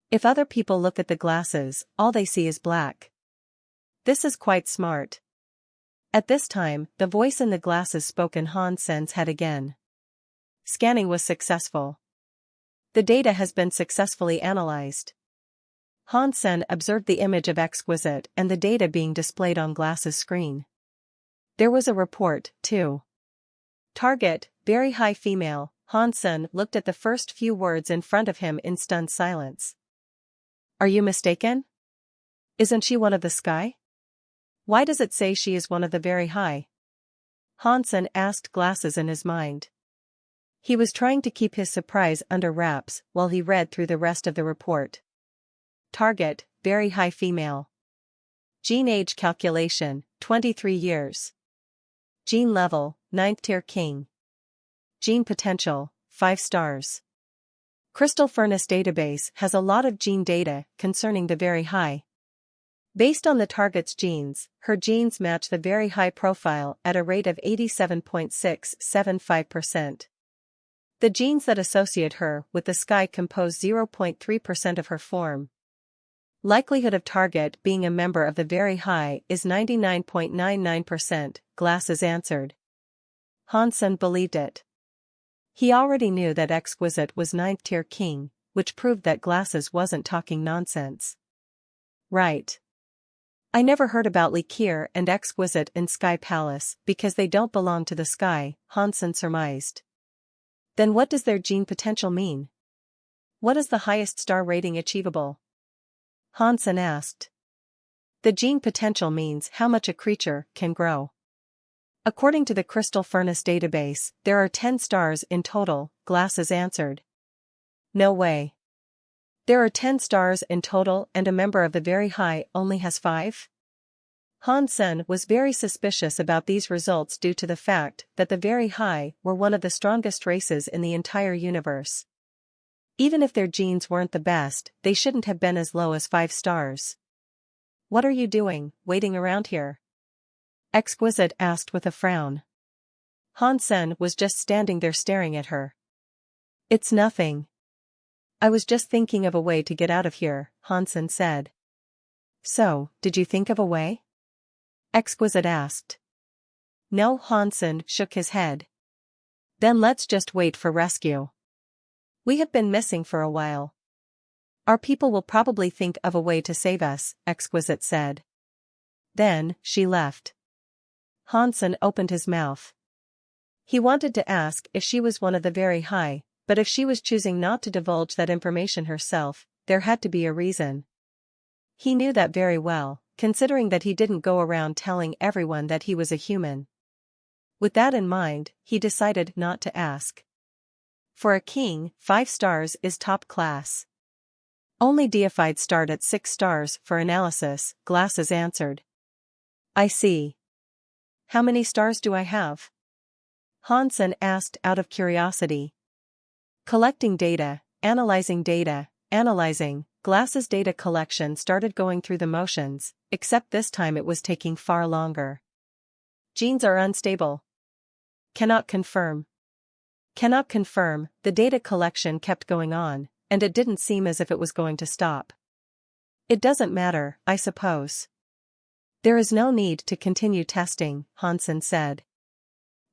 If other people look at the glasses, all they see is black. This is quite smart." At this time, the voice in the glasses spoke in Hansen's head again. "Scanning was successful. The data has been successfully analyzed." Hansen observed the image of Exquisite and the data being displayed on Glasses' screen. There was a report, too. "Target, very high female," Hansen looked at the first few words in front of him in stunned silence. Are you mistaken? Isn't she one of the sky? Why does it say she is one of the very high? Hansen asked Glasses in his mind. He was trying to keep his surprise under wraps while he read through the rest of the report. Target, very high female. Gene age calculation, 23 years. Gene level, 9th tier king. Gene potential, 5 stars. Crystal Furnace database has a lot of gene data concerning the very high. Based on the target's genes, her genes match the very high profile at a rate of 87.675%. The genes that associate her with the sky compose 0.3% of her form. Likelihood of target being a member of the very high is 99.99%, Glasses answered. Hansen believed it. He already knew that Exquisite was 9th tier king, which proved that Glasses wasn't talking nonsense. Right. I never heard about Likir and Exquisite in Sky Palace because they don't belong to the sky, Hansen surmised. Then what does their gene potential mean? What is the highest star rating achievable? Hansen asked. The gene potential means how much a creature can grow. According to the Crystal Furnace database, there are 10 stars in total, Glasses answered. No way. There are 10 stars in total and a member of the very high only has 5? Hansen was very suspicious about these results due to the fact that the very high were one of the strongest races in the entire universe. Even if their genes weren't the best, they shouldn't have been as low as 5 stars. What are you doing, waiting around here? Exquisite asked with a frown. Hansen was just standing there staring at her. It's nothing. I was just thinking of a way to get out of here, Hansen said. So, did you think of a way? Exquisite asked. No, Hansen shook his head. Then let's just wait for rescue. We have been missing for a while. Our people will probably think of a way to save us, Exquisite said. Then, she left. Hansen opened his mouth. He wanted to ask if she was one of the very high, but if she was choosing not to divulge that information herself, there had to be a reason. He knew that very well, considering that he didn't go around telling everyone that he was a human. With that in mind, he decided not to ask. For a king, 5 stars is top class. Only deified start at 6 stars for analysis, Glasses answered. I see. How many stars do I have? Hansen asked out of curiosity. Collecting data, analyzing, Glasses' data collection started going through the motions, except this time it was taking far longer. Genes are unstable. Cannot confirm. The data collection kept going on, and it didn't seem as if it was going to stop. It doesn't matter, I suppose. There is no need to continue testing, Hansen said.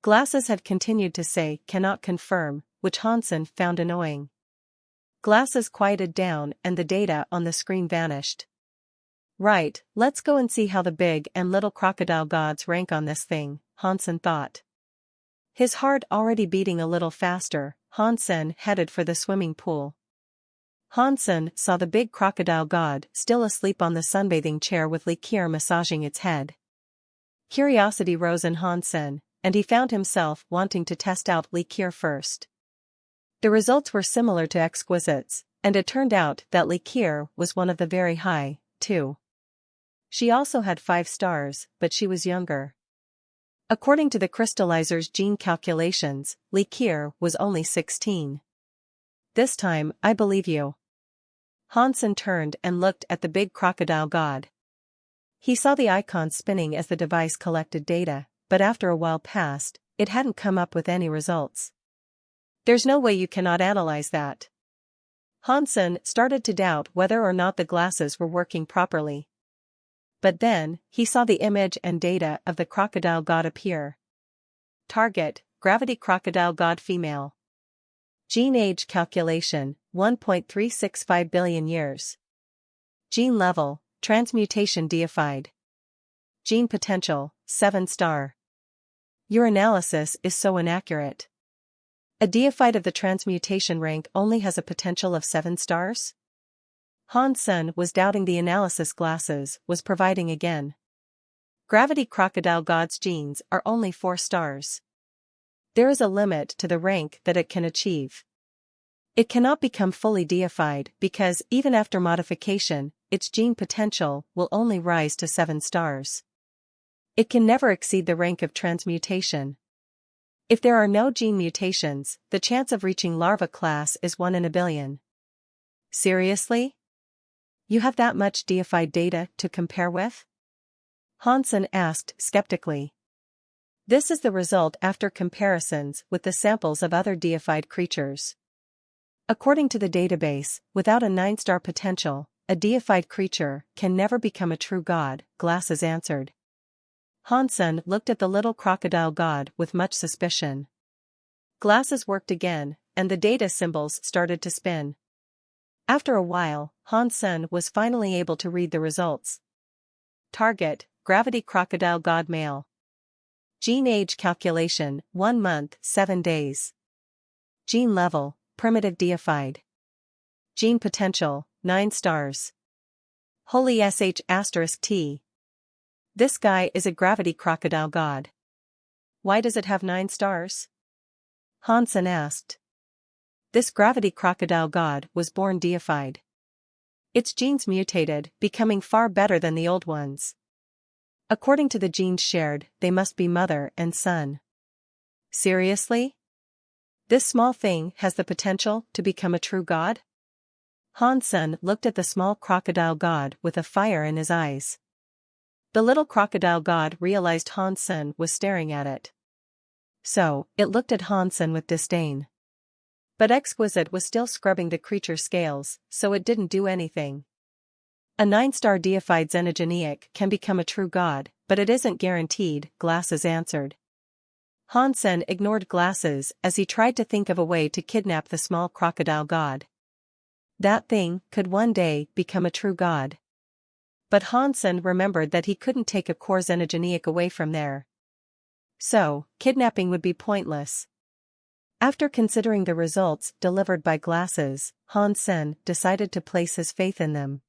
Glasses had continued to say cannot confirm, which Hansen found annoying. Glasses quieted down and the data on the screen vanished. Right, let's go and see how the big and little crocodile gods rank on this thing, Hansen thought. His heart already beating a little faster, Hansen headed for the swimming pool. Hansen saw the big crocodile god still asleep on the sunbathing chair with Likir massaging its head. Curiosity rose in Hansen, and he found himself wanting to test out Likir first. The results were similar to Exquisite's, and it turned out that Likir was one of the very high, too. She also had 5 stars, but she was younger. According to the crystallizer's gene calculations, Likir was only 16. This time, I believe you. Hansen turned and looked at the big crocodile god. He saw the icon spinning as the device collected data, but after a while passed, it hadn't come up with any results. There's no way you cannot analyze that. Hansen started to doubt whether or not the glasses were working properly. But then, he saw the image and data of the crocodile god appear. Target, gravity crocodile god female. Gene age calculation, 1.365 billion years. Gene level, transmutation deified. Gene potential, 7 star. Your analysis is so inaccurate. A deiphyte of the transmutation rank only has a potential of 7 stars? Hansen was doubting the analysis glasses was providing again. Gravity crocodile god's genes are only 4 stars. There is a limit to the rank that it can achieve. It cannot become fully deified because, even after modification, its gene potential will only rise to 7 stars. It can never exceed the rank of transmutation. If there are no gene mutations, the chance of reaching larva class is 1 in a billion. Seriously? You have that much deified data to compare with? Hansen asked skeptically. This is the result after comparisons with the samples of other deified creatures. According to the database, without a 9-star potential, a deified creature can never become a true god, Glasses answered. Hansen looked at the little crocodile god with much suspicion. Glasses worked again, and the data symbols started to spin. After a while, Hansen was finally able to read the results. Target, Gravity Crocodile God Male. Gene age calculation, 1 month, 7 days. Gene level, primitive deified. Gene potential, 9 stars. Holy sh*t. This guy is a gravity crocodile god. Why does it have 9 stars? Hansen asked. This gravity crocodile god was born deified. Its genes mutated, becoming far better than the old ones. According to the genes shared, they must be mother and son. Seriously? This small thing has the potential to become a true god? Hansen looked at the small crocodile god with a fire in his eyes. The little crocodile god realized Hansen was staring at it. So, it looked at Hansen with disdain. But Exquisite was still scrubbing the creature's scales, so it didn't do anything. A 9-star deified xenogeneic can become a true god, but it isn't guaranteed, Glasses answered. Hansen ignored Glasses as he tried to think of a way to kidnap the small crocodile god. That thing could one day become a true god. But Hansen remembered that he couldn't take a core xenogeneic away from there. So, kidnapping would be pointless. After considering the results delivered by Glasses, Hansen decided to place his faith in them.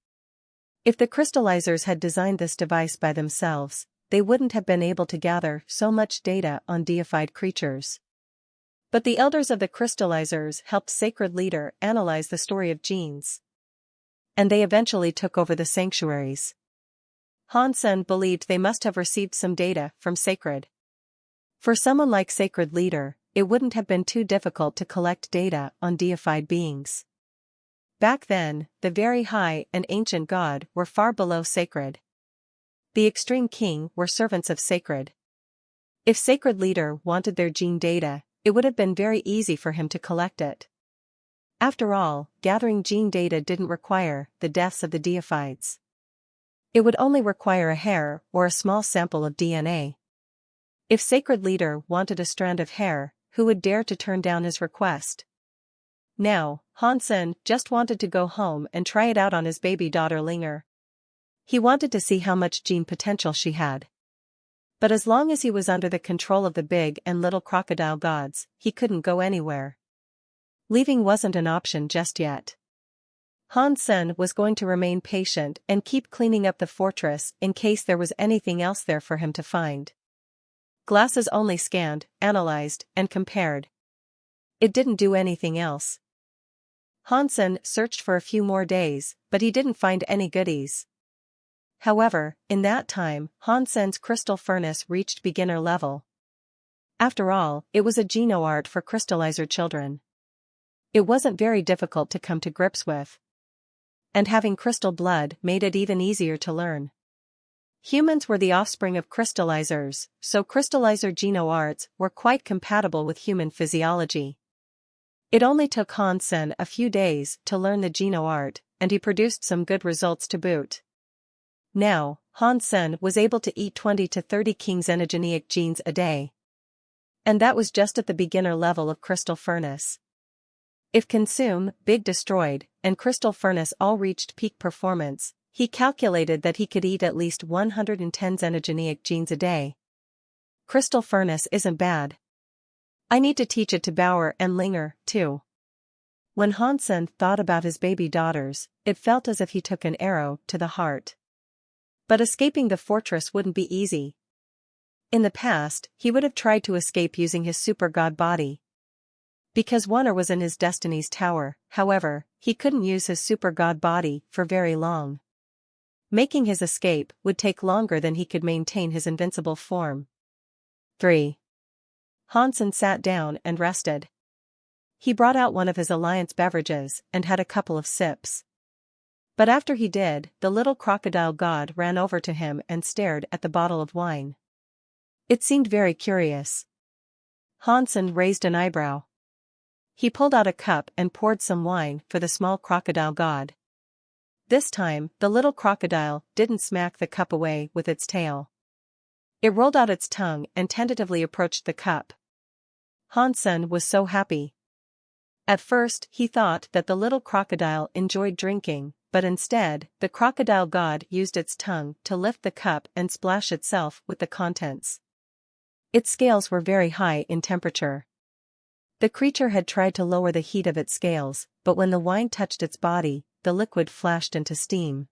If the crystallizers had designed this device by themselves, they wouldn't have been able to gather so much data on deified creatures. But the elders of the crystallizers helped Sacred Leader analyze the story of genes. And they eventually took over the sanctuaries. Hansen believed they must have received some data from Sacred. For someone like Sacred Leader, it wouldn't have been too difficult to collect data on deified beings. Back then, the very high and ancient god were far below Sacred. The extreme king were servants of Sacred. If Sacred Leader wanted their gene data, it would have been very easy for him to collect it. After all, gathering gene data didn't require the deaths of the deifieds. It would only require a hair or a small sample of DNA. If Sacred Leader wanted a strand of hair, who would dare to turn down his request? Now, Hansen just wanted to go home and try it out on his baby daughter Linger. He wanted to see how much gene potential she had. But as long as he was under the control of the big and little crocodile gods, he couldn't go anywhere. Leaving wasn't an option just yet. Hansen was going to remain patient and keep cleaning up the fortress in case there was anything else there for him to find. Glasses only scanned, analyzed, and compared. It didn't do anything else. Hansen searched for a few more days, but he didn't find any goodies. However, in that time, Hansen's crystal furnace reached beginner level. After all, it was a geno-art for crystallizer children. It wasn't very difficult to come to grips with. And having crystal blood made it even easier to learn. Humans were the offspring of crystallizers, so crystallizer geno-arts were quite compatible with human physiology. It only took Hansen a few days to learn the geno-art, and he produced some good results to boot. Now, Hansen was able to eat 20 to 30 king xenogeneic genes a day. And that was just at the beginner level of Crystal Furnace. If Consume, Big Destroyed, and Crystal Furnace all reached peak performance, he calculated that he could eat at least 110 xenogeneic genes a day. Crystal Furnace isn't bad. I need to teach it to Bauer and Linger, too. When Hansen thought about his baby daughters, it felt as if he took an arrow to the heart. But escaping the fortress wouldn't be easy. In the past, he would have tried to escape using his super god body. Because Wonder was in his Destiny's Tower, however, he couldn't use his super god body for very long. Making his escape would take longer than he could maintain his invincible form. 3. Hansen sat down and rested. He brought out one of his alliance beverages and had a couple of sips. But after he did, the little crocodile god ran over to him and stared at the bottle of wine. It seemed very curious. Hansen raised an eyebrow. He pulled out a cup and poured some wine for the small crocodile god. This time, the little crocodile didn't smack the cup away with its tail. It rolled out its tongue and tentatively approached the cup. Hansen was so happy. At first, he thought that the little crocodile enjoyed drinking, but instead, the crocodile god used its tongue to lift the cup and splash itself with the contents. Its scales were very high in temperature. The creature had tried to lower the heat of its scales, but when the wine touched its body, the liquid flashed into steam.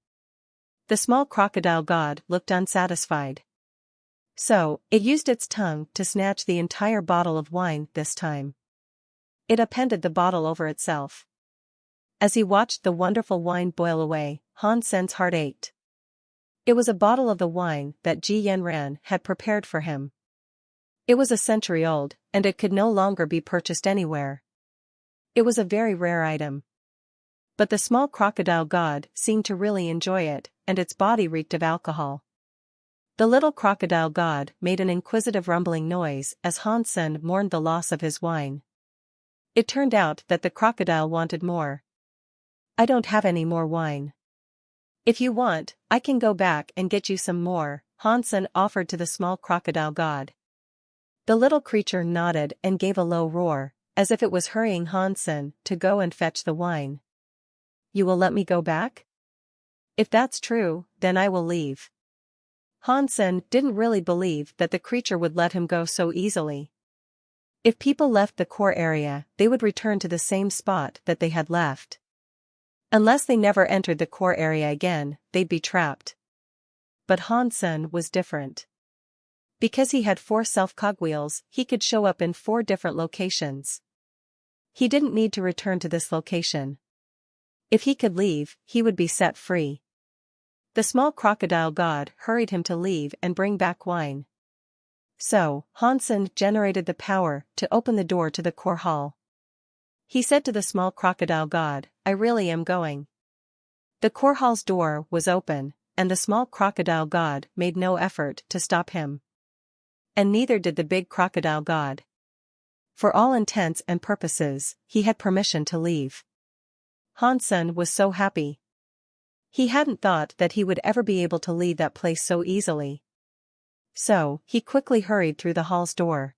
The small crocodile god looked unsatisfied. So, it used its tongue to snatch the entire bottle of wine this time. It appended the bottle over itself. As he watched the wonderful wine boil away, Hansen's heart ached. It was a bottle of the wine that Ji Yanran had prepared for him. It was a century old, and it could no longer be purchased anywhere. It was a very rare item. But the small crocodile god seemed to really enjoy it, and its body reeked of alcohol. The little crocodile god made an inquisitive rumbling noise as Hansen mourned the loss of his wine. It turned out that the crocodile wanted more. I don't have any more wine. If you want, I can go back and get you some more, Hansen offered to the small crocodile god. The little creature nodded and gave a low roar, as if it was hurrying Hansen to go and fetch the wine. You will let me go back? If that's true, then I will leave. Hansen didn't really believe that the creature would let him go so easily. If people left the core area, they would return to the same spot that they had left. Unless they never entered the core area again, they'd be trapped. But Hansen was different. Because he had 4 self-cogwheels, he could show up in 4 different locations. He didn't need to return to this location. If he could leave, he would be set free. The small crocodile god hurried him to leave and bring back wine. So, Hansen generated the power to open the door to the core hall. He said to the small crocodile god, I really am going. The core hall's door was open, and the small crocodile god made no effort to stop him. And neither did the big crocodile god. For all intents and purposes, he had permission to leave. Hansen was so happy. He hadn't thought that he would ever be able to leave that place so easily. So, he quickly hurried through the hall's door.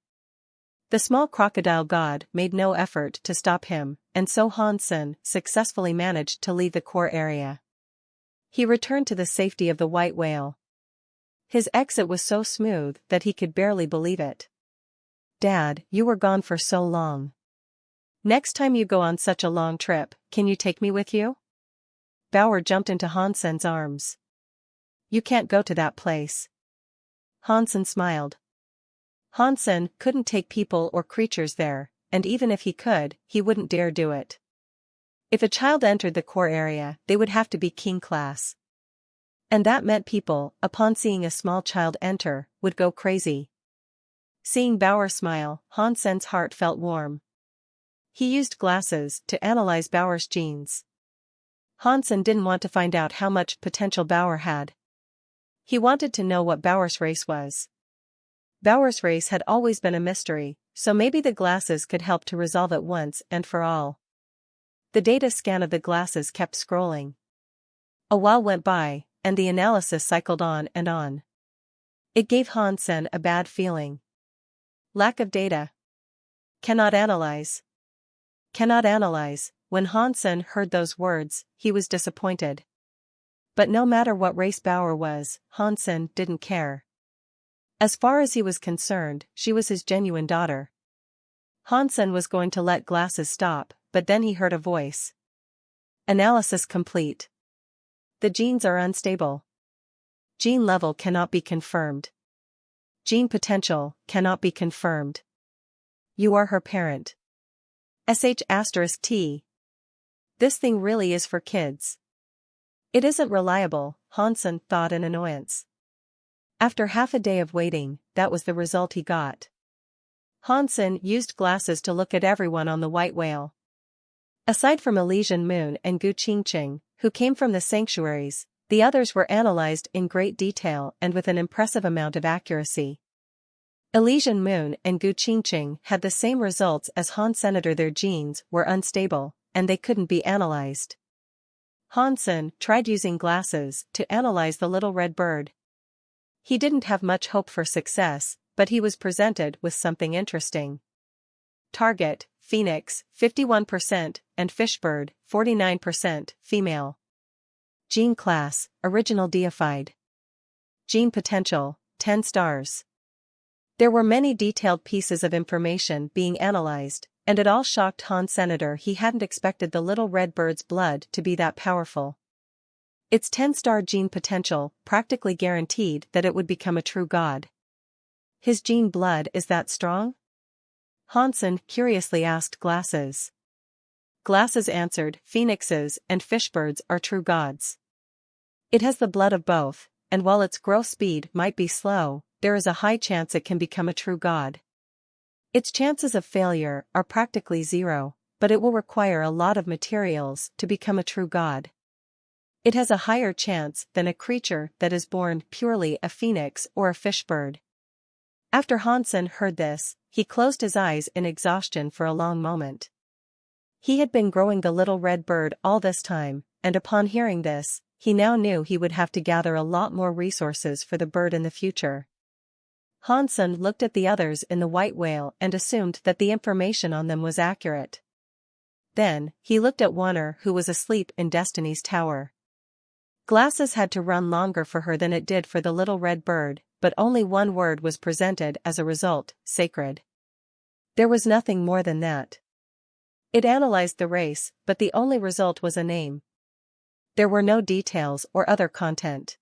The small crocodile god made no effort to stop him, and so Hansen successfully managed to leave the core area. He returned to the safety of the white whale. His exit was so smooth that he could barely believe it. Dad, you were gone for so long. Next time you go on such a long trip, can you take me with you? Bauer jumped into Hansen's arms. You can't go to that place. Hansen smiled. Hansen couldn't take people or creatures there, and even if he could, he wouldn't dare do it. If a child entered the core area, they would have to be king class. And that meant people, upon seeing a small child enter, would go crazy. Seeing Bauer smile, Hansen's heart felt warm. He used glasses to analyze Bauer's genes. Hansen didn't want to find out how much potential Bauer had. He wanted to know what Bauer's race was. Bauer's race had always been a mystery, so maybe the glasses could help to resolve it once and for all. The data scan of the glasses kept scrolling. A while went by, and the analysis cycled on and on. It gave Hansen a bad feeling. Lack of data. Cannot analyze. Cannot analyze. When Hansen heard those words, he was disappointed. But no matter what race Bauer was, Hansen didn't care. As far as he was concerned, she was his genuine daughter. Hansen was going to let Glasses stop, but then he heard a voice. Analysis complete. The genes are unstable. Gene level cannot be confirmed. Gene potential cannot be confirmed. You are her parent. **T. This thing really is for kids. It isn't reliable, Hansen thought in annoyance. After half a day of waiting, that was the result he got. Hansen used Glasses to look at everyone on the white whale. Aside from Elysian Moon and Gu Qingqing, who came from the sanctuaries, the others were analyzed in great detail and with an impressive amount of accuracy. Elysian Moon and Gu Qingqing had the same results as Hansen. Their genes were unstable, and they couldn't be analyzed. Hansen tried using Glasses to analyze the little red bird. He didn't have much hope for success, but he was presented with something interesting. Target, Phoenix, 51%, and Fishbird, 49%, female. Gene class, original deified. Gene potential, 10 stars. There were many detailed pieces of information being analyzed, and it all shocked Hansen. He hadn't expected the little red bird's blood to be that powerful. Its 10-star gene potential practically guaranteed that it would become a true god. His gene blood is that strong? Hansen curiously asked Glasses. Glasses answered, Phoenixes and Fishbirds are true gods. It has the blood of both, and while its growth speed might be slow, there is a high chance it can become a true god. Its chances of failure are practically zero, but it will require a lot of materials to become a true god. It has a higher chance than a creature that is born purely a phoenix or a fishbird. After Hansen heard this, he closed his eyes in exhaustion for a long moment. He had been growing the little red bird all this time, and upon hearing this, he now knew he would have to gather a lot more resources for the bird in the future. Hansen looked at the others in the white whale and assumed that the information on them was accurate. Then, he looked at Warner, who was asleep in Destiny's Tower. Glasses had to run longer for her than it did for the little red bird, but only one word was presented as a result, sacred. There was nothing more than that. It analyzed the race, but the only result was a name. There were no details or other content.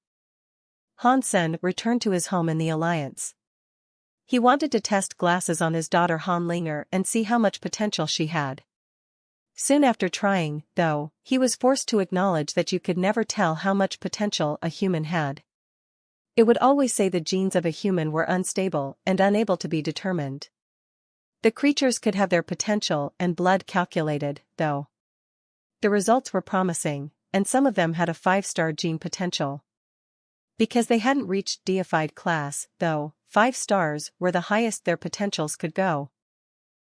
Hansen returned to his home in the Alliance. He wanted to test Glasses on his daughter Han Linger and see how much potential she had. Soon after trying, though, he was forced to acknowledge that you could never tell how much potential a human had. It would always say the genes of a human were unstable and unable to be determined. The creatures could have their potential and blood calculated, though. The results were promising, and some of them had a 5-star gene potential. Because they hadn't reached deified class, though, 5 stars were the highest their potentials could go.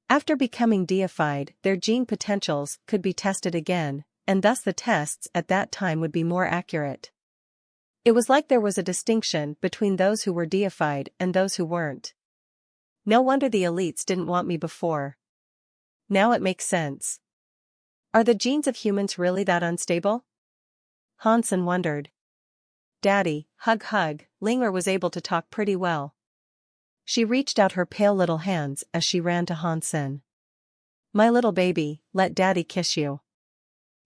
After becoming deified, their gene potentials could be tested again, and thus the tests at that time would be more accurate. It was like there was a distinction between those who were deified and those who weren't. No wonder the elites didn't want me before. Now it makes sense. Are the genes of humans really that unstable? Hansen wondered. Daddy, hug, Linger was able to talk pretty well. She reached out her pale little hands as she ran to Hansen. My little baby, let Daddy kiss you.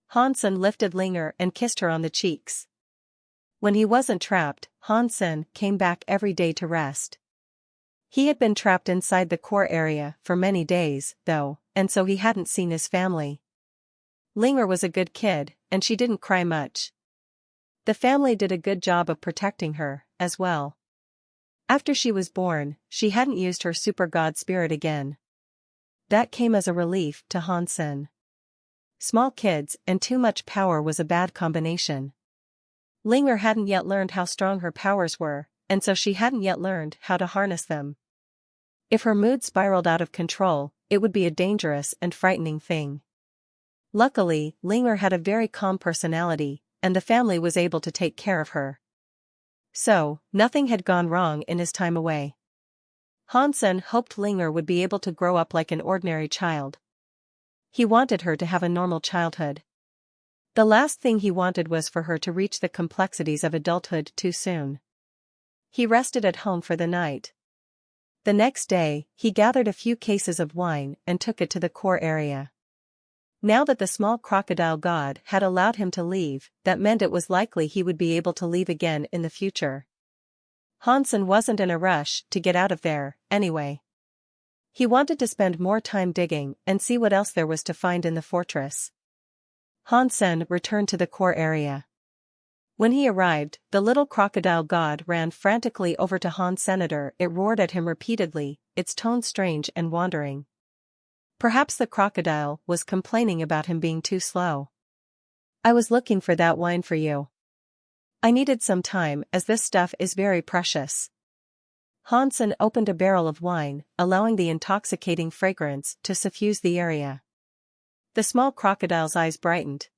Hansen lifted Linger and kissed her on the cheeks. When he wasn't trapped, Hansen came back every day to rest. He had been trapped inside the core area for many days, though, and so he hadn't seen his family. Linger was a good kid, and she didn't cry much. The family did a good job of protecting her, as well. After she was born, she hadn't used her super god spirit again. That came as a relief to Hansen. Small kids and too much power was a bad combination. Linger hadn't yet learned how strong her powers were, and so she hadn't yet learned how to harness them. If her mood spiraled out of control, it would be a dangerous and frightening thing. Luckily, Linger had a very calm personality, and the family was able to take care of her. So, nothing had gone wrong in his time away. Hansen hoped Linger would be able to grow up like an ordinary child. He wanted her to have a normal childhood. The last thing he wanted was for her to reach the complexities of adulthood too soon. He rested at home for the night. The next day, he gathered a few cases of wine and took it to the core area. Now that the small crocodile god had allowed him to leave, that meant it was likely he would be able to leave again in the future. Hansen wasn't in a rush to get out of there, anyway. He wanted to spend more time digging and see what else there was to find in the fortress. Hansen returned to the core area. When he arrived, the little crocodile god ran frantically over to Hans Senator. It roared at him repeatedly, its tone strange and wandering. Perhaps the crocodile was complaining about him being too slow. I was looking for that wine for you. I needed some time as this stuff is very precious. Hansen opened a barrel of wine, allowing the intoxicating fragrance to suffuse the area. The small crocodile's eyes brightened.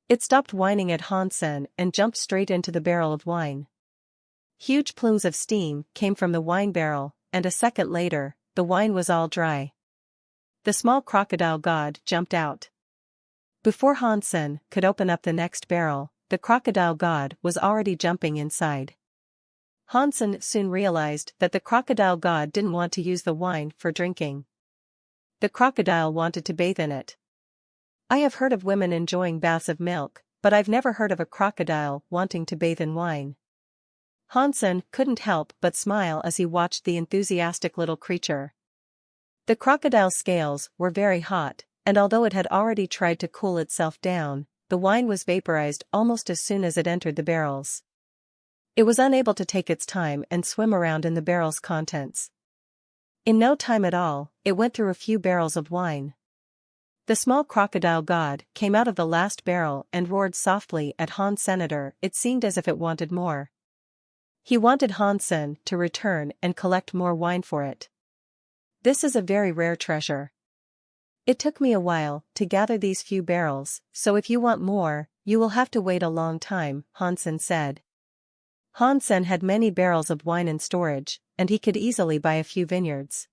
It stopped whining at Hansen and jumped straight into the barrel of wine. Huge plumes of steam came from the wine barrel, and a second later, the wine was all dry. The small crocodile god jumped out. Before Hansen could open up the next barrel, the crocodile god was already jumping inside. Hansen soon realized that the crocodile god didn't want to use the wine for drinking. The crocodile wanted to bathe in it. I have heard of women enjoying baths of milk, but I've never heard of a crocodile wanting to bathe in wine. Hansen couldn't help but smile as he watched the enthusiastic little creature. The crocodile's scales were very hot, and although it had already tried to cool itself down, the wine was vaporized almost as soon as it entered the barrels. It was unable to take its time and swim around in the barrel's contents. In no time at all, it went through a few barrels of wine. The small crocodile god came out of the last barrel and roared softly at Hans Senator. It seemed as if it wanted more. He wanted Hansen to return and collect more wine for it. This is a very rare treasure. It took me a while to gather these few barrels, so if you want more, you will have to wait a long time, Hansen said. Hansen had many barrels of wine in storage, and he could easily buy a few vineyards.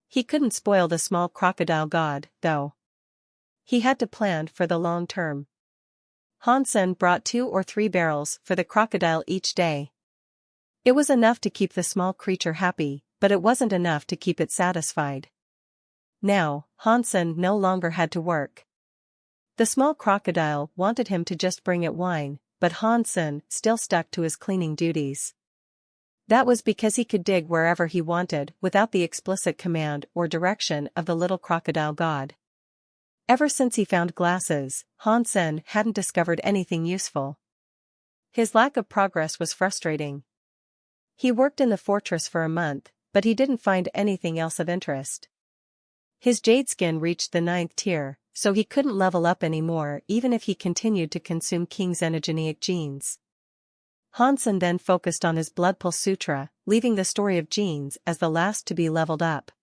He couldn't spoil the small crocodile god, though. He had to plan for the long term. Hansen brought 2 or 3 barrels for the crocodile each day. It was enough to keep the small creature happy, but it wasn't enough to keep it satisfied. Now, Hansen no longer had to work. The small crocodile wanted him to just bring it wine, but Hansen still stuck to his cleaning duties. That was because he could dig wherever he wanted without the explicit command or direction of the little crocodile god. Ever since he found glasses, Hansen hadn't discovered anything useful. His lack of progress was frustrating. He worked in the fortress for a month, but he didn't find anything else of interest. His jade skin reached the 9th tier, so he couldn't level up anymore even if he continued to consume King's energenic genes. Hansen then focused on his Bloodpulse Sutra, leaving the story of genes as the last to be leveled up.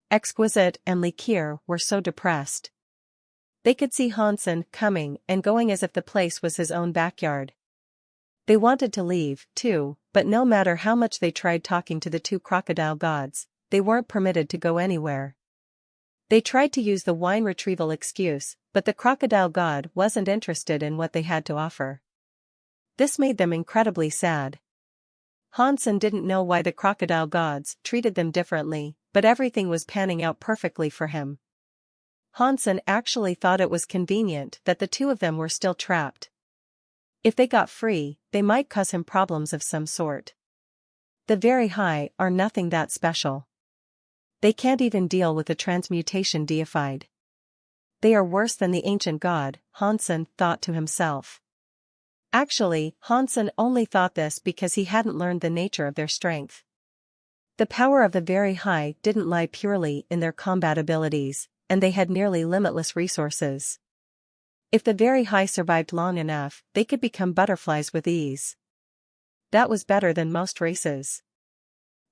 Exquisite and Likir were so depressed. They could see Hansen coming and going as if the place was his own backyard. They wanted to leave, too, but no matter how much they tried talking to the 2 crocodile gods, they weren't permitted to go anywhere. They tried to use the wine retrieval excuse, but the crocodile god wasn't interested in what they had to offer. This made them incredibly sad. Hansen didn't know why the crocodile gods treated them differently, but everything was panning out perfectly for him. Hansen actually thought it was convenient that the 2 of them were still trapped. If they got free, they might cause him problems of some sort. The very high are nothing that special. They can't even deal with the transmutation deified. They are worse than the ancient god, Hansen thought to himself. Actually, Hansen only thought this because he hadn't learned the nature of their strength. The power of the very high didn't lie purely in their combat abilities, and they had nearly limitless resources. If the very high survived long enough, they could become butterflies with ease. That was better than most races.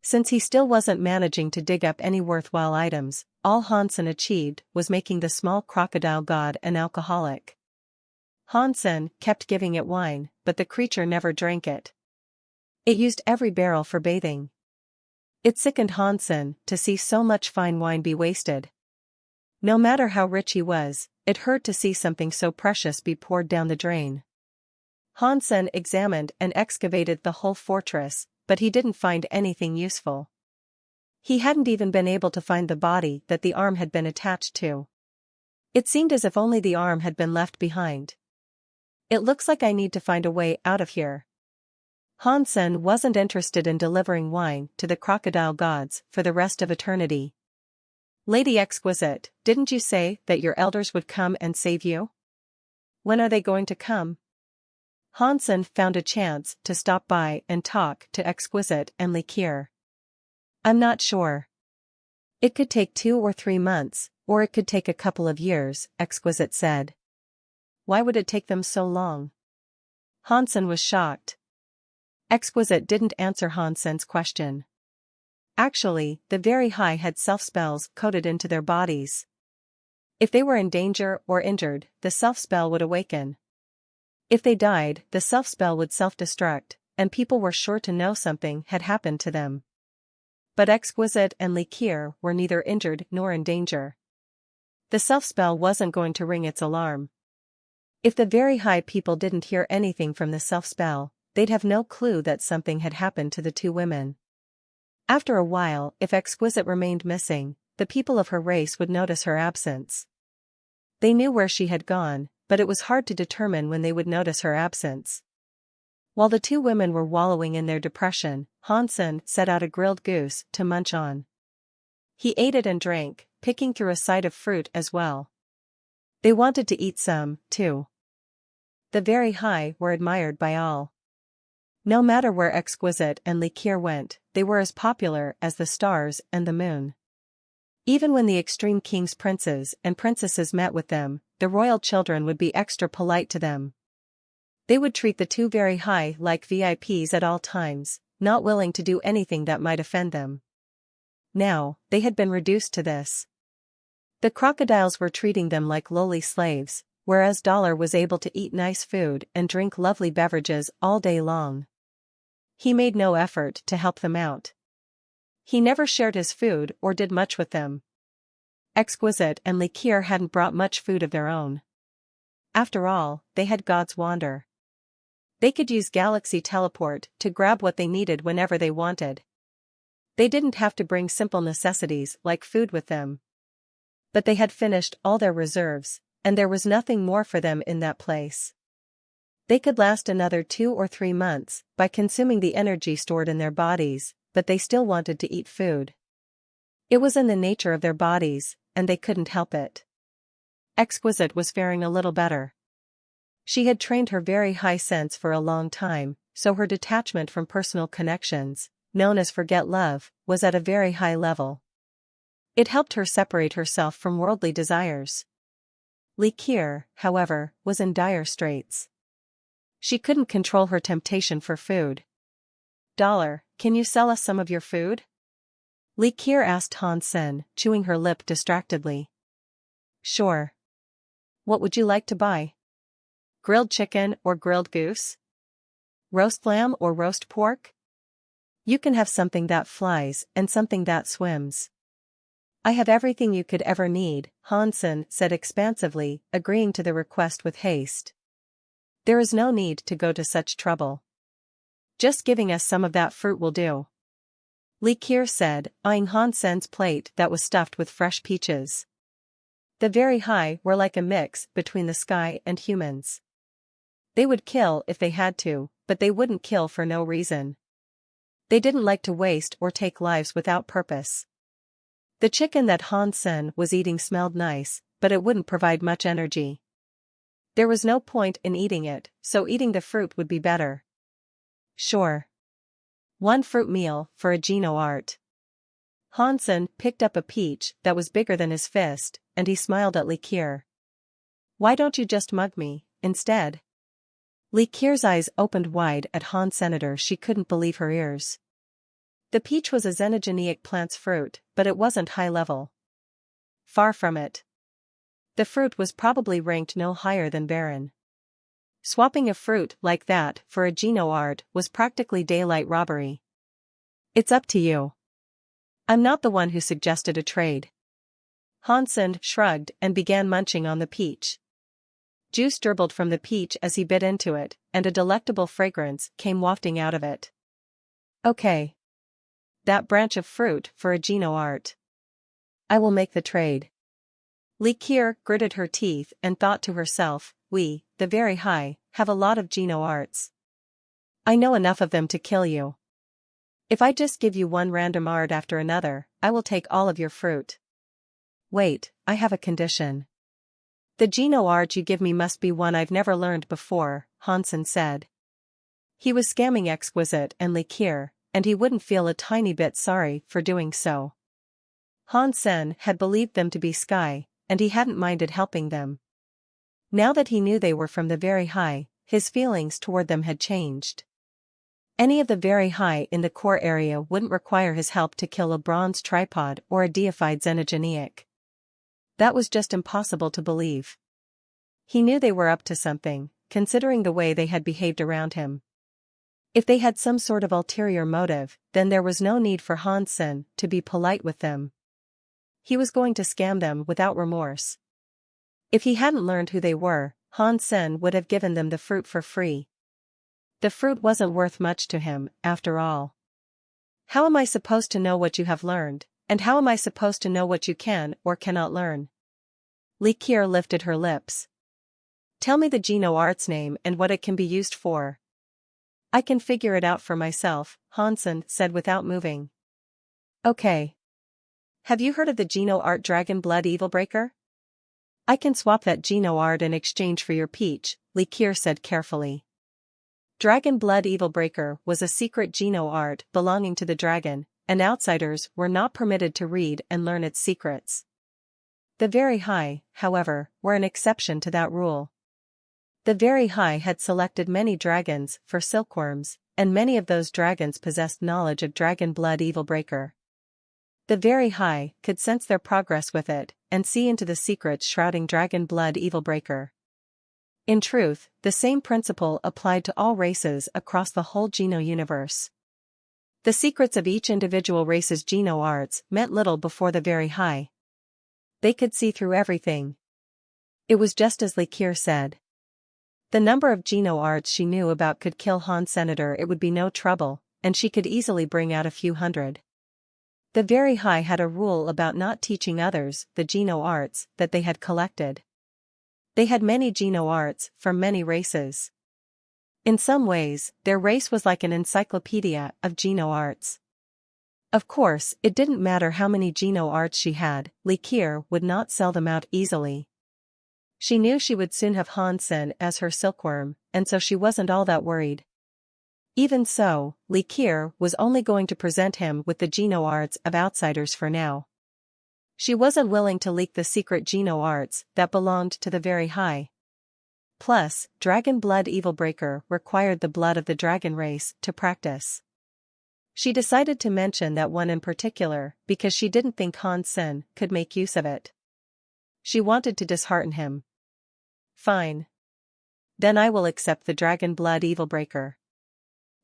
Since he still wasn't managing to dig up any worthwhile items, all Hansen achieved was making the small crocodile god an alcoholic. Hansen kept giving it wine, but the creature never drank it. It used every barrel for bathing. It sickened Hansen to see so much fine wine be wasted. No matter how rich he was, it hurt to see something so precious be poured down the drain. Hansen examined and excavated the whole fortress, but he didn't find anything useful. He hadn't even been able to find the body that the arm had been attached to. It seemed as if only the arm had been left behind. It looks like I need to find a way out of here. Hansen wasn't interested in delivering wine to the crocodile gods for the rest of eternity. Lady Exquisite, didn't you say that your elders would come and save you? When are they going to come? Hansen found a chance to stop by and talk to Exquisite and Likier. I'm not sure. It could take 2 or 3 months, or it could take a couple of years, Exquisite said. Why would it take them so long? Hansen was shocked. Exquisite didn't answer Hansen's question. Actually, the very high had self-spells coded into their bodies. If they were in danger or injured, the self-spell would awaken. If they died, the self-spell would self-destruct, and people were sure to know something had happened to them. But Exquisite and Likier were neither injured nor in danger. The self-spell wasn't going to ring its alarm. If the very high people didn't hear anything from the self-spell, they'd have no clue that something had happened to the 2 women. After a while, if Exquisite remained missing, the people of her race would notice her absence. They knew where she had gone, but it was hard to determine when they would notice her absence. While the 2 women were wallowing in their depression, Hansen set out a grilled goose to munch on. He ate it and drank, picking through a side of fruit as well. They wanted to eat some, too. The very high were admired by all. No matter where Exquisite and Likier went, they were as popular as the stars and the moon. Even when the extreme king's princes and princesses met with them, the royal children would be extra polite to them. They would treat the 2 very high like VIPs at all times, not willing to do anything that might offend them. Now, they had been reduced to this. The crocodiles were treating them like lowly slaves, whereas Dollar was able to eat nice food and drink lovely beverages all day long. He made no effort to help them out. He never shared his food or did much with them. Exquisite and Likier hadn't brought much food of their own. After all, they had God's Wander. They could use Galaxy Teleport to grab what they needed whenever they wanted. They didn't have to bring simple necessities like food with them. But they had finished all their reserves, and there was nothing more for them in that place. They could last another 2 or 3 months by consuming the energy stored in their bodies, but they still wanted to eat food. It was in the nature of their bodies, and they couldn't help it. Exquisite was faring a little better. She had trained her very high sense for a long time, so her detachment from personal connections, known as forget love, was at a very high level. It helped her separate herself from worldly desires. Likier, however, was in dire straits. She couldn't control her temptation for food. Dollar, can you sell us some of your food? Likier asked Hansen, chewing her lip distractedly. Sure. What would you like to buy? Grilled chicken or grilled goose? Roast lamb or roast pork? You can have something that flies and something that swims. I have everything you could ever need, Hansen said expansively, agreeing to the request with haste. There is no need to go to such trouble. Just giving us some of that fruit will do. Likier said, eyeing Hansen's plate that was stuffed with fresh peaches. The very high were like a mix between the sky and humans. They would kill if they had to, but they wouldn't kill for no reason. They didn't like to waste or take lives without purpose. The chicken that Hansen was eating smelled nice, but it wouldn't provide much energy. There was no point in eating it, so eating the fruit would be better. Sure. 1 fruit meal for a Geno art. Hansen picked up a peach that was bigger than his fist, and he smiled at Likier. Why don't you just mug me, instead? Likier's eyes opened wide at Senator. She couldn't believe her ears. The peach was a xenogenic plant's fruit, but it wasn't high level. Far from it. The fruit was probably ranked no higher than barren. Swapping a fruit like that for a Geno art was practically daylight robbery. It's up to you. I'm not the one who suggested a trade. Hansen shrugged and began munching on the peach. Juice dribbled from the peach as he bit into it, and a delectable fragrance came wafting out of it. Okay. that branch of fruit for a Geno art. I will make the trade. Li Qier gritted her teeth and thought to herself, we, the very high, have a lot of Geno arts. I know enough of them to kill you. If I just give you one random art after another, I will take all of your fruit. Wait, I have a condition. The Geno art you give me must be one I've never learned before, Hansen said. He was scamming Exquisite and Li Qier, and he wouldn't feel a tiny bit sorry for doing so. Hansen had believed them to be sky, and he hadn't minded helping them. Now that he knew they were from the very high, his feelings toward them had changed. Any of the very high in the core area wouldn't require his help to kill a bronze tripod or a deified xenogeniac. That was just impossible to believe. He knew they were up to something, considering the way they had behaved around him. If they had some sort of ulterior motive, then there was no need for Hansen to be polite with them. He was going to scam them without remorse. If he hadn't learned who they were, Hansen would have given them the fruit for free. The fruit wasn't worth much to him, after all. How am I supposed to know what you have learned, and how am I supposed to know what you can or cannot learn? Li Qier lifted her lips. Tell me the Geno art's name and what it can be used for. I can figure it out for myself, Hansen said without moving. Okay. Have you heard of the Geno art Dragon Blood Evilbreaker? I can swap that Geno art in exchange for your peach, Li Qier said carefully. Dragon Blood Evilbreaker was a secret Geno art belonging to the dragon, and outsiders were not permitted to read and learn its secrets. The very high, however, were an exception to that rule. The very high had selected many dragons for silkworms, and many of those dragons possessed knowledge of Dragon Blood Evilbreaker. The very high could sense their progress with it, and see into the secrets shrouding Dragon Blood Evilbreaker. In truth, the same principle applied to all races across the whole Geno universe. The secrets of each individual race's Geno arts meant little before the very high. They could see through everything. It was just as Li Qier said. The number of Geno arts she knew about could kill Han Senator. It would be no trouble, and she could easily bring out a few hundred. The very high had a rule about not teaching others the Geno arts that they had collected. They had many Geno arts from many races. In some ways, their race was like an encyclopedia of Geno arts. Of course, it didn't matter how many Geno arts she had, Li Qier would not sell them out easily. She knew she would soon have Hansen as her silkworm, and so she wasn't all that worried. Even so, Li Qier was only going to present him with the Geno arts of outsiders for now. She wasn't willing to leak the secret Geno arts that belonged to the very high. Plus, Dragon Blood Evilbreaker required the blood of the dragon race to practice. She decided to mention that one in particular because she didn't think Hansen could make use of it. She wanted to dishearten him. Fine. Then I will accept the Dragon Blood Evilbreaker.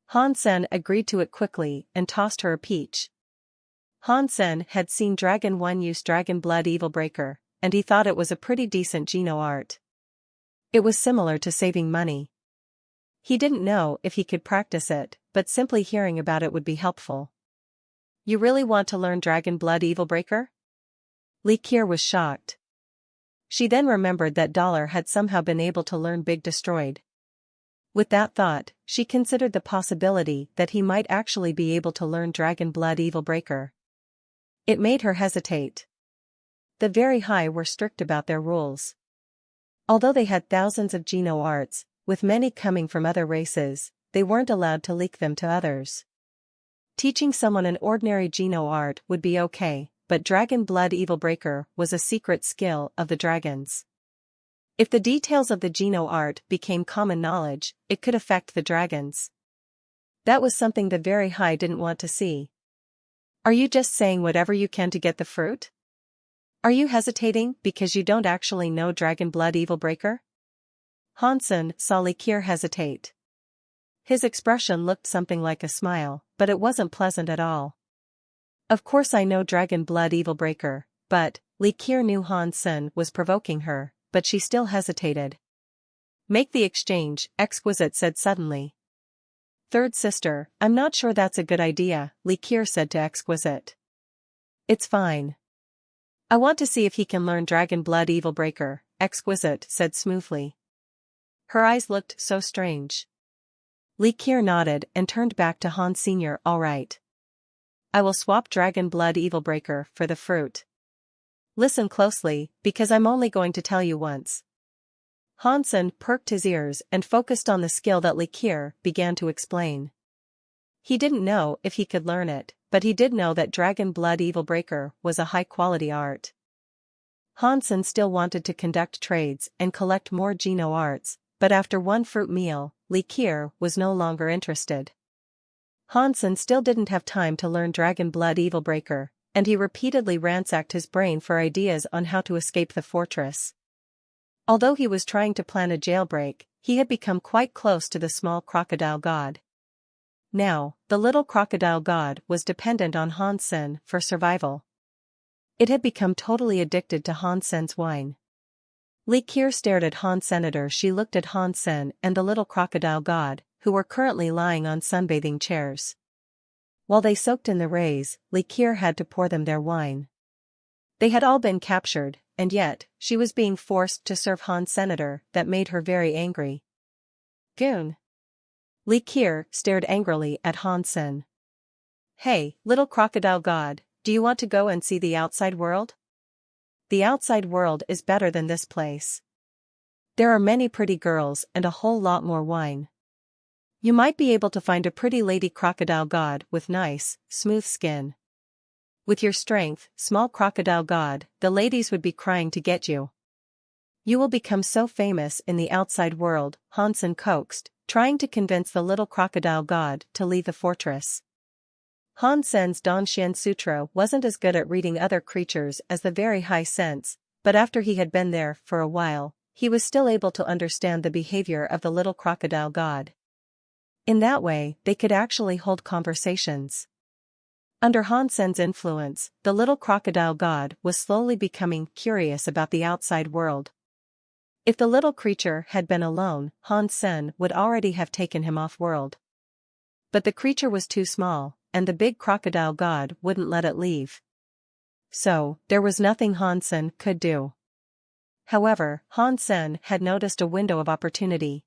Hansen agreed to it quickly and tossed her a peach. Hansen had seen Dragon 1 use Dragon Blood Evilbreaker, and he thought it was a pretty decent Geno art. It was similar to saving money. He didn't know if he could practice it, but simply hearing about it would be helpful. You really want to learn Dragon Blood Evilbreaker? Li Qier was shocked. She then remembered that Dollar had somehow been able to learn Big Destroyed. With that thought, she considered the possibility that he might actually be able to learn Dragon Blood Evilbreaker. It made her hesitate. The very high were strict about their rules. Although they had thousands of Geno arts, with many coming from other races, they weren't allowed to leak them to others. Teaching someone an ordinary Geno art would be okay, but Dragon Blood Evilbreaker was a secret skill of the dragons. If the details of the Geno art became common knowledge, it could affect the dragons. That was something the very high didn't want to see. Are you just saying whatever you can to get the fruit? Are you hesitating because you don't actually know Dragon Blood Evilbreaker? Hansen saw Li Qier hesitate. His expression looked something like a smile, but it wasn't pleasant at all. Of course I know Dragon Blood Evilbreaker, but, Li Qier knew Hansen was provoking her, but she still hesitated. Make the exchange, Exquisite said suddenly. Third sister, I'm not sure that's a good idea, Likier said to Exquisite. It's fine. I want to see if he can learn Dragon Blood Evilbreaker, Exquisite said smoothly. Her eyes looked so strange. Likier nodded and turned back to Han Sr. All right. I will swap Dragon Blood Evilbreaker for the fruit. Listen closely, because I'm only going to tell you once. Hansen perked his ears and focused on the skill that Likier began to explain. He didn't know if he could learn it, but he did know that Dragon Blood Evilbreaker was a high-quality art. Hansen still wanted to conduct trades and collect more Geno arts, but after one fruit meal, Likier was no longer interested. Hansen still didn't have time to learn Dragon Blood Evilbreaker, and he repeatedly ransacked his brain for ideas on how to escape the fortress. Although he was trying to plan a jailbreak, he had become quite close to the small crocodile god. Now, the little crocodile god was dependent on Hansen for survival. It had become totally addicted to Hansen's wine. Likier stared at Han Senator. She looked at Hansen and the little crocodile god, who were currently lying on sunbathing chairs. While they soaked in the rays, Likier had to pour them their wine. They had all been captured, and yet, she was being forced to serve Han Senator. That made her very angry. Goon! Likier stared angrily at Hansen. Hey, little crocodile god, do you want to go and see the outside world? The outside world is better than this place. There are many pretty girls and a whole lot more wine. You might be able to find a pretty lady crocodile god with nice, smooth skin. With your strength, small crocodile god, the ladies would be crying to get you. You will become so famous in the outside world, Hansen coaxed, trying to convince the little crocodile god to leave the fortress. Hansen's Danshan Sutra wasn't as good at reading other creatures as the very high sense, but after he had been there for a while, he was still able to understand the behavior of the little crocodile god. In that way, they could actually hold conversations. Under Hansen's influence, the little crocodile god was slowly becoming curious about the outside world. If the little creature had been alone, Hansen would already have taken him off-world. But the creature was too small, and the big crocodile god wouldn't let it leave. So, there was nothing Hansen could do. However, Hansen had noticed a window of opportunity.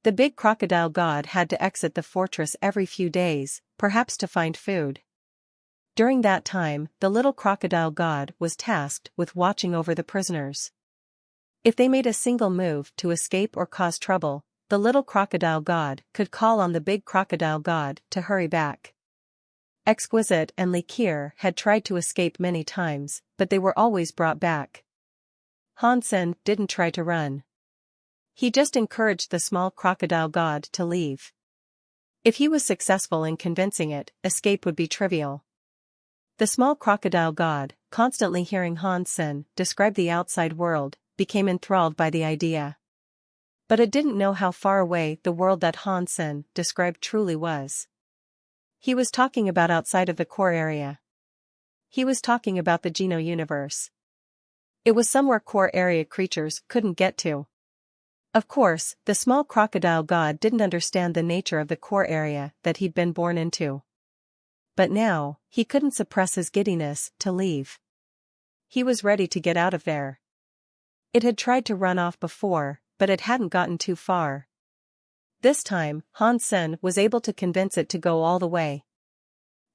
The big crocodile god had to exit the fortress every few days, perhaps to find food. During that time, the little crocodile god was tasked with watching over the prisoners. If they made a single move to escape or cause trouble, the little crocodile god could call on the big crocodile god to hurry back. Exquisite and Likier had tried to escape many times, but they were always brought back. Hansen didn't try to run. He just encouraged the small crocodile god to leave. If he was successful in convincing it, escape would be trivial. The small crocodile god, constantly hearing Hansen describe the outside world, became enthralled by the idea. But it didn't know how far away the world that Hansen described truly was. He was talking about outside of the core area. He was talking about the Geno universe. It was somewhere core area creatures couldn't get to. Of course, the small crocodile god didn't understand the nature of the core area that he'd been born into. But now, he couldn't suppress his giddiness to leave. He was ready to get out of there. It had tried to run off before, but it hadn't gotten too far. This time, Hansen was able to convince it to go all the way.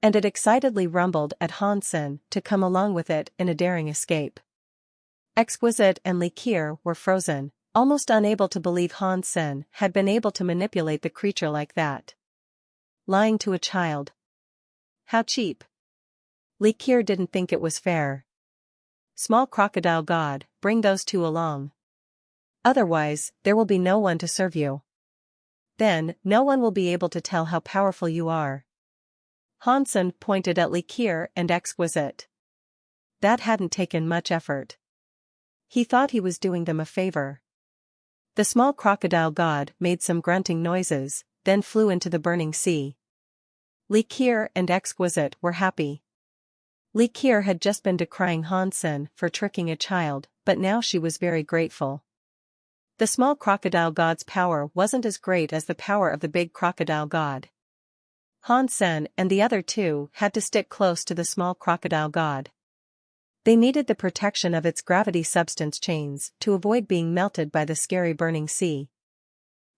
And it excitedly rumbled at Hansen to come along with it in a daring escape. Exquisite and Likier were frozen, almost unable to believe Hansen had been able to manipulate the creature like that. Lying to a child. How cheap. Likier didn't think it was fair. Small crocodile god, bring those two along. Otherwise, there will be no one to serve you. Then, no one will be able to tell how powerful you are. Hansen pointed at Likier and Exquisite. That hadn't taken much effort. He thought he was doing them a favor. The small crocodile god made some grunting noises, then flew into the burning sea. Likier and Exquisite were happy. Likier had just been decrying Hansen for tricking a child, but now she was very grateful. The small crocodile god's power wasn't as great as the power of the big crocodile god. Hansen and the other two had to stick close to the small crocodile god. They needed the protection of its gravity substance chains to avoid being melted by the scary burning sea.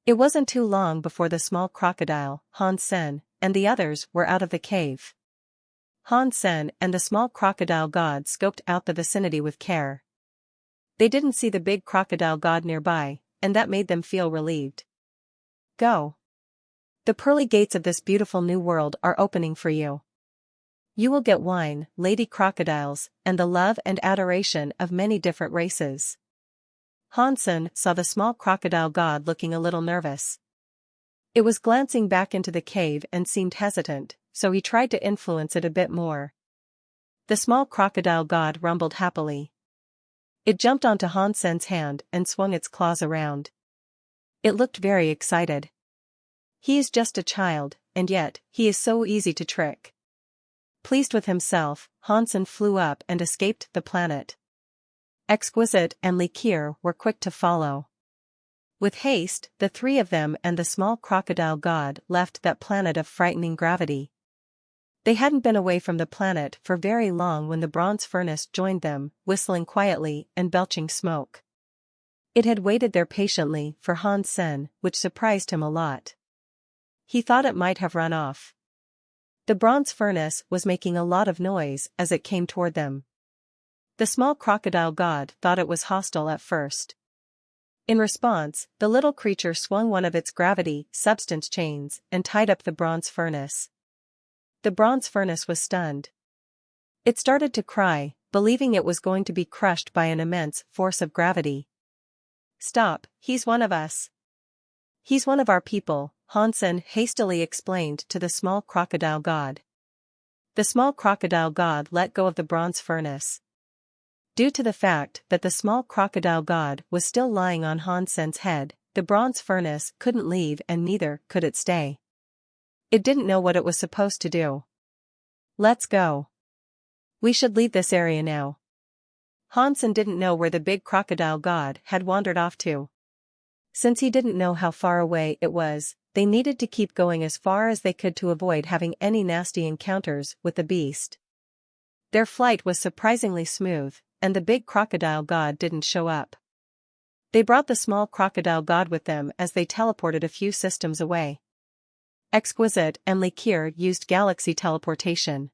It wasn't too long before the small crocodile, Hansen, and the others were out of the cave. Hansen and the small crocodile god scoped out the vicinity with care. They didn't see the big crocodile god nearby, and that made them feel relieved. Go. The pearly gates of this beautiful new world are opening for you. You will get wine, lady crocodiles, and the love and adoration of many different races. Hansen saw the small crocodile god looking a little nervous. It was glancing back into the cave and seemed hesitant, so he tried to influence it a bit more. The small crocodile god rumbled happily. It jumped onto Hansen's hand and swung its claws around. It looked very excited. He is just a child, and yet, he is so easy to trick. Pleased with himself, Hansen flew up and escaped the planet. Exquisite and Likir were quick to follow. With haste, the three of them and the small crocodile god left that planet of frightening gravity. They hadn't been away from the planet for very long when the bronze furnace joined them, whistling quietly and belching smoke. It had waited there patiently for Hansen, which surprised him a lot. He thought it might have run off. The bronze furnace was making a lot of noise as it came toward them. The small crocodile god thought it was hostile at first. In response, the little creature swung one of its gravity substance chains and tied up the bronze furnace. The bronze furnace was stunned. It started to cry, believing it was going to be crushed by an immense force of gravity. Stop, he's one of us. He's one of our people, Hansen hastily explained to the small crocodile god. The small crocodile god let go of the bronze furnace. Due to the fact that the small crocodile god was still lying on Hansen's head, the bronze furnace couldn't leave and neither could it stay. It didn't know what it was supposed to do. Let's go. We should leave this area now. Hansen didn't know where the big crocodile god had wandered off to. Since he didn't know how far away it was, they needed to keep going as far as they could to avoid having any nasty encounters with the beast. Their flight was surprisingly smooth, and the big crocodile god didn't show up. They brought the small crocodile god with them as they teleported a few systems away. Exquisite and Likir used galaxy teleportation.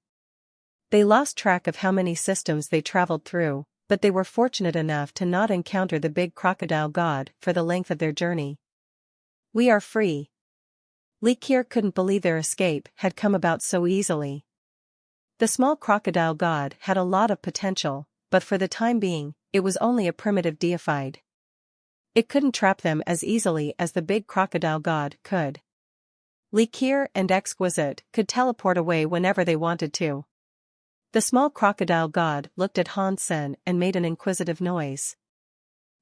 They lost track of how many systems they traveled through, but they were fortunate enough to not encounter the big crocodile god for the length of their journey. We are free. Likir couldn't believe their escape had come about so easily. The small crocodile god had a lot of potential, but for the time being, it was only a primitive deified. It couldn't trap them as easily as the big crocodile god could. Likir and Exquisite could teleport away whenever they wanted to. The small crocodile god looked at Hansen and made an inquisitive noise.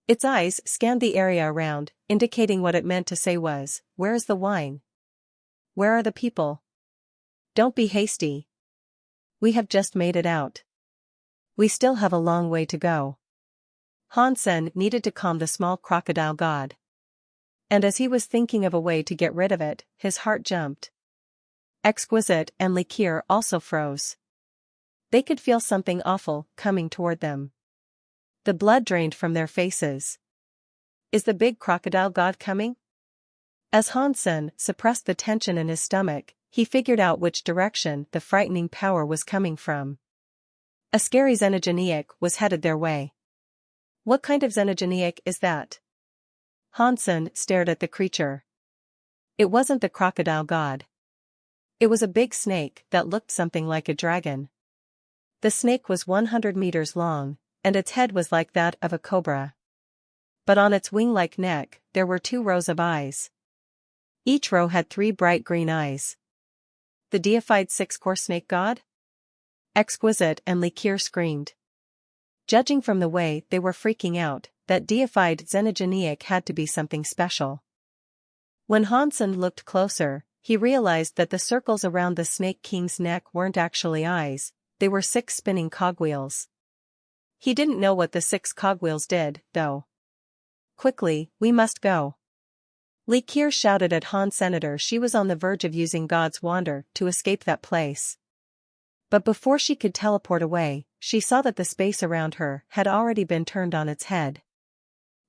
Its eyes scanned the area around, indicating what it meant to say was, "Where is the wine? Where are the people? Don't be hasty. We have just made it out. We still have a long way to go." Hansen needed to calm the small crocodile god. And as he was thinking of a way to get rid of it, his heart jumped. Exquisite and Likir also froze. They could feel something awful coming toward them. The blood drained from their faces. Is the big crocodile god coming? As Hansen suppressed the tension in his stomach, he figured out which direction the frightening power was coming from. A scary xenogeniac was headed their way. What kind of xenogeniac is that? Hansen stared at the creature. It wasn't the crocodile god. It was a big snake that looked something like a dragon. The snake was 100 meters long, and its head was like that of a cobra. But on its wing-like neck, there were 2 rows of eyes. Each row had 3 bright green eyes. The deified 6-core snake god? Exquisite and Likir screamed. Judging from the way they were freaking out, that deified xenogeniac had to be something special. When Hansen looked closer, he realized that the circles around the Snake King's neck weren't actually eyes, they were 6 spinning cogwheels. He didn't know what the 6 cogwheels did, though. Quickly, we must go. Li Kier shouted at Han Senator she was on the verge of using God's wander to escape that place. But before she could teleport away, she saw that the space around her had already been turned on its head.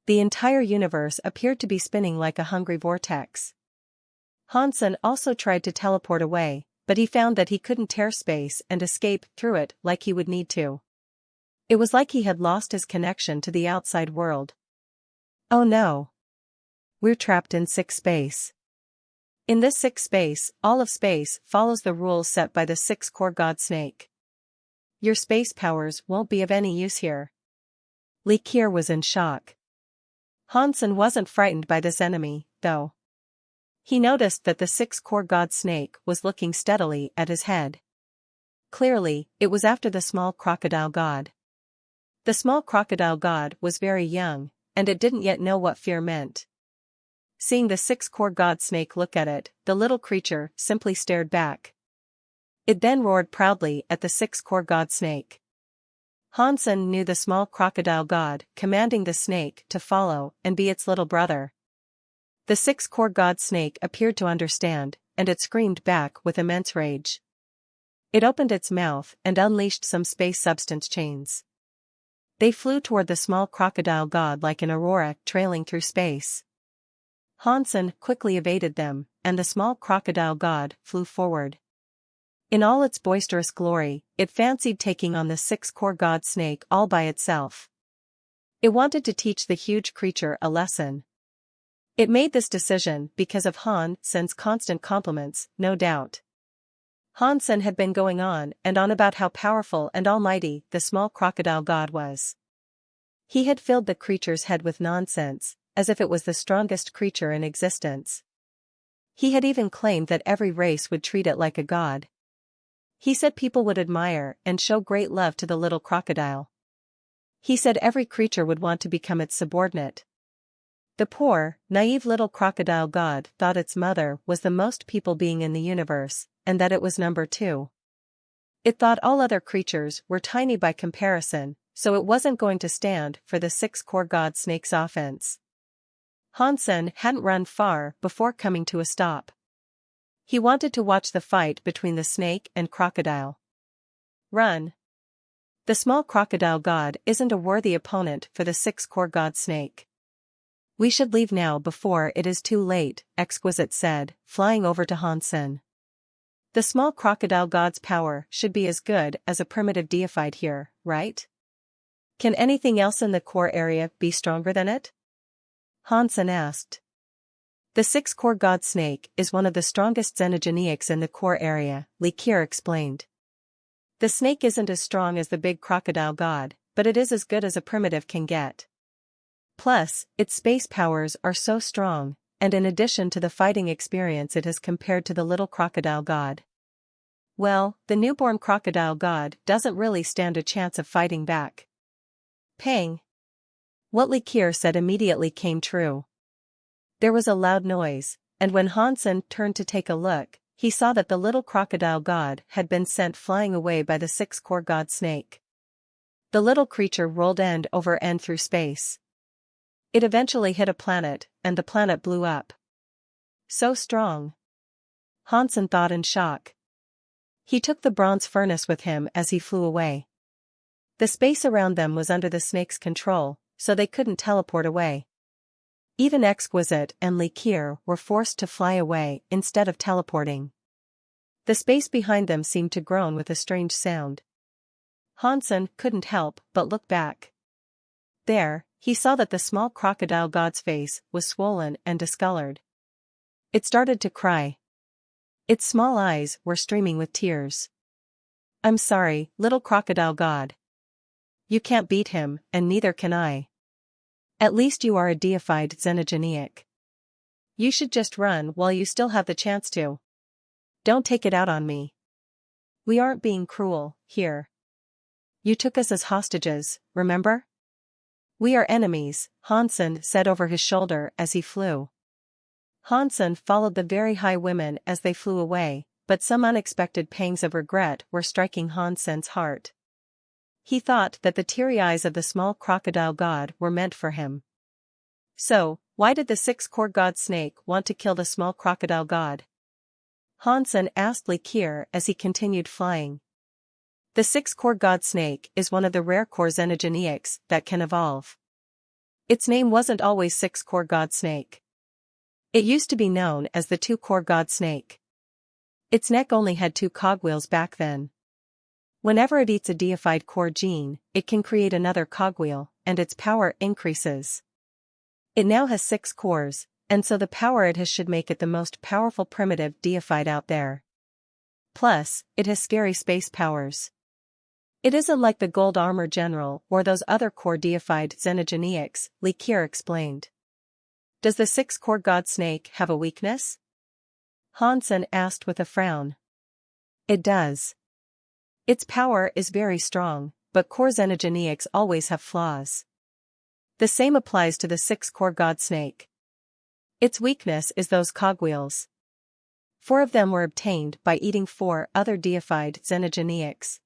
The entire universe appeared to be spinning like a hungry vortex. Hansen also tried to teleport away, but he found that he couldn't tear space and escape through it like he would need to. It was like he had lost his connection to the outside world. Oh no! We're trapped in sick space. In this sick space, all of space follows the rules set by the six-core god snake. Your space powers won't be of any use here. Li Kier was in shock. Hansen wasn't frightened by this enemy, though. He noticed that the six-core god snake was looking steadily at his head. Clearly, it was after the small crocodile god. The small crocodile god was very young, and it didn't yet know what fear meant. Seeing the six-core god snake look at it, the little creature simply stared back. It then roared proudly at the six-core god snake. Hansen knew the small crocodile god, commanding the snake to follow and be its little brother. The six-core god snake appeared to understand, and it screamed back with immense rage. It opened its mouth and unleashed some space substance chains. They flew toward the small crocodile god like an aurora trailing through space. Hansen quickly evaded them, and the small crocodile god flew forward. In all its boisterous glory, it fancied taking on the six-core god snake all by itself. It wanted to teach the huge creature a lesson. It made this decision because of Hansen's constant compliments, no doubt. Hansen had been going on and on about how powerful and almighty the small crocodile god was. He had filled the creature's head with nonsense, as if it was the strongest creature in existence. He had even claimed that every race would treat it like a god. He said people would admire and show great love to the little crocodile. He said every creature would want to become its subordinate. The poor, naive little crocodile god thought its mother was the most people being in the universe, and that it was number 2. It thought all other creatures were tiny by comparison, so it wasn't going to stand for the six-core god snake's offense. Hansen hadn't run far before coming to a stop. He wanted to watch the fight between the snake and crocodile. Run! The small crocodile god isn't a worthy opponent for the six-core god snake. We should leave now before it is too late, Exquisite said, flying over to Hansen. The small crocodile god's power should be as good as a primitive deified here, right? Can anything else in the core area be stronger than it? Hansen asked. The six-core god snake is one of the strongest xenogeneics in the core area, Li Kier explained. The snake isn't as strong as the big crocodile god, but it is as good as a primitive can get. Plus, its space powers are so strong, and in addition to the fighting experience it has compared to the little crocodile god. Well, the newborn crocodile god doesn't really stand a chance of fighting back. Pang! What Li Kier said immediately came true. There was a loud noise, and when Hansen turned to take a look, he saw that the little crocodile god had been sent flying away by the six-core god snake. The little creature rolled end over end through space. It eventually hit a planet, and the planet blew up. So strong. Hansen thought in shock. He took the bronze furnace with him as he flew away. The space around them was under the snake's control, so they couldn't teleport away. Even Exquisite and Li Kier were forced to fly away instead of teleporting. The space behind them seemed to groan with a strange sound. Hansen couldn't help but look back. There, he saw that the small crocodile god's face was swollen and discolored. It started to cry. Its small eyes were streaming with tears. I'm sorry, little crocodile god. You can't beat him, and neither can I. At least you are a deified xenogeneic. You should just run while you still have the chance to. Don't take it out on me. We aren't being cruel, here. You took us as hostages, remember? We are enemies, Hansen said over his shoulder as he flew. Hansen followed the very high women as they flew away, but some unexpected pangs of regret were striking Hansen's heart. He thought that the teary eyes of the small crocodile god were meant for him. So, why did the six-core god snake want to kill the small crocodile god? Hansen asked Likir as he continued flying. The six-core god snake is one of the rare core xenogeneics that can evolve. Its name wasn't always six-core god snake. It used to be known as the two-core god snake. Its neck only had two cogwheels back then. Whenever it eats a deified core gene, it can create another cogwheel, and its power increases. It now has 6 cores, and so the power it has should make it the most powerful primitive deified out there. Plus, it has scary space powers. It isn't like the Gold Armor General or those other core deified xenogeneics, Likir explained. Does the 6-core god snake have a weakness? Hansen asked with a frown. It does. Its power is very strong, but core xenogeneics always have flaws. The same applies to the 6-core god snake. Its weakness is those cogwheels. 4 of them were obtained by eating 4 other deified xenogeneics.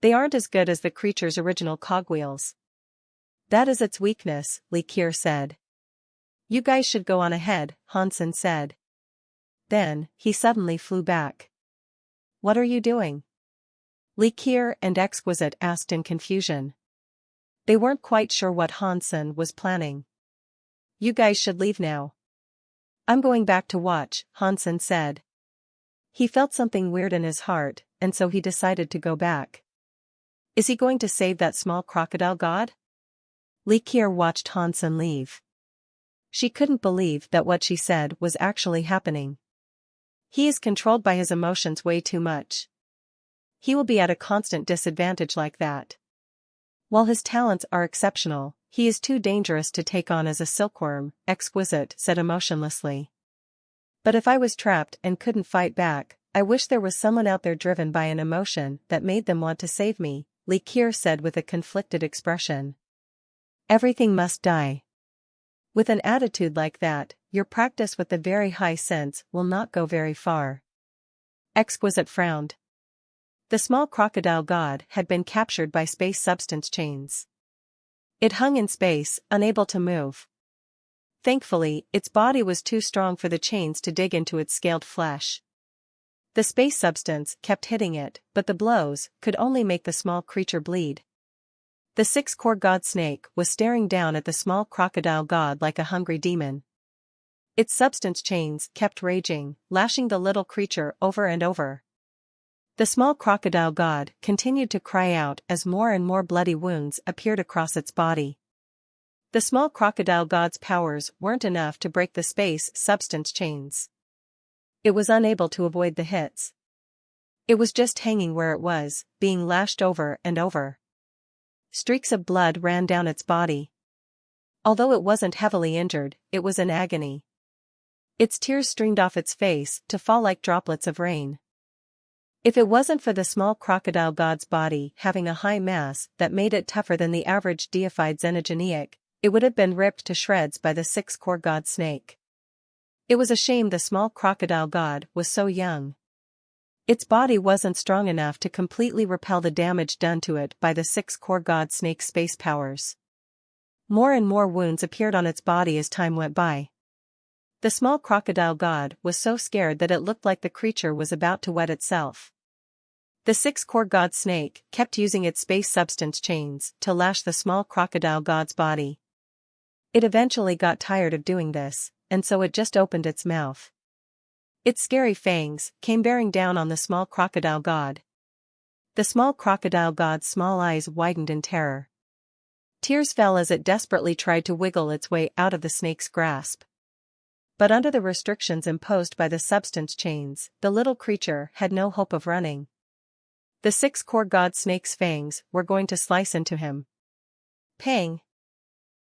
They aren't as good as the creature's original cogwheels. That is its weakness, Likir said. You guys should go on ahead, Hansen said. Then, he suddenly flew back. What are you doing? Likir and Exquisite asked in confusion. They weren't quite sure what Hansen was planning. You guys should leave now. I'm going back to watch, Hansen said. He felt something weird in his heart, and so he decided to go back. Is he going to save that small crocodile god? Likir watched Hansen leave. She couldn't believe that what she said was actually happening. He is controlled by his emotions way too much. He will be at a constant disadvantage like that. While his talents are exceptional, he is too dangerous to take on as a silkworm, Exquisite said emotionlessly. But if I was trapped and couldn't fight back, I wish there was someone out there driven by an emotion that made them want to save me, Likir said with a conflicted expression. Everything must die. With an attitude like that, your practice with the very high sense will not go very far. Exquisite frowned. The small crocodile god had been captured by space substance chains. It hung in space, unable to move. Thankfully, its body was too strong for the chains to dig into its scaled flesh. The space substance kept hitting it, but the blows could only make the small creature bleed. The 6-core god snake was staring down at the small crocodile god like a hungry demon. Its substance chains kept raging, lashing the little creature over and over. The small crocodile god continued to cry out as more and more bloody wounds appeared across its body. The small crocodile god's powers weren't enough to break the space substance chains. It was unable to avoid the hits. It was just hanging where it was, being lashed over and over. Streaks of blood ran down its body. Although it wasn't heavily injured, it was in agony. Its tears streamed off its face to fall like droplets of rain. If it wasn't for the small crocodile god's body having a high mass that made it tougher than the average deified xenogeneic, it would have been ripped to shreds by the 6-core god snake. It was a shame the small crocodile god was so young. Its body wasn't strong enough to completely repel the damage done to it by the 6-core god snake's space powers. More and more wounds appeared on its body as time went by. The small crocodile god was so scared that it looked like the creature was about to wet itself. The 6-core god snake kept using its space substance chains to lash the small crocodile god's body. It eventually got tired of doing this, and so it just opened its mouth. Its scary fangs came bearing down on the small crocodile god. The small crocodile god's small eyes widened in terror. Tears fell as it desperately tried to wiggle its way out of the snake's grasp. But under the restrictions imposed by the substance chains, the little creature had no hope of running. The 6-core god snake's fangs were going to slice into him. Pang!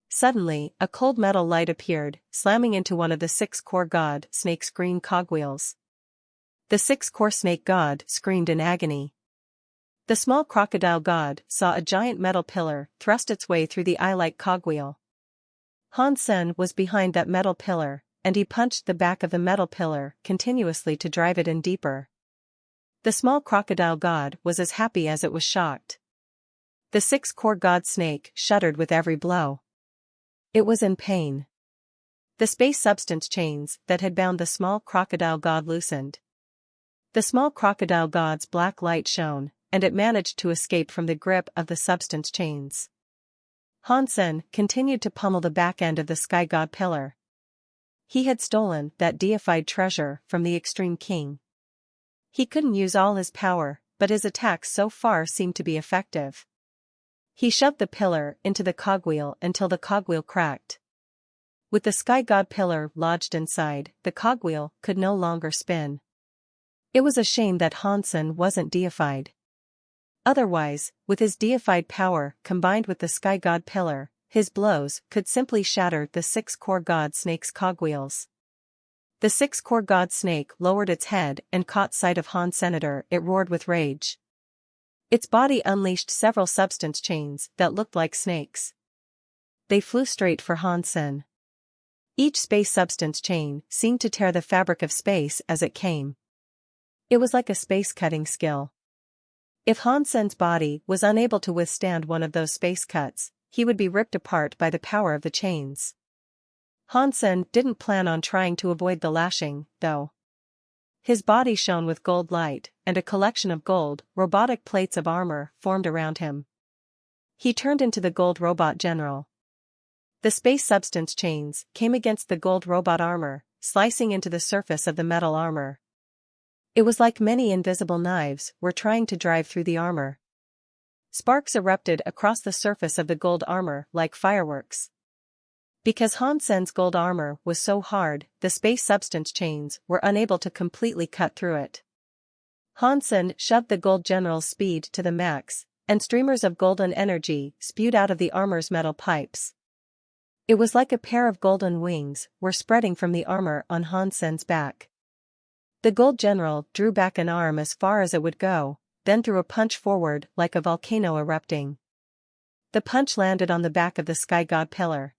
Suddenly, a cold metal light appeared, slamming into one of the 6-core god snake's green cogwheels. The 6-core snake god screamed in agony. The small crocodile god saw a giant metal pillar thrust its way through the eye-like cogwheel. Hansen was behind that metal pillar, and he punched the back of the metal pillar continuously to drive it in deeper. The small crocodile god was as happy as it was shocked. The 6-core god snake shuddered with every blow. It was in pain. The space substance chains that had bound the small crocodile god loosened. The small crocodile god's black light shone, and it managed to escape from the grip of the substance chains. Hansen continued to pummel the back end of the sky god pillar. He had stolen that deified treasure from the extreme king. He couldn't use all his power, but his attacks so far seemed to be effective. He shoved the pillar into the cogwheel until the cogwheel cracked. With the sky god pillar lodged inside, the cogwheel could no longer spin. It was a shame that Hansen wasn't deified. Otherwise, with his deified power combined with the sky god pillar, his blows could simply shatter the six-core god snake's cogwheels. The six-core god snake lowered its head and caught sight of Han Senator. It roared with rage. Its body unleashed several substance chains that looked like snakes. They flew straight for Hansen. Each space substance chain seemed to tear the fabric of space as it came. It was like a space-cutting skill. If Hansen's body was unable to withstand one of those space cuts, he would be ripped apart by the power of the chains. Hansen didn't plan on trying to avoid the lashing, though. His body shone with gold light, and a collection of gold, robotic plates of armor formed around him. He turned into the gold robot general. The space substance chains came against the gold robot armor, slicing into the surface of the metal armor. It was like many invisible knives were trying to drive through the armor. Sparks erupted across the surface of the gold armor like fireworks. Because Hansen's gold armor was so hard, the space substance chains were unable to completely cut through it. Hansen shoved the gold general's speed to the max, and streamers of golden energy spewed out of the armor's metal pipes. It was like a pair of golden wings were spreading from the armor on Hansen's back. The gold general drew back an arm as far as it would go, then threw a punch forward like a volcano erupting. The punch landed on the back of the sky god pillar.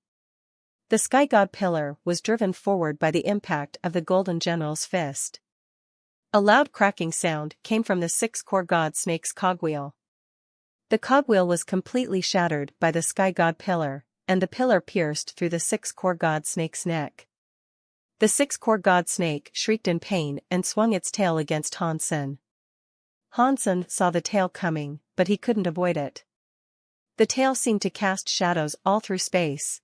The sky god pillar was driven forward by the impact of the golden general's fist. A loud cracking sound came from the six-core god snake's cogwheel. The cogwheel was completely shattered by the sky god pillar, and the pillar pierced through the six-core god snake's neck. The six-core god snake shrieked in pain and swung its tail against Hansen. Hansen saw the tail coming, but he couldn't avoid it. The tail seemed to cast shadows all through space.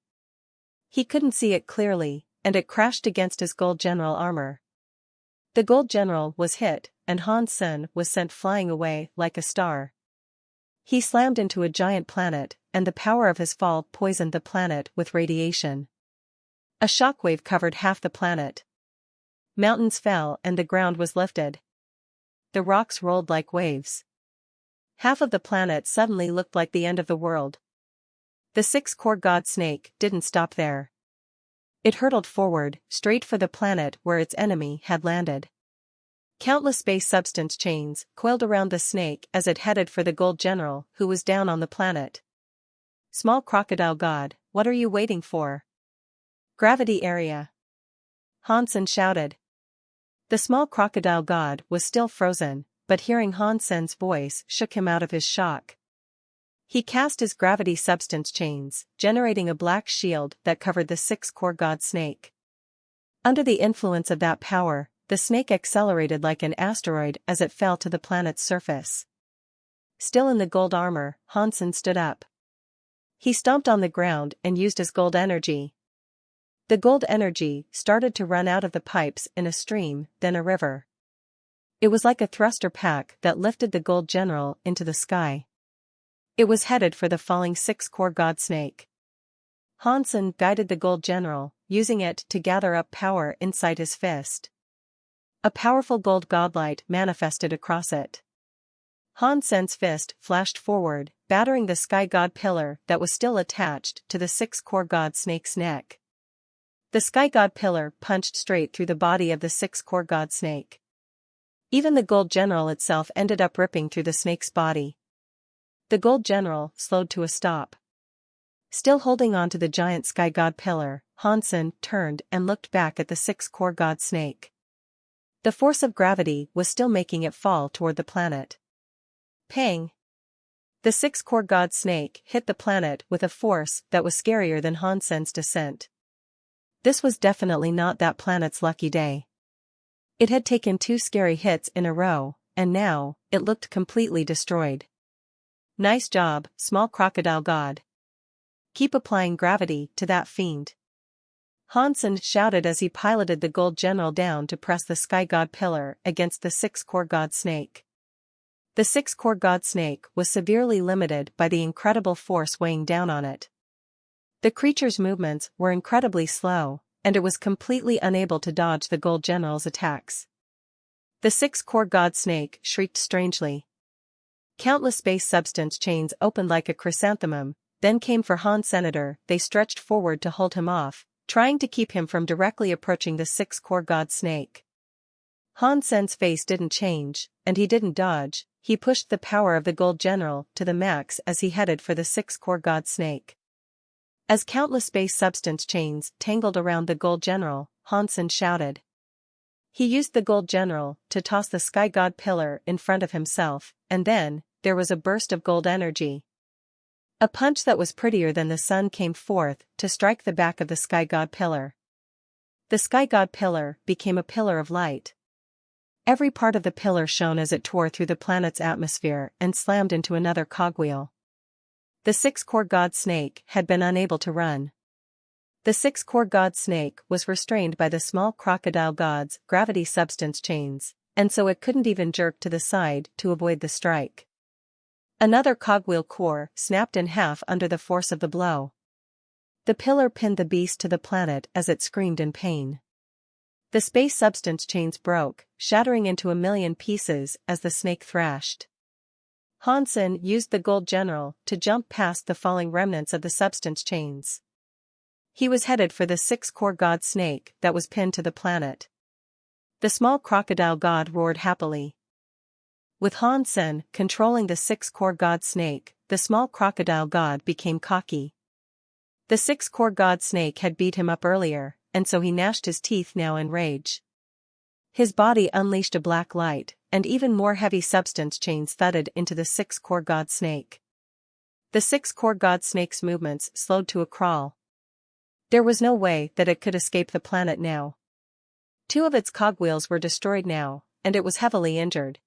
He couldn't see it clearly, and it crashed against his gold general armor. The gold general was hit, and Hansen was sent flying away like a star. He slammed into a giant planet, and the power of his fall poisoned the planet with radiation. A shockwave covered half the planet. Mountains fell and the ground was lifted. The rocks rolled like waves. Half of the planet suddenly looked like the end of the world. The six-core god snake didn't stop there. It hurtled forward, straight for the planet where its enemy had landed. Countless space substance chains coiled around the snake as it headed for the gold general who was down on the planet. Small crocodile god, what are you waiting for? Gravity area. Hansen shouted. The small crocodile god was still frozen, but hearing Hansen's voice shook him out of his shock. He cast his gravity substance chains, generating a black shield that covered the six-core god snake. Under the influence of that power, the snake accelerated like an asteroid as it fell to the planet's surface. Still in the gold armor, Hansen stood up. He stomped on the ground and used his gold energy. The gold energy started to run out of the pipes in a stream, then a river. It was like a thruster pack that lifted the gold general into the sky. It was headed for the falling six-core god snake. Hansen guided the gold general, using it to gather up power inside his fist. A powerful gold godlight manifested across it. Hansen's fist flashed forward, battering the sky god pillar that was still attached to the six-core god snake's neck. The sky god pillar punched straight through the body of the six-core god snake. Even the gold general itself ended up ripping through the snake's body. The gold general slowed to a stop. Still holding on to the giant sky god pillar, Hansen turned and looked back at the six-core god snake. The force of gravity was still making it fall toward the planet. Pang! The six-core god snake hit the planet with a force that was scarier than Hansen's descent. This was definitely not that planet's lucky day. It had taken 2 scary hits in a row, and now, it looked completely destroyed. Nice job, small crocodile god. Keep applying gravity to that fiend. Hansen shouted as he piloted the gold general down to press the sky god pillar against the 6-core god snake. The 6-core god snake was severely limited by the incredible force weighing down on it. The creature's movements were incredibly slow, and it was completely unable to dodge the gold general's attacks. The 6-core god snake shrieked strangely. Countless space substance chains opened like a chrysanthemum, then came for Han Senator. They stretched forward to hold him off, trying to keep him from directly approaching the 6-core god snake. Han Sen's face didn't change, and he didn't dodge. He pushed the power of the gold general to the max as he headed for the 6-core god snake. As countless space substance chains tangled around the gold general, Hansen shouted. He used the gold general to toss the sky god pillar in front of himself, and then, there was a burst of gold energy. A punch that was prettier than the sun came forth to strike the back of the sky god pillar. The sky god pillar became a pillar of light. Every part of the pillar shone as it tore through the planet's atmosphere and slammed into another cogwheel. The 6-core god snake had been unable to run. The 6-core god snake was restrained by the small crocodile god's gravity substance chains, and so it couldn't even jerk to the side to avoid the strike. Another cogwheel core snapped in half under the force of the blow. The pillar pinned the beast to the planet as it screamed in pain. The space substance chains broke, shattering into a million pieces as the snake thrashed. Hansen used the gold general to jump past the falling remnants of the substance chains. He was headed for the 6-core god snake that was pinned to the planet. The small crocodile god roared happily. With Hansen controlling the 6-core god snake, the small crocodile god became cocky. The 6-core god snake had beat him up earlier, and so he gnashed his teeth now in rage. His body unleashed a black light, and even more heavy substance chains thudded into the 6-core god snake. The 6-core god snake's movements slowed to a crawl. There was no way that it could escape the planet now. 2 of its cogwheels were destroyed now, and it was heavily injured.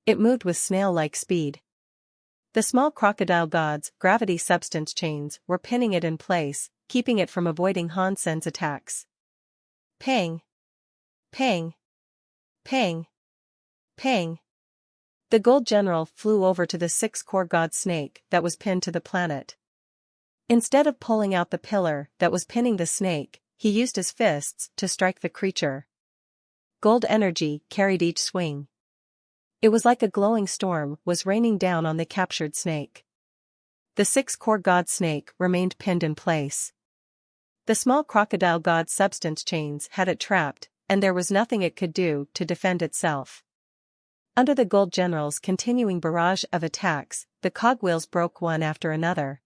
It moved with snail-like speed. The small crocodile god's gravity substance chains were pinning it in place, keeping it from avoiding Hansen's attacks. Pang! Pang! Pang! Pang! The gold general flew over to the 6-core god snake that was pinned to the planet. Instead of pulling out the pillar that was pinning the snake, he used his fists to strike the creature. Gold energy carried each swing. It was like a glowing storm was raining down on the captured snake. The 6-core god snake remained pinned in place. The small crocodile god substance chains had it trapped, and there was nothing it could do to defend itself. Under the gold general's continuing barrage of attacks, the cogwheels broke one after another.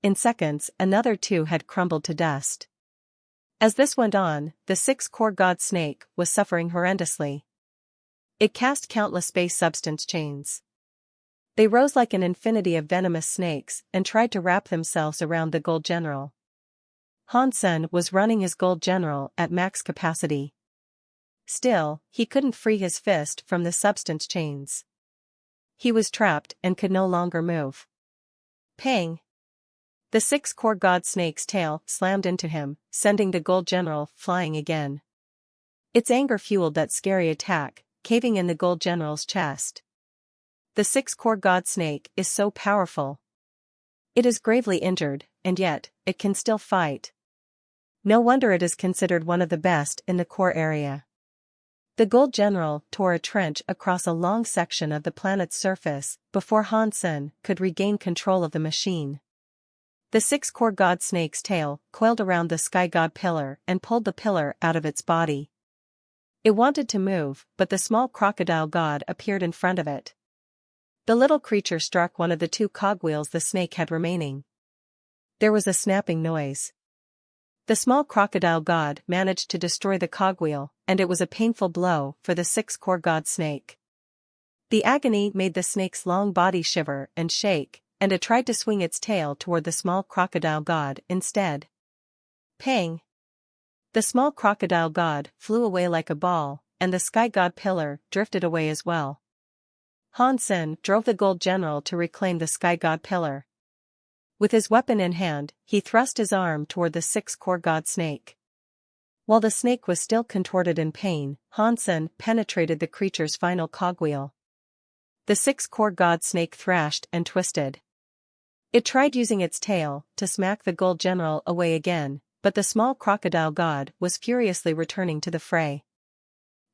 In seconds, another 2 had crumbled to dust. As this went on, the 6-core god snake was suffering horrendously. It cast countless space substance chains. They rose like an infinity of venomous snakes and tried to wrap themselves around the gold general. Hansen was running his gold general at max capacity. Still, he couldn't free his fist from the substance chains. He was trapped and could no longer move. Pang! The 6-core god snake's tail slammed into him, sending the gold general flying again. Its anger fueled that scary attack, caving in the gold general's chest. The 6-core god snake is so powerful. It is gravely injured, and yet, it can still fight. No wonder it is considered one of the best in the core area. The gold general tore a trench across a long section of the planet's surface before Hansen could regain control of the machine. The 6-core god snake's tail coiled around the sky god pillar and pulled the pillar out of its body. It wanted to move, but the small crocodile god appeared in front of it. The little creature struck one of the 2 cogwheels the snake had remaining. There was a snapping noise. The small crocodile god managed to destroy the cogwheel, and it was a painful blow for the 6-core god snake. The agony made the snake's long body shiver and shake, and it tried to swing its tail toward the small crocodile god instead. Pang! The small crocodile god flew away like a ball, and the sky god pillar drifted away as well. Hansen drove the gold general to reclaim the sky god pillar. With his weapon in hand, he thrust his arm toward the six-core god snake. While the snake was still contorted in pain, Hansen penetrated the creature's final cogwheel. The six-core god snake thrashed and twisted. It tried using its tail to smack the gold general away again, but the small crocodile god was furiously returning to the fray.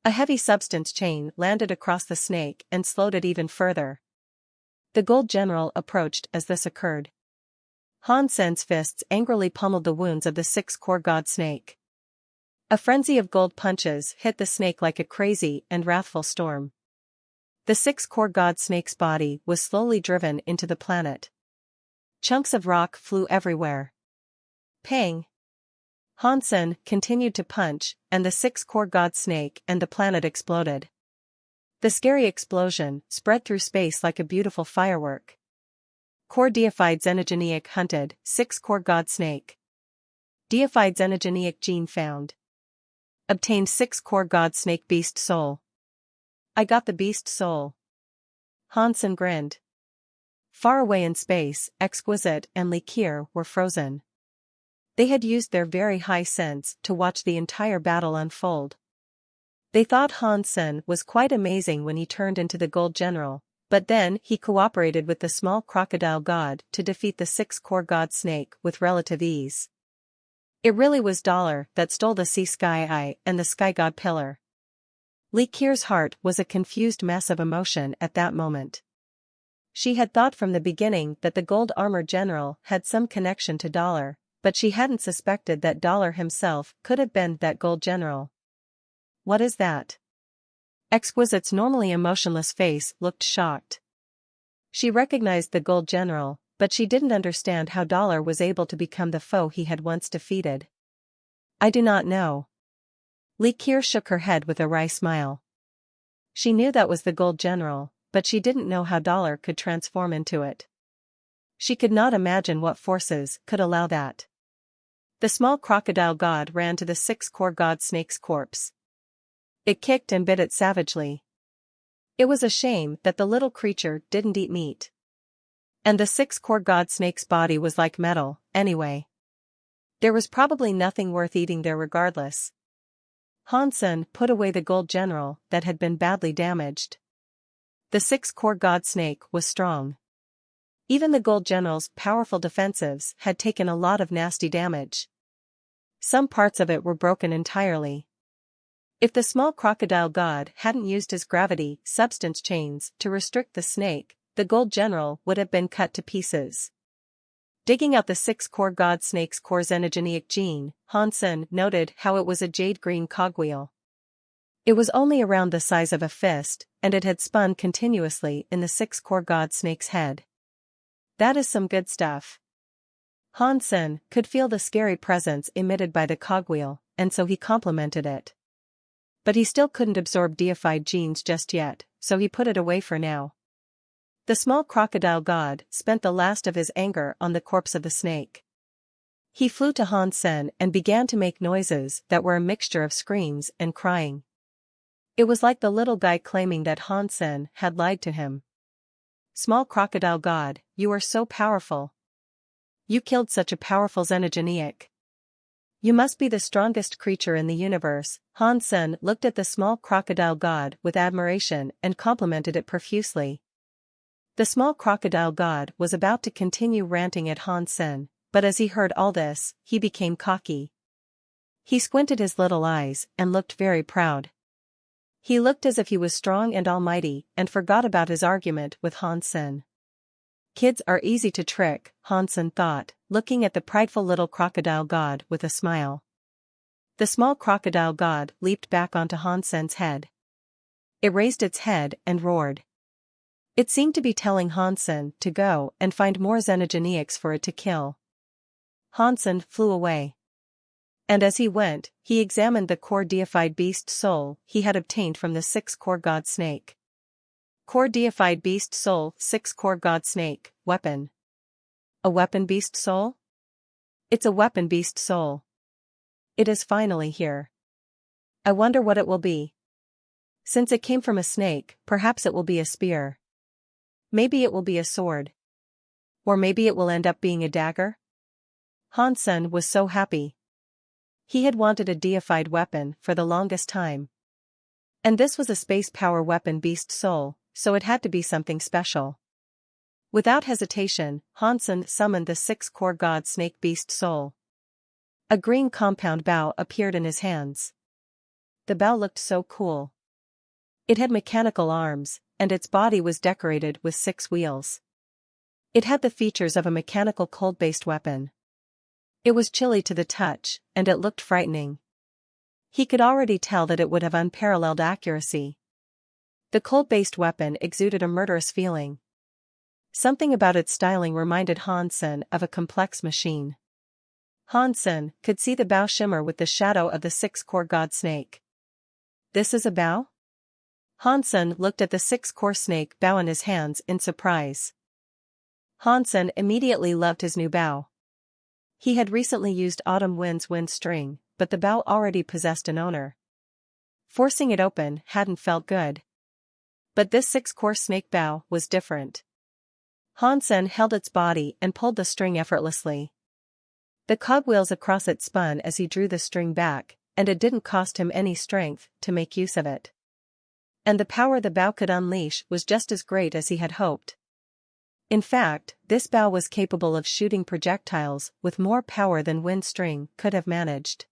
A heavy substance chain landed across the snake and slowed it even further. The gold general approached as this occurred. Hansen's fists angrily pummeled the wounds of the six-core god snake. A frenzy of gold punches hit the snake like a crazy and wrathful storm. The six-core god snake's body was slowly driven into the planet. Chunks of rock flew everywhere. Pang! Hansen continued to punch, and the six-core god snake and the planet exploded. The scary explosion spread through space like a beautiful firework. Core deified xenogeneic hunted, six-core god snake. Deified xenogeneic gene found. Obtained six-core god snake beast soul. I got the beast soul. Hansen grinned. Far away in space, Exquisite and Likier were frozen. They had used their very high sense to watch the entire battle unfold. They thought Hansen was quite amazing when he turned into the gold general, but then he cooperated with the small crocodile god to defeat the six-core god snake with relative ease. It really was Dollar that stole the sea sky eye and the sky god pillar. Likier's heart was a confused mess of emotion at that moment. She had thought from the beginning that the gold armored general had some connection to Dollar, but she hadn't suspected that Dollar himself could have been that gold general. What is that? Exquisite's normally emotionless face looked shocked. She recognized the gold general, but she didn't understand how Dollar was able to become the foe he had once defeated. I do not know. Likier shook her head with a wry smile. She knew that was the gold general, but she didn't know how Dollar could transform into it. She could not imagine what forces could allow that. The small crocodile god ran to the six-core god snake's corpse. It kicked and bit it savagely. It was a shame that the little creature didn't eat meat. And the six-core god snake's body was like metal, anyway. There was probably nothing worth eating there regardless. Hansen put away the gold general that had been badly damaged. The six-core god snake was strong. Even the gold general's powerful defensives had taken a lot of nasty damage. Some parts of it were broken entirely. If the small crocodile god hadn't used his gravity substance chains to restrict the snake, the gold general would have been cut to pieces. Digging out the six-core god snake's core xenogeneic gene, Hansen noted how it was a jade-green cogwheel. It was only around the size of a fist, and it had spun continuously in the six-core god snake's head. That is some good stuff. Hansen could feel the scary presence emitted by the cogwheel, and so he complimented it. But he still couldn't absorb deified genes just yet, so he put it away for now. The small crocodile god spent the last of his anger on the corpse of the snake. He flew to Hansen and began to make noises that were a mixture of screams and crying. It was like the little guy claiming that Hansen had lied to him. Small crocodile god, you are so powerful. You killed such a powerful xenogeneic. You must be the strongest creature in the universe. Hansen looked at the small crocodile god with admiration and complimented it profusely. The small crocodile god was about to continue ranting at Hansen, but as he heard all this, he became cocky. He squinted his little eyes and looked very proud. He looked as if he was strong and almighty and forgot about his argument with Hansen. Kids are easy to trick, Hansen thought, looking at the prideful little crocodile god with a smile. The small crocodile god leaped back onto Hansen's head. It raised its head and roared. It seemed to be telling Hansen to go and find more xenogeneics for it to kill. Hansen flew away. And as he went, he examined the core deified beast soul he had obtained from the six-core god snake. Core deified beast soul, six-core god snake, weapon. A weapon beast soul? It's a weapon beast soul. It is finally here. I wonder what it will be. Since it came from a snake, perhaps it will be a spear. Maybe it will be a sword. Or maybe it will end up being a dagger? Hansen was so happy. He had wanted a deified weapon for the longest time. And this was a space power weapon beast soul, so it had to be something special. Without hesitation, Hansen summoned the 6-core god snake beast soul. A green compound bow appeared in his hands. The bow looked so cool. It had mechanical arms, and its body was decorated with 6 wheels. It had the features of a mechanical cold-based weapon. It was chilly to the touch, and it looked frightening. He could already tell that it would have unparalleled accuracy. The cold-based weapon exuded a murderous feeling. Something about its styling reminded Hansen of a complex machine. Hansen could see the bow shimmer with the shadow of the 6-core god snake. This is a bow? Hansen looked at the 6-core snake bow in his hands in surprise. Hansen immediately loved his new bow. He had recently used Autumn Wind's wind string, but the bow already possessed an owner. Forcing it open hadn't felt good. But this 6-core snake bow was different. Hansen held its body and pulled the string effortlessly. The cogwheels across it spun as he drew the string back, and it didn't cost him any strength to make use of it. And the power the bow could unleash was just as great as he had hoped. In fact, this bow was capable of shooting projectiles with more power than wind string could have managed.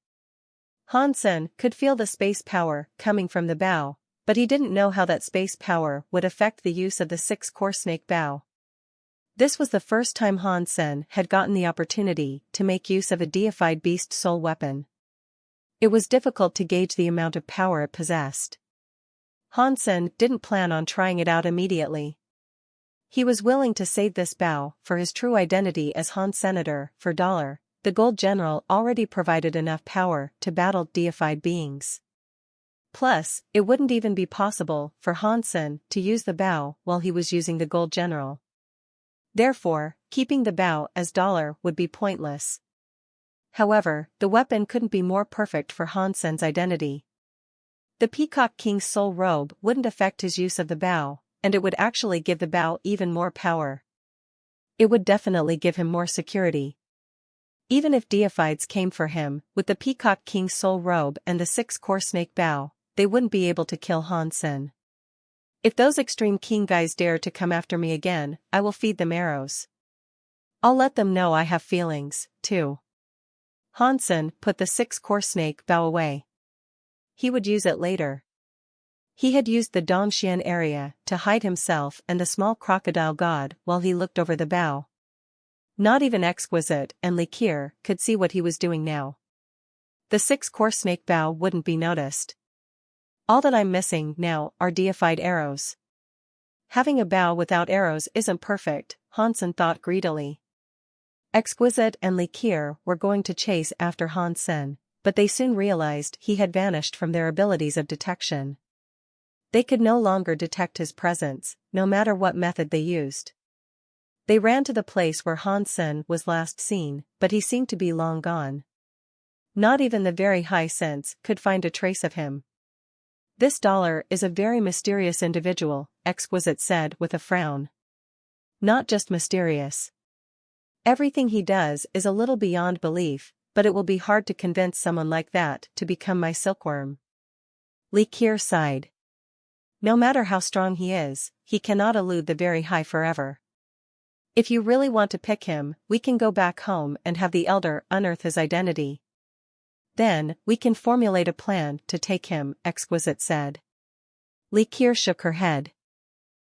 Hansen could feel the space power coming from the bow, but he didn't know how that space power would affect the use of the 6-core snake bow. This was the first time Hansen had gotten the opportunity to make use of a deified beast soul weapon. It was difficult to gauge the amount of power it possessed. Hansen didn't plan on trying it out immediately. He was willing to save this bow for his true identity as Han Senator for $. The Gold General already provided enough power to battle deified beings. Plus, it wouldn't even be possible for Hansen to use the bow while he was using the Gold General. Therefore, keeping the bow as $. Would be pointless. However, the weapon couldn't be more perfect for Hansen's identity. The Peacock King's soul robe wouldn't affect his use of the bow, and it would actually give the bow even more power. It would definitely give him more security. Even if deifieds came for him, with the Peacock King's soul robe and the 6-core snake bow, they wouldn't be able to kill Hansen. If those extreme king guys dare to come after me again, I will feed them arrows. I'll let them know I have feelings, too. Hansen put the 6-core snake bow away. He would use it later. He had used the Dongxian area to hide himself and the small crocodile god while he looked over the bow. Not even Exquisite and Likir could see what he was doing now. The 6-core snake bow wouldn't be noticed. All that I'm missing now are deified arrows. Having a bow without arrows isn't perfect, Hansen thought greedily. Exquisite and Likir were going to chase after Hansen, but they soon realized he had vanished from their abilities of detection. They could no longer detect his presence, no matter what method they used. They ran to the place where Hansen was last seen, but he seemed to be long gone. Not even the very high sense could find a trace of him. This $. Is a very mysterious individual, Exquisite said with a frown. Not just mysterious. Everything he does is a little beyond belief, but it will be hard to convince someone like that to become my silkworm. Likir sighed. No matter how strong he is, he cannot elude the very high forever. If you really want to pick him, we can go back home and have the Elder unearth his identity. Then, we can formulate a plan to take him, Exquisite said. Likir shook her head.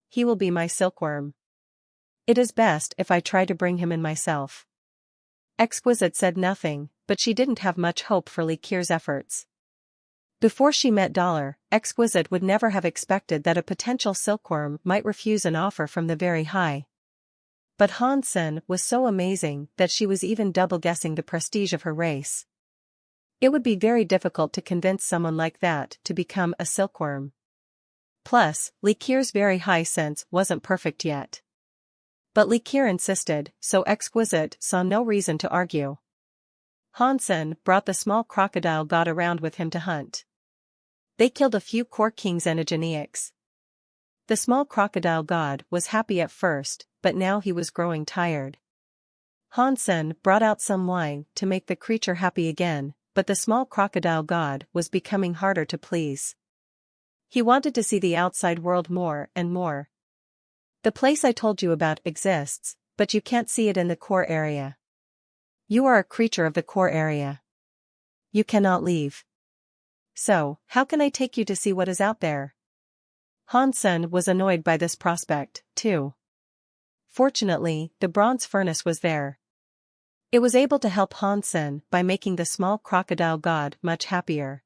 He will be my silkworm. It is best if I try to bring him in myself. Exquisite said nothing, but she didn't have much hope for Likir's efforts. Before she met $, Exquisite would never have expected that a potential silkworm might refuse an offer from the very high. But Hansen was so amazing that she was even double-guessing the prestige of her race. It would be very difficult to convince someone like that to become a silkworm. Plus, Likir's very high sense wasn't perfect yet. But Likir insisted, so Exquisite saw no reason to argue. Hansen brought the small crocodile god around with him to hunt. They killed a few core kings and Aegineacs. The small crocodile god was happy at first, but now he was growing tired. Hansen brought out some wine to make the creature happy again, but the small crocodile god was becoming harder to please. He wanted to see the outside world more and more. The place I told you about exists, but you can't see it in the core area. You are a creature of the core area. You cannot leave. So, how can I take you to see what is out there? Hansen was annoyed by this prospect, too. Fortunately, the bronze furnace was there. It was able to help Hansen by making the small crocodile god much happier.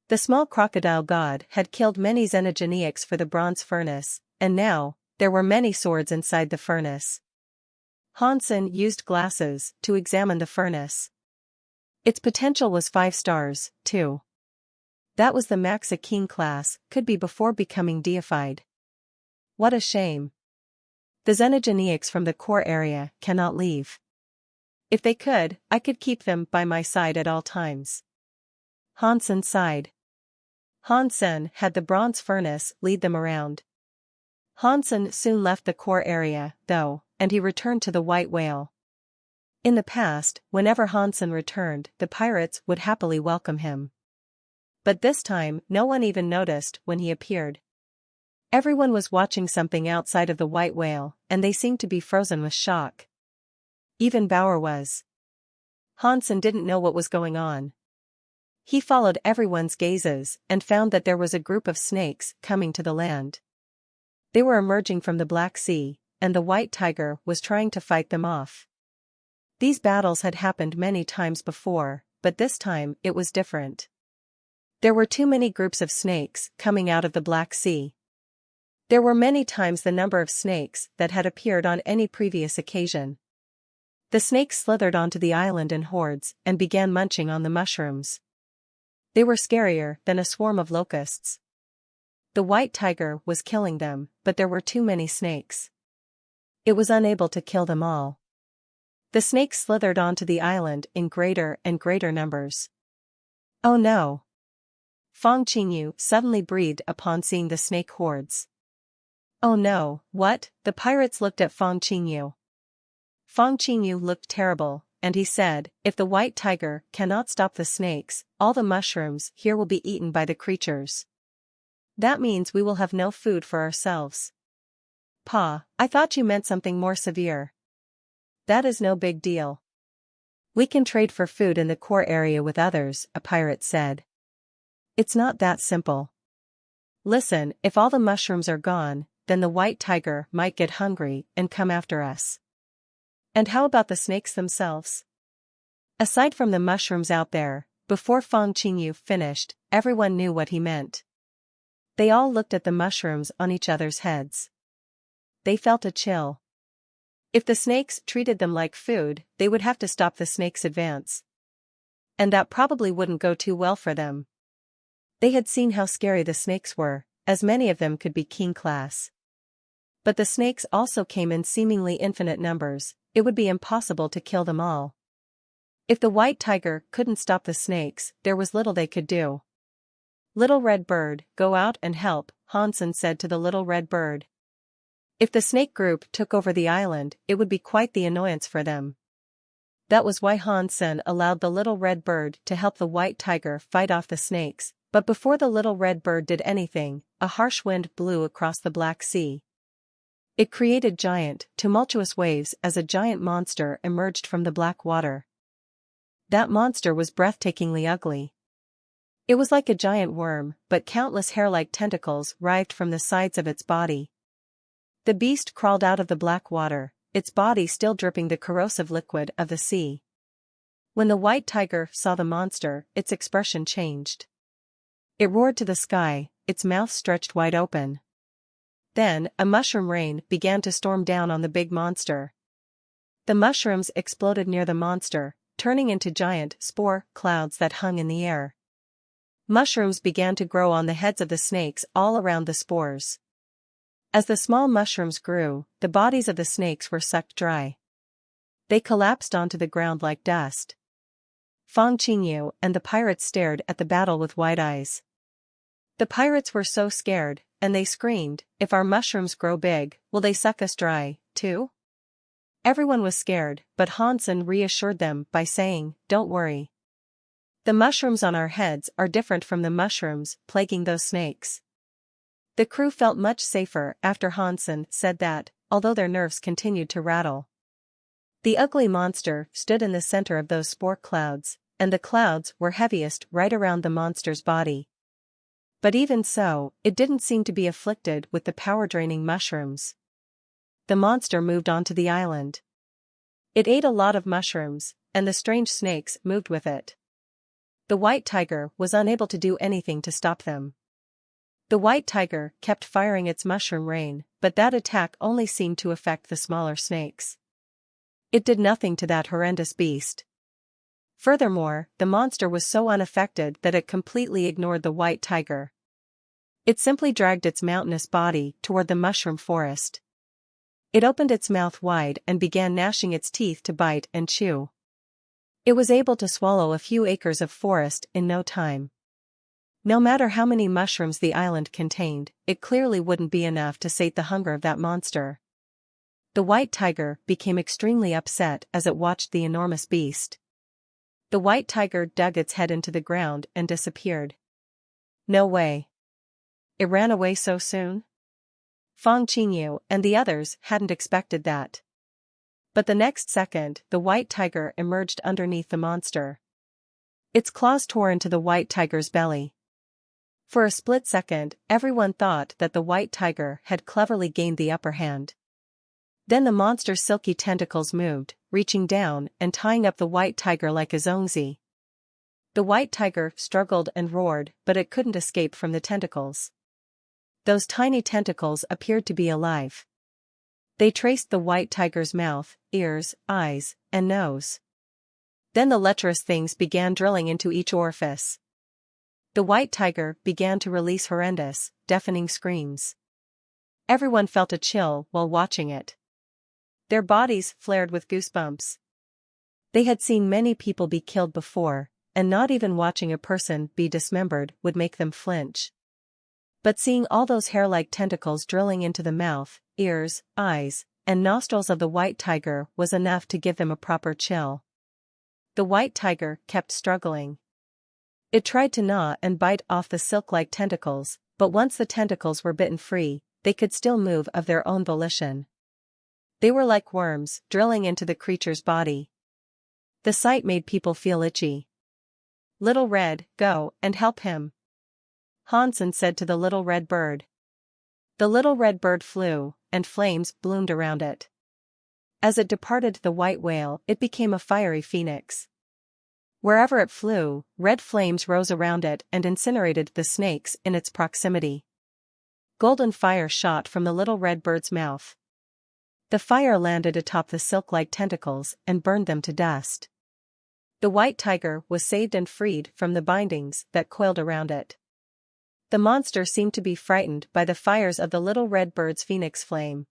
The small crocodile god had killed many Xenogeneacs for the bronze furnace, and now, there were many swords inside the furnace. Hansen used glasses to examine the furnace. Its potential was 5 stars, too. That was the max a king class could be before becoming deified. What a shame. The Xenogeneacs from the core area cannot leave. If they could, I could keep them by my side at all times. Hansen sighed. Hansen had the bronze furnace lead them around. Hansen soon left the core area, though, and he returned to the white whale. In the past, whenever Hansen returned, the pirates would happily welcome him. But this time, no one even noticed when he appeared. Everyone was watching something outside of the white whale, and they seemed to be frozen with shock. Even Bauer was. Hansen didn't know what was going on. He followed everyone's gazes and found that there was a group of snakes coming to the land. They were emerging from the Black Sea, and the white tiger was trying to fight them off. These battles had happened many times before, but this time it was different. There were too many groups of snakes coming out of the Black Sea. There were many times the number of snakes that had appeared on any previous occasion. The snakes slithered onto the island in hordes and began munching on the mushrooms. They were scarier than a swarm of locusts. The white tiger was killing them, but there were too many snakes. It was unable to kill them all. The snakes slithered onto the island in greater and greater numbers. Oh no! Fong Qingyu suddenly breathed upon seeing the snake hordes. Oh no, what? The pirates looked at Fong Qingyu. Fong Qingyu looked terrible, and he said, if the white tiger cannot stop the snakes, all the mushrooms here will be eaten by the creatures. That means we will have no food for ourselves. Pa, I thought you meant something more severe. That is no big deal. We can trade for food in the core area with others, a pirate said. It's not that simple. Listen, if all the mushrooms are gone, then the white tiger might get hungry and come after us. And how about the snakes themselves? Aside from the mushrooms out there, before Fong Qingyu finished, everyone knew what he meant. They all looked at the mushrooms on each other's heads. They felt a chill. If the snakes treated them like food, they would have to stop the snakes' advance. And that probably wouldn't go too well for them. They had seen how scary the snakes were, as many of them could be king class. But the snakes also came in seemingly infinite numbers, it would be impossible to kill them all. If the white tiger couldn't stop the snakes, there was little they could do. Little red bird, go out and help, Hansen said to the little red bird. If the snake group took over the island, it would be quite the annoyance for them. That was why Hansen allowed the little red bird to help the white tiger fight off the snakes, but before the little red bird did anything, a harsh wind blew across the Black Sea. It created giant, tumultuous waves as a giant monster emerged from the black water. That monster was breathtakingly ugly. It was like a giant worm, but countless hair-like tentacles writhed from the sides of its body. The beast crawled out of the black water, its body still dripping the corrosive liquid of the sea. When the white tiger saw the monster, its expression changed. It roared to the sky, its mouth stretched wide open. Then, a mushroom rain began to storm down on the big monster. The mushrooms exploded near the monster, turning into giant spore clouds that hung in the air. Mushrooms began to grow on the heads of the snakes all around the spores. As the small mushrooms grew, the bodies of the snakes were sucked dry. They collapsed onto the ground like dust. Fang Qingyu and the pirates stared at the battle with wide eyes. The pirates were so scared, and they screamed, "If our mushrooms grow big, will they suck us dry, too?" Everyone was scared, but Hansen reassured them by saying, "Don't worry. The mushrooms on our heads are different from the mushrooms plaguing those snakes." The crew felt much safer after Hansen said that, although their nerves continued to rattle. The ugly monster stood in the center of those spore clouds, and the clouds were heaviest right around the monster's body. But even so, it didn't seem to be afflicted with the power-draining mushrooms. The monster moved onto the island. It ate a lot of mushrooms, and the strange snakes moved with it. The white tiger was unable to do anything to stop them. The white tiger kept firing its mushroom rain, but that attack only seemed to affect the smaller snakes. It did nothing to that horrendous beast. Furthermore, the monster was so unaffected that it completely ignored the white tiger. It simply dragged its mountainous body toward the mushroom forest. It opened its mouth wide and began gnashing its teeth to bite and chew. It was able to swallow a few acres of forest in no time. No matter how many mushrooms the island contained, it clearly wouldn't be enough to sate the hunger of that monster. The white tiger became extremely upset as it watched the enormous beast. The white tiger dug its head into the ground and disappeared. No way. It ran away so soon? Fang Qingyu and the others hadn't expected that. But the next second, the white tiger emerged underneath the monster. Its claws tore into the white tiger's belly. For a split second, everyone thought that the white tiger had cleverly gained the upper hand. Then the monster's silky tentacles moved, reaching down and tying up the white tiger like a zongzi. The white tiger struggled and roared, but it couldn't escape from the tentacles. Those tiny tentacles appeared to be alive. They traced the white tiger's mouth, ears, eyes, and nose. Then the lecherous things began drilling into each orifice. The white tiger began to release horrendous, deafening screams. Everyone felt a chill while watching it. Their bodies flared with goosebumps. They had seen many people be killed before, and not even watching a person be dismembered would make them flinch. But seeing all those hair-like tentacles drilling into the mouth, ears, eyes, and nostrils of the white tiger was enough to give them a proper chill. The white tiger kept struggling. It tried to gnaw and bite off the silk-like tentacles, but once the tentacles were bitten free, they could still move of their own volition. They were like worms, drilling into the creature's body. The sight made people feel itchy. "Little Red, go and help him," Hansen said to the little red bird. The little red bird flew, and flames bloomed around it. As it departed the white whale, it became a fiery phoenix. Wherever it flew, red flames rose around it and incinerated the snakes in its proximity. Golden fire shot from the little red bird's mouth. The fire landed atop the silk-like tentacles and burned them to dust. The white tiger was saved and freed from the bindings that coiled around it. The monster seemed to be frightened by the fires of the little red bird's phoenix flame.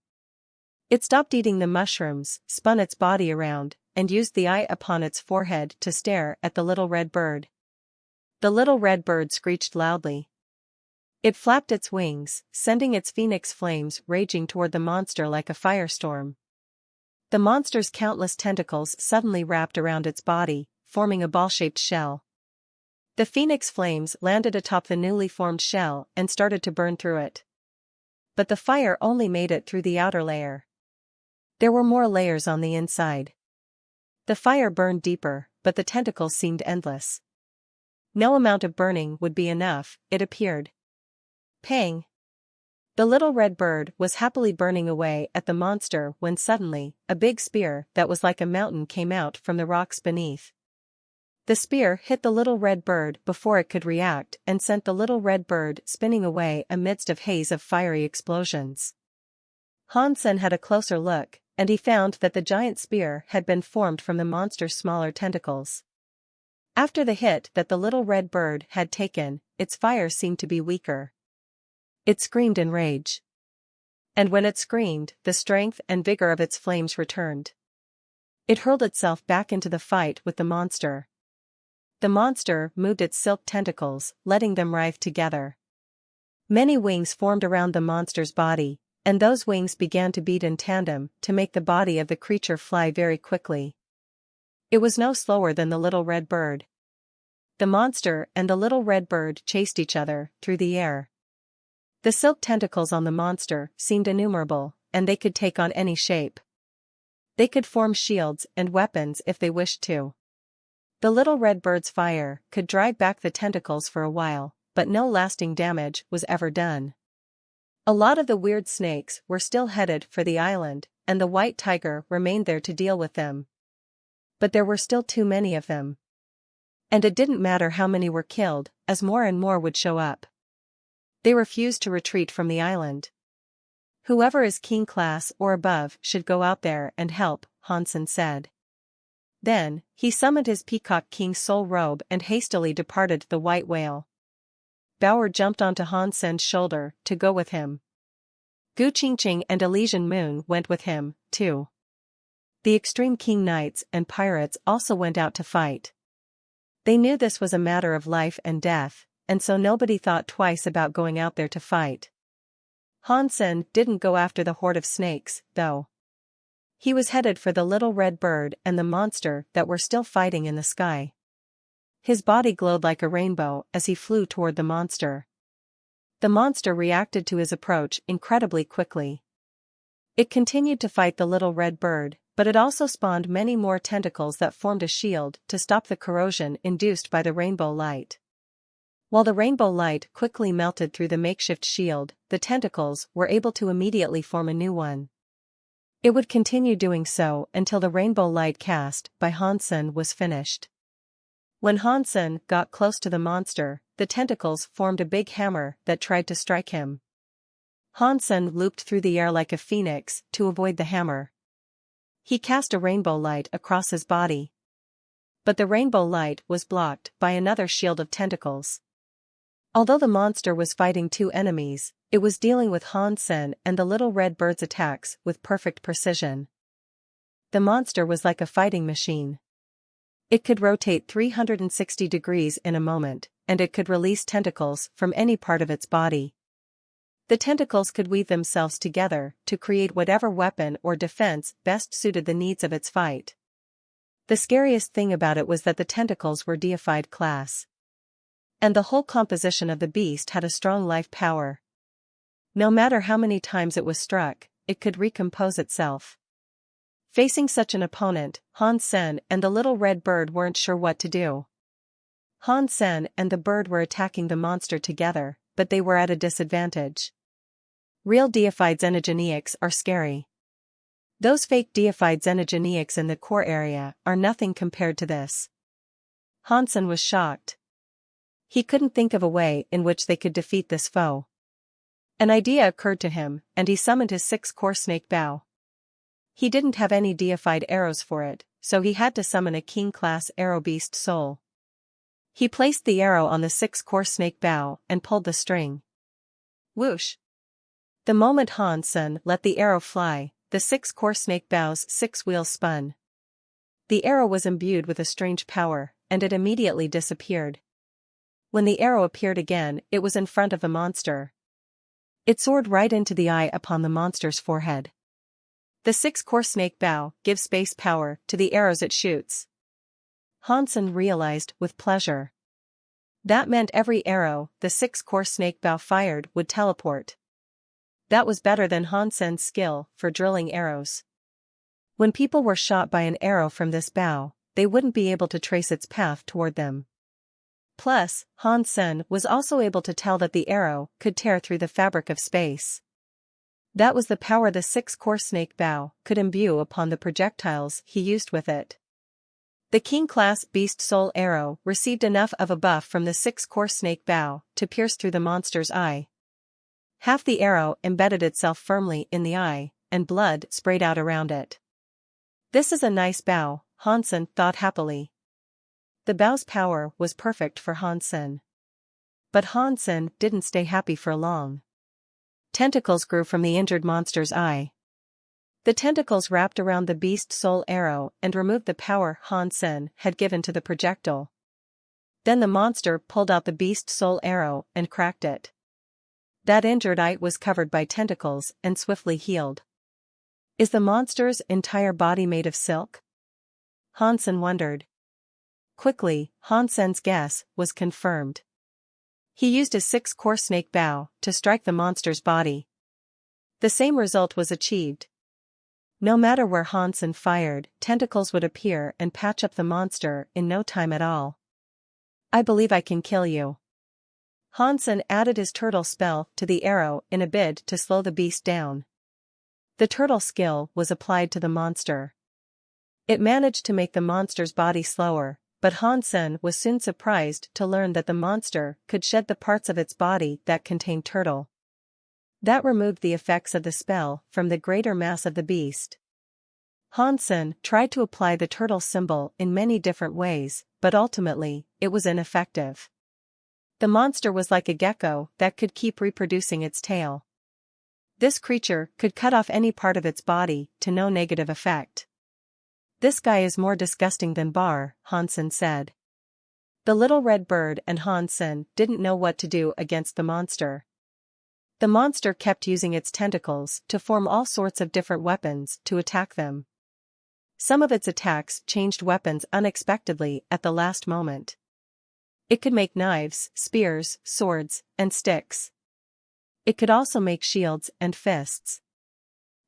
It stopped eating the mushrooms, spun its body around, and used the eye upon its forehead to stare at the little red bird. The little red bird screeched loudly. It flapped its wings, sending its phoenix flames raging toward the monster like a firestorm. The monster's countless tentacles suddenly wrapped around its body, forming a ball-shaped shell. The phoenix flames landed atop the newly formed shell and started to burn through it. But the fire only made it through the outer layer. There were more layers on the inside. The fire burned deeper, but the tentacles seemed endless. No amount of burning would be enough, it appeared. Pang! The little red bird was happily burning away at the monster when suddenly, a big spear that was like a mountain came out from the rocks beneath. The spear hit the little red bird before it could react and sent the little red bird spinning away amidst a haze of fiery explosions. Hansen had a closer look, and he found that the giant spear had been formed from the monster's smaller tentacles. After the hit that the little red bird had taken, its fire seemed to be weaker. It screamed in rage. And when it screamed, the strength and vigor of its flames returned. It hurled itself back into the fight with the monster. The monster moved its silk tentacles, letting them writhe together. Many wings formed around the monster's body, and those wings began to beat in tandem to make the body of the creature fly very quickly. It was no slower than the little red bird. The monster and the little red bird chased each other through the air. The silk tentacles on the monster seemed innumerable, and they could take on any shape. They could form shields and weapons if they wished to. The little red bird's fire could drive back the tentacles for a while, but no lasting damage was ever done. A lot of the weird snakes were still headed for the island, and the white tiger remained there to deal with them. But there were still too many of them. And it didn't matter how many were killed, as more and more would show up. They refused to retreat from the island. Whoever is king class or above should go out there and help, Hansen said. Then, he summoned his peacock king's soul robe and hastily departed the white whale. Bauer jumped onto Hansen's shoulder to go with him. Gu Qingqing and Elysian Moon went with him, too. The extreme king knights and pirates also went out to fight. They knew this was a matter of life and death, and so nobody thought twice about going out there to fight. Hansen didn't go after the horde of snakes, though. He was headed for the little red bird and the monster that were still fighting in the sky. His body glowed like a rainbow as he flew toward the monster. The monster reacted to his approach incredibly quickly. It continued to fight the little red bird, but it also spawned many more tentacles that formed a shield to stop the corrosion induced by the rainbow light. While the rainbow light quickly melted through the makeshift shield, the tentacles were able to immediately form a new one. It would continue doing so until the rainbow light cast by Hansen was finished. When Hansen got close to the monster, the tentacles formed a big hammer that tried to strike him. Hansen looped through the air like a phoenix to avoid the hammer. He cast a rainbow light across his body. But the rainbow light was blocked by another shield of tentacles. Although the monster was fighting two enemies, it was dealing with Hansen and the little red bird's attacks with perfect precision. The monster was like a fighting machine. It could rotate 360 degrees in a moment, and it could release tentacles from any part of its body. The tentacles could weave themselves together to create whatever weapon or defense best suited the needs of its fight. The scariest thing about it was that the tentacles were deified class. And the whole composition of the beast had a strong life power. No matter how many times it was struck, it could recompose itself. Facing such an opponent, Hansen and the little red bird weren't sure what to do. Hansen and the bird were attacking the monster together, but they were at a disadvantage. Real deified xenogeneics are scary. Those fake deified xenogeneics in the core area are nothing compared to this. Hansen was shocked. He couldn't think of a way in which they could defeat this foe. An idea occurred to him, and he summoned his 6-core snake bow. He didn't have any deified arrows for it, so he had to summon a king-class arrow beast soul. He placed the arrow on the 6-core snake bow and pulled the string. Whoosh! The moment Hansen let the arrow fly, the 6-core snake bow's 6 wheels spun. The arrow was imbued with a strange power, and it immediately disappeared. When the arrow appeared again, it was in front of the monster. It soared right into the eye upon the monster's forehead. The 6-core snake bow gives space power to the arrows it shoots. Hansen realized with pleasure. That meant every arrow the 6-core snake bow fired would teleport. That was better than Hansen's skill for drilling arrows. When people were shot by an arrow from this bow, they wouldn't be able to trace its path toward them. Plus, Hansen was also able to tell that the arrow could tear through the fabric of space. That was the power the 6-core snake bow could imbue upon the projectiles he used with it. The king-class beast soul arrow received enough of a buff from the 6-core snake bow to pierce through the monster's eye. Half the arrow embedded itself firmly in the eye, and blood sprayed out around it. This is a nice bow, Hansen thought happily. The bow's power was perfect for Hansen. But Hansen didn't stay happy for long. Tentacles grew from the injured monster's eye. The tentacles wrapped around the beast soul arrow and removed the power Hansen had given to the projectile. Then the monster pulled out the beast's soul arrow and cracked it. That injured eye was covered by tentacles and swiftly healed. Is the monster's entire body made of silk? Hansen wondered. Quickly, Hansen's guess was confirmed. He used a 6-core snake bow to strike the monster's body. The same result was achieved. No matter where Hansen fired, tentacles would appear and patch up the monster in no time at all. I believe I can kill you. Hansen added his turtle spell to the arrow in a bid to slow the beast down. The turtle skill was applied to the monster. It managed to make the monster's body slower, but Hansen was soon surprised to learn that the monster could shed the parts of its body that contained turtle. That removed the effects of the spell from the greater mass of the beast. Hansen tried to apply the turtle symbol in many different ways, but ultimately, it was ineffective. The monster was like a gecko that could keep reproducing its tail. This creature could cut off any part of its body to no negative effect. This guy is more disgusting than Bar, Hansen said. The little red bird and Hansen didn't know what to do against the monster. The monster kept using its tentacles to form all sorts of different weapons to attack them. Some of its attacks changed weapons unexpectedly at the last moment. It could make knives, spears, swords, and sticks. It could also make shields and fists.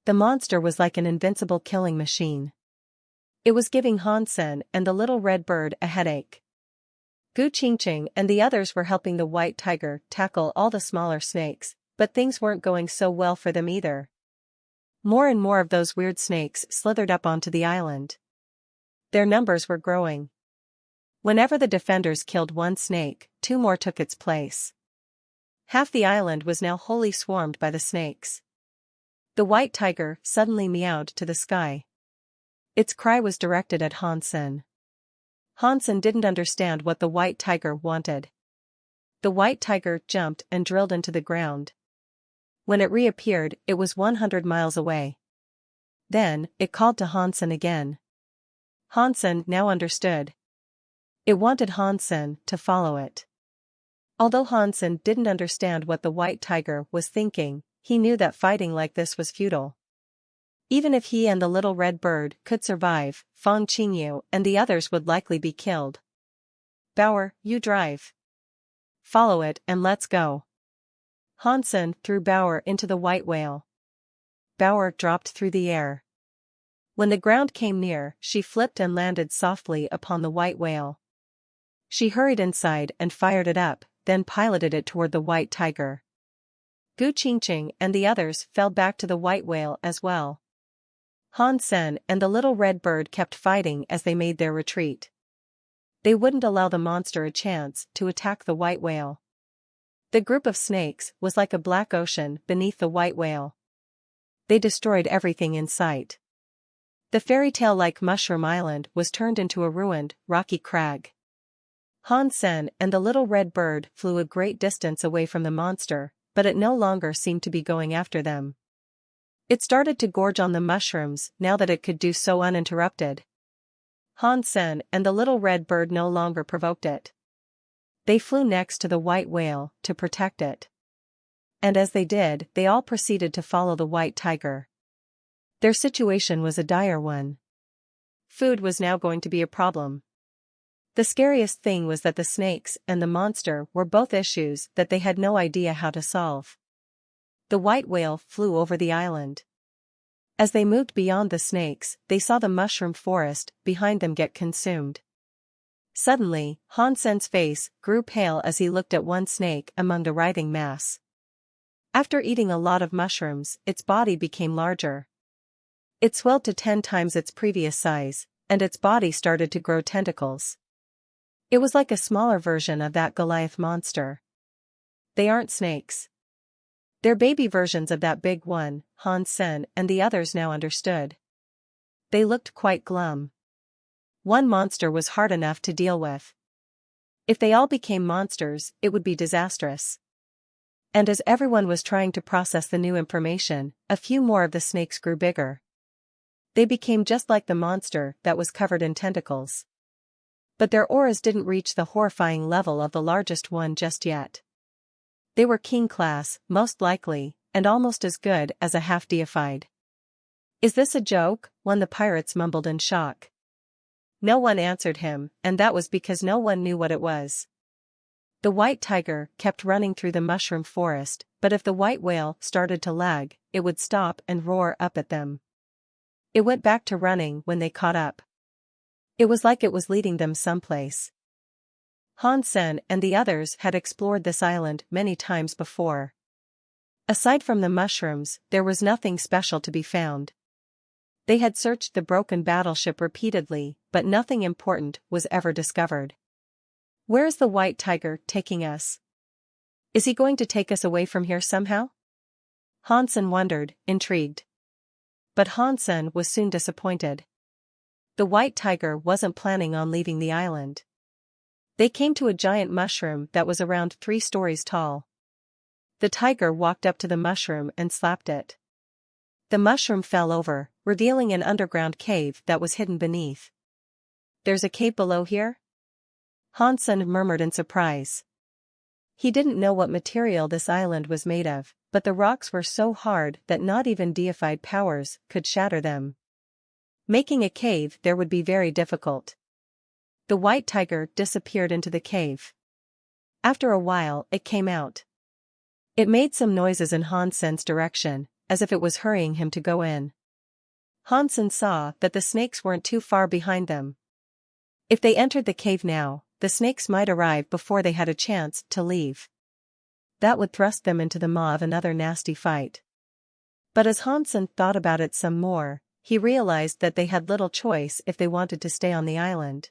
The monster was like an invincible killing machine. It was giving Hansen and the little red bird a headache. Gu Qingqing and the others were helping the white tiger tackle all the smaller snakes, but things weren't going so well for them either. More and more of those weird snakes slithered up onto the island. Their numbers were growing. Whenever the defenders killed one snake, 2 more took its place. Half the island was now wholly swarmed by the snakes. The white tiger suddenly meowed to the sky. Its cry was directed at Hansen. Hansen didn't understand what the white tiger wanted. The white tiger jumped and drilled into the ground. When it reappeared, it was 100 miles away. Then, it called to Hansen again. Hansen now understood. It wanted Hansen to follow it. Although Hansen didn't understand what the white tiger was thinking, he knew that fighting like this was futile. Even if he and the little red bird could survive, Fang Qingyu and the others would likely be killed. Bauer, you drive. Follow it and let's go. Hansen threw Bauer into the white whale. Bauer dropped through the air. When the ground came near, she flipped and landed softly upon the white whale. She hurried inside and fired it up, then piloted it toward the white tiger. Gu Qingqing and the others fell back to the white whale as well. Hansen and the little red bird kept fighting as they made their retreat. They wouldn't allow the monster a chance to attack the white whale. The group of snakes was like a black ocean beneath the white whale. They destroyed everything in sight. The fairy tale-like Mushroom Island was turned into a ruined, rocky crag. Hansen and the little red bird flew a great distance away from the monster, but it no longer seemed to be going after them. It started to gorge on the mushrooms now that it could do so uninterrupted. Hansen and the little red bird no longer provoked it. They flew next to the white whale to protect it. And as they did, they all proceeded to follow the white tiger. Their situation was a dire one. Food was now going to be a problem. The scariest thing was that the snakes and the monster were both issues that they had no idea how to solve. The white whale flew over the island. As they moved beyond the snakes, they saw the mushroom forest behind them get consumed. Suddenly, Hansen's face grew pale as he looked at one snake among the writhing mass. After eating a lot of mushrooms, its body became larger. It swelled to 10 times its previous size, and its body started to grow tentacles. It was like a smaller version of that Goliath monster. They aren't snakes. They're baby versions of that big one, Hansen and the others now understood. They looked quite glum. One monster was hard enough to deal with. If they all became monsters, it would be disastrous. And as everyone was trying to process the new information, a few more of the snakes grew bigger. They became just like the monster that was covered in tentacles. But their auras didn't reach the horrifying level of the largest one just yet. They were king class, most likely, and almost as good as a half-deified. "Is this a joke?" one of the pirates mumbled in shock. No one answered him, and that was because no one knew what it was. The white tiger kept running through the mushroom forest, but if the white whale started to lag, it would stop and roar up at them. It went back to running when they caught up. It was like it was leading them someplace. Hansen and the others had explored this island many times before. Aside from the mushrooms, there was nothing special to be found. They had searched the broken battleship repeatedly, but nothing important was ever discovered. "Where is the white tiger taking us? Is he going to take us away from here somehow?" Hansen wondered, intrigued. But Hansen was soon disappointed. The white tiger wasn't planning on leaving the island. They came to a giant mushroom that was around 3 stories tall. The tiger walked up to the mushroom and slapped it. The mushroom fell over, revealing an underground cave that was hidden beneath. "There's a cave below here?" Hansen murmured in surprise. He didn't know what material this island was made of, but the rocks were so hard that not even deified powers could shatter them. Making a cave there would be very difficult. The white tiger disappeared into the cave. After a while, it came out. It made some noises in Hansen's direction, as if it was hurrying him to go in. Hansen saw that the snakes weren't too far behind them. If they entered the cave now, the snakes might arrive before they had a chance to leave. That would thrust them into the maw of another nasty fight. But as Hansen thought about it some more, he realized that they had little choice if they wanted to stay on the island.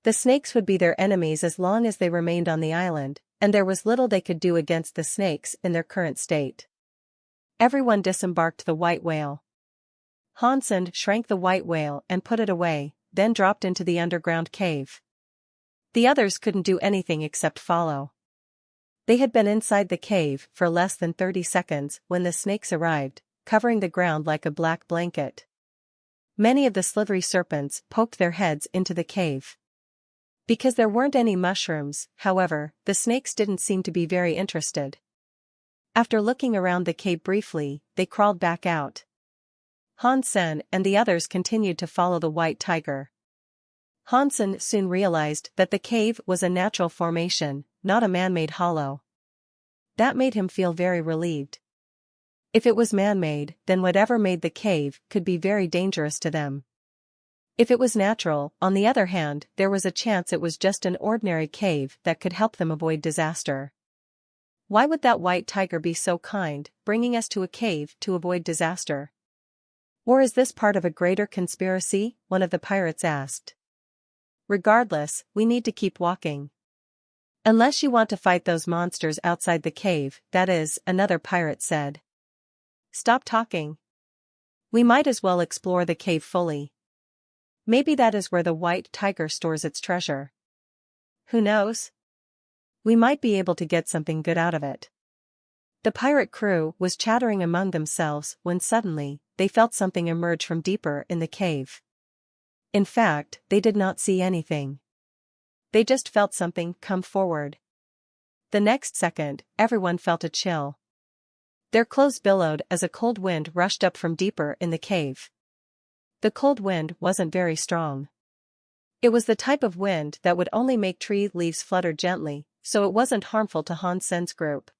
The snakes would be their enemies as long as they remained on the island, and there was little they could do against the snakes in their current state. Everyone disembarked the white whale. Hansen shrank the white whale and put it away, then dropped into the underground cave. The others couldn't do anything except follow. They had been inside the cave for less than 30 seconds when the snakes arrived, covering the ground like a black blanket. Many of the slithery serpents poked their heads into the cave. Because there weren't any mushrooms, however, the snakes didn't seem to be very interested. After looking around the cave briefly, they crawled back out. Hansen and the others continued to follow the white tiger. Hansen soon realized that the cave was a natural formation, not a man-made hollow. That made him feel very relieved. If it was man-made, then whatever made the cave could be very dangerous to them. If it was natural, on the other hand, there was a chance it was just an ordinary cave that could help them avoid disaster. Why would that white tiger be so kind, bringing us to a cave to avoid disaster? Or is this part of a greater conspiracy? One of the pirates asked. Regardless, we need to keep walking. Unless you want to fight those monsters outside the cave, that is, another pirate said. Stop talking. We might as well explore the cave fully. Maybe that is where the white tiger stores its treasure. Who knows? We might be able to get something good out of it. The pirate crew was chattering among themselves when suddenly, they felt something emerge from deeper in the cave. In fact, they did not see anything. They just felt something come forward. The next second, everyone felt a chill. Their clothes billowed as a cold wind rushed up from deeper in the cave. The cold wind wasn't very strong. It was the type of wind that would only make tree leaves flutter gently, so it wasn't harmful to Hansen's group.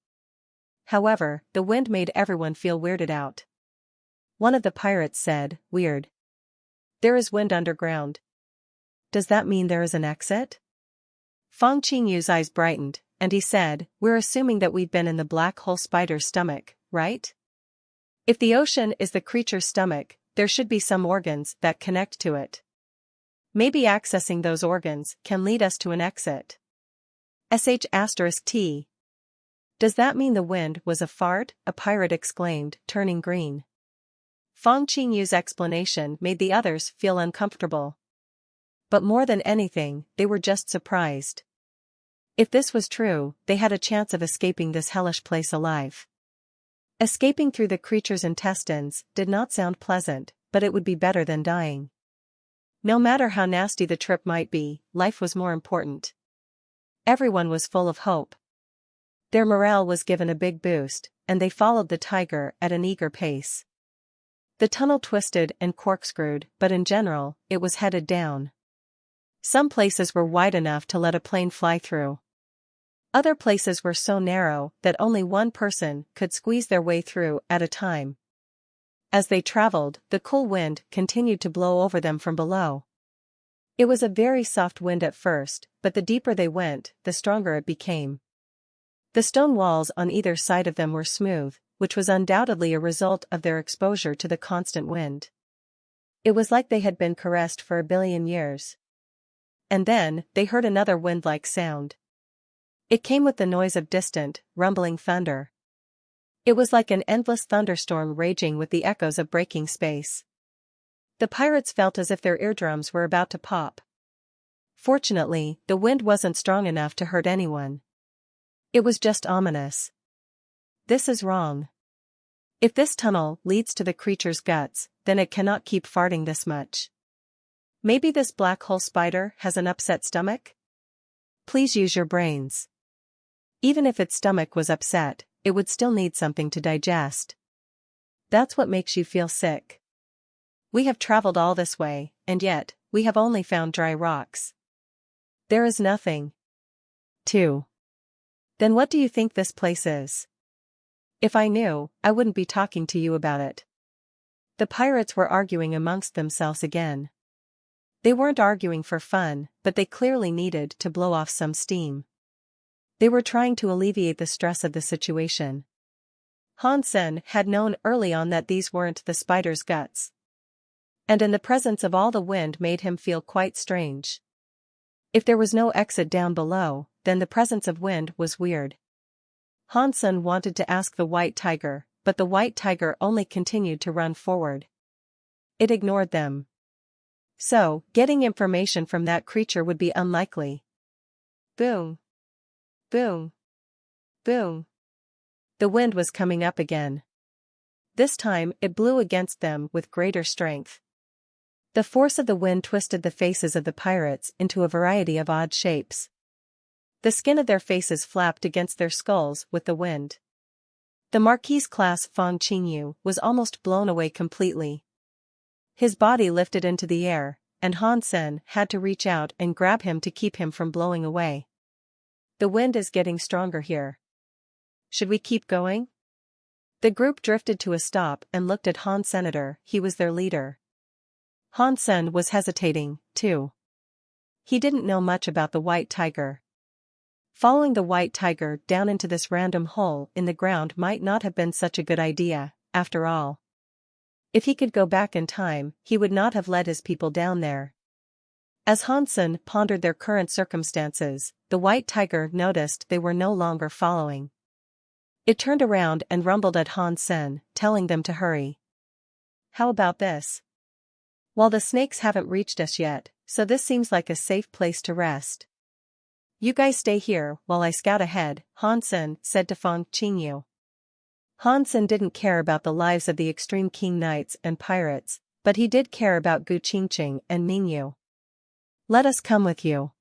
However, the wind made everyone feel weirded out. One of the pirates said, "Weird. There is wind underground. Does that mean there is an exit?" Fong Qingyu's eyes brightened, and he said, "We're assuming that we've been in the black hole spider's stomach, right? If the ocean is the creature's stomach, there should be some organs that connect to it. Maybe accessing those organs can lead us to an exit." *T. Does that mean the wind was a fart? A pirate exclaimed, turning green. Fong Qingyu's explanation made the others feel uncomfortable. But more than anything, they were just surprised. If this was true, they had a chance of escaping this hellish place alive. Escaping through the creature's intestines did not sound pleasant, but it would be better than dying. No matter how nasty the trip might be, life was more important. Everyone was full of hope. Their morale was given a big boost, and they followed the tiger at an eager pace. The tunnel twisted and corkscrewed, but in general, it was headed down. Some places were wide enough to let a plane fly through. Other places were so narrow that only one person could squeeze their way through at a time. As they traveled, the cool wind continued to blow over them from below. It was a very soft wind at first, but the deeper they went, the stronger it became. The stone walls on either side of them were smooth, which was undoubtedly a result of their exposure to the constant wind. It was like they had been caressed for 1 billion years. And then, they heard another wind-like sound. It came with the noise of distant, rumbling thunder. It was like an endless thunderstorm raging with the echoes of breaking space. The pirates felt as if their eardrums were about to pop. Fortunately, the wind wasn't strong enough to hurt anyone. It was just ominous. This is wrong. If this tunnel leads to the creature's guts, then it cannot keep farting this much. Maybe this black hole spider has an upset stomach? Please use your brains. Even if its stomach was upset, it would still need something to digest. That's what makes you feel sick. We have traveled all this way, and yet, we have only found dry rocks. There is nothing. 2. Then what do you think this place is? If I knew, I wouldn't be talking to you about it. The pirates were arguing amongst themselves again. They weren't arguing for fun, but they clearly needed to blow off some steam. They were trying to alleviate the stress of the situation. Hansen had known early on that these weren't the spider's guts. And in the presence of all the wind made him feel quite strange. If there was no exit down below, then the presence of wind was weird. Hansen wanted to ask the white tiger, but the white tiger only continued to run forward. It ignored them. So, getting information from that creature would be unlikely. Boom. Boom. Boom. The wind was coming up again. This time, it blew against them with greater strength. The force of the wind twisted the faces of the pirates into a variety of odd shapes. The skin of their faces flapped against their skulls with the wind. The Marquis-class Fang Qingyu was almost blown away completely. His body lifted into the air, and Hansen had to reach out and grab him to keep him from blowing away. The wind is getting stronger here. Should we keep going? The group drifted to a stop and looked at Han Senator. He was their leader. Hansen was hesitating, too. He didn't know much about the white tiger. Following the white tiger down into this random hole in the ground might not have been such a good idea, after all. If he could go back in time, he would not have led his people down there. As Hansen pondered their current circumstances, the white tiger noticed they were no longer following. It turned around and rumbled at Hansen, telling them to hurry. How about this? Well, the snakes haven't reached us yet, so this seems like a safe place to rest. You guys stay here while I scout ahead, Hansen said to Fang Qingyu. Hansen didn't care about the lives of the Extreme King Knights and pirates, but he did care about Gu Qingqing and Ningyu. Let us come with you.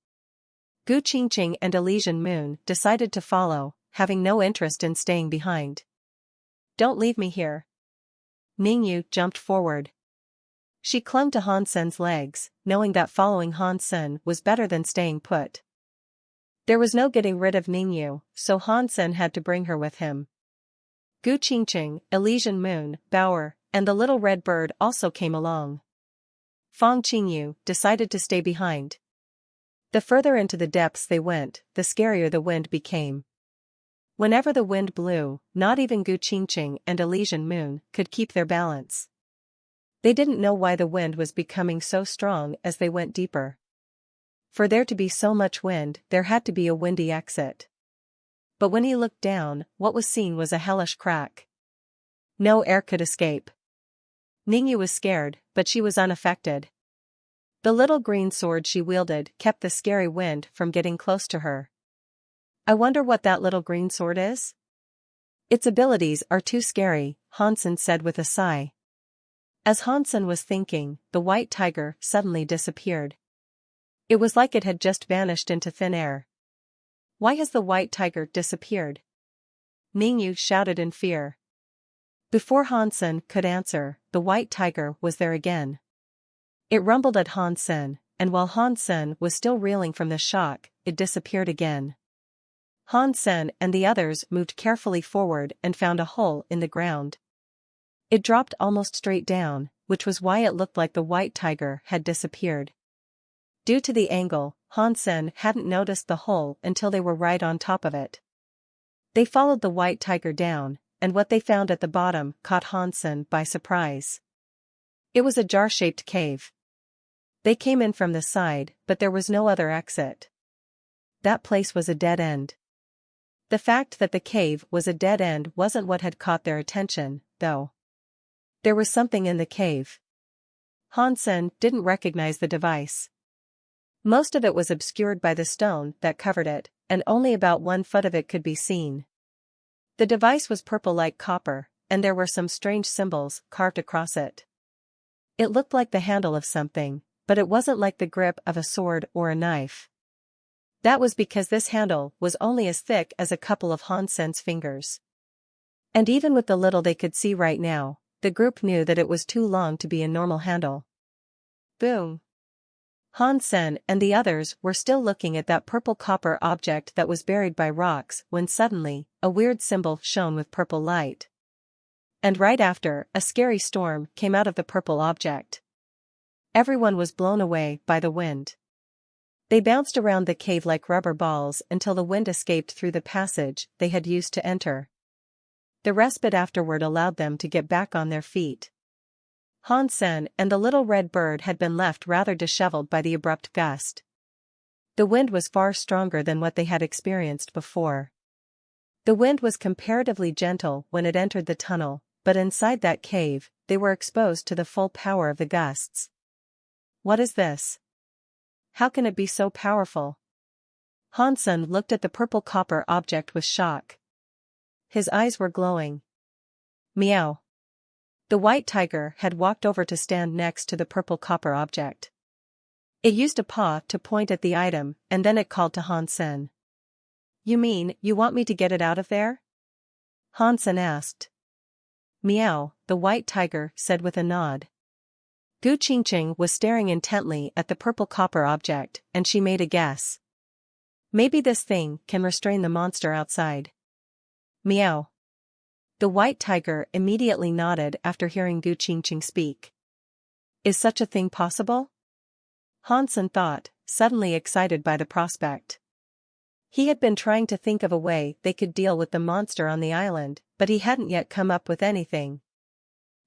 Gu Qingqing and Elysian Moon decided to follow, having no interest in staying behind. Don't leave me here. Ningyu jumped forward. She clung to Hansen's legs, knowing that following Hansen was better than staying put. There was no getting rid of Ningyu, so Hansen had to bring her with him. Gu Qingqing, Elysian Moon, Bauer, and the little red bird also came along. Fang Qingyu decided to stay behind. The further into the depths they went, the scarier the wind became. Whenever the wind blew, not even Gu Qingqing and Elysian Moon could keep their balance. They didn't know why the wind was becoming so strong as they went deeper. For there to be so much wind, there had to be a windy exit. But when he looked down, what was seen was a hellish crack. No air could escape. Ningyu was scared, but she was unaffected. The little green sword she wielded kept the scary wind from getting close to her. I wonder what that little green sword is? Its abilities are too scary, Hansen said with a sigh. As Hansen was thinking, the white tiger suddenly disappeared. It was like it had just vanished into thin air. Why has the white tiger disappeared? Ningyu shouted in fear. Before Hansen could answer, the white tiger was there again. It rumbled at Hansen, and while Hansen was still reeling from the shock, it disappeared again. Hansen and the others moved carefully forward and found a hole in the ground. It dropped almost straight down, which was why it looked like the white tiger had disappeared. Due to the angle, Hansen hadn't noticed the hole until they were right on top of it. They followed the white tiger down, and what they found at the bottom caught Hansen by surprise. It was a jar-shaped cave. They came in from the side, but there was no other exit. That place was a dead end. The fact that the cave was a dead end wasn't what had caught their attention, though. There was something in the cave. Hansen didn't recognize the device. Most of it was obscured by the stone that covered it, and only about 1 foot of it could be seen. The device was purple like copper, and there were some strange symbols carved across it. It looked like the handle of something, but it wasn't like the grip of a sword or a knife. That was because this handle was only as thick as a couple of Hansen's fingers. And even with the little they could see right now, the group knew that it was too long to be a normal handle. Boom! Hansen and the others were still looking at that purple copper object that was buried by rocks when suddenly, a weird symbol shone with purple light. And right after, a scary storm came out of the purple object. Everyone was blown away by the wind. They bounced around the cave like rubber balls until the wind escaped through the passage they had used to enter. The respite afterward allowed them to get back on their feet. Hansen and the little red bird had been left rather disheveled by the abrupt gust. The wind was far stronger than what they had experienced before. The wind was comparatively gentle when it entered the tunnel, but inside that cave, they were exposed to the full power of the gusts. What is this? How can it be so powerful? Hansen looked at the purple copper object with shock. His eyes were glowing. Meow. The white tiger had walked over to stand next to the purple copper object. It used a paw to point at the item, and then it called to Hansen. You mean, you want me to get it out of there? Hansen asked. Meow, the white tiger said with a nod. Gu Qingqing was staring intently at the purple copper object, and she made a guess. Maybe this thing can restrain the monster outside. Meow. The white tiger immediately nodded after hearing Gu Qingqing speak. Is such a thing possible? Hansen thought, suddenly excited by the prospect. He had been trying to think of a way they could deal with the monster on the island, but he hadn't yet come up with anything.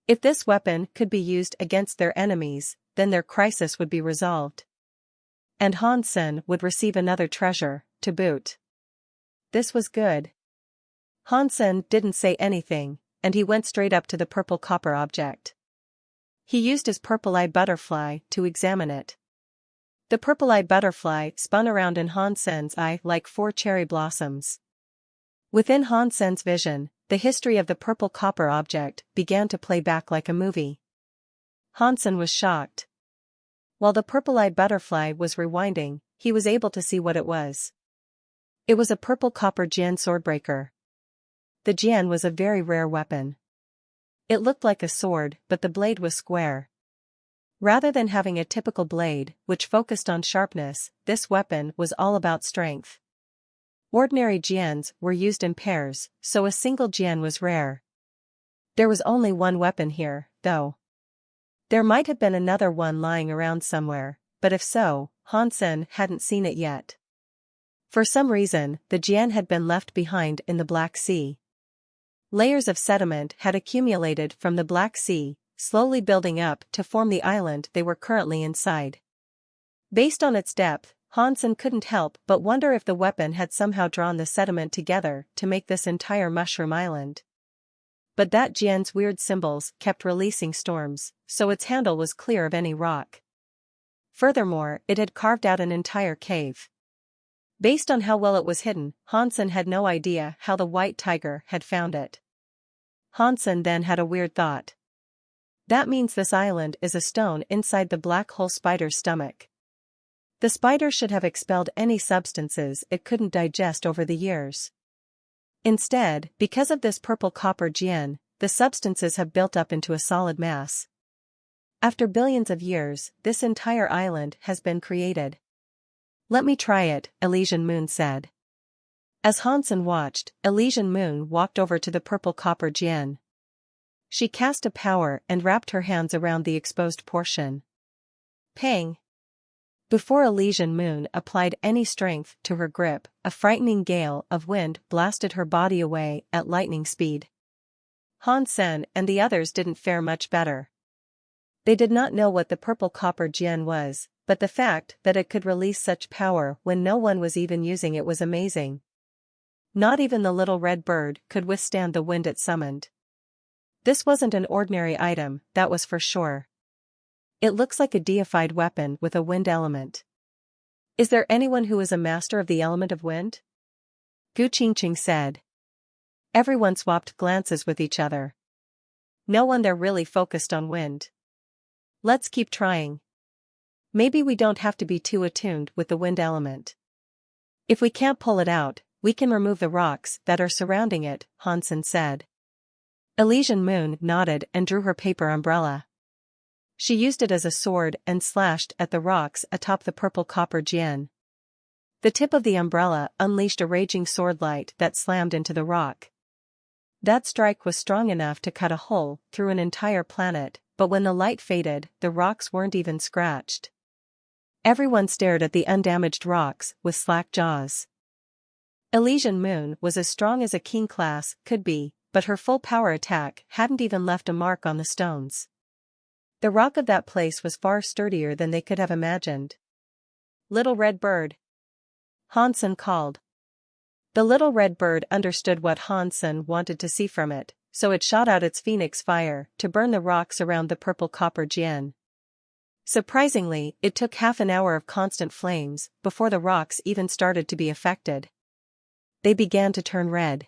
If this weapon could be used against their enemies, then their crisis would be resolved. And Hansen would receive another treasure, to boot. This was good. Hansen didn't say anything, and he went straight up to the purple copper object. He used his purple-eyed butterfly to examine it. The purple-eyed butterfly spun around in Hansen's eye like 4 cherry blossoms. Within Hansen's vision, the history of the purple copper object began to play back like a movie. Hansen was shocked. While the purple-eyed butterfly was rewinding, he was able to see what it was. It was a purple copper jian swordbreaker. The jian was a very rare weapon. It looked like a sword, but the blade was square. Rather than having a typical blade, which focused on sharpness, this weapon was all about strength. Ordinary jians were used in pairs, so a single jian was rare. There was only one weapon here, though. There might have been another one lying around somewhere, but if so, Hansen hadn't seen it yet. For some reason, the jian had been left behind in the Black Sea. Layers of sediment had accumulated from the Black Sea, slowly building up to form the island they were currently inside. Based on its depth, Hansen couldn't help but wonder if the weapon had somehow drawn the sediment together to make this entire mushroom island. But that jian's weird symbols kept releasing storms, so its handle was clear of any rock. Furthermore, it had carved out an entire cave. Based on how well it was hidden, Hansen had no idea how the white tiger had found it. Hansen then had a weird thought. That means this island is a stone inside the black hole spider's stomach. The spider should have expelled any substances it couldn't digest over the years. Instead, because of this purple copper gene, the substances have built up into a solid mass. After billions of years, this entire island has been created. Let me try it, Elysian Moon said. As Hansen watched, Elysian Moon walked over to the purple copper gene. She cast a power and wrapped her hands around the exposed portion. Pang! Before Elysian Moon applied any strength to her grip, a frightening gale of wind blasted her body away at lightning speed. Hansen and the others didn't fare much better. They did not know what the purple copper gene was, but the fact that it could release such power when no one was even using it was amazing. Not even the little red bird could withstand the wind it summoned. This wasn't an ordinary item, that was for sure. It looks like a deified weapon with a wind element. Is there anyone who is a master of the element of wind? Gu Qingqing said. Everyone swapped glances with each other. No one there really focused on wind. Let's keep trying. Maybe we don't have to be too attuned with the wind element. If we can't pull it out, we can remove the rocks that are surrounding it, Hansen said. Elysian Moon nodded and drew her paper umbrella. She used it as a sword and slashed at the rocks atop the purple copper gene. The tip of the umbrella unleashed a raging sword light that slammed into the rock. That strike was strong enough to cut a hole through an entire planet, but when the light faded, the rocks weren't even scratched. Everyone stared at the undamaged rocks with slack jaws. Elysian Moon was as strong as a king class could be, but her full power attack hadn't even left a mark on the stones. The rock of that place was far sturdier than they could have imagined. Little red bird. Hansen called. The little red bird understood what Hansen wanted to see from it, so it shot out its phoenix fire to burn the rocks around the purple copper gene. Surprisingly, it took half an hour of constant flames before the rocks even started to be affected. They began to turn red.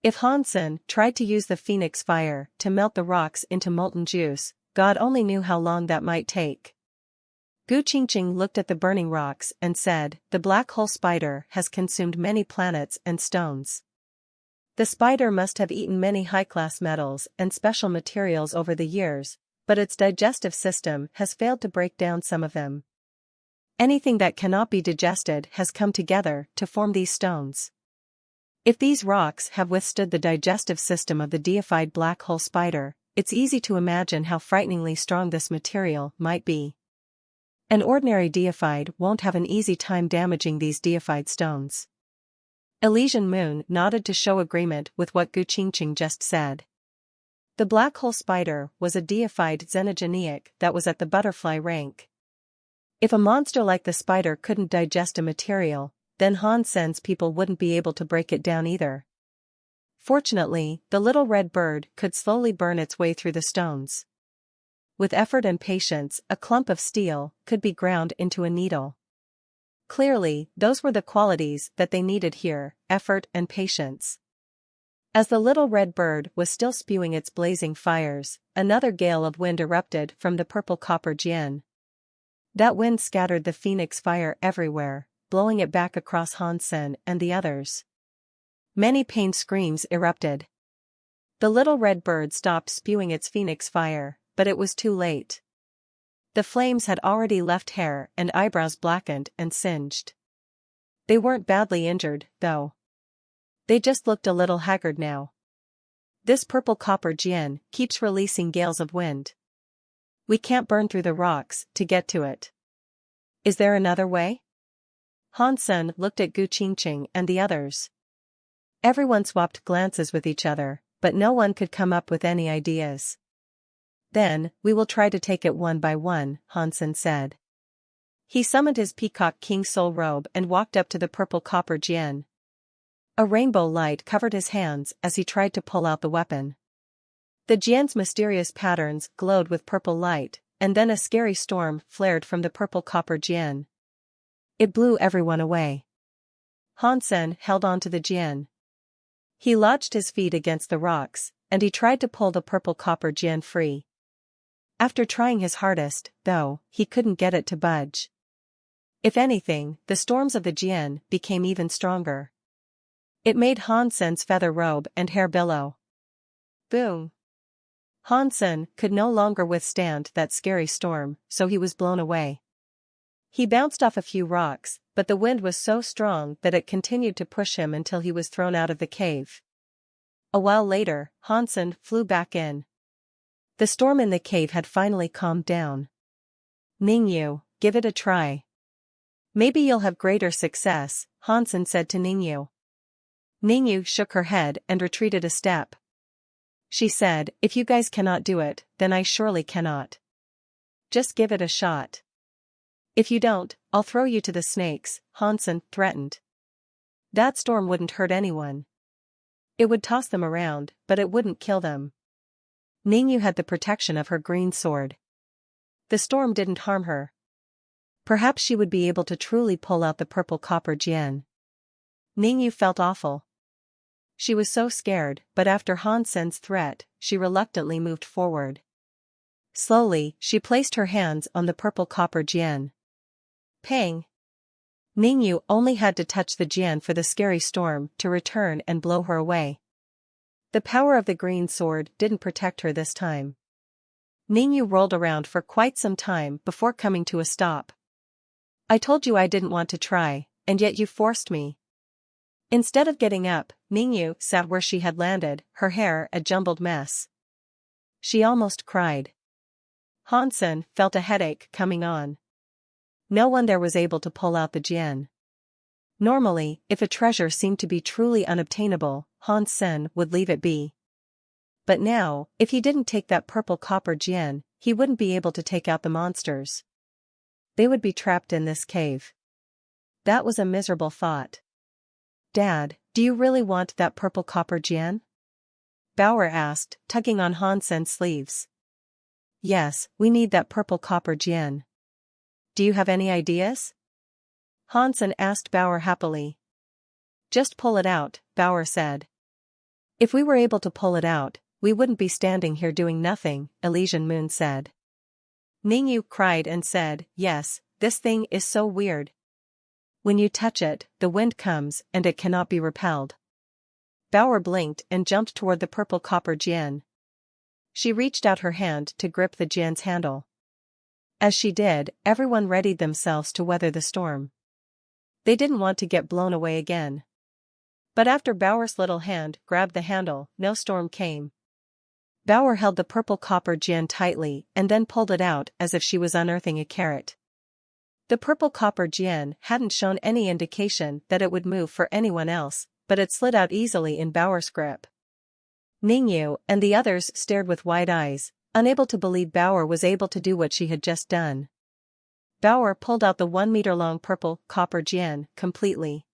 If Hansen tried to use the phoenix fire to melt the rocks into molten juice, God only knew how long that might take. Gu Qingqing looked at the burning rocks and said, "The black hole spider has consumed many planets and stones. The spider must have eaten many high-class metals and special materials over the years, but its digestive system has failed to break down some of them. Anything that cannot be digested has come together to form these stones. If these rocks have withstood the digestive system of the deified black hole spider, it's easy to imagine how frighteningly strong this material might be. An ordinary deified won't have an easy time damaging these deified stones." Elysian Moon nodded to show agreement with what Gu Qingqing just said. The black hole spider was a deified xenogeniac that was at the butterfly rank. If a monster like the spider couldn't digest a material, then Hansen's people wouldn't be able to break it down either. Fortunately, the little red bird could slowly burn its way through the stones. With effort and patience, a clump of steel could be ground into a needle. Clearly, those were the qualities that they needed here: effort and patience. As the little red bird was still spewing its blazing fires, another gale of wind erupted from the purple copper gene. That wind scattered the phoenix fire everywhere, blowing it back across Hansen and the others. Many pained screams erupted. The little red bird stopped spewing its phoenix fire, but it was too late. The flames had already left hair and eyebrows blackened and singed. They weren't badly injured, though. They just looked a little haggard now. This purple copper gene keeps releasing gales of wind. We can't burn through the rocks to get to it. Is there another way? Hansen looked at Gu Qingqing and the others. Everyone swapped glances with each other, but no one could come up with any ideas. Then, we will try to take it one by one, Hansen said. He summoned his peacock king soul robe and walked up to the purple copper gene. A rainbow light covered his hands as he tried to pull out the weapon. The gene's mysterious patterns glowed with purple light, and then a scary storm flared from the purple copper gene. It blew everyone away. Hansen held on to the gene. He lodged his feet against the rocks, and he tried to pull the purple copper gene free. After trying his hardest, though, he couldn't get it to budge. If anything, the storms of the Jian became even stronger. It made Hansen's feather robe and hair billow. Boom! Hansen could no longer withstand that scary storm, so he was blown away. He bounced off a few rocks, but the wind was so strong that it continued to push him until he was thrown out of the cave. A while later, Hansen flew back in. The storm in the cave had finally calmed down. Ningyu, give it a try. Maybe you'll have greater success, Hansen said to Ningyu. Ningyu shook her head and retreated a step. She said, if you guys cannot do it, then I surely cannot. Just give it a shot. If you don't, I'll throw you to the snakes, Hansen threatened. That storm wouldn't hurt anyone. It would toss them around, but it wouldn't kill them. Ningyu had the protection of her green sword. The storm didn't harm her. Perhaps she would be able to truly pull out the purple copper Jian. Ningyu felt awful. She was so scared, but after Hansen's threat, she reluctantly moved forward. Slowly, she placed her hands on the purple copper Jian. Pang! Ningyu only had to touch the Jian for the scary storm to return and blow her away. The power of the green sword didn't protect her this time. Ningyu rolled around for quite some time before coming to a stop. I told you I didn't want to try, and yet you forced me. Instead of getting up, Ningyu sat where she had landed, her hair a jumbled mess. She almost cried. Hansen felt a headache coming on. No one there was able to pull out the Jian. Normally, if a treasure seemed to be truly unobtainable, Hansen would leave it be. But now, if he didn't take that purple copper Jian, he wouldn't be able to take out the monsters. They would be trapped in this cave. That was a miserable thought. Dad, do you really want that purple copper Jian? Bauer asked, tugging on Hansen's sleeves. Yes, we need that purple copper Jian. Do you have any ideas? Hansen asked Bauer happily. Just pull it out, Bauer said. If we were able to pull it out, we wouldn't be standing here doing nothing, Elysian Moon said. Ningyu cried and said, yes, this thing is so weird. When you touch it, the wind comes and it cannot be repelled. Bauer blinked and jumped toward the purple copper Jian. She reached out her hand to grip the Jian's handle. As she did, everyone readied themselves to weather the storm. They didn't want to get blown away again. But after Bauer's little hand grabbed the handle, no storm came. Bauer held the purple copper Jian tightly and then pulled it out as if she was unearthing a carrot. The purple copper Jian hadn't shown any indication that it would move for anyone else, but it slid out easily in Bauer's grip. Ningyu and the others stared with wide eyes, unable to believe Bauer was able to do what she had just done. Bauer pulled out the 1-meter-long purple copper Jian completely.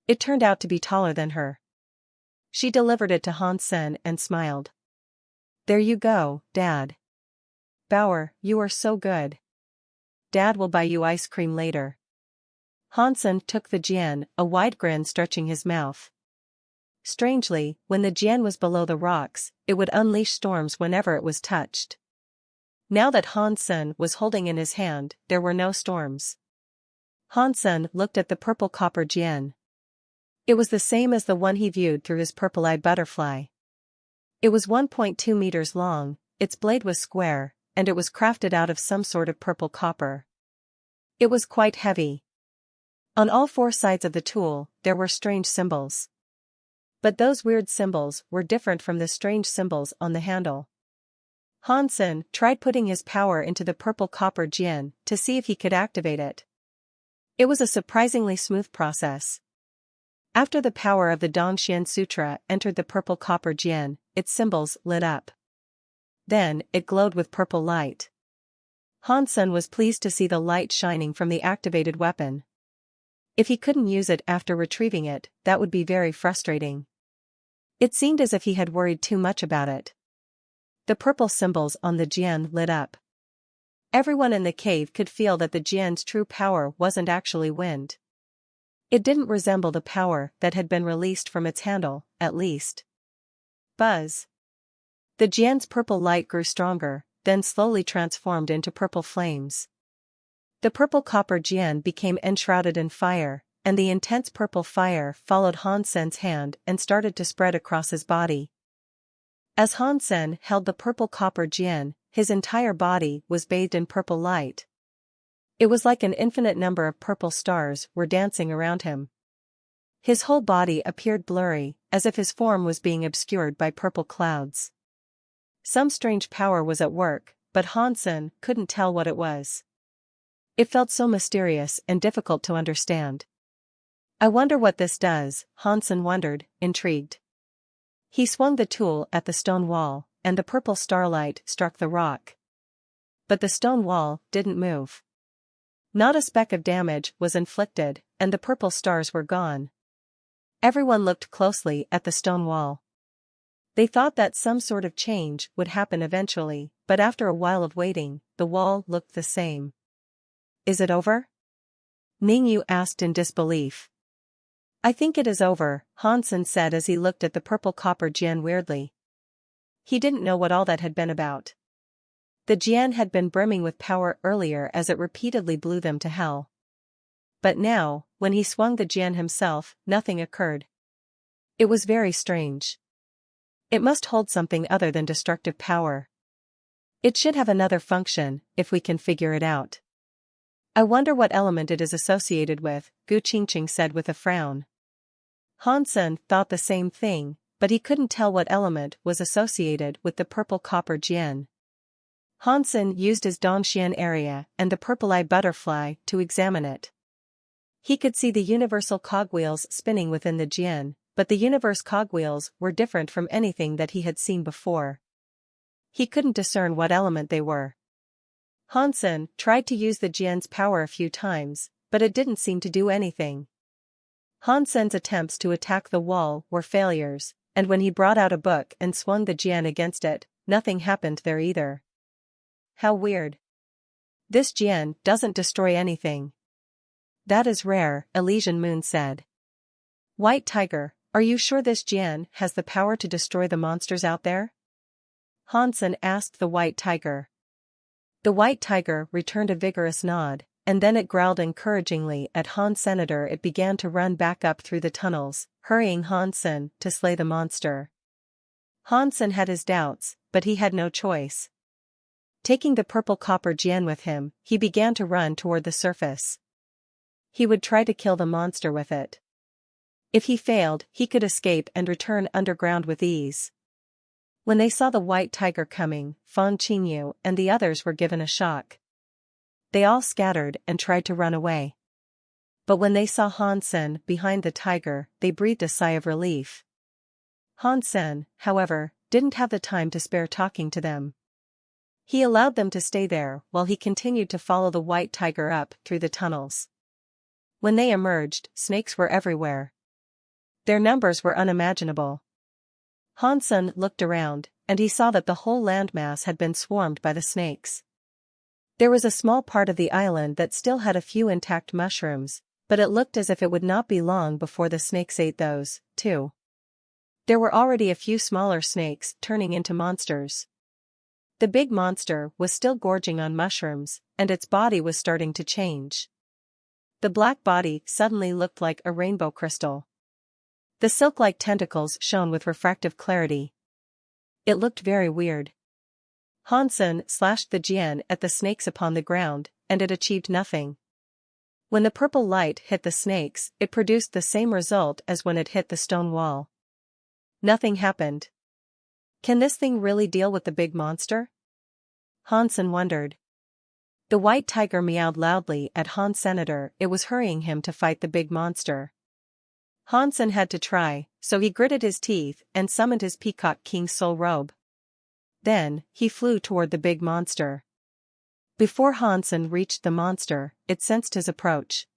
It turned out to be taller than her. She delivered it to Hansen and smiled. There you go, Dad. Bauer, you are so good. Dad will buy you ice cream later. Hansen took the Jian, a wide grin stretching his mouth. Strangely, when the Jian was below the rocks, it would unleash storms whenever it was touched. Now that Hansen was holding in his hand, there were no storms. Hansen looked at the purple copper Jian. It was the same as the one he viewed through his purple-eyed butterfly. It was 1.2 meters long, its blade was square, and it was crafted out of some sort of purple copper. It was quite heavy. On all 4 sides of the tool, there were strange symbols. But those weird symbols were different from the strange symbols on the handle. Hansen tried putting his power into the purple copper Jian to see if he could activate it. It was a surprisingly smooth process. After the power of the Dongxian Sutra entered the purple copper Jian, its symbols lit up. Then, it glowed with purple light. Hansen was pleased to see the light shining from the activated weapon. If he couldn't use it after retrieving it, that would be very frustrating. It seemed as if he had worried too much about it. The purple symbols on the Jian lit up. Everyone in the cave could feel that the Jian's true power wasn't actually wind. It didn't resemble the power that had been released from its handle, at least. Buzz. The Jian's purple light grew stronger, then slowly transformed into purple flames. The purple copper Jian became enshrouded in fire, and the intense purple fire followed Han Sen's hand and started to spread across his body. As Han Sen held the purple copper Jian, his entire body was bathed in purple light. It was like an infinite number of purple stars were dancing around him. His whole body appeared blurry, as if his form was being obscured by purple clouds. Some strange power was at work, but Han Sen couldn't tell what it was. It felt so mysterious and difficult to understand. I wonder what this does, Han Sen wondered, intrigued. He swung the tool at the stone wall, and the purple starlight struck the rock. But the stone wall didn't move. Not a speck of damage was inflicted, and the purple stars were gone. Everyone looked closely at the stone wall. They thought that some sort of change would happen eventually, but after a while of waiting, the wall looked the same. Is it over? Ning Yu asked in disbelief. I think it is over, Han Sen said as he looked at the purple copper Jian weirdly. He didn't know what all that had been about. The Jian had been brimming with power earlier as it repeatedly blew them to hell. But now, when he swung the Jian himself, nothing occurred. It was very strange. It must hold something other than destructive power. It should have another function, if we can figure it out. I wonder what element it is associated with, Gu Qingqing said with a frown. Han Sen thought the same thing, but he couldn't tell what element was associated with the purple copper Jian. Han Sen used his Dongxian area and the purple-eye butterfly to examine it. He could see the universal cogwheels spinning within the Jian, but the universe cogwheels were different from anything that he had seen before. He couldn't discern what element they were. Han Sen tried to use the Jian's power a few times, but it didn't seem to do anything. Han Sen's attempts to attack the wall were failures, and when he brought out a book and swung the Jian against it, nothing happened there either. How weird. This Jian doesn't destroy anything. That is rare, Elysian Moon said. White Tiger, are you sure this Jian has the power to destroy the monsters out there? Han Sen asked the White Tiger. The White Tiger returned a vigorous nod, and then it growled encouragingly at Han Senator. It began to run back up through the tunnels, hurrying Han Sen to slay the monster. Han Sen had his doubts, but he had no choice. Taking the purple copper Jian with him, he began to run toward the surface. He would try to kill the monster with it. If he failed, he could escape and return underground with ease. When they saw the White Tiger coming, Fan Qingyu and the others were given a shock. They all scattered and tried to run away. But when they saw Han Sen behind the tiger, they breathed a sigh of relief. Han Sen, however, didn't have the time to spare talking to them. He allowed them to stay there while he continued to follow the White Tiger up through the tunnels. When they emerged, snakes were everywhere. Their numbers were unimaginable. Han Sen looked around, and he saw that the whole landmass had been swarmed by the snakes. There was a small part of the island that still had a few intact mushrooms, but it looked as if it would not be long before the snakes ate those, too. There were already a few smaller snakes turning into monsters. The big monster was still gorging on mushrooms, and its body was starting to change. The black body suddenly looked like a rainbow crystal. The silk-like tentacles shone with refractive clarity. It looked very weird. Han Sen slashed the Jian at the snakes upon the ground, and it achieved nothing. When the purple light hit the snakes, it produced the same result as when it hit the stone wall. Nothing happened. Can this thing really deal with the big monster? Han Sen wondered. The White Tiger meowed loudly at Han Senator. It was hurrying him to fight the big monster. Han Sen had to try, so he gritted his teeth and summoned his Peacock King's soul robe. Then, he flew toward the big monster. Before Han Sen reached the monster, it sensed his approach.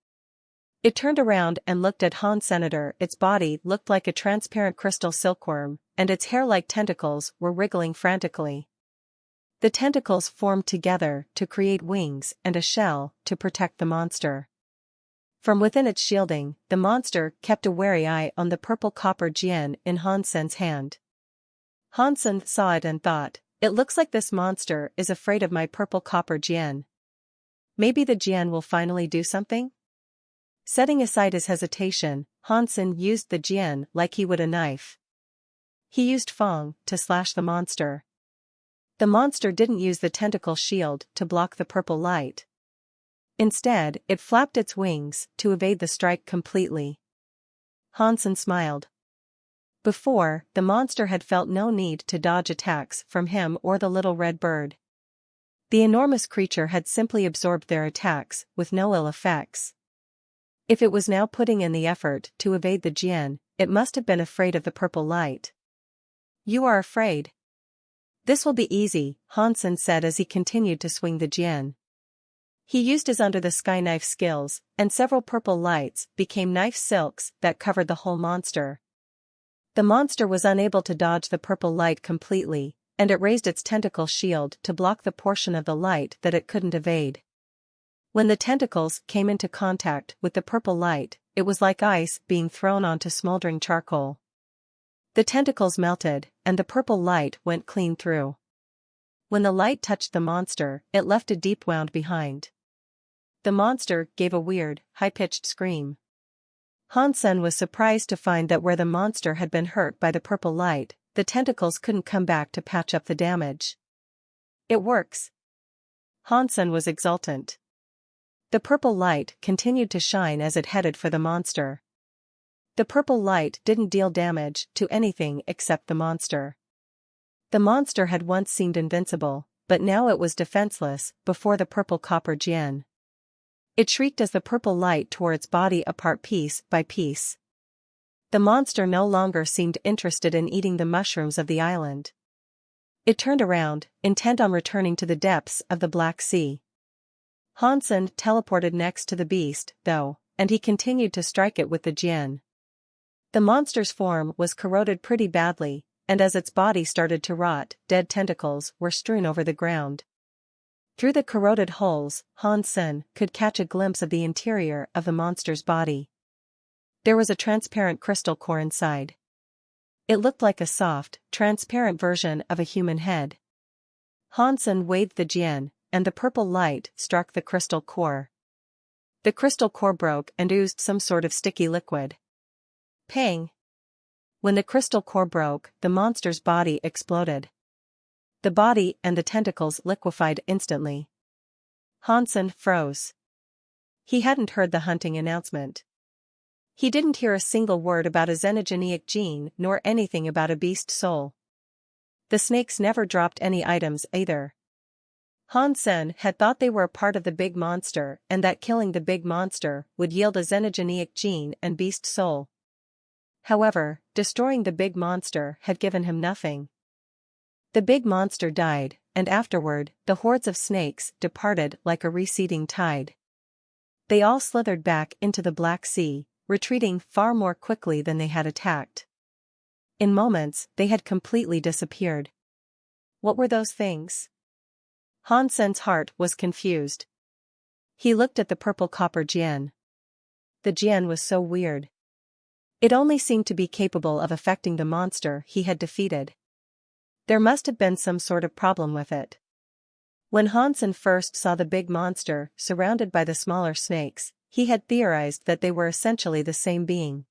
It turned around and looked at Han Senator. Its body looked like a transparent crystal silkworm, and its hair-like tentacles were wriggling frantically. The tentacles formed together to create wings and a shell to protect the monster. From within its shielding, the monster kept a wary eye on the purple copper Jian in Han Sen's hand. Han Sen saw it and thought, It looks like this monster is afraid of my purple copper Jian. Maybe the Jian will finally do something? Setting aside his hesitation, Hansen used the Jian like he would a knife. He used Fang to slash the monster. The monster didn't use the tentacle shield to block the purple light. Instead, it flapped its wings to evade the strike completely. Hansen smiled. Before, the monster had felt no need to dodge attacks from him or the little red bird. The enormous creature had simply absorbed their attacks with no ill effects. If it was now putting in the effort to evade the Jian, it must have been afraid of the purple light. You are afraid? This will be easy, Hansen said as he continued to swing the Jian. He used his under-the-sky knife skills, and several purple lights became knife silks that covered the whole monster. The monster was unable to dodge the purple light completely, and it raised its tentacle shield to block the portion of the light that it couldn't evade. When the tentacles came into contact with the purple light, it was like ice being thrown onto smoldering charcoal. The tentacles melted, and the purple light went clean through. When the light touched the monster, it left a deep wound behind. The monster gave a weird, high-pitched scream. Hansen was surprised to find that where the monster had been hurt by the purple light, the tentacles couldn't come back to patch up the damage. It works. Hansen was exultant. The purple light continued to shine as it headed for the monster. The purple light didn't deal damage to anything except the monster. The monster had once seemed invincible, but now it was defenseless before the purple copper Jian. It shrieked as the purple light tore its body apart piece by piece. The monster no longer seemed interested in eating the mushrooms of the island. It turned around, intent on returning to the depths of the Black Sea. Hansen teleported next to the beast, though, and he continued to strike it with the Jian. The monster's form was corroded pretty badly, and as its body started to rot, dead tentacles were strewn over the ground. Through the corroded holes, Hansen could catch a glimpse of the interior of the monster's body. There was a transparent crystal core inside. It looked like a soft, transparent version of a human head. Hansen waved the Jian, and the purple light struck the crystal core. The crystal core broke and oozed some sort of sticky liquid. Pang! When the crystal core broke, the monster's body exploded. The body and the tentacles liquefied instantly. Hansen froze. He hadn't heard the hunting announcement. He didn't hear a single word about a xenogeneic gene nor anything about a beast soul. The snakes never dropped any items either. Hansen had thought they were a part of the big monster and that killing the big monster would yield a xenogeneic gene and beast soul. However, destroying the big monster had given him nothing. The big monster died, and afterward, the hordes of snakes departed like a receding tide. They all slithered back into the Black Sea, retreating far more quickly than they had attacked. In moments, they had completely disappeared. What were those things? Hansen's heart was confused. He looked at the purple copper Jian. The Jian was so weird. It only seemed to be capable of affecting the monster he had defeated. There must have been some sort of problem with it. When Hansen first saw the big monster surrounded by the smaller snakes, he had theorized that they were essentially the same being.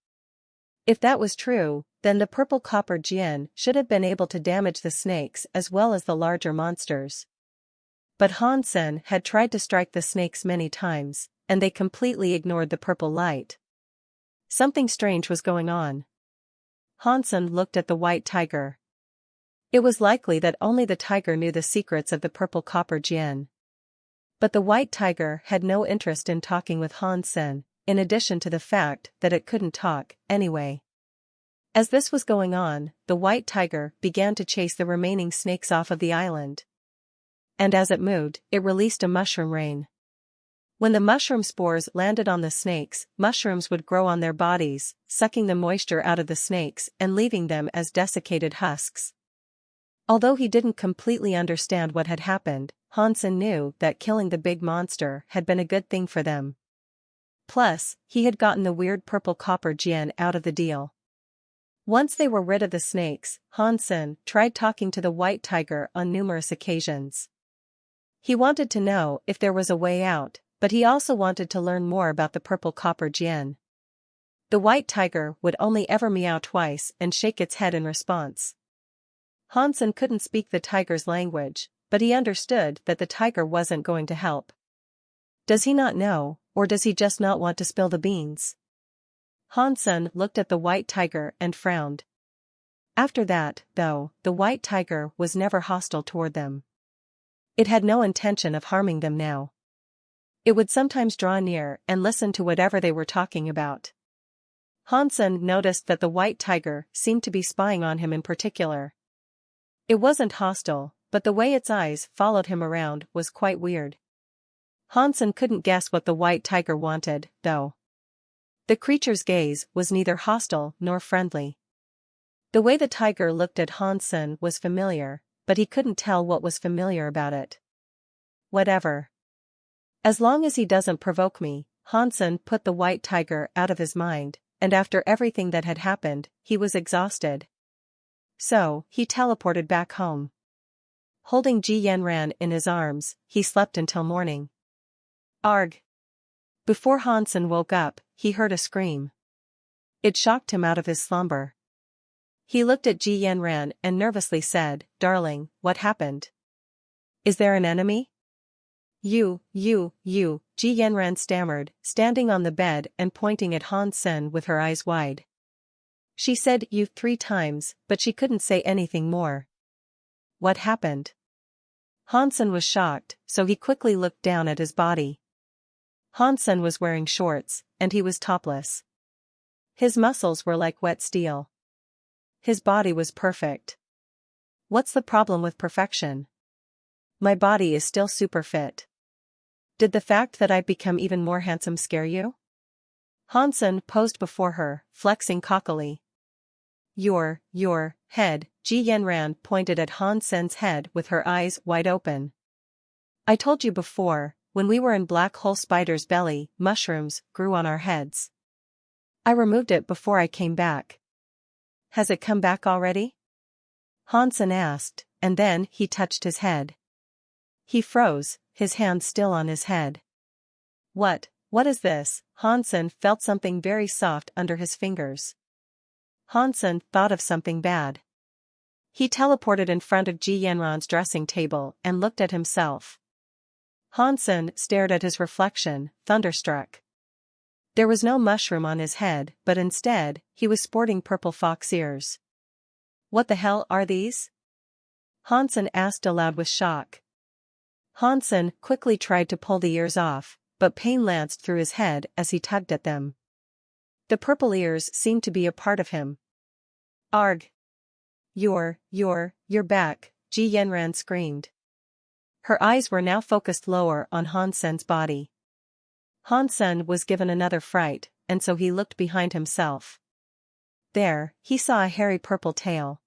If that was true, then the purple copper Jian should have been able to damage the snakes as well as the larger monsters. But Hansen had tried to strike the snakes many times, and they completely ignored the purple light. Something strange was going on. Hansen looked at the white tiger. It was likely that only the tiger knew the secrets of the purple copper Jian. But the white tiger had no interest in talking with Hansen, in addition to the fact that it couldn't talk, anyway. As this was going on, the white tiger began to chase the remaining snakes off of the island. And as it moved, it released a mushroom rain. When the mushroom spores landed on the snakes, mushrooms would grow on their bodies, sucking the moisture out of the snakes and leaving them as desiccated husks. Although he didn't completely understand what had happened, Hansen knew that killing the big monster had been a good thing for them. Plus, he had gotten the weird purple copper Jian out of the deal. Once they were rid of the snakes, Hansen tried talking to the white tiger on numerous occasions. He wanted to know if there was a way out, but he also wanted to learn more about the purple copper gem. The white tiger would only ever meow twice and shake its head in response. Hansen couldn't speak the tiger's language, but he understood that the tiger wasn't going to help. Does he not know, or does he just not want to spill the beans? Hansen looked at the white tiger and frowned. After that, though, the white tiger was never hostile toward them. It had no intention of harming them now. It would sometimes draw near and listen to whatever they were talking about. Hansen noticed that the white tiger seemed to be spying on him in particular. It wasn't hostile, but the way its eyes followed him around was quite weird. Hansen couldn't guess what the white tiger wanted, though. The creature's gaze was neither hostile nor friendly. The way the tiger looked at Hansen was familiar, but he couldn't tell what was familiar about it. Whatever. As long as he doesn't provoke me, Hansen put the white tiger out of his mind, and after everything that had happened, he was exhausted. So, he teleported back home. Holding Ji Yanran in his arms, he slept until morning. Arg! Before Hansen woke up, he heard a scream. It shocked him out of his slumber. He looked at Ji Yanran and nervously said, "Darling, what happened? Is there an enemy?" You, Ji Yanran stammered, standing on the bed and pointing at Hansen with her eyes wide. She said "you" 3 times, but she couldn't say anything more. What happened? Hansen was shocked, so he quickly looked down at his body. Hansen was wearing shorts, and he was topless. His muscles were like wet steel. His body was perfect. What's the problem with perfection? My body is still super fit. Did the fact that I've become even more handsome scare you? Hansen posed before her, flexing cockily. Your head, Ji Yanran pointed at Hansen's head with her eyes wide open. I told you before, when we were in Black Hole Spider's belly, mushrooms grew on our heads. I removed it before I came back. Has it come back already? Hansen asked, and then he touched his head. He froze, his hand still on his head. What is this? Hansen felt something very soft under his fingers. Hansen thought of something bad. He teleported in front of Ji Yanran's dressing table and looked at himself. Hansen stared at his reflection, thunderstruck. There was no mushroom on his head, but instead, he was sporting purple fox ears. What the hell are these? Hansen asked aloud with shock. Hansen quickly tried to pull the ears off, but pain lanced through his head as he tugged at them. The purple ears seemed to be a part of him. Arg! You're back, Ji Yanran screamed. Her eyes were now focused lower on Hansen's body. Hansen was given another fright, and so he looked behind himself. There, he saw a hairy purple tail.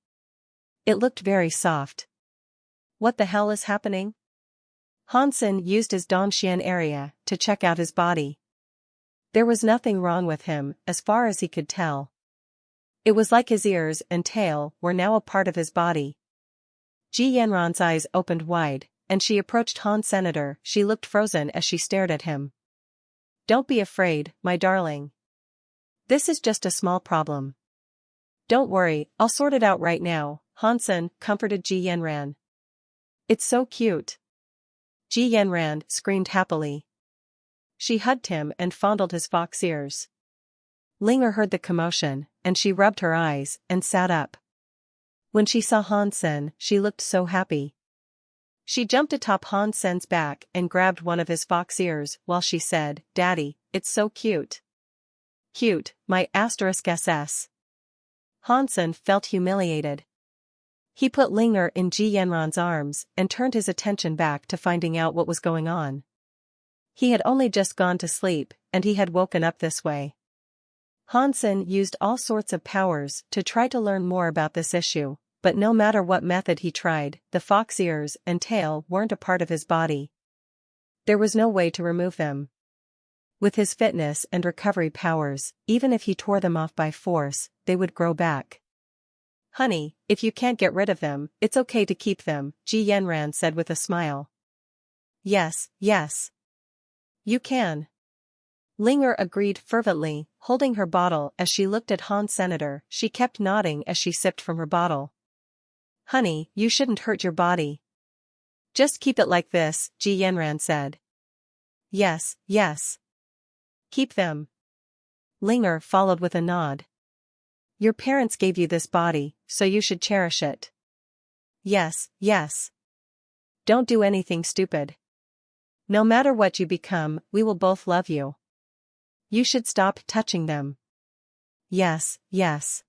It looked very soft. What the hell is happening? Hansen used his Dongxian area to check out his body. There was nothing wrong with him, as far as he could tell. It was like his ears and tail were now a part of his body. Ji Yanran's eyes opened wide, and she approached Han Senator. She looked frozen as she stared at him. Don't be afraid, my darling. This is just a small problem. Don't worry, I'll sort it out right now, Hansen comforted Ji Yanran. It's so cute. Ji Yanran screamed happily. She hugged him and fondled his fox ears. Linger heard the commotion, and she rubbed her eyes and sat up. When she saw Hansen, she looked so happy. She jumped atop Hansen's back and grabbed one of his fox ears while she said, Daddy, it's so cute. Cute, my *SS. Hansen felt humiliated. He put Linger in Ji Yanran's arms and turned his attention back to finding out what was going on. He had only just gone to sleep, and he had woken up this way. Hansen used all sorts of powers to try to learn more about this issue, but no matter what method he tried, the fox ears and tail weren't a part of his body. There was no way to remove them. With his fitness and recovery powers, even if he tore them off by force, they would grow back. Honey, if you can't get rid of them, it's okay to keep them, Ji Yanran said with a smile. Yes, yes. You can. Linger agreed fervently, holding her bottle as she looked at Han Senator. She kept nodding as she sipped from her bottle. Honey, you shouldn't hurt your body. Just keep it like this, Ji Yanran said. Yes, yes. Keep them. Linger followed with a nod. Your parents gave you this body, so you should cherish it. Yes, yes. Don't do anything stupid. No matter what you become, we will both love you. You should stop touching them. Yes, yes.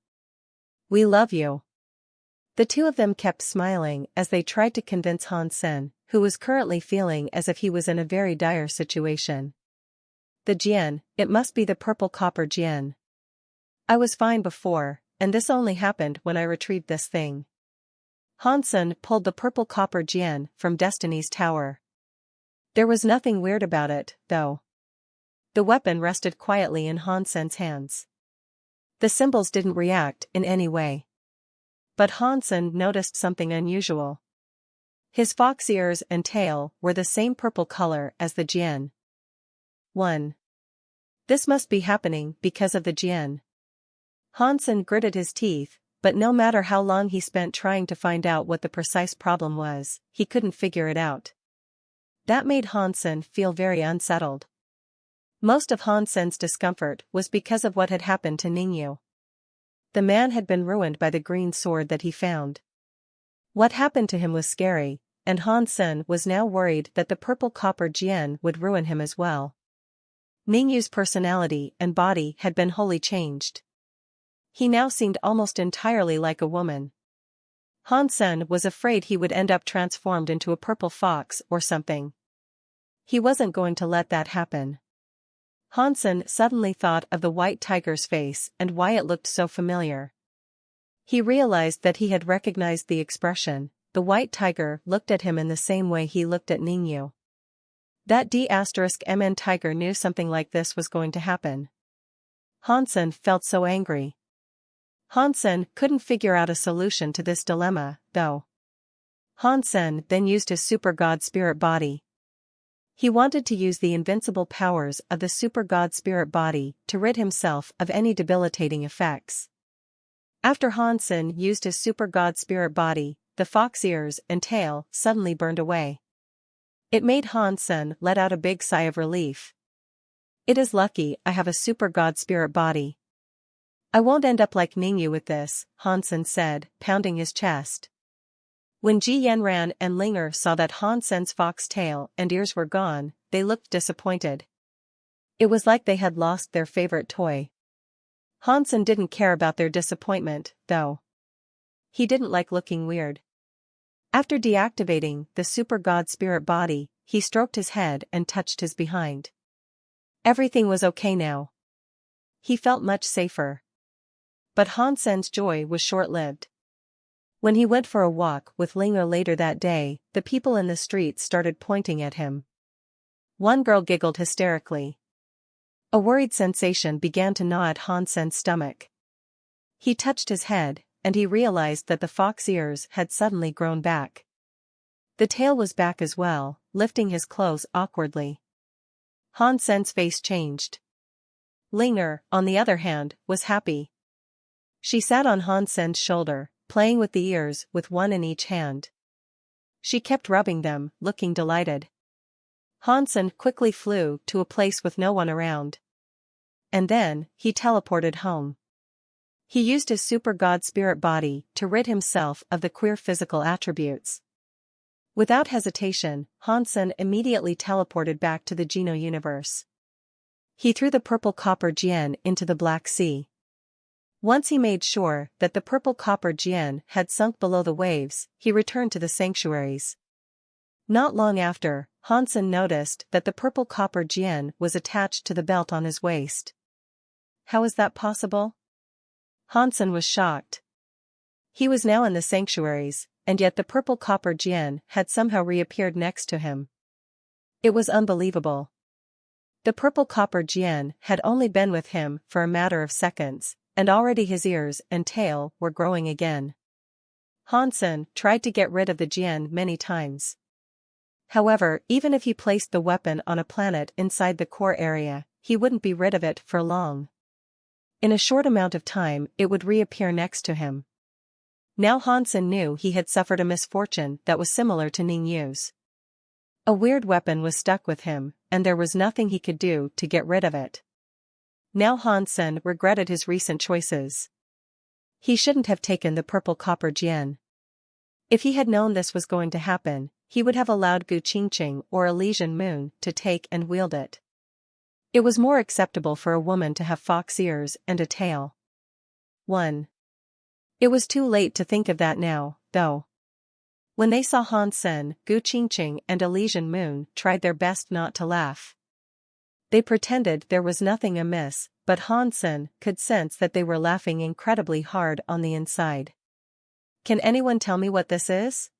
We love you. The two of them kept smiling as they tried to convince Han Sen, who was currently feeling as if he was in a very dire situation. The Jian, it must be the purple copper Jian. I was fine before, and this only happened when I retrieved this thing. Han Sen pulled the purple copper Jian from Destiny's tower. There was nothing weird about it, though. The weapon rested quietly in Han Sen's hands. The symbols didn't react in any way. But Han Sen noticed something unusual. His fox ears and tail were the same purple color as the Jian. 1. This must be happening because of the Jian. Han Sen gritted his teeth, but no matter how long he spent trying to find out what the precise problem was, he couldn't figure it out. That made Han Sen feel very unsettled. Most of Han Sen's discomfort was because of what had happened to Ningyu. The man had been ruined by the green sword that he found. What happened to him was scary, and Han Sen was now worried that the purple copper Jian would ruin him as well. Ningyu's personality and body had been wholly changed. He now seemed almost entirely like a woman. Han Sen was afraid he would end up transformed into a purple fox or something. He wasn't going to let that happen. Han Sen suddenly thought of the white tiger's face and why it looked so familiar. He realized that he had recognized the expression. The white tiger looked at him in the same way he looked at Ningyu. That D***MN tiger knew something like this was going to happen. Han Sen felt so angry. Han Sen couldn't figure out a solution to this dilemma, though. Han Sen then used his super god spirit body. He wanted to use the invincible powers of the super god spirit body to rid himself of any debilitating effects. After Han Sen used his super god spirit body, the fox ears and tail suddenly burned away. It made Han Sen let out a big sigh of relief. It is lucky I have a super god spirit body. I won't end up like Ningyu with this, Han Sen said, pounding his chest. When Ji Yanran and Linger saw that Han Sen's fox tail and ears were gone, they looked disappointed. It was like they had lost their favorite toy. Han Sen didn't care about their disappointment, though. He didn't like looking weird. After deactivating the super god spirit body, he stroked his head and touched his behind. Everything was okay now. He felt much safer. But Han Sen's joy was short-lived. When he went for a walk with Linger later that day, the people in the streets started pointing at him. One girl giggled hysterically. A worried sensation began to gnaw at Han Sen's stomach. He touched his head, and he realized that the fox ears had suddenly grown back. The tail was back as well, lifting his clothes awkwardly. Han Sen's face changed. Linger, on the other hand, was happy. She sat on Han Sen's shoulder, playing with the ears with one in each hand. She kept rubbing them, looking delighted. Han Sen quickly flew to a place with no one around. And then, he teleported home. He used his super god spirit body to rid himself of the queer physical attributes. Without hesitation, Han Sen immediately teleported back to the Geno universe. He threw the purple copper Jian into the Black Sea. Once he made sure that the purple copper Jian had sunk below the waves, he returned to the sanctuaries. Not long after, Han Sen noticed that the purple copper Jian was attached to the belt on his waist. How is that possible? Han Sen was shocked. He was now in the sanctuaries, and yet the purple copper Jian had somehow reappeared next to him. It was unbelievable. The purple copper Jian had only been with him for a matter of seconds, and already his ears and tail were growing again. Hansen tried to get rid of the Jian many times. However, even if he placed the weapon on a planet inside the core area, he wouldn't be rid of it for long. In a short amount of time, it would reappear next to him. Now Hansen knew he had suffered a misfortune that was similar to Ningyu's. A weird weapon was stuck with him, and there was nothing he could do to get rid of it. Now Hansen regretted his recent choices. He shouldn't have taken the purple copper Jian. If he had known this was going to happen, he would have allowed Gu Qingqing or Elysian Moon to take and wield it. It was more acceptable for a woman to have fox ears and a tail. 1. It was too late to think of that now, though. When they saw Hansen, Gu Qingqing and Elysian Moon tried their best not to laugh. They pretended there was nothing amiss, but Hansen could sense that they were laughing incredibly hard on the inside. Can anyone tell me what this is?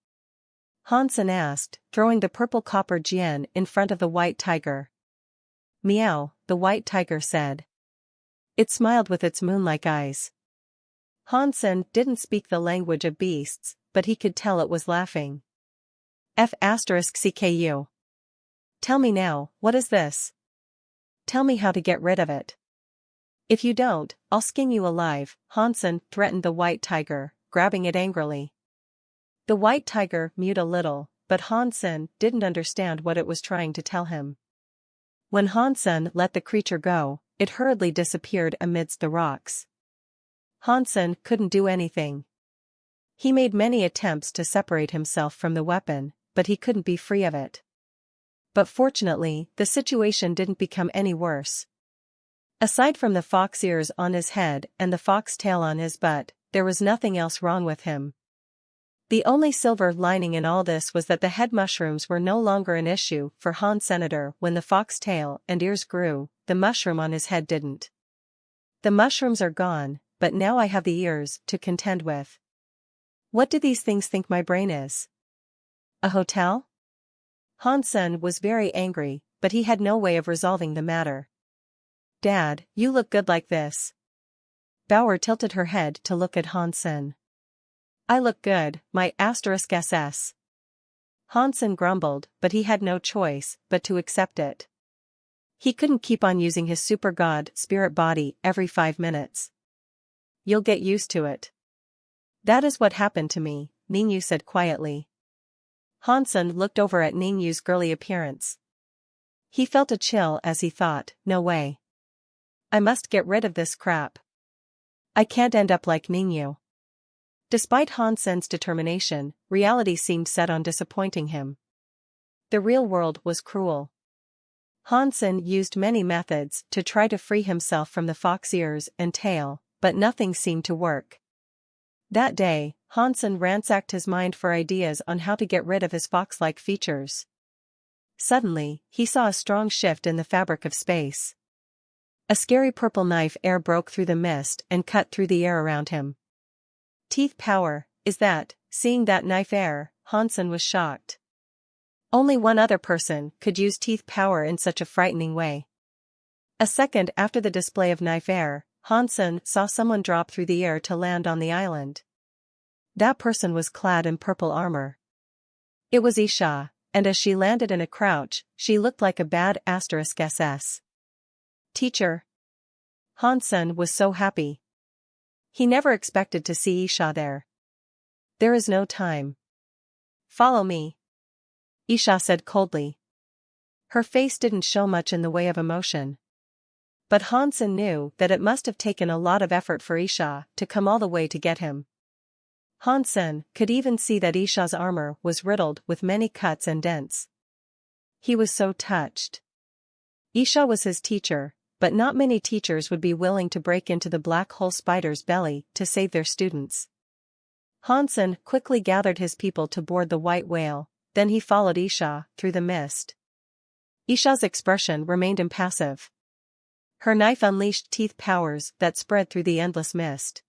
Hansen asked, throwing the purple copper Jian in front of the white tiger. Meow, the white tiger said. It smiled with its moon-like eyes. Hansen didn't speak the language of beasts, but he could tell it was laughing. F***CKU. Tell me now, what is this? Tell me how to get rid of it. If you don't, I'll skin you alive, Hansen threatened the white tiger, grabbing it angrily. The white tiger mewed a little, but Hansen didn't understand what it was trying to tell him. When Hansen let the creature go, it hurriedly disappeared amidst the rocks. Hansen couldn't do anything. He made many attempts to separate himself from the weapon, but he couldn't be free of it. But fortunately, the situation didn't become any worse. Aside from the fox ears on his head and the fox tail on his butt, there was nothing else wrong with him. The only silver lining in all this was that the head mushrooms were no longer an issue for Han Senator. When the fox tail and ears grew, the mushroom on his head didn't. The mushrooms are gone, but now I have the ears to contend with. What do these things think my brain is? A hotel? Hansen was very angry, but he had no way of resolving the matter. Dad, you look good like this. Bauer tilted her head to look at Hansen. I look good, my *SS. Hansen grumbled, but he had no choice but to accept it. He couldn't keep on using his super god spirit body every 5 minutes. You'll get used to it. That is what happened to me, Ningyu said quietly. Hansen looked over at Ningyu's girly appearance. He felt a chill as he thought, no way. I must get rid of this crap. I can't end up like Ningyu. Despite Hansen's determination, reality seemed set on disappointing him. The real world was cruel. Hansen used many methods to try to free himself from the fox ears and tail, but nothing seemed to work. That day, Hansen ransacked his mind for ideas on how to get rid of his fox-like features. Suddenly, he saw a strong shift in the fabric of space. A scary purple knife air broke through the mist and cut through the air around him. Teeth power, is that? Seeing that knife air, Hansen was shocked. Only one other person could use teeth power in such a frightening way. A second after the display of knife air, Hansen saw someone drop through the air to land on the island. That person was clad in purple armor. It was Isha, and as she landed in a crouch, she looked like a bad *SS. Teacher. Hansen was so happy. He never expected to see Isha there. There is no time. Follow me. Isha said coldly. Her face didn't show much in the way of emotion. But Hansen knew that it must have taken a lot of effort for Isha to come all the way to get him. Hansen could even see that Isha's armor was riddled with many cuts and dents. He was so touched. Isha was his teacher, but not many teachers would be willing to break into the black hole spider's belly to save their students. Hansen quickly gathered his people to board the white whale, then he followed Isha through the mist. Isha's expression remained impassive. Her knife unleashed teeth powers that spread through the endless mist.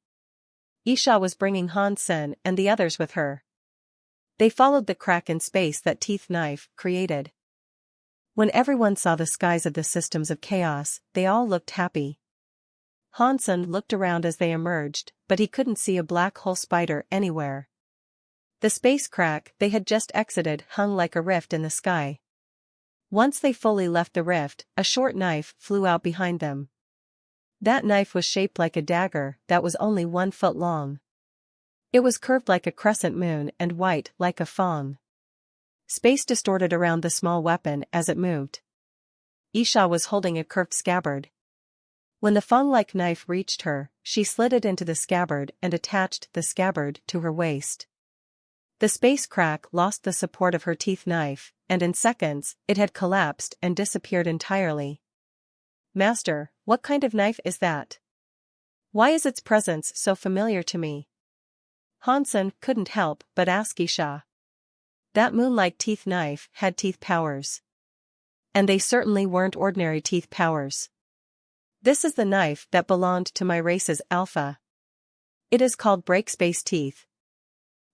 Isha was bringing Hansen and the others with her. They followed the crack in space that teeth knife created. When everyone saw the skies of the systems of chaos, they all looked happy. Hansen looked around as they emerged, but he couldn't see a black hole spider anywhere. The space crack they had just exited hung like a rift in the sky. Once they fully left the rift, a short knife flew out behind them. That knife was shaped like a dagger that was only 1 foot long. It was curved like a crescent moon and white like a fong. Space distorted around the small weapon as it moved. Isha was holding a curved scabbard. When the fong-like knife reached her, she slid it into the scabbard and attached the scabbard to her waist. The space crack lost the support of her teeth knife, and in seconds, it had collapsed and disappeared entirely. "Master, what kind of knife is that? Why is its presence so familiar to me?" Hansen couldn't help but ask Isha. That moon-like teeth knife had teeth powers. And they certainly weren't ordinary teeth powers. "This is the knife that belonged to my race's alpha. It is called break space teeth.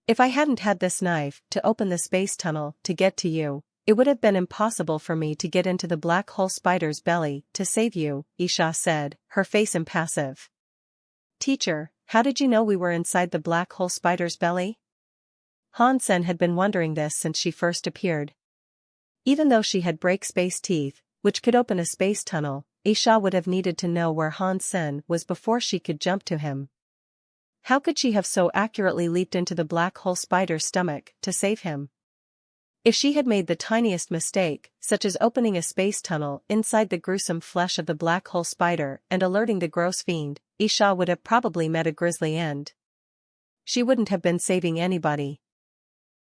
If I hadn't had this knife to open the space tunnel to get to you, it would have been impossible for me to get into the black hole spider's belly to save you," Isha said, her face impassive. "Teacher, how did you know we were inside the black hole spider's belly?" Hansen had been wondering this since she first appeared. Even though she had break space teeth, which could open a space tunnel, Isha would have needed to know where Hansen was before she could jump to him. How could she have so accurately leaped into the black hole spider's stomach to save him? If she had made the tiniest mistake, such as opening a space tunnel inside the gruesome flesh of the black hole spider and alerting the gross fiend, Isha would have probably met a grisly end. She wouldn't have been saving anybody.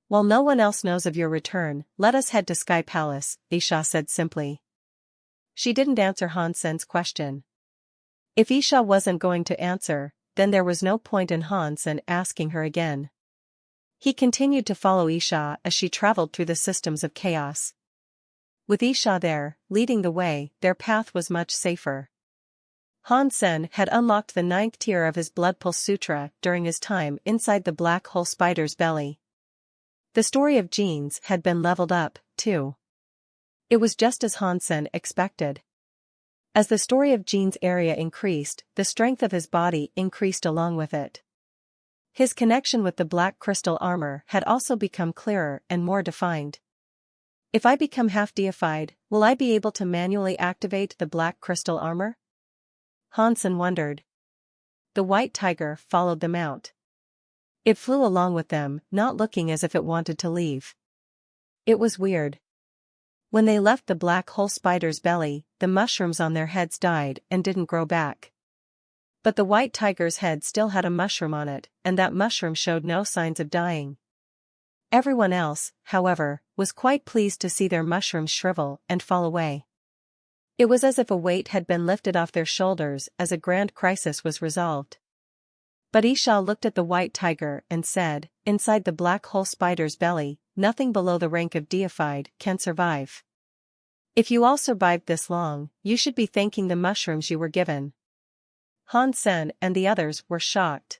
"While no one else knows of your return, let us head to Sky Palace," Isha said simply. She didn't answer Hansen's question. If Isha wasn't going to answer, then there was no point in Hansen asking her again. He continued to follow Isha as she traveled through the systems of chaos. With Isha there, leading the way, their path was much safer. Hansen had unlocked the 9th tier of his Blood Pulse Sutra during his time inside the black hole spider's belly. The story of genes had been leveled up, too. It was just as Hansen expected. As the story of Gene's area increased, the strength of his body increased along with it. His connection with the black crystal armor had also become clearer and more defined. "If I become half-deified, will I be able to manually activate the black crystal armor?" Hansen wondered. The white tiger followed them out. It flew along with them, not looking as if it wanted to leave. It was weird. When they left the black hole spider's belly, the mushrooms on their heads died and didn't grow back. But the white tiger's head still had a mushroom on it, and that mushroom showed no signs of dying. Everyone else, however, was quite pleased to see their mushrooms shrivel and fall away. It was as if a weight had been lifted off their shoulders as a grand crisis was resolved. But Isha looked at the white tiger and said, "Inside the black hole spider's belly, nothing below the rank of deified can survive. If you all survived this long, you should be thanking the mushrooms you were given." Hansen and the others were shocked.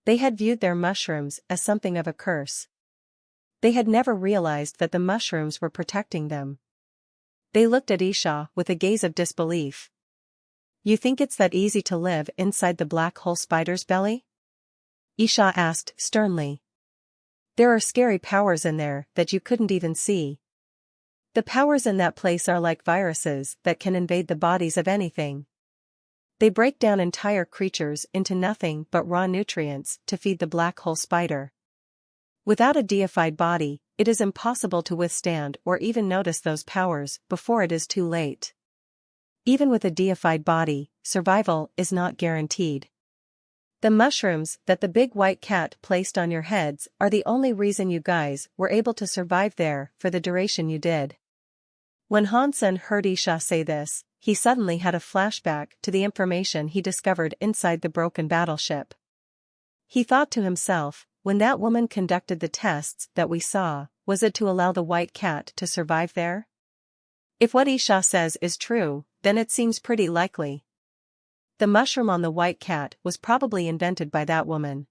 They had viewed their mushrooms as something of a curse. They had never realized that the mushrooms were protecting them. They looked at Isha with a gaze of disbelief. "You think it's that easy to live inside the black hole spider's belly?" Isha asked sternly. "There are scary powers in there that you couldn't even see. The powers in that place are like viruses that can invade the bodies of anything. They break down entire creatures into nothing but raw nutrients to feed the black hole spider. Without a deified body, it is impossible to withstand or even notice those powers before it is too late. Even with a deified body, survival is not guaranteed. The mushrooms that the big white cat placed on your heads are the only reason you guys were able to survive there for the duration you did." When Hansen heard Isha say this, he suddenly had a flashback to the information he discovered inside the broken battleship. He thought to himself, when that woman conducted the tests that we saw, was it to allow the white cat to survive there? If what Isha says is true, then it seems pretty likely. The mushroom on the white cat was probably invented by that woman.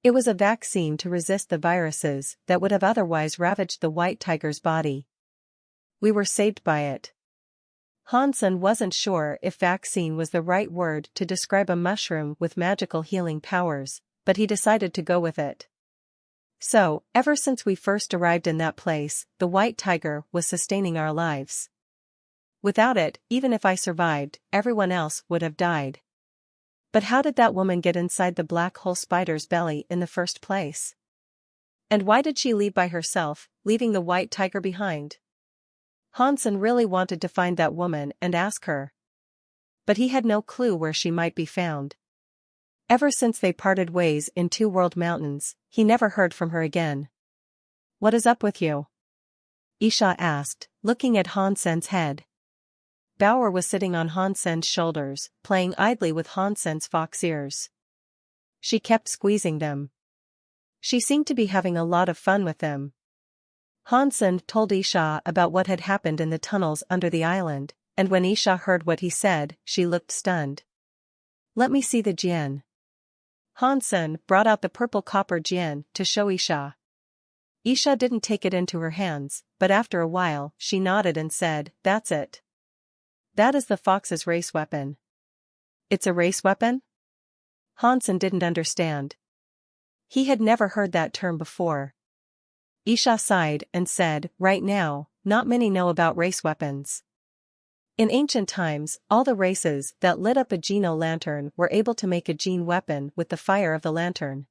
It was a vaccine to resist the viruses that would have otherwise ravaged the white tiger's body. We were saved by it. Hansen wasn't sure if vaccine was the right word to describe a mushroom with magical healing powers, but he decided to go with it. So, ever since we first arrived in that place, the white tiger was sustaining our lives. Without it, even if I survived, everyone else would have died. But how did that woman get inside the black hole spider's belly in the first place? And why did she leave by herself, leaving the white tiger behind? Hansen really wanted to find that woman and ask her. But he had no clue where she might be found. Ever since they parted ways in Two World Mountains, he never heard from her again. "What is up with you?" Isha asked, looking at Hansen's head. Bauer was sitting on Hansen's shoulders, playing idly with Hansen's fox ears. She kept squeezing them. She seemed to be having a lot of fun with them. Hansen told Isha about what had happened in the tunnels under the island, and when Isha heard what he said, she looked stunned. "Let me see the jian." Hansen brought out the purple copper jian to show Isha. Isha didn't take it into her hands, but after a while, she nodded and said, "That's it. That is the fox's race weapon." "It's a race weapon?" Hansen didn't understand. He had never heard that term before. Isha sighed and said, "Right now, not many know about race weapons. In ancient times, all the races that lit up a Geno lantern were able to make a gene weapon with the fire of the lantern.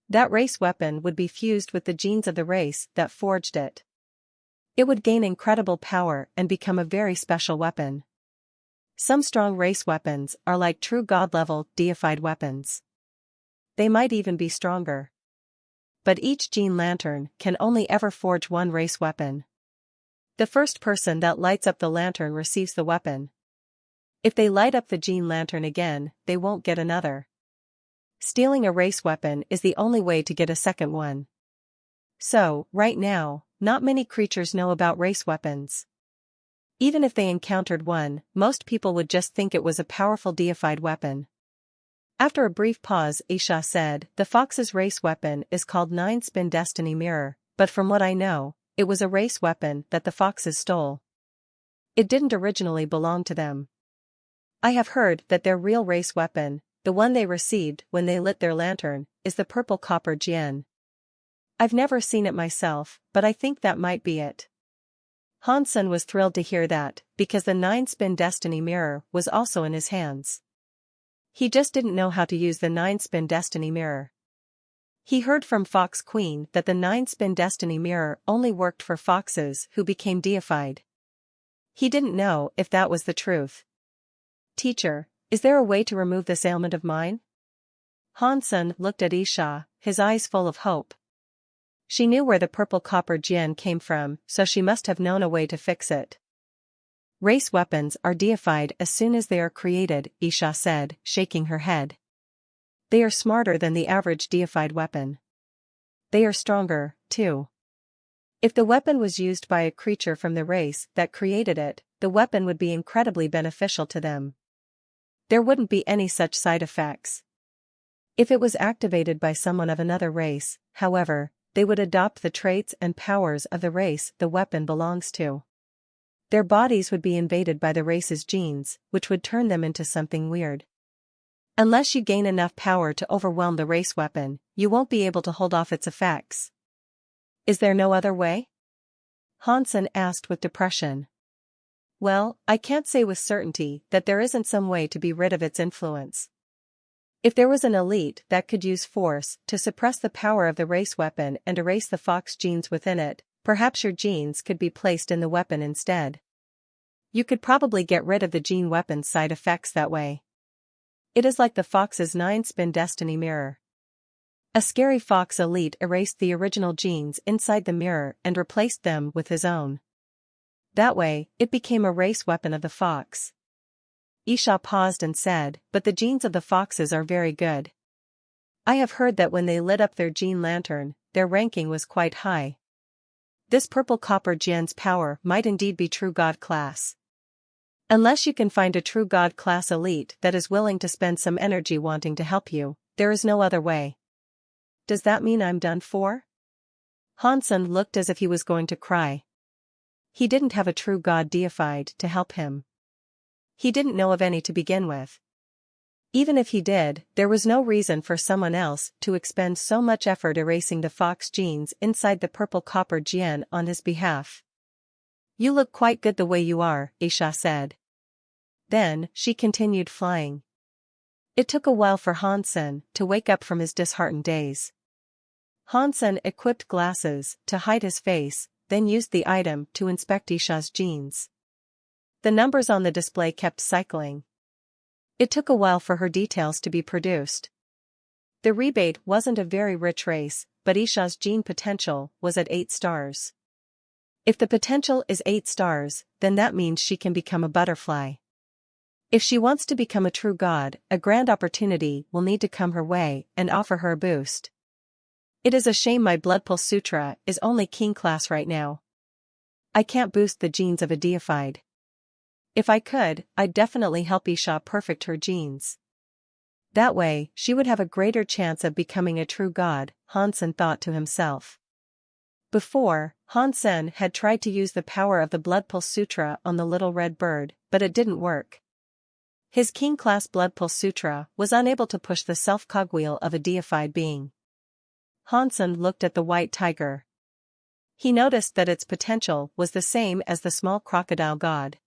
That race weapon would be fused with the genes of the race that forged it. It would gain incredible power and become a very special weapon. Some strong race weapons are like true god-level, deified weapons. They might even be stronger. But each gene lantern can only ever forge one race weapon. The first person that lights up the lantern receives the weapon. If they light up the gene lantern again, they won't get another. Stealing a race weapon is the only way to get a second one. So, right now, not many creatures know about race weapons. Even if they encountered one, most people would just think it was a powerful deified weapon. After a brief pause, Isha said, "The fox's race weapon is called 9-spin Destiny Mirror, but from what I know, it was a race weapon that the foxes stole. It didn't originally belong to them. I have heard that their real race weapon, the one they received when they lit their lantern, is the purple copper jian. I've never seen it myself, but I think that might be it." Hansen was thrilled to hear that, because the 9-spin Destiny Mirror was also in his hands. He just didn't know how to use the 9-spin Destiny Mirror. He heard from Fox Queen that the 9-spin Destiny Mirror only worked for foxes who became deified. He didn't know if that was the truth. "Teacher, is there a way to remove this ailment of mine?" Hansen looked at Isha, his eyes full of hope. She knew where the purple copper jian came from, so she must have known a way to fix it. "Race weapons are deified as soon as they are created," Isha said, shaking her head. "They are smarter than the average deified weapon. They are stronger, too. If the weapon was used by a creature from the race that created it, the weapon would be incredibly beneficial to them. There wouldn't be any such side effects. If it was activated by someone of another race, however, they would adopt the traits and powers of the race the weapon belongs to. Their bodies would be invaded by the race's genes, which would turn them into something weird. Unless you gain enough power to overwhelm the race weapon, you won't be able to hold off its effects." "Is there no other way?" Hansen asked with depression. "Well, I can't say with certainty that there isn't some way to be rid of its influence. If there was an elite that could use force to suppress the power of the race weapon and erase the fox genes within it, perhaps your genes could be placed in the weapon instead. You could probably get rid of the gene weapon's side effects that way. It is like the fox's 9-spin Destiny Mirror. A scary fox elite erased the original genes inside the mirror and replaced them with his own. That way, it became a race weapon of the fox." Isha paused and said, "But the genes of the foxes are very good. I have heard that when they lit up their gene lantern, their ranking was quite high. This purple copper jian's power might indeed be true god class. Unless you can find a true god class elite that is willing to spend some energy wanting to help you, there is no other way." "Does that mean I'm done for?" Hansen looked as if he was going to cry. He didn't have a true god deified to help him. He didn't know of any to begin with. Even if he did, there was no reason for someone else to expend so much effort erasing the fox genes inside the purple copper gen on his behalf. You look quite good the way you are, Isha said. Then, she continued flying. It took a while for Hansen to wake up from his disheartened daze. Hansen equipped glasses to hide his face, then used the item to inspect Isha's genes. The numbers on the display kept cycling. It took a while for her details to be produced. The rebate wasn't a very rich race, but Isha's gene potential was at 8 stars. If the potential is 8 stars, then that means she can become a butterfly. If she wants to become a true god, a grand opportunity will need to come her way and offer her a boost. It is a shame my Blood Pulse Sutra is only king class right now. I can't boost the genes of a deified. If I could, I'd definitely help Isha perfect her genes. That way, she would have a greater chance of becoming a true god, Hansen thought to himself. Before, Hansen had tried to use the power of the Blood Pulse Sutra on the little red bird, but it didn't work. His king-class Blood Pulse Sutra was unable to push the self-cogwheel of a deified being. Hansen looked at the white tiger. He noticed that its potential was the same as the small crocodile god.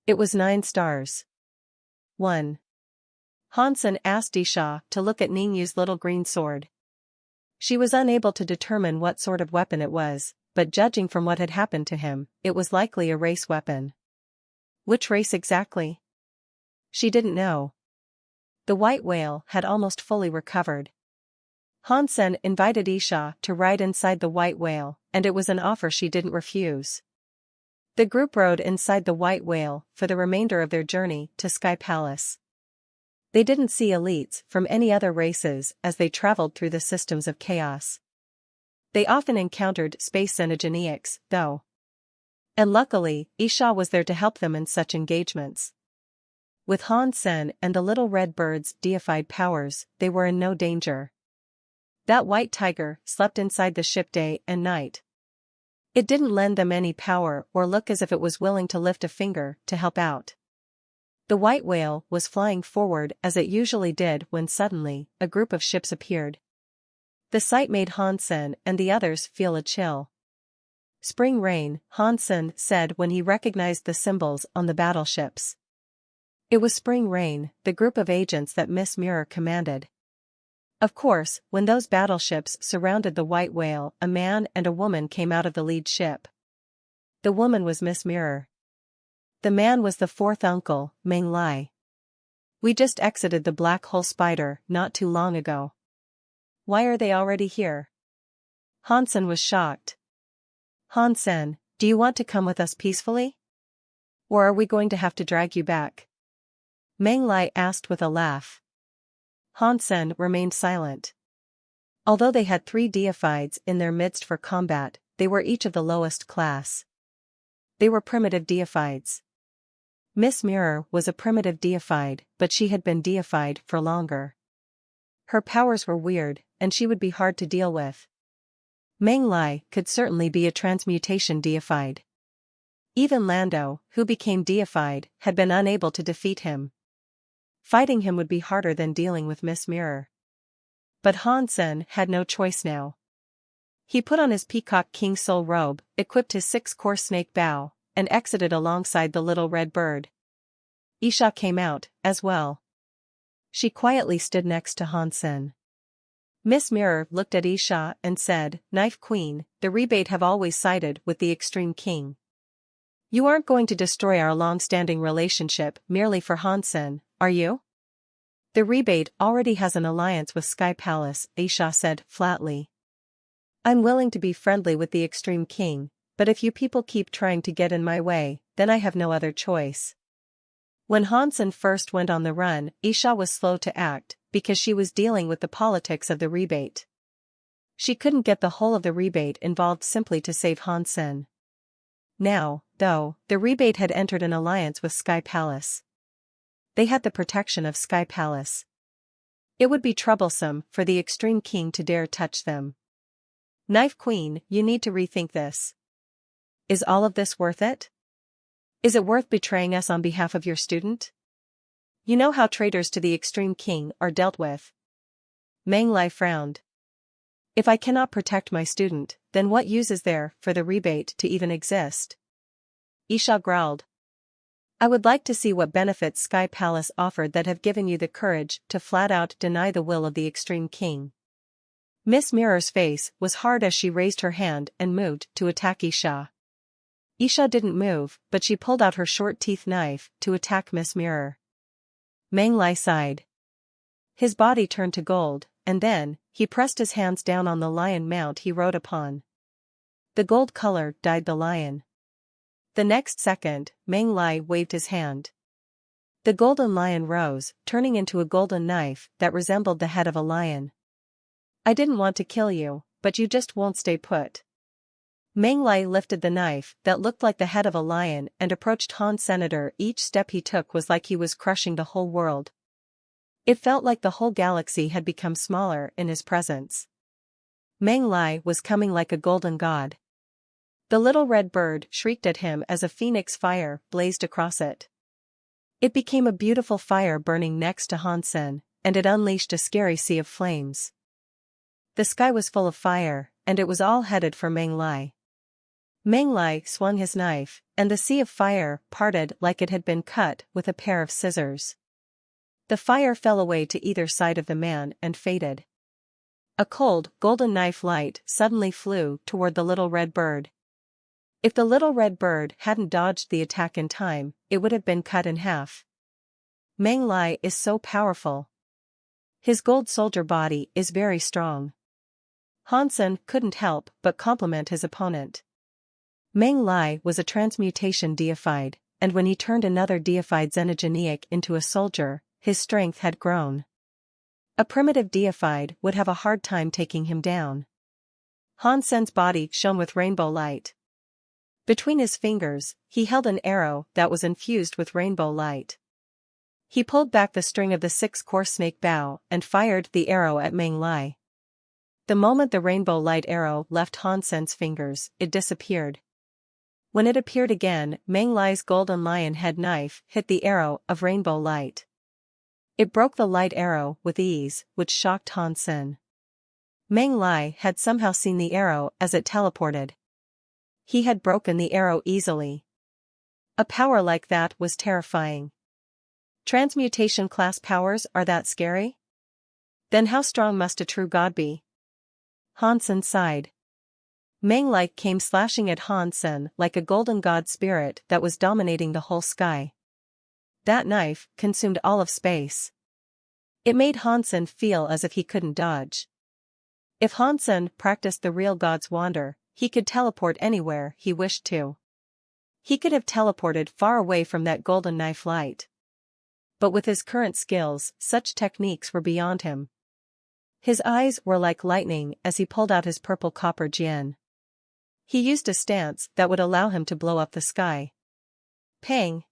It was 9 stars. 1. Hansen asked Isha to look at Ningyu's little green sword. She was unable to determine what sort of weapon it was, but judging from what had happened to him, it was likely a race weapon. Which race exactly? She didn't know. The white whale had almost fully recovered. Hansen invited Isha to ride inside the white whale, and it was an offer she didn't refuse. The group rode inside the white whale for the remainder of their journey to Sky Palace. They didn't see elites from any other races as they traveled through the systems of chaos. They often encountered space xenogeneics, though. And luckily, Isha was there to help them in such engagements. With Hansen and the little red bird's deified powers, they were in no danger. That white tiger slept inside the ship day and night. It didn't lend them any power or look as if it was willing to lift a finger to help out. The white whale was flying forward as it usually did when suddenly, a group of ships appeared. The sight made Hansen and the others feel a chill. Spring rain, Hansen said when he recognized the symbols on the battleships. It was spring rain, the group of agents that Miss Mirror commanded. Of course, when those battleships surrounded the white whale, a man and a woman came out of the lead ship. The woman was Miss Mirror. The man was the 4th uncle, Meng Lai. We just exited the black hole spider not too long ago. Why are they already here? Hansen was shocked. Hansen, do you want to come with us peacefully? Or are we going to have to drag you back? Meng Lai asked with a laugh. Hansen remained silent. Although they had 3 deifieds in their midst for combat, they were each of the lowest class. They were primitive deifieds. Miss Mirror was a primitive deified, but she had been deified for longer. Her powers were weird, and she would be hard to deal with. Meng Lai could certainly be a transmutation deified. Even Lando, who became deified, had been unable to defeat him. Fighting him would be harder than dealing with Miss Mirror. But Hansen had no choice now. He put on his Peacock King Soul robe, equipped his 6-course snake bow, and exited alongside the little red bird. Isha came out, as well. She quietly stood next to Hansen. Miss Mirror looked at Isha and said, "Knife Queen, the rebate have always sided with the Extreme King. You aren't going to destroy our long-standing relationship merely for Hansen, are you?" "The rebate already has an alliance with Sky Palace," Isha said flatly. "I'm willing to be friendly with the Extreme King, but if you people keep trying to get in my way, then I have no other choice." When Hansen first went on the run, Isha was slow to act, because she was dealing with the politics of the rebate. She couldn't get the whole of the rebate involved simply to save Hansen. Now, though, the rebate had entered an alliance with Sky Palace. They had the protection of Sky Palace. It would be troublesome for the Extreme King to dare touch them. "Knife Queen, you need to rethink this." Is all of this worth it? Is it worth betraying us on behalf of your student? You know how traitors to the extreme king are dealt with. Meng Lai frowned. If I cannot protect my student, then what use is there for the rebate to even exist? Isha growled. I would like to see what benefits Sky Palace offered that have given you the courage to flat out deny the will of the extreme king. Miss Mirror's face was hard as she raised her hand and moved to attack Isha. Isha didn't move, but she pulled out her short-teeth knife to attack Miss Mirror. Meng Lai sighed. His body turned to gold, and then, he pressed his hands down on the lion mount he rode upon. The gold color dyed the lion. The next second, Meng Lai waved his hand. The golden lion rose, turning into a golden knife that resembled the head of a lion. I didn't want to kill you, but you just won't stay put. Meng Lai lifted the knife that looked like the head of a lion and approached Han Senator. Each step he took was like he was crushing the whole world. It felt like the whole galaxy had become smaller in his presence. Meng Lai was coming like a golden god. The little red bird shrieked at him as a phoenix fire blazed across it. It became a beautiful fire burning next to Hansen, and it unleashed a scary sea of flames. The sky was full of fire, and it was all headed for Meng Lai. Meng Lai swung his knife, and the sea of fire parted like it had been cut with a pair of scissors. The fire fell away to either side of the man and faded. A cold, golden knife light suddenly flew toward the little red bird. If the little red bird hadn't dodged the attack in time, it would have been cut in half. Meng Lai is so powerful. His gold soldier body is very strong. Hansen couldn't help but compliment his opponent. Meng Lai was a transmutation deified, and when he turned another deified xenogeneic into a soldier, his strength had grown. A primitive deified would have a hard time taking him down. Hansen's body shone with rainbow light. Between his fingers, he held an arrow that was infused with rainbow light. He pulled back the string of the six-course snake bow and fired the arrow at Meng Lai. The moment the rainbow light arrow left Hansen's fingers, it disappeared. When it appeared again, Meng Lai's golden lion head knife hit the arrow of rainbow light. It broke the light arrow with ease, which shocked Hansen. Meng Lai had somehow seen the arrow as it teleported. He had broken the arrow easily. A power like that was terrifying. Transmutation class powers are that scary? Then how strong must a true god be? Hansen sighed. Meng Lai came slashing at Hansen like a golden god spirit that was dominating the whole sky. That knife consumed all of space. It made Hansen feel as if he couldn't dodge. If Hansen practiced the real god's wander, he could teleport anywhere he wished to. He could have teleported far away from that golden knife light. But with his current skills, such techniques were beyond him. His eyes were like lightning as he pulled out his purple copper jian. He used a stance that would allow him to blow up the sky. Pang!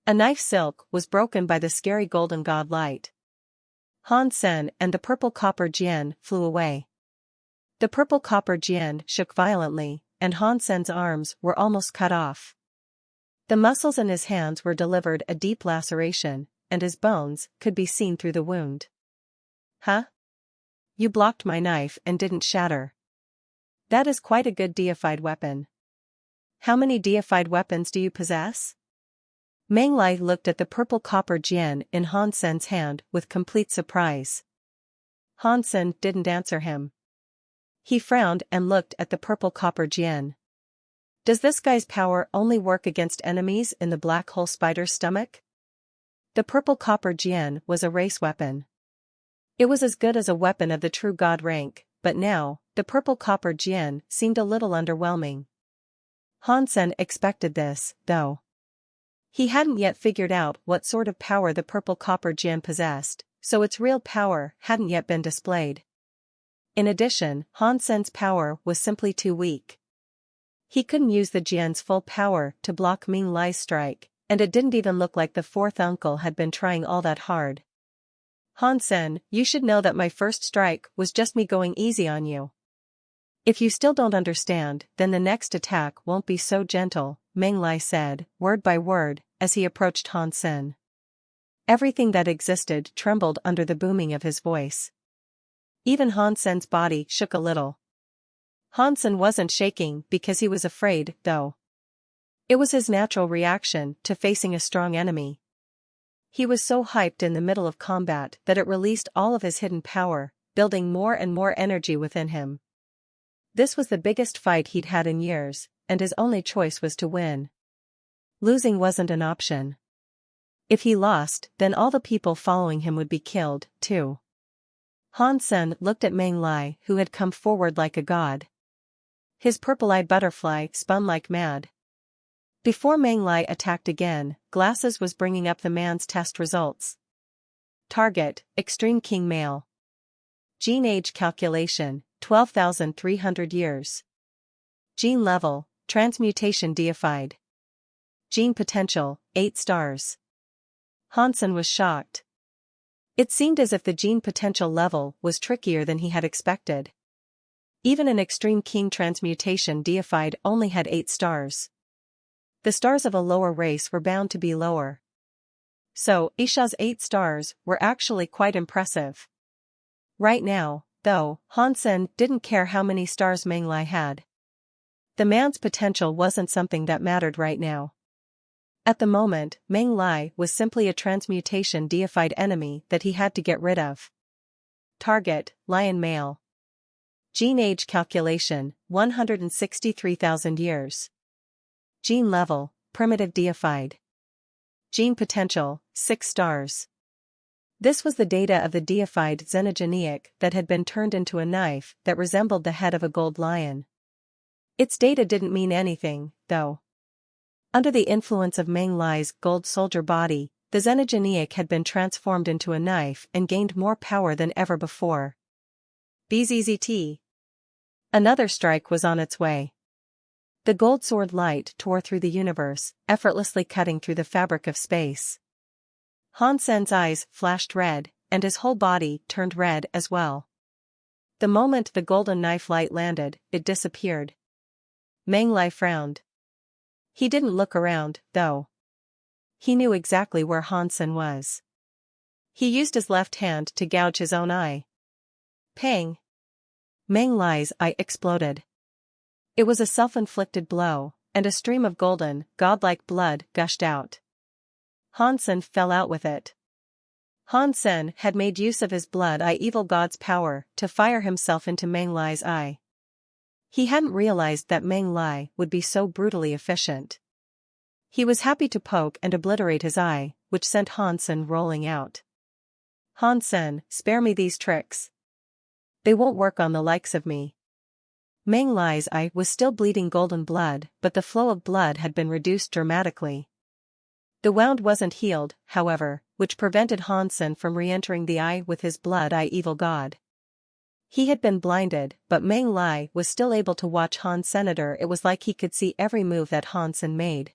A knife silk was broken by the scary golden god light. Hansen and the purple copper jian flew away. The purple copper jian shook violently, and Hansen's arms were almost cut off. The muscles in his hands were delivered a deep laceration, and his bones could be seen through the wound. Huh? You blocked my knife and didn't shatter. That is quite a good deified weapon. How many deified weapons do you possess? Meng Lai looked at the purple copper jian in Hansen's hand with complete surprise. Hansen didn't answer him. He frowned and looked at the purple copper jian. Does this guy's power only work against enemies in the black hole spider's stomach? The purple copper jian was a race weapon. It was as good as a weapon of the true god rank, but now, the purple copper jian seemed a little underwhelming. Hansen expected this, though. He hadn't yet figured out what sort of power the purple copper jian possessed, so its real power hadn't yet been displayed. In addition, Hansen's power was simply too weak. He couldn't use the jian's full power to block Meng Lai's strike, and it didn't even look like the fourth uncle had been trying all that hard. Hansen, you should know that my first strike was just me going easy on you. If you still don't understand, then the next attack won't be so gentle, Meng Lai said, word by word, as he approached Han Sen. Everything that existed trembled under the booming of his voice. Even Han Sen's body shook a little. Han Sen wasn't shaking because he was afraid, though. It was his natural reaction to facing a strong enemy. He was so hyped in the middle of combat that it released all of his hidden power, building more and more energy within him. This was the biggest fight he'd had in years, and his only choice was to win. Losing wasn't an option. If he lost, then all the people following him would be killed, too. Han Sen looked at Meng Lai, who had come forward like a god. His purple-eyed butterfly spun like mad. Before Meng Lai attacked again, Glasses was bringing up the man's test results. Target, Extreme King Male. Gene age calculation, 12,300 years. Gene level, transmutation deified. Gene potential, 8 stars. Han Sen was shocked. It seemed as if the gene potential level was trickier than he had expected. Even an Extreme King transmutation deified only had 8 stars. The stars of a lower race were bound to be lower. So, Isha's 8 stars were actually quite impressive. Right now, though, Han Sen didn't care how many stars Meng Lai had. The man's potential wasn't something that mattered right now. At the moment, Meng Lai was simply a transmutation deified enemy that he had to get rid of. Target, Lion Male. Gene age calculation, 163,000 years. Gene level, primitive deified. Gene potential, 6 stars. This was the data of the deified xenogeneic that had been turned into a knife that resembled the head of a gold lion. Its data didn't mean anything, though. Under the influence of Meng Lai's gold soldier body, the xenogeneic had been transformed into a knife and gained more power than ever before. BZZT. Another strike was on its way. The gold sword light tore through the universe, effortlessly cutting through the fabric of space. Han Sen's eyes flashed red, and his whole body turned red as well. The moment the golden knife light landed, it disappeared. Meng Lai frowned. He didn't look around, though. He knew exactly where Han Sen was. He used his left hand to gouge his own eye. Pang! Meng Lai's eye exploded. It was a self-inflicted blow, and a stream of golden, godlike blood gushed out. Han Sen fell out with it. Han Sen had made use of his blood-eye evil god's power to fire himself into Meng Lai's eye. He hadn't realized that Meng Lai would be so brutally efficient. He was happy to poke and obliterate his eye, which sent Han Sen rolling out. Han Sen, spare me these tricks. They won't work on the likes of me. Meng Lai's eye was still bleeding golden blood, but the flow of blood had been reduced dramatically. The wound wasn't healed, however, which prevented Han Sen from re-entering the eye with his blood-eye evil god. He had been blinded, but Meng Lai was still able to watch Han Senator. It was like he could see every move that Han Sen made.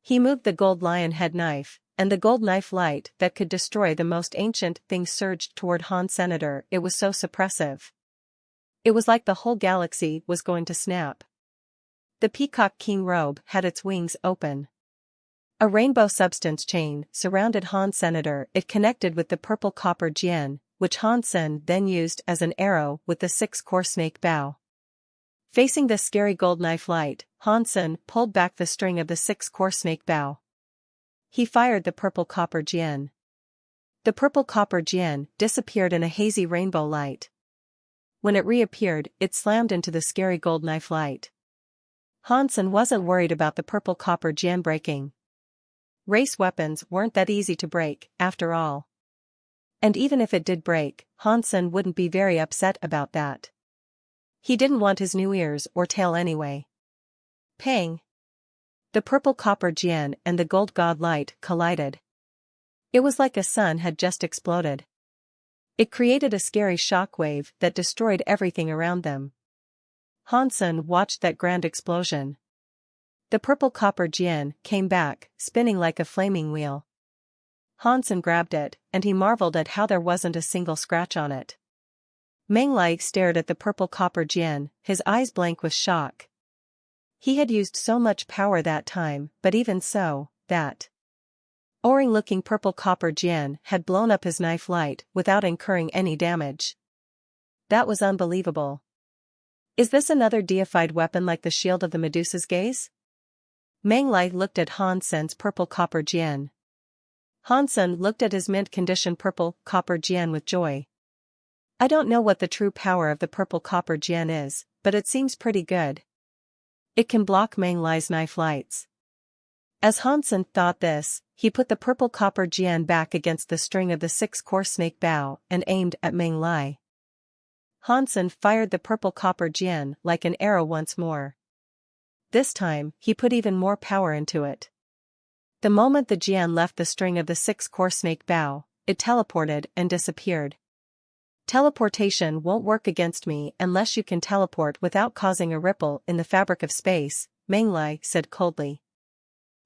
He moved the gold lion head knife, and the gold knife light that could destroy the most ancient thing surged toward Han Senator. It was so suppressive. It was like the whole galaxy was going to snap. The Peacock King robe had its wings open. A rainbow substance chain surrounded Han Senator. It connected with the purple copper Jian, which Han Sen then used as an arrow with the 6-core snake bow. Facing the scary gold knife light, Han Sen pulled back the string of the 6-core snake bow. He fired the purple copper Jian. The purple copper Jian disappeared in a hazy rainbow light. When it reappeared, it slammed into the scary gold knife light. Han Sen wasn't worried about the purple copper Jian breaking. Race weapons weren't that easy to break, after all. And even if it did break, Han Sen wouldn't be very upset about that. He didn't want his new ears or tail anyway. Pang! The purple copper Jian and the gold god light collided. It was like a sun had just exploded. It created a scary shockwave that destroyed everything around them. Han Sen watched that grand explosion. The purple copper Jian came back, spinning like a flaming wheel. Han Sen grabbed it, and he marveled at how there wasn't a single scratch on it. Meng Lai stared at the purple copper jian, his eyes blank with shock. He had used so much power that time, but even so, that O-ring-looking purple copper jian had blown up his knife light without incurring any damage. That was unbelievable. Is this another deified weapon like the shield of the Medusa's gaze? Meng Lai looked at Han Sen's purple copper jian. Han Sen looked at his mint-condition purple copper jian with joy. I don't know what the true power of the purple copper jian is, but it seems pretty good. It can block Meng Lai's knife lights. As Han Sen thought this, he put the purple copper jian back against the string of the six-course snake bow and aimed at Meng Lai. Han Sen fired the purple copper jian like an arrow once more. This time, he put even more power into it. The moment the jian left the string of the six-course snake bow, it teleported and disappeared. Teleportation won't work against me unless you can teleport without causing a ripple in the fabric of space, Meng Lai said coldly.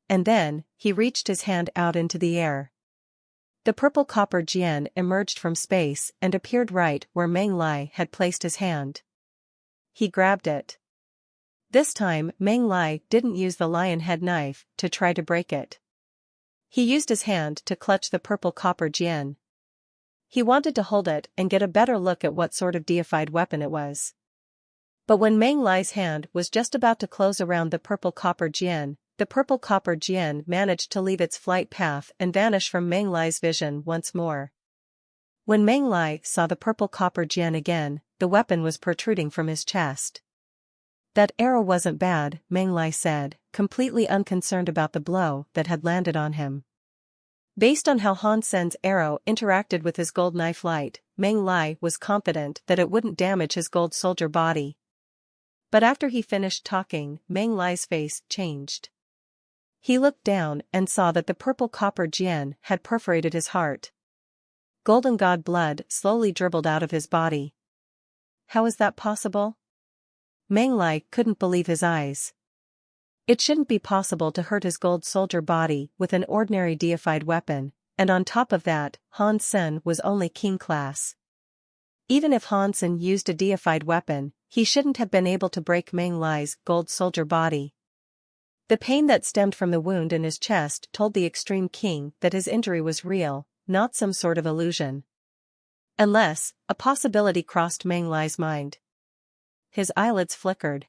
And then, he reached his hand out into the air. The purple copper jian emerged from space and appeared right where Meng Lai had placed his hand. He grabbed it. This time, Meng Lai didn't use the lion head knife to try to break it. He used his hand to clutch the purple copper jian. He wanted to hold it and get a better look at what sort of deified weapon it was. But when Meng Lai's hand was just about to close around the purple copper jian, the purple copper jian managed to leave its flight path and vanish from Meng Lai's vision once more. When Meng Lai saw the purple copper jian again, the weapon was protruding from his chest. That arrow wasn't bad, Meng Lai said, completely unconcerned about the blow that had landed on him. Based on how Han Sen's arrow interacted with his gold knife light, Meng Lai was confident that it wouldn't damage his gold soldier body. But after he finished talking, Meng Lai's face changed. He looked down and saw that the purple copper jian had perforated his heart. Golden god blood slowly dribbled out of his body. How is that possible? Meng Lai couldn't believe his eyes. It shouldn't be possible to hurt his gold soldier body with an ordinary deified weapon, and on top of that, Han Sen was only king class. Even if Han Sen used a deified weapon, he shouldn't have been able to break Meng Lai's gold soldier body. The pain that stemmed from the wound in his chest told the extreme king that his injury was real, not some sort of illusion. Unless, a possibility crossed Meng Lai's mind. His eyelids flickered.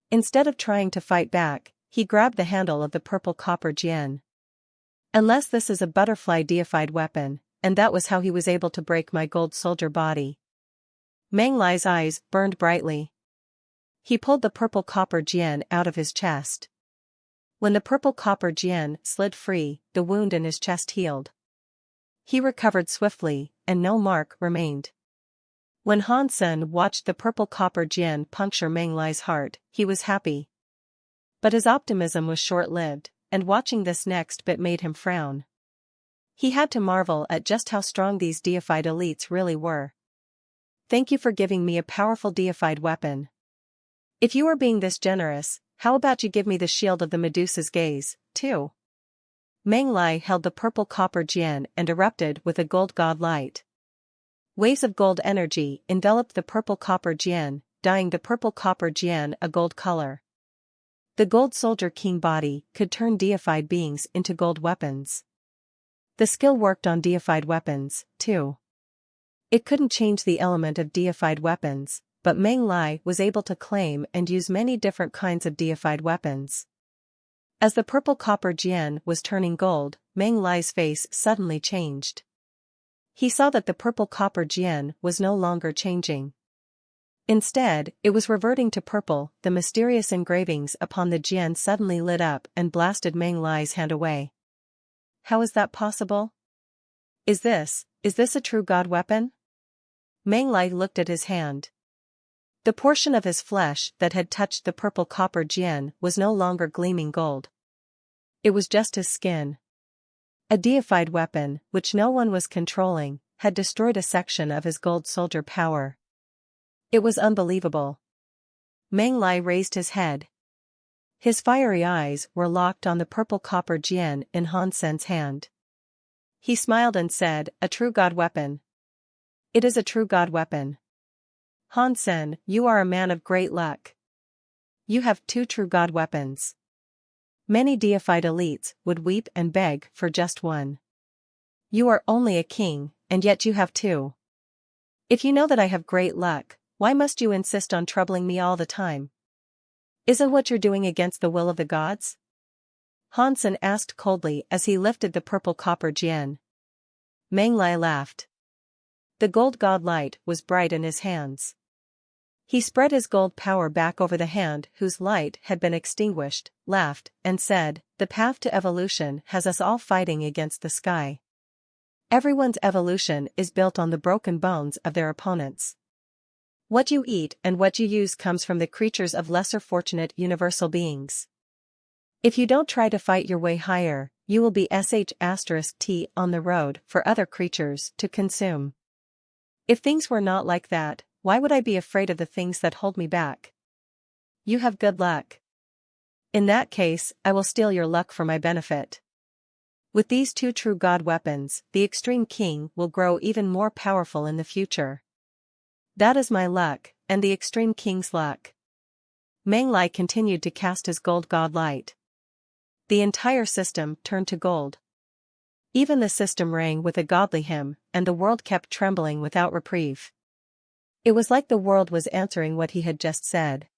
Instead of trying to fight back, he grabbed the handle of the purple copper jian. Unless this is a butterfly deified weapon, and that was how he was able to break my gold soldier body. Meng Lai's eyes burned brightly. He pulled the purple copper jian out of his chest. When the purple copper jian slid free, the wound in his chest healed. He recovered swiftly, and no mark remained. When Han Sen watched the purple copper jian puncture Meng Lai's heart, he was happy. But his optimism was short-lived, and watching this next bit made him frown. He had to marvel at just how strong these deified elites really were. Thank you for giving me a powerful deified weapon. If you are being this generous, how about you give me the shield of the Medusa's gaze, too? Meng Lai held the purple copper jian and erupted with a gold god light. Waves of gold energy enveloped the purple copper jian, dyeing the purple copper jian a gold color. The gold soldier king body could turn deified beings into gold weapons. The skill worked on deified weapons, too. It couldn't change the element of deified weapons, but Meng Lai was able to claim and use many different kinds of deified weapons. As the purple copper jian was turning gold, Meng Lai's face suddenly changed. He saw that the purple copper jian was no longer changing. Instead, it was reverting to purple. The mysterious engravings upon the jian suddenly lit up and blasted Meng Lai's hand away. How is that possible? Is this a true god weapon? Meng Lai looked at his hand. The portion of his flesh that had touched the purple copper jian was no longer gleaming gold. It was just his skin. A deified weapon, which no one was controlling, had destroyed a section of his gold soldier power. It was unbelievable. Meng Lai raised his head. His fiery eyes were locked on the purple copper jian in Han Sen's hand. He smiled and said, "A true god weapon. It is a true god weapon." Hansen, you are a man of great luck. You have 2 true god weapons. Many deified elites would weep and beg for just one. You are only a king, and yet you have 2. If you know that I have great luck, why must you insist on troubling me all the time? Isn't what you're doing against the will of the gods? Hansen asked coldly as he lifted the purple copper jian. Meng Lai laughed. The gold god light was bright in his hands. He spread his gold power back over the hand whose light had been extinguished, laughed, and said, "The path to evolution has us all fighting against the sky. Everyone's evolution is built on the broken bones of their opponents. What you eat and what you use comes from the creatures of lesser fortunate universal beings. If you don't try to fight your way higher, you will be sh*t on the road for other creatures to consume. If things were not like that, why would I be afraid of the things that hold me back? You have good luck. In that case, I will steal your luck for my benefit. With these 2 true god weapons, the Extreme King will grow even more powerful in the future. That is my luck, and the Extreme King's luck." Meng Lai continued to cast his gold god light. The entire system turned to gold. Even the system rang with a godly hymn, and the world kept trembling without reprieve. It was like the world was answering what he had just said.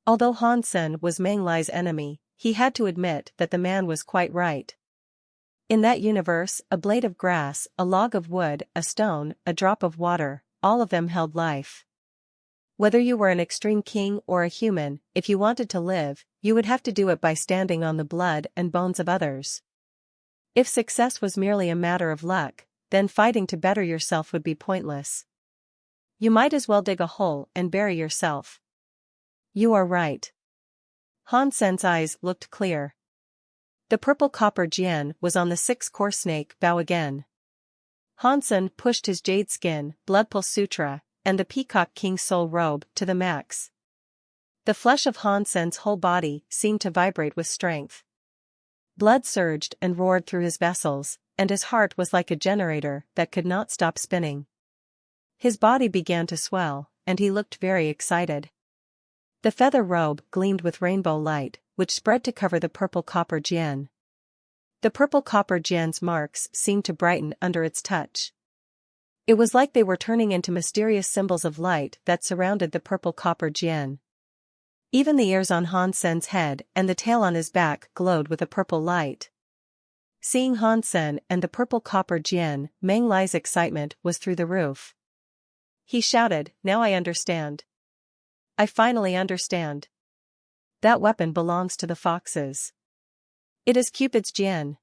Although Hansen was Meng Lai's enemy, he had to admit that the man was quite right. In that universe, a blade of grass, a log of wood, a stone, a drop of water, all of them held life. Whether you were an extreme king or a human, if you wanted to live, you would have to do it by standing on the blood and bones of others. If success was merely a matter of luck, then fighting to better yourself would be pointless. You might as well dig a hole and bury yourself. You are right. Hansen's eyes looked clear. The purple copper jian was on the 6-core snake bow again. Hansen pushed his jade skin, bloodpool sutra, and the peacock king soul robe to the max. The flesh of Hansen's whole body seemed to vibrate with strength. Blood surged and roared through his vessels, and his heart was like a generator that could not stop spinning. His body began to swell, and he looked very excited. The feather robe gleamed with rainbow light, which spread to cover the purple copper jian. The purple copper jian's marks seemed to brighten under its touch. It was like they were turning into mysterious symbols of light that surrounded the purple copper jian. Even the ears on Hansen's head and the tail on his back glowed with a purple light. Seeing Hansen and the purple copper jian, Meng Lai's excitement was through the roof. He shouted, "Now I understand. I finally understand. That weapon belongs to the foxes. It is Cupid's jian.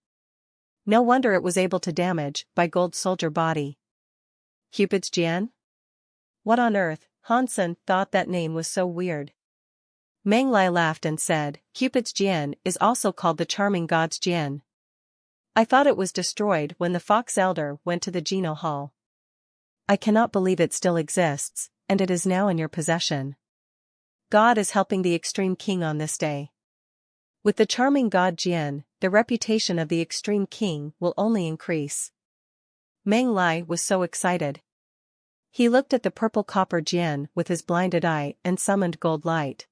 No wonder it was able to damage my gold soldier body. Cupid's jian? What on earth?" Hansen thought that name was so weird. Meng Lai laughed and said, "Cupid's jian is also called the charming god's jian. I thought it was destroyed when the fox elder went to the Geno Hall. I cannot believe it still exists, and it is now in your possession. God is helping the Extreme King on this day. With the charming god Jian, the reputation of the Extreme King will only increase." Meng Lai was so excited. He looked at the purple copper Jian with his blinded eye and summoned gold light.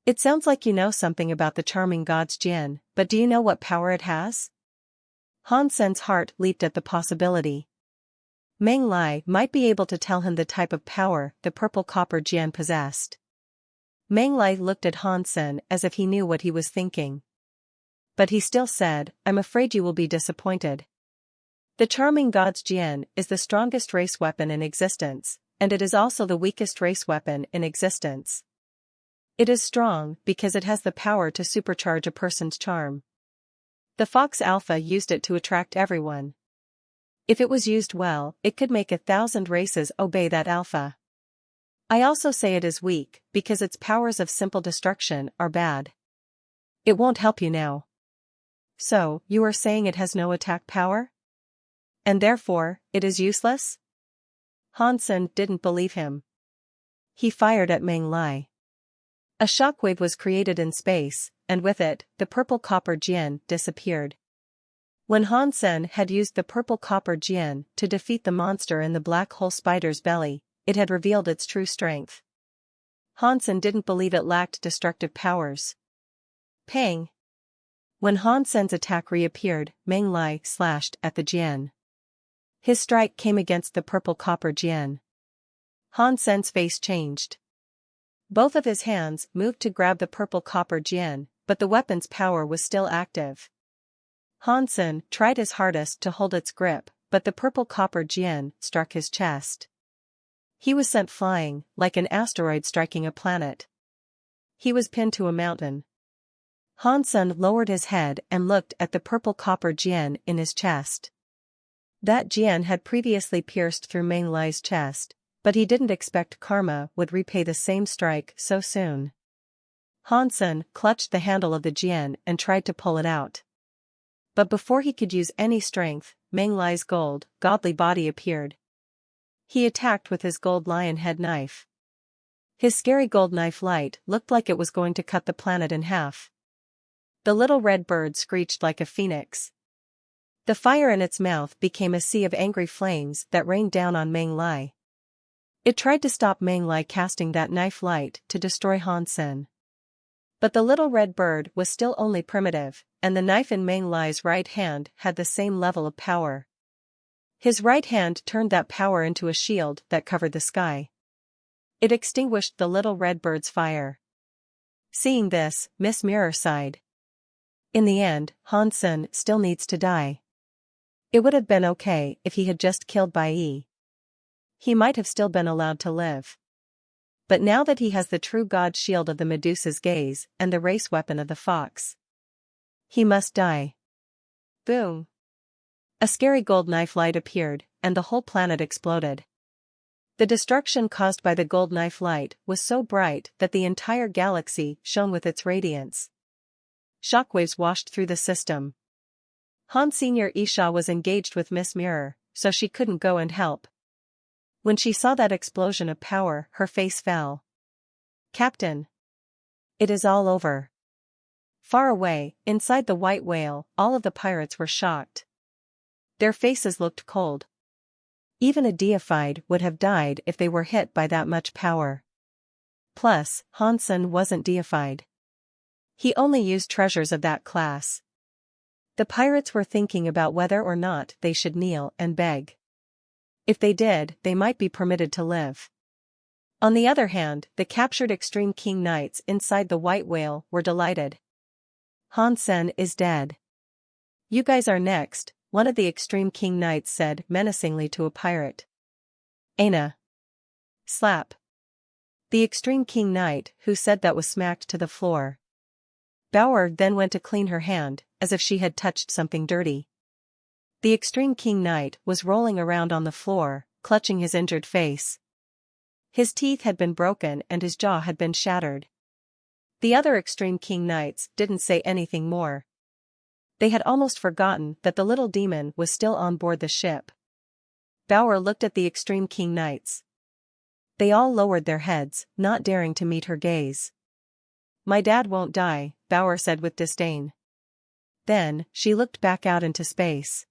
"It sounds like you know something about the charming god's Jian, but do you know what power it has?" Hansen's heart leaped at the possibility. Meng Lai might be able to tell him the type of power the purple copper Jian possessed. Meng Lai looked at Hansen as if he knew what he was thinking. But he still said, "I'm afraid you will be disappointed. The charming god's Jian is the strongest race weapon in existence, and it is also the weakest race weapon in existence. It is strong because it has the power to supercharge a person's charm. The Fox Alpha used it to attract everyone. If it was used well, it could make 1,000 races obey that alpha. I also say it is weak, because its powers of simple destruction are bad. It won't help you now." "So, you are saying it has no attack power? And therefore, it is useless?" Hansen didn't believe him. He fired at Meng Lai. A shockwave was created in space, and with it, the purple copper Jian disappeared. When Hansen had used the purple copper Jian to defeat the monster in the black hole spider's belly, it had revealed its true strength. Hansen didn't believe it lacked destructive powers. Pang! When Hansen's attack reappeared, Meng Lai slashed at the Jian. His strike came against the purple copper Jian. Hansen's face changed. Both of his hands moved to grab the purple copper Jian, but the weapon's power was still active. Hansen tried his hardest to hold its grip, but the purple copper Jian struck his chest. He was sent flying, like an asteroid striking a planet. He was pinned to a mountain. Hansen lowered his head and looked at the purple copper Jian in his chest. That Jian had previously pierced through Meng Lai's chest, but he didn't expect karma would repay the same strike so soon. Hansen clutched the handle of the Jian and tried to pull it out. But before he could use any strength, Meng Lai's godly body appeared. He attacked with his gold lion head knife. His scary gold knife light looked like it was going to cut the planet in half. The little red bird screeched like a phoenix. The fire in its mouth became a sea of angry flames that rained down on Meng Lai. It tried to stop Meng Lai casting that knife light to destroy Hansen. But the little red bird was still only primitive, and the knife in Meng Lai's right hand had the same level of power. His right hand turned that power into a shield that covered the sky. It extinguished the little red bird's fire. Seeing this, Miss Mirror sighed. In the end, Hansen still needs to die. It would have been okay if he had just killed Bai. He might have still been allowed to live. But now that he has the true god shield of the Medusa's gaze and the race weapon of the fox, he must die. Boom! A scary gold knife light appeared, and the whole planet exploded. The destruction caused by the gold knife light was so bright that the entire galaxy shone with its radiance. Shockwaves washed through the system. Han Senior Isha was engaged with Miss Mirror, so she couldn't go and help. When she saw that explosion of power, her face fell. Captain! It is all over. Far away, inside the white whale, all of the pirates were shocked. Their faces looked cold. Even a deified would have died if they were hit by that much power. Plus, Hansen wasn't deified. He only used treasures of that class. The pirates were thinking about whether or not they should kneel and beg. If they did, they might be permitted to live. On the other hand, the captured Extreme King Knights inside the white whale were delighted. Hansen is dead. You guys are next, one of the Extreme King Knights said menacingly to a pirate. Aina. Slap. The Extreme King Knight who said that was smacked to the floor. Bauer then went to clean her hand, as if she had touched something dirty. The Extreme King Knight was rolling around on the floor, clutching his injured face. His teeth had been broken and his jaw had been shattered. The other Extreme King Knights didn't say anything more. They had almost forgotten that the little demon was still on board the ship. Bauer looked at the Extreme King Knights. They all lowered their heads, not daring to meet her gaze. My dad won't die, Bauer said with disdain. Then, she looked back out into space.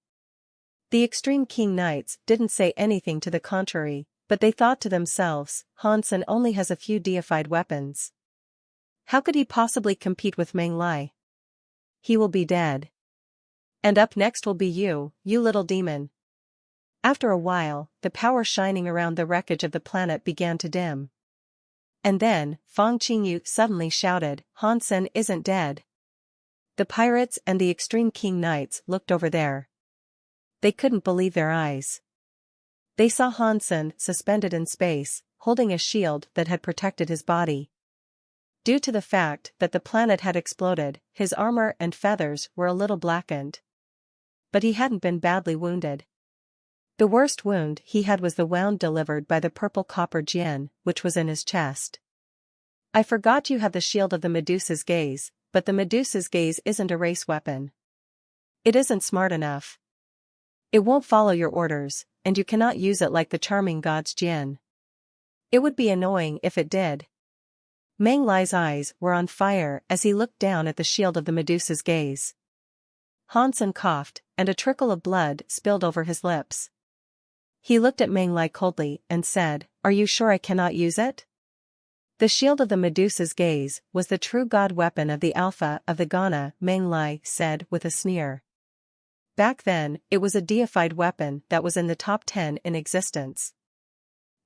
The Extreme King Knights didn't say anything to the contrary, but they thought to themselves, Hansen only has a few deified weapons. How could he possibly compete with Meng Lai? He will be dead. And up next will be you little demon. After a while, the power shining around the wreckage of the planet began to dim. And then, Fang Qingyu suddenly shouted, Hansen isn't dead. The pirates and the Extreme King Knights looked over there. They couldn't believe their eyes. They saw Hansen suspended in space, holding a shield that had protected his body. Due to the fact that the planet had exploded, his armor and feathers were a little blackened. But he hadn't been badly wounded. The worst wound he had was the wound delivered by the purple copper Jian, which was in his chest. I forgot you have the shield of the Medusa's gaze, but the Medusa's gaze isn't a race weapon. It isn't smart enough. It won't follow your orders, and you cannot use it like the charming god's Jian. It would be annoying if it did. Meng Lai's eyes were on fire as he looked down at the shield of the Medusa's gaze. Hansen coughed, and a trickle of blood spilled over his lips. He looked at Meng Lai coldly and said, Are you sure I cannot use it? The shield of the Medusa's gaze was the true god weapon of the Alpha of the Ghana, Meng Lai said with a sneer. Back then, it was a deified weapon that was in the top 10 in existence.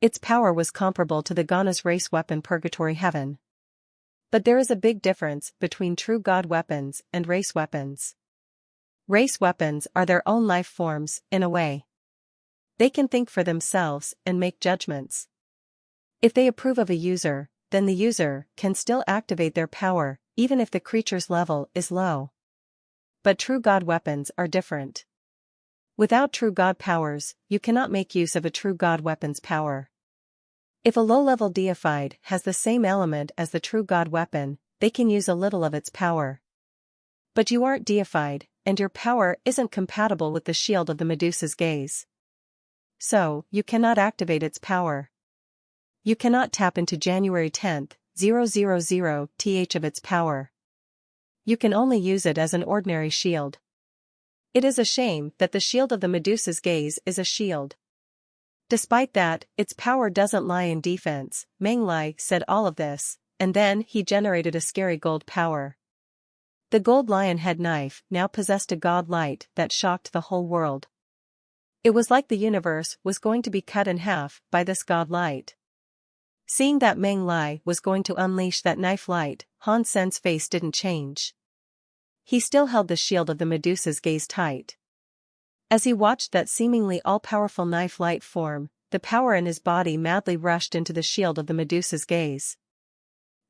Its power was comparable to the Ghana's race weapon Purgatory Heaven. But there is a big difference between true god weapons and race weapons. Race weapons are their own life forms, in a way. They can think for themselves and make judgments. If they approve of a user, then the user can still activate their power, even if the creature's level is low. But true god weapons are different. Without true god powers, you cannot make use of a true god weapon's power. If a low-level deified has the same element as the true god weapon, they can use a little of its power. But you aren't deified, and your power isn't compatible with the shield of the Medusa's gaze. So, you cannot activate its power. You cannot tap into January 10th, 000th of its power. You can only use it as an ordinary shield. It is a shame that the shield of the Medusa's gaze is a shield. Despite that, its power doesn't lie in defense. Meng Lai said all of this, and then he generated a scary gold power. The gold lion head knife now possessed a god light that shocked the whole world. It was like the universe was going to be cut in half by this god light. Seeing that Meng Lai was going to unleash that knife light, Han Sen's face didn't change. He still held the shield of the Medusa's gaze tight. As he watched that seemingly all-powerful knife light form, the power in his body madly rushed into the shield of the Medusa's gaze.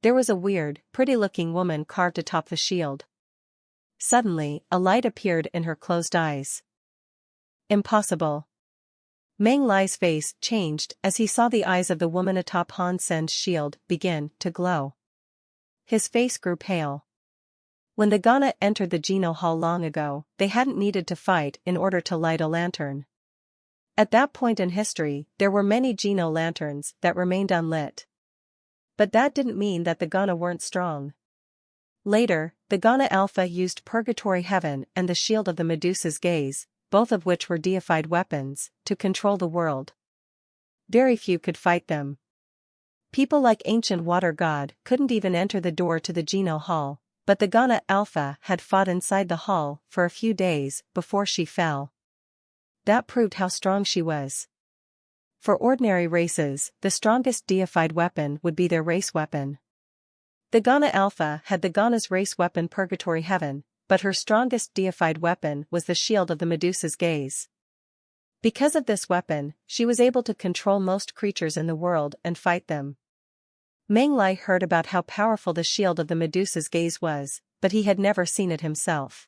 There was a weird, pretty-looking woman carved atop the shield. Suddenly, a light appeared in her closed eyes. Impossible. Meng Lai's face changed as he saw the eyes of the woman atop Han Sen's shield begin to glow. His face grew pale. When the Ghana entered the Geno Hall long ago, they hadn't needed to fight in order to light a lantern. At that point in history, there were many Geno lanterns that remained unlit. But that didn't mean that the Ghana weren't strong. Later, the Ghana Alpha used Purgatory Heaven and the shield of the Medusa's gaze, both of which were deified weapons, to control the world. Very few could fight them. People like Ancient Water God couldn't even enter the door to the Geno Hall, but the Ghana Alpha had fought inside the hall for a few days before she fell. That proved how strong she was. For ordinary races, the strongest deified weapon would be their race weapon. The Ghana Alpha had the Ghana's race weapon Purgatory Heaven, but her strongest deified weapon was the shield of the Medusa's gaze. Because of this weapon, she was able to control most creatures in the world and fight them. Meng Lai heard about how powerful the shield of the Medusa's gaze was, but he had never seen it himself.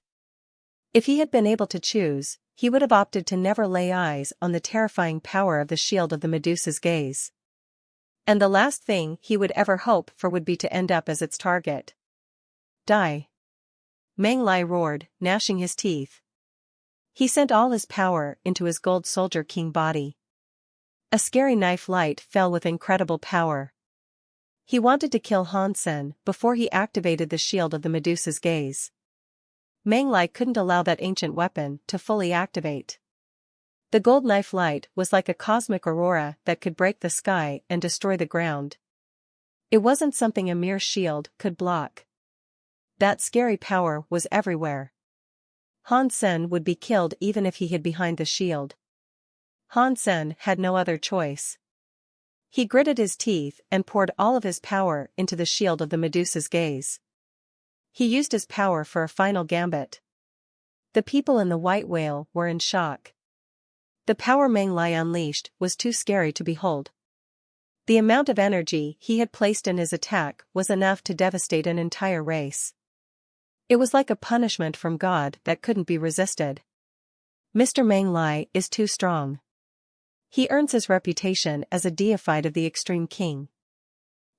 If he had been able to choose, he would have opted to never lay eyes on the terrifying power of the shield of the Medusa's gaze. And the last thing he would ever hope for would be to end up as its target. Die! Meng Lai roared, gnashing his teeth. He sent all his power into his gold soldier king body. A scary knife light fell with incredible power. He wanted to kill Han Sen before he activated the shield of the Medusa's gaze. Meng Lai couldn't allow that ancient weapon to fully activate. The gold knife light was like a cosmic aurora that could break the sky and destroy the ground. It wasn't something a mere shield could block. That scary power was everywhere. Han Sen would be killed even if he hid behind the shield. Han Sen had no other choice. He gritted his teeth and poured all of his power into the shield of the Medusa's gaze. He used his power for a final gambit. The people in the White Whale were in shock. The power Meng Lai unleashed was too scary to behold. The amount of energy he had placed in his attack was enough to devastate an entire race. It was like a punishment from God that couldn't be resisted. Mr. Meng Lai is too strong. He earns his reputation as a deified of the extreme king.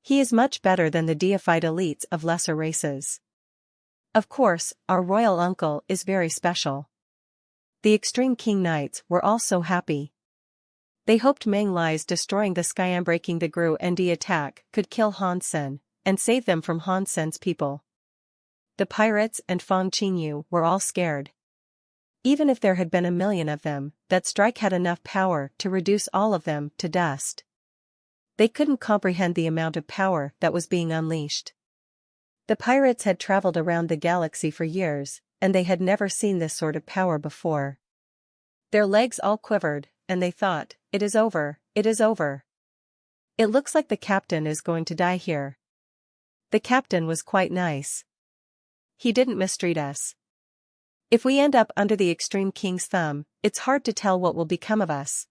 He is much better than the deified elites of lesser races. Of course, our royal uncle is very special. The extreme king knights were all so happy. They hoped Meng Lai's destroying the sky and breaking the Gru Ndi attack could kill Han Sen and save them from Han Sen's people. The pirates and Fang Qingyu were all scared. Even if there had been 1,000,000 of them, that strike had enough power to reduce all of them to dust. They couldn't comprehend the amount of power that was being unleashed. The pirates had traveled around the galaxy for years, and they had never seen this sort of power before. Their legs all quivered, and they thought, "It is over, it is over. It looks like the captain is going to die here." The captain was quite nice. He didn't mistreat us. If we end up under the Extreme King's thumb, it's hard to tell what will become of us.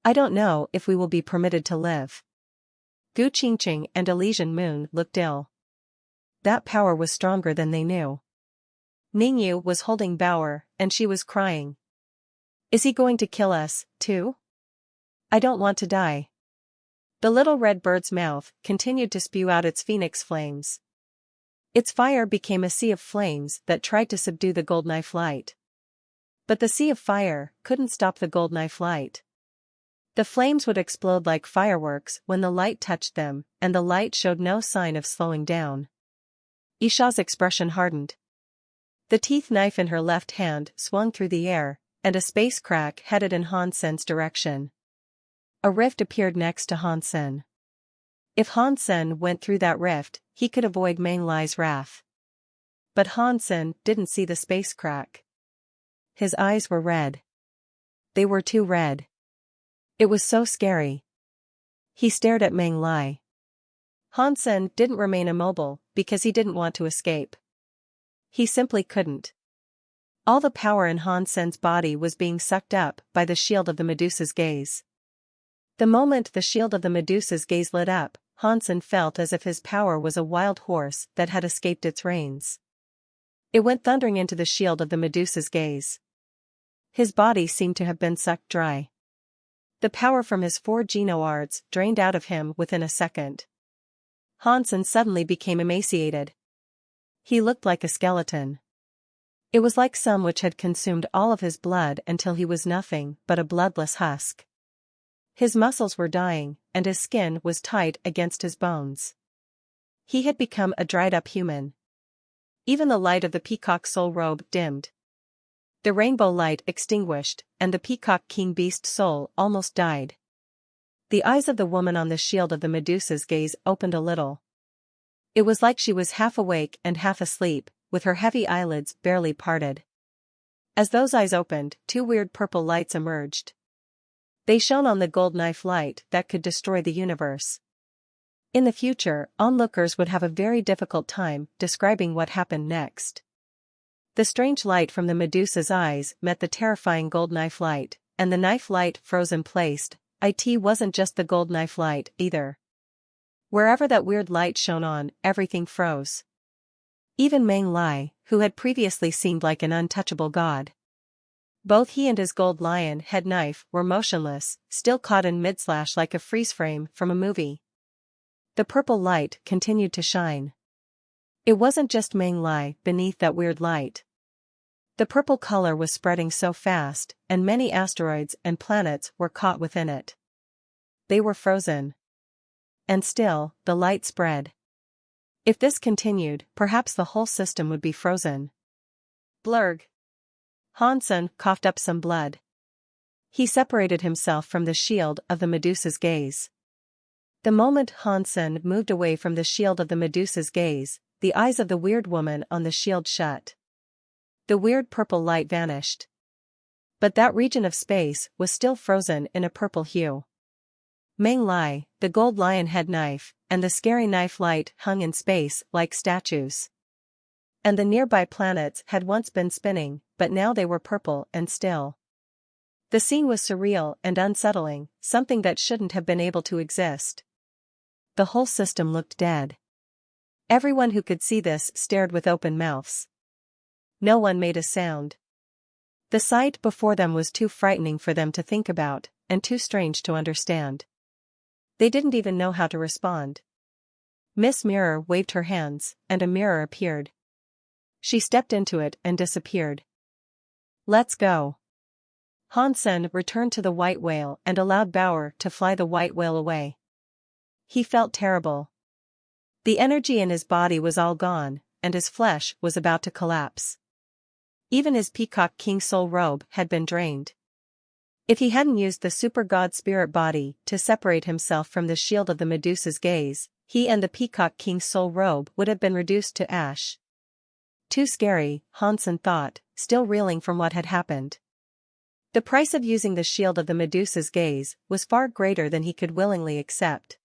I don't know if we will be permitted to live. Gu Qingqing and Elysian Moon looked ill. That power was stronger than they knew. Ningyu was holding Bauer, and she was crying. Is he going to kill us, too? I don't want to die. The little red bird's mouth continued to spew out its phoenix flames. Its fire became a sea of flames that tried to subdue the gold knife light. But the sea of fire couldn't stop the gold knife light. The flames would explode like fireworks when the light touched them, and the light showed no sign of slowing down. Isha's expression hardened. The teeth knife in her left hand swung through the air, and a space crack headed in Han Sen's direction. A rift appeared next to Han Sen. If Han Sen went through that rift, he could avoid Meng Lai's wrath. But Han Sen didn't see the space crack. His eyes were red. They were too red. It was so scary. He stared at Meng Lai. Han Sen didn't remain immobile because he didn't want to escape. He simply couldn't. All the power in Han Sen's body was being sucked up by the shield of the Medusa's gaze. The moment the shield of the Medusa's gaze lit up, Han Sen felt as if his power was a wild horse that had escaped its reins. It went thundering into the shield of the Medusa's gaze. His body seemed to have been sucked dry. The power from his 4 genoards drained out of him within a second. Han Sen suddenly became emaciated. He looked like a skeleton. It was like some which had consumed all of his blood until he was nothing but a bloodless husk. His muscles were dying, and his skin was tight against his bones. He had become a dried-up human. Even the light of the peacock soul robe dimmed. The rainbow light extinguished, and the peacock king beast soul almost died. The eyes of the woman on the shield of the Medusa's gaze opened a little. It was like she was half awake and half asleep, with her heavy eyelids barely parted. As those eyes opened, 2 weird purple lights emerged. They shone on the gold knife light that could destroy the universe. In the future, onlookers would have a very difficult time describing what happened next. The strange light from the Medusa's eyes met the terrifying gold knife light, and the knife light froze in place. It wasn't just the gold knife light, either. Wherever that weird light shone on, everything froze. Even Meng Lai, who had previously seemed like an untouchable god. Both he and his gold lion head knife were motionless, still caught in mid-slash like a freeze frame from a movie. The purple light continued to shine. It wasn't just Meng Lai beneath that weird light. The purple color was spreading so fast, and many asteroids and planets were caught within it. They were frozen. And still, the light spread. If this continued, perhaps the whole system would be frozen. Blurg. Han Sen coughed up some blood. He separated himself from the shield of the Medusa's gaze. The moment Han Sen moved away from the shield of the Medusa's gaze, the eyes of the weird woman on the shield shut. The weird purple light vanished. But that region of space was still frozen in a purple hue. Meng Lai, the gold lion head knife, and the scary knife light hung in space like statues. And the nearby planets had once been spinning, but now they were purple and still. The scene was surreal and unsettling, something that shouldn't have been able to exist. The whole system looked dead. Everyone who could see this stared with open mouths. No one made a sound. The sight before them was too frightening for them to think about, and too strange to understand. They didn't even know how to respond. Miss Mirror waved her hands, and a mirror appeared. She stepped into it and disappeared. Let's go. Han Sen returned to the white whale and allowed Bauer to fly the white whale away. He felt terrible. The energy in his body was all gone, and his flesh was about to collapse. Even his Peacock King soul robe had been drained. If he hadn't used the super god spirit body to separate himself from the shield of the Medusa's gaze, he and the Peacock King's soul robe would have been reduced to ash. Too scary, Hansen thought, still reeling from what had happened. The price of using the shield of the Medusa's gaze was far greater than he could willingly accept.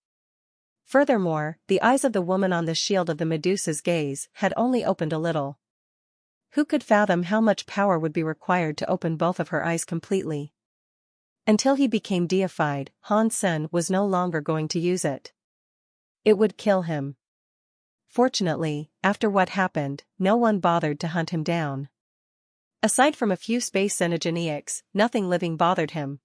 Furthermore, the eyes of the woman on the shield of the Medusa's gaze had only opened a little. Who could fathom how much power would be required to open both of her eyes completely? Until he became deified, Hansen was no longer going to use it. It would kill him. Fortunately, after what happened, no one bothered to hunt him down. Aside from a few space xenogeneics, nothing living bothered him.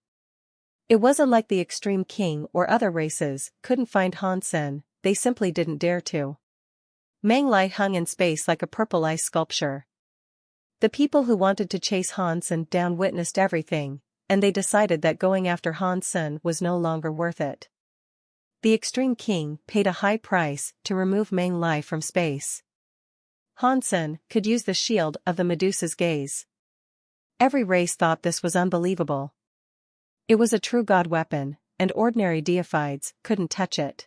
It wasn't like the Extreme King or other races couldn't find Hansen, they simply didn't dare to. Manglai hung in space like a purple ice sculpture. The people who wanted to chase Hansen down witnessed everything, and they decided that going after Hansen was no longer worth it. The Extreme King paid a high price to remove Manglai from space. Hansen could use the shield of the Medusa's gaze. Every race thought this was unbelievable. It was a true god weapon, and ordinary deifieds couldn't touch it.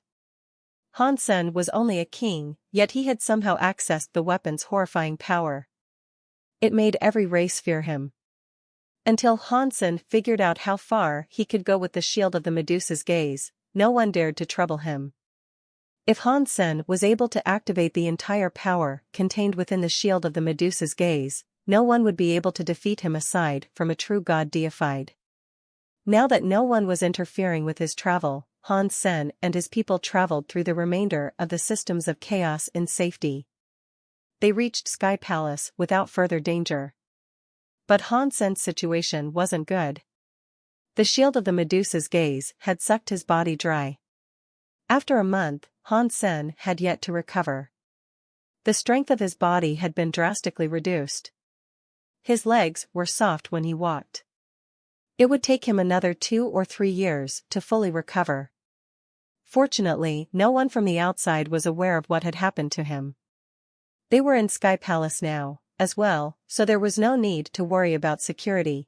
Hansen was only a king, yet he had somehow accessed the weapon's horrifying power. It made every race fear him. Until Hansen figured out how far he could go with the shield of the Medusa's gaze, no one dared to trouble him. If Hansen was able to activate the entire power contained within the shield of the Medusa's gaze, no one would be able to defeat him aside from a true god deified. Now that no one was interfering with his travel, Hansen and his people traveled through the remainder of the systems of chaos in safety. They reached Sky Palace without further danger. But Hansen's situation wasn't good. The shield of the Medusa's gaze had sucked his body dry. After a month, Hansen had yet to recover. The strength of his body had been drastically reduced. His legs were soft when he walked. It would take him another 2 or 3 years to fully recover. Fortunately, no one from the outside was aware of what had happened to him. They were in Sky Palace now, as well, so there was no need to worry about security.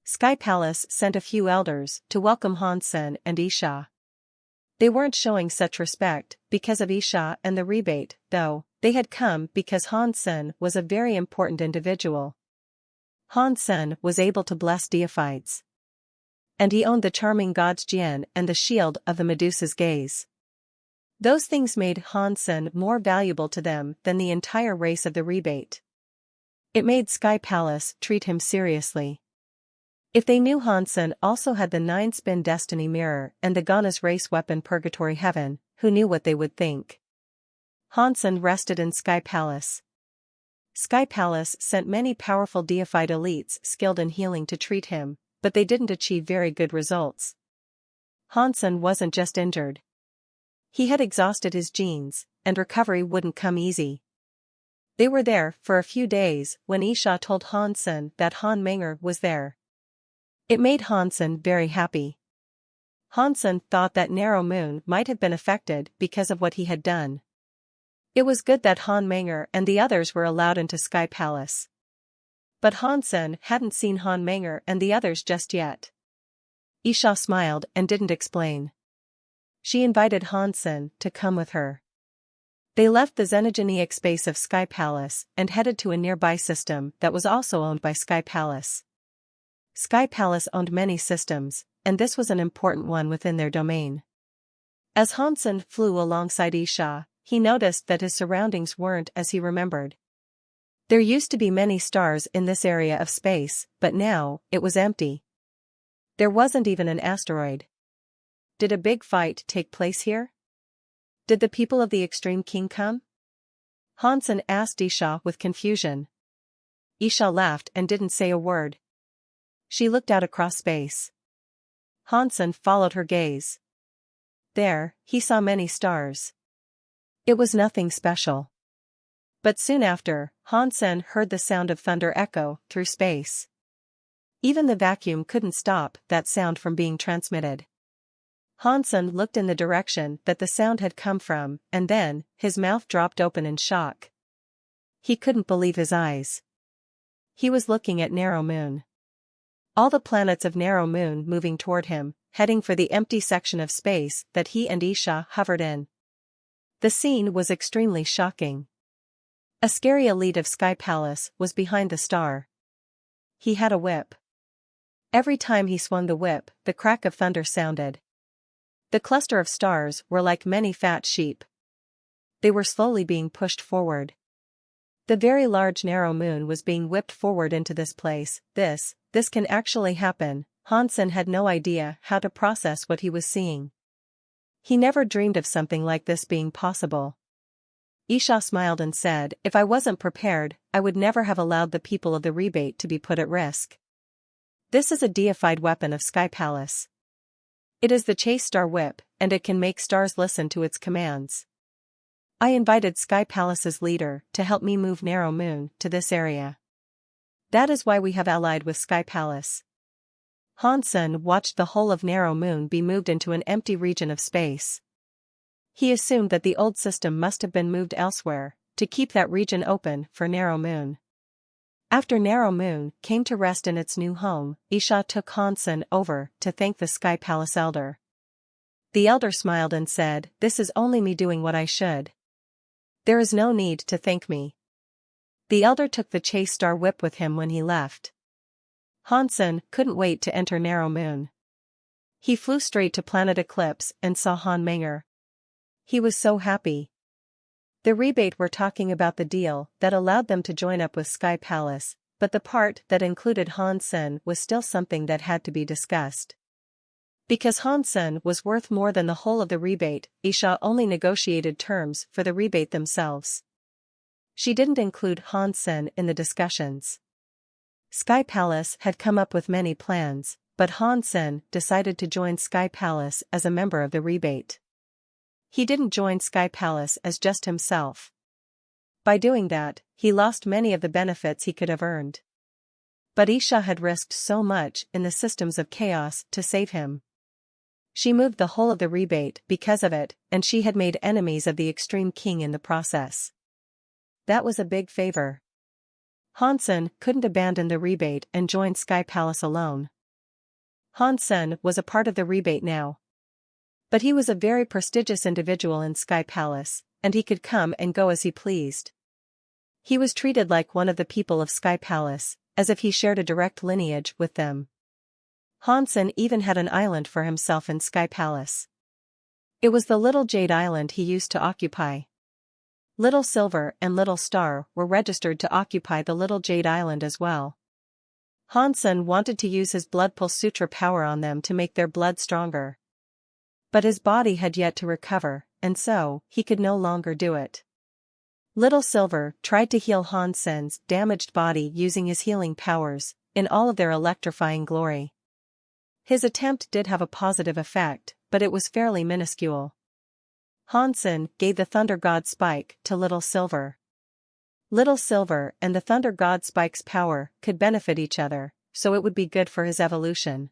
Sky Palace sent a few elders to welcome Hansen and Isha. They weren't showing such respect because of Isha and the rebate, though. They had come because Hansen was a very important individual. Hansen was able to bless deifieds. And he owned the charming god's Jian and the shield of the Medusa's gaze. Those things made Hansen more valuable to them than the entire race of the rebate. It made Sky Palace treat him seriously. If they knew Hansen also had the 9-spin destiny mirror and the Gana's race weapon Purgatory Heaven, who knew what they would think? Hansen rested in Sky Palace. Sky Palace sent many powerful deified elites skilled in healing to treat him, but they didn't achieve very good results. Hansen wasn't just injured. He had exhausted his genes, and recovery wouldn't come easy. They were there for a few days when Isha told Hansen that Han Menger was there. It made Hansen very happy. Hansen thought that Narrow Moon might have been affected because of what he had done. It was good that Han Menger and the others were allowed into Sky Palace. But Hansen hadn't seen Han Menger and the others just yet. Isha smiled and didn't explain. She invited Hansen to come with her. They left the xenogeneic space of Sky Palace and headed to a nearby system that was also owned by Sky Palace. Sky Palace owned many systems, and this was an important one within their domain. As Hansen flew alongside Isha, he noticed that his surroundings weren't as he remembered. There used to be many stars in this area of space, but now, it was empty. There wasn't even an asteroid. Did a big fight take place here? Did the people of the Extreme King come? Hansen asked Isha with confusion. Isha laughed and didn't say a word. She looked out across space. Hansen followed her gaze. There, he saw many stars. It was nothing special. But soon after, Hansen heard the sound of thunder echo through space. Even the vacuum couldn't stop that sound from being transmitted. Hansen looked in the direction that the sound had come from, and then, his mouth dropped open in shock. He couldn't believe his eyes. He was looking at Narrow Moon. All the planets of Narrow Moon moving toward him, heading for the empty section of space that he and Isha hovered in. The scene was extremely shocking. A scary elite of Sky Palace was behind the star. He had a whip. Every time he swung the whip, the crack of thunder sounded. The cluster of stars were like many fat sheep. They were slowly being pushed forward. The very large Narrow Moon was being whipped forward into this place. This can actually happen. Hansen had no idea how to process what he was seeing. He never dreamed of something like this being possible. Isha smiled and said, "If I wasn't prepared, I would never have allowed the people of the rebate to be put at risk. This is a deified weapon of Sky Palace. It is the Chase Star Whip, and it can make stars listen to its commands. I invited Sky Palace's leader to help me move Narrow Moon to this area. That is why we have allied with Sky Palace." Hansen watched the whole of Narrow Moon be moved into an empty region of space. He assumed that the old system must have been moved elsewhere, to keep that region open for Narrow Moon. After Narrow Moon came to rest in its new home, Isha took Hansen over to thank the Sky Palace elder. The elder smiled and said, "This is only me doing what I should. There is no need to thank me." The elder took the Chase Star Whip with him when he left. Hansen couldn't wait to enter Narrow Moon. He flew straight to Planet Eclipse and saw Han Menger. He was so happy. The rebate were talking about the deal that allowed them to join up with Sky Palace, but the part that included Hansen was still something that had to be discussed. Because Hansen was worth more than the whole of the rebate, Isha only negotiated terms for the rebate themselves. She didn't include Hansen in the discussions. Sky Palace had come up with many plans, but Hansen decided to join Sky Palace as a member of the rebate. He didn't join Sky Palace as just himself. By doing that, he lost many of the benefits he could have earned. But Isha had risked so much in the systems of chaos to save him. She moved the whole of the rebate because of it, and she had made enemies of the Extreme King in the process. That was a big favor. Hansen couldn't abandon the rebate and join Sky Palace alone. Hansen was a part of the rebate now. But he was a very prestigious individual in Sky Palace, and he could come and go as he pleased. He was treated like one of the people of Sky Palace, as if he shared a direct lineage with them. Hansen even had an island for himself in Sky Palace. It was the Little Jade Island he used to occupy. Little Silver and Little Star were registered to occupy the Little Jade Island as well. Hansen wanted to use his Blood Pulse Sutra power on them to make their blood stronger. But his body had yet to recover, and so, he could no longer do it. Little Silver tried to heal Hansen's damaged body using his healing powers, in all of their electrifying glory. His attempt did have a positive effect, but it was fairly minuscule. Hansen gave the Thunder God Spike to Little Silver. Little Silver and the Thunder God Spike's power could benefit each other, so it would be good for his evolution.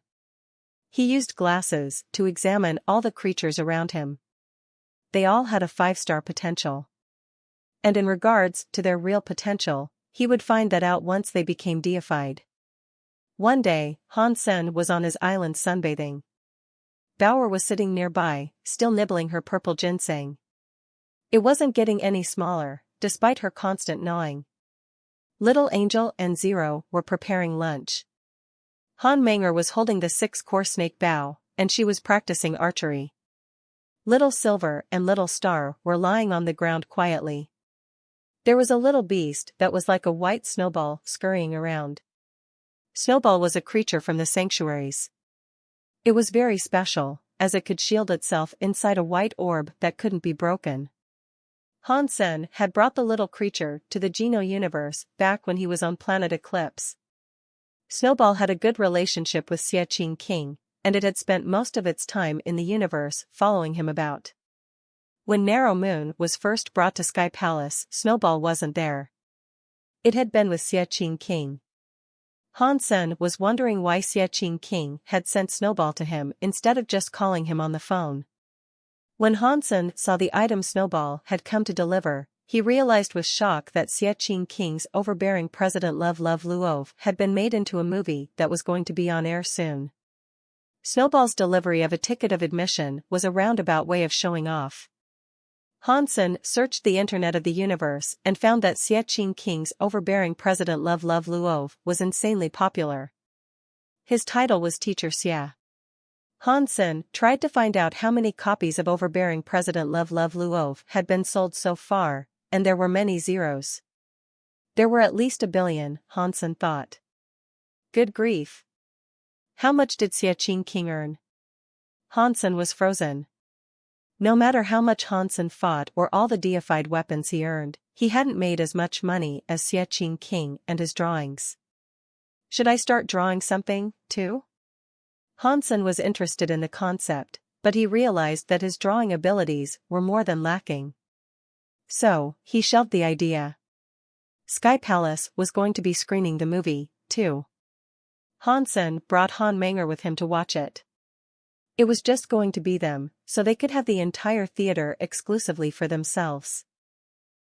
He used glasses to examine all the creatures around him. They all had a 5-star potential. And in regards to their real potential, he would find that out once they became deified. One day, Hansen was on his island sunbathing. Bauer was sitting nearby, still nibbling her purple ginseng. It wasn't getting any smaller, despite her constant gnawing. Little Angel and Zero were preparing lunch. Han Menger was holding the 6-course snake bow, and she was practicing archery. Little Silver and Little Star were lying on the ground quietly. There was a little beast that was like a white snowball scurrying around. Snowball was a creature from the sanctuaries. It was very special, as it could shield itself inside a white orb that couldn't be broken. Hansen had brought the little creature to the Geno universe back when he was on Planet Eclipse. Snowball had a good relationship with Xie King, and it had spent most of its time in the universe following him about. When Narrow Moon was first brought to Sky Palace, Snowball wasn't there. It had been with Xie King. Hansen was wondering why Xie King had sent Snowball to him instead of just calling him on the phone. When Hansen saw the item Snowball had come to deliver, he realized with shock that Xie King's overbearing President Love Luov had been made into a movie that was going to be on air soon. Snowball's delivery of a ticket of admission was a roundabout way of showing off. Hansen searched the internet of the universe and found that Xie King's overbearing President Love Luov was insanely popular. His title was Teacher Xie. Hansen tried to find out how many copies of overbearing President Love Luov had been sold so far, and there were many zeros. There were at least 1 billion, Hansen thought. Good grief. How much did Xie King earn? Hansen was frozen. No matter how much Hansen fought or all the deified weapons he earned, he hadn't made as much money as Xie King and his drawings. Should I start drawing something, too? Hansen was interested in the concept, but he realized that his drawing abilities were more than lacking. So, he shelved the idea. Sky Palace was going to be screening the movie, too. Hansen brought Han Manger with him to watch it. It was just going to be them, so they could have the entire theater exclusively for themselves.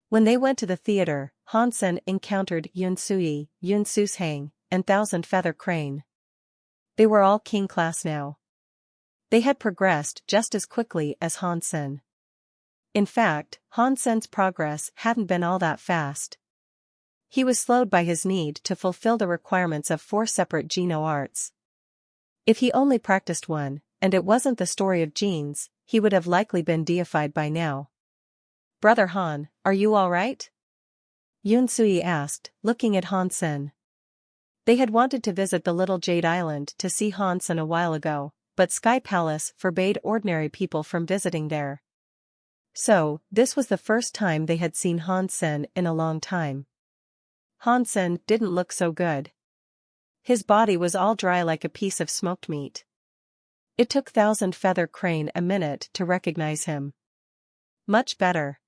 When they went to the theater, Hansen encountered Yun Sui, Yun Sushang, and Thousand Feather Crane. They were all king class now. They had progressed just as quickly as Hansen. In fact, Hansen's progress hadn't been all that fast. He was slowed by his need to fulfill the requirements of 4 separate Geno arts. If he only practiced one, and it wasn't the story of genes, he would have likely been deified by now. Brother Han, are you all right? Yun Sui asked, looking at Hansen. They had wanted to visit the little Jade Island to see Hansen a while ago, but Sky Palace forbade ordinary people from visiting there. So, this was the first time they had seen Hansen in a long time. Hansen didn't look so good. His body was all dry like a piece of smoked meat. It took Thousand Feather Crane a minute to recognize him. Much better.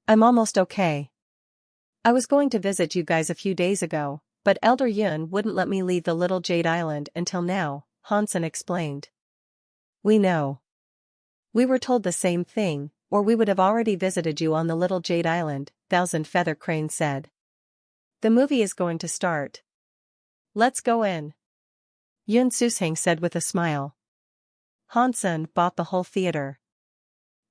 I'm almost okay. I was going to visit you guys a few days ago, but Elder Yun wouldn't let me leave the little Jade Island until now, Hansen explained. We know. We were told the same thing, or we would have already visited you on the little Jade Island, Thousand Feather Crane said. The movie is going to start. Let's go in. Yun Sushang said with a smile. Hansen bought the whole theater.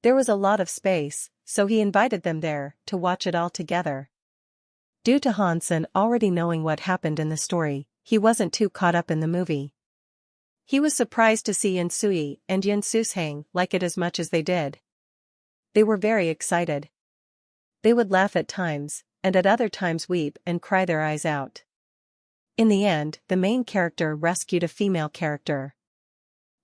There was a lot of space, so he invited them there to watch it all together. Due to Hansen already knowing what happened in the story, he wasn't too caught up in the movie. He was surprised to see Yun Sui and Yun Sushang like it as much as they did. They were very excited. They would laugh at times, and at other times weep and cry their eyes out. In the end, the main character rescued a female character.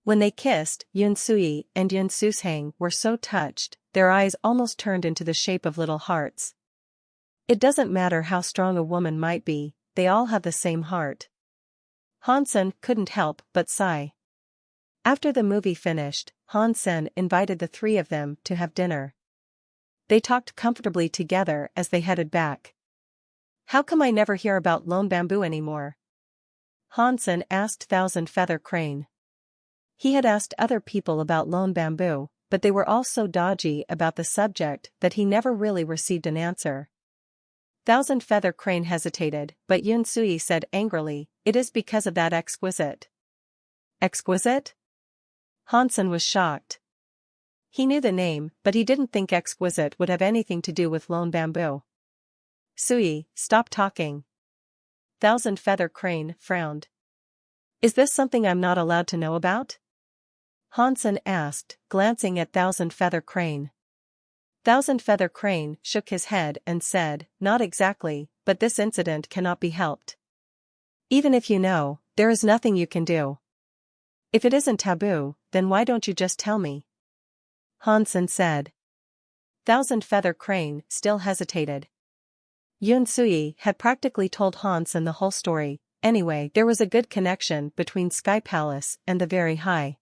When they kissed, Yun Sui and Yun Sushang were so touched, their eyes almost turned into the shape of little hearts. It doesn't matter how strong a woman might be, they all have the same heart. Hansen couldn't help but sigh. After the movie finished, Hansen invited the 3 of them to have dinner. They talked comfortably together as they headed back. How come I never hear about Lone Bamboo anymore? Hansen asked Thousand Feather Crane. He had asked other people about Lone Bamboo, but they were all so dodgy about the subject that he never really received an answer. Thousand Feather Crane hesitated, but Yun Sui said angrily, "It is because of that exquisite." Exquisite? Hansen was shocked. He knew the name, but he didn't think exquisite would have anything to do with Lone Bamboo. Sui, stop talking. Thousand Feather Crane frowned. Is this something I'm not allowed to know about? Hansen asked, glancing at Thousand Feather Crane. Thousand Feather Crane shook his head and said, "Not exactly, but this incident cannot be helped. Even if you know, there is nothing you can do. If it isn't taboo, then why don't you just tell me?" Hansen said. Thousand Feather Crane still hesitated. Yun Sui had practically told Hansen the whole story. Anyway, there was a good connection between Sky Palace and the Very High.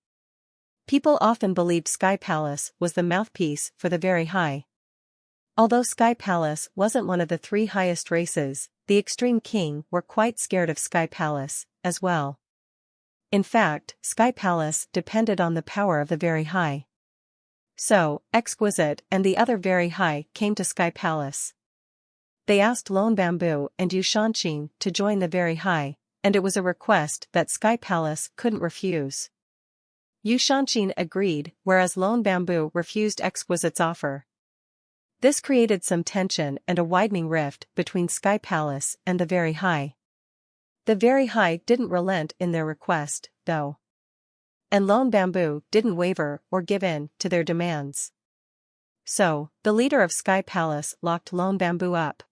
People often believed Sky Palace was the mouthpiece for the Very High. Although Sky Palace wasn't one of the 3 highest races, the Extreme King were quite scared of Sky Palace, as well. In fact, Sky Palace depended on the power of the Very High. So, Exquisite and the other Very High came to Sky Palace. They asked Lone Bamboo and Yu Shanqing to join the Very High, and it was a request that Sky Palace couldn't refuse. Yu Shanqing agreed, whereas Lone Bamboo refused Exquisite's offer. This created some tension and a widening rift between Sky Palace and the Very High. The Very High didn't relent in their request, though. And Lone Bamboo didn't waver or give in to their demands. So, the leader of Sky Palace locked Lone Bamboo up.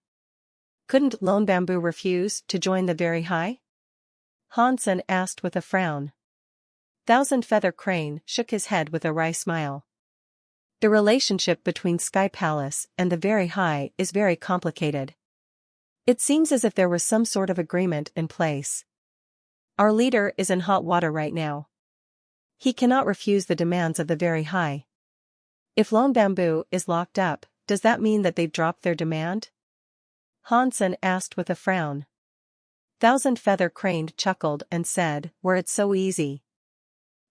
Couldn't Lone Bamboo refuse to join the Very High? Hansen asked with a frown. Thousand Feather Crane shook his head with a wry smile. The relationship between Sky Palace and the Very High is very complicated. It seems as if there was some sort of agreement in place. Our leader is in hot water right now. He cannot refuse the demands of the Very High. If Lone Bamboo is locked up, does that mean that they've dropped their demand? Hansen asked with a frown. Thousand Feather Crane chuckled and said, "Were it so easy.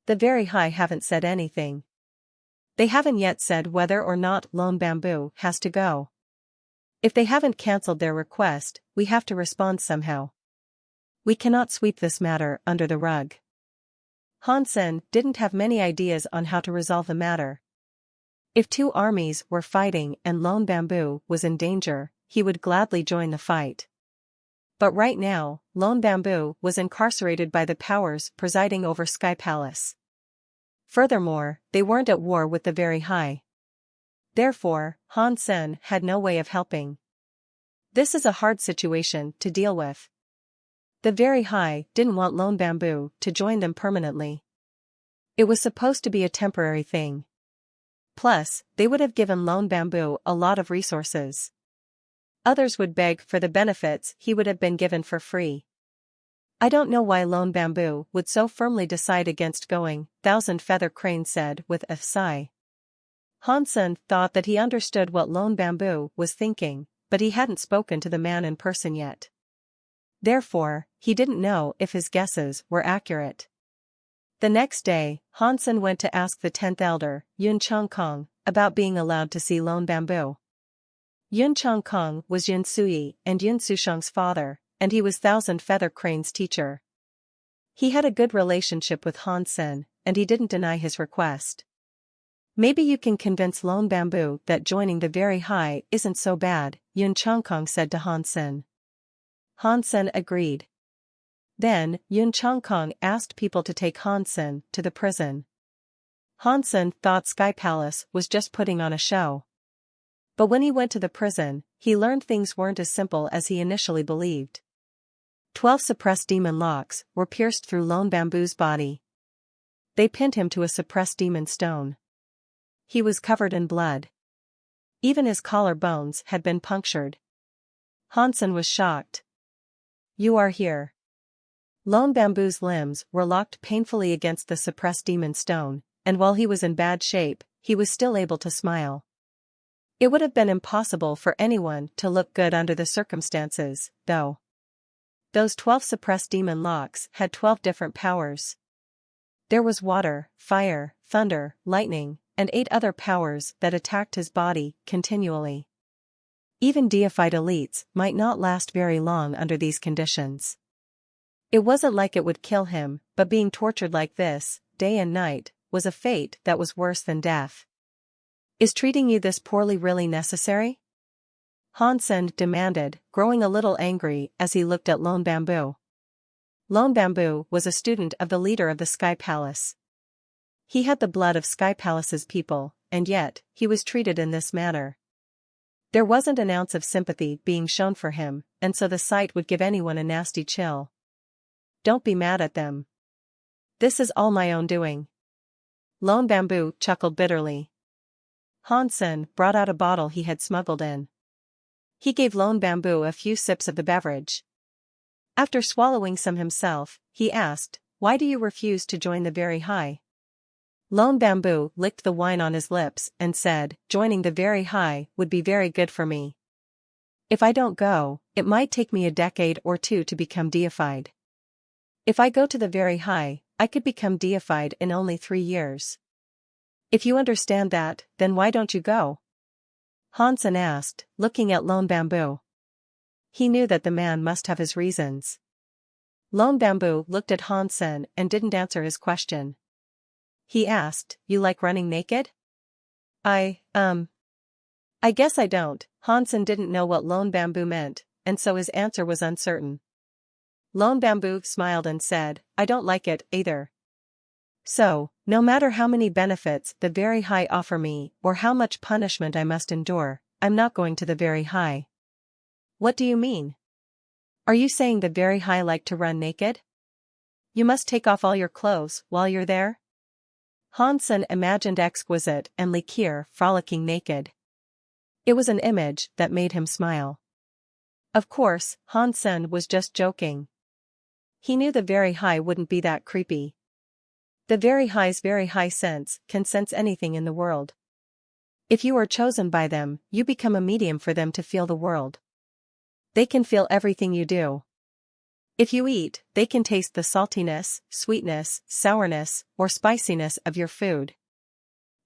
The Very High haven't said anything. They haven't yet said whether or not Lone Bamboo has to go. If they haven't cancelled their request, we have to respond somehow. We cannot sweep this matter under the rug." Hansen didn't have many ideas on how to resolve the matter. If two armies were fighting and Lone Bamboo was in danger, he would gladly join the fight. But right now, Lone Bamboo was incarcerated by the powers presiding over Sky Palace. Furthermore, they weren't at war with the Very High. Therefore, Hansen had no way of helping. This is a hard situation to deal with. The Very High didn't want Lone Bamboo to join them permanently. It was supposed to be a temporary thing. Plus, they would have given Lone Bamboo a lot of resources. Others would beg for the benefits he would have been given for free. I don't know why Lone Bamboo would so firmly decide against going, Thousand Feather Crane said with a sigh. Hansen thought that he understood what Lone Bamboo was thinking, but he hadn't spoken to the man in person yet. Therefore, he didn't know if his guesses were accurate. The next day, Hansen went to ask the 10th elder, Yun Chongkong, about being allowed to see Lone Bamboo. Yun Chongkong was Yun Sui and Yun Sushang's father, and he was Thousand Feather Crane's teacher. He had a good relationship with Hansen, and he didn't deny his request. "Maybe you can convince Lone Bamboo that joining the Very High isn't so bad," Yun Chongkong said to Hansen. Hansen agreed. Then, Yun Chongkong asked people to take Hansen to the prison. Hansen thought Sky Palace was just putting on a show. But when he went to the prison, he learned things weren't as simple as he initially believed. 12 suppressed demon locks were pierced through Lone Bamboo's body. They pinned him to a suppressed demon stone. He was covered in blood. Even his collar bones had been punctured. Hansen was shocked. "You are here." Lone Bamboo's limbs were locked painfully against the suppressed demon stone, and while he was in bad shape, he was still able to smile. It would have been impossible for anyone to look good under the circumstances, though. Those 12 suppressed demon locks had 12 different powers. There was water, fire, thunder, lightning, and 8 other powers that attacked his body continually. Even deified elites might not last very long under these conditions. It wasn't like it would kill him, but being tortured like this, day and night, was a fate that was worse than death. "Is treating you this poorly really necessary?" Hansen demanded, growing a little angry as he looked at Lone Bamboo. Lone Bamboo was a student of the leader of the Sky Palace. He had the blood of Sky Palace's people, and yet, he was treated in this manner. There wasn't an ounce of sympathy being shown for him, and so the sight would give anyone a nasty chill. "Don't be mad at them. This is all my own doing." Lone Bamboo chuckled bitterly. Hansen brought out a bottle he had smuggled in. He gave Lone Bamboo a few sips of the beverage. After swallowing some himself, he asked, "Why do you refuse to join the Very High?" Lone Bamboo licked the wine on his lips and said, "Joining the Very High would be very good for me. If I don't go, it might take me a decade or 2 to become deified. If I go to the Very High, I could become deified in only 3 years. If you understand that, then why don't you go? Hansen asked, looking at Lone Bamboo. He knew that the man must have his reasons. Lone Bamboo looked at Hansen and didn't answer his question. He asked, "You like running naked?" I guess I don't." Hansen didn't know what Lone Bamboo meant, and so his answer was uncertain. Lone Bamboo smiled and said, "I don't like it, either. So, no matter how many benefits the Very High offer me or how much punishment I must endure, I'm not going to the Very High." "What do you mean? Are you saying the Very High like to run naked? You must take off all your clothes while you're there?" Hansen imagined Exquisite and Likir frolicking naked. It was an image that made him smile. Of course, Hansen was just joking. He knew the Very High wouldn't be that creepy. The Very High's very high sense can sense anything in the world. If you are chosen by them, you become a medium for them to feel the world. They can feel everything you do. If you eat, they can taste the saltiness, sweetness, sourness, or spiciness of your food.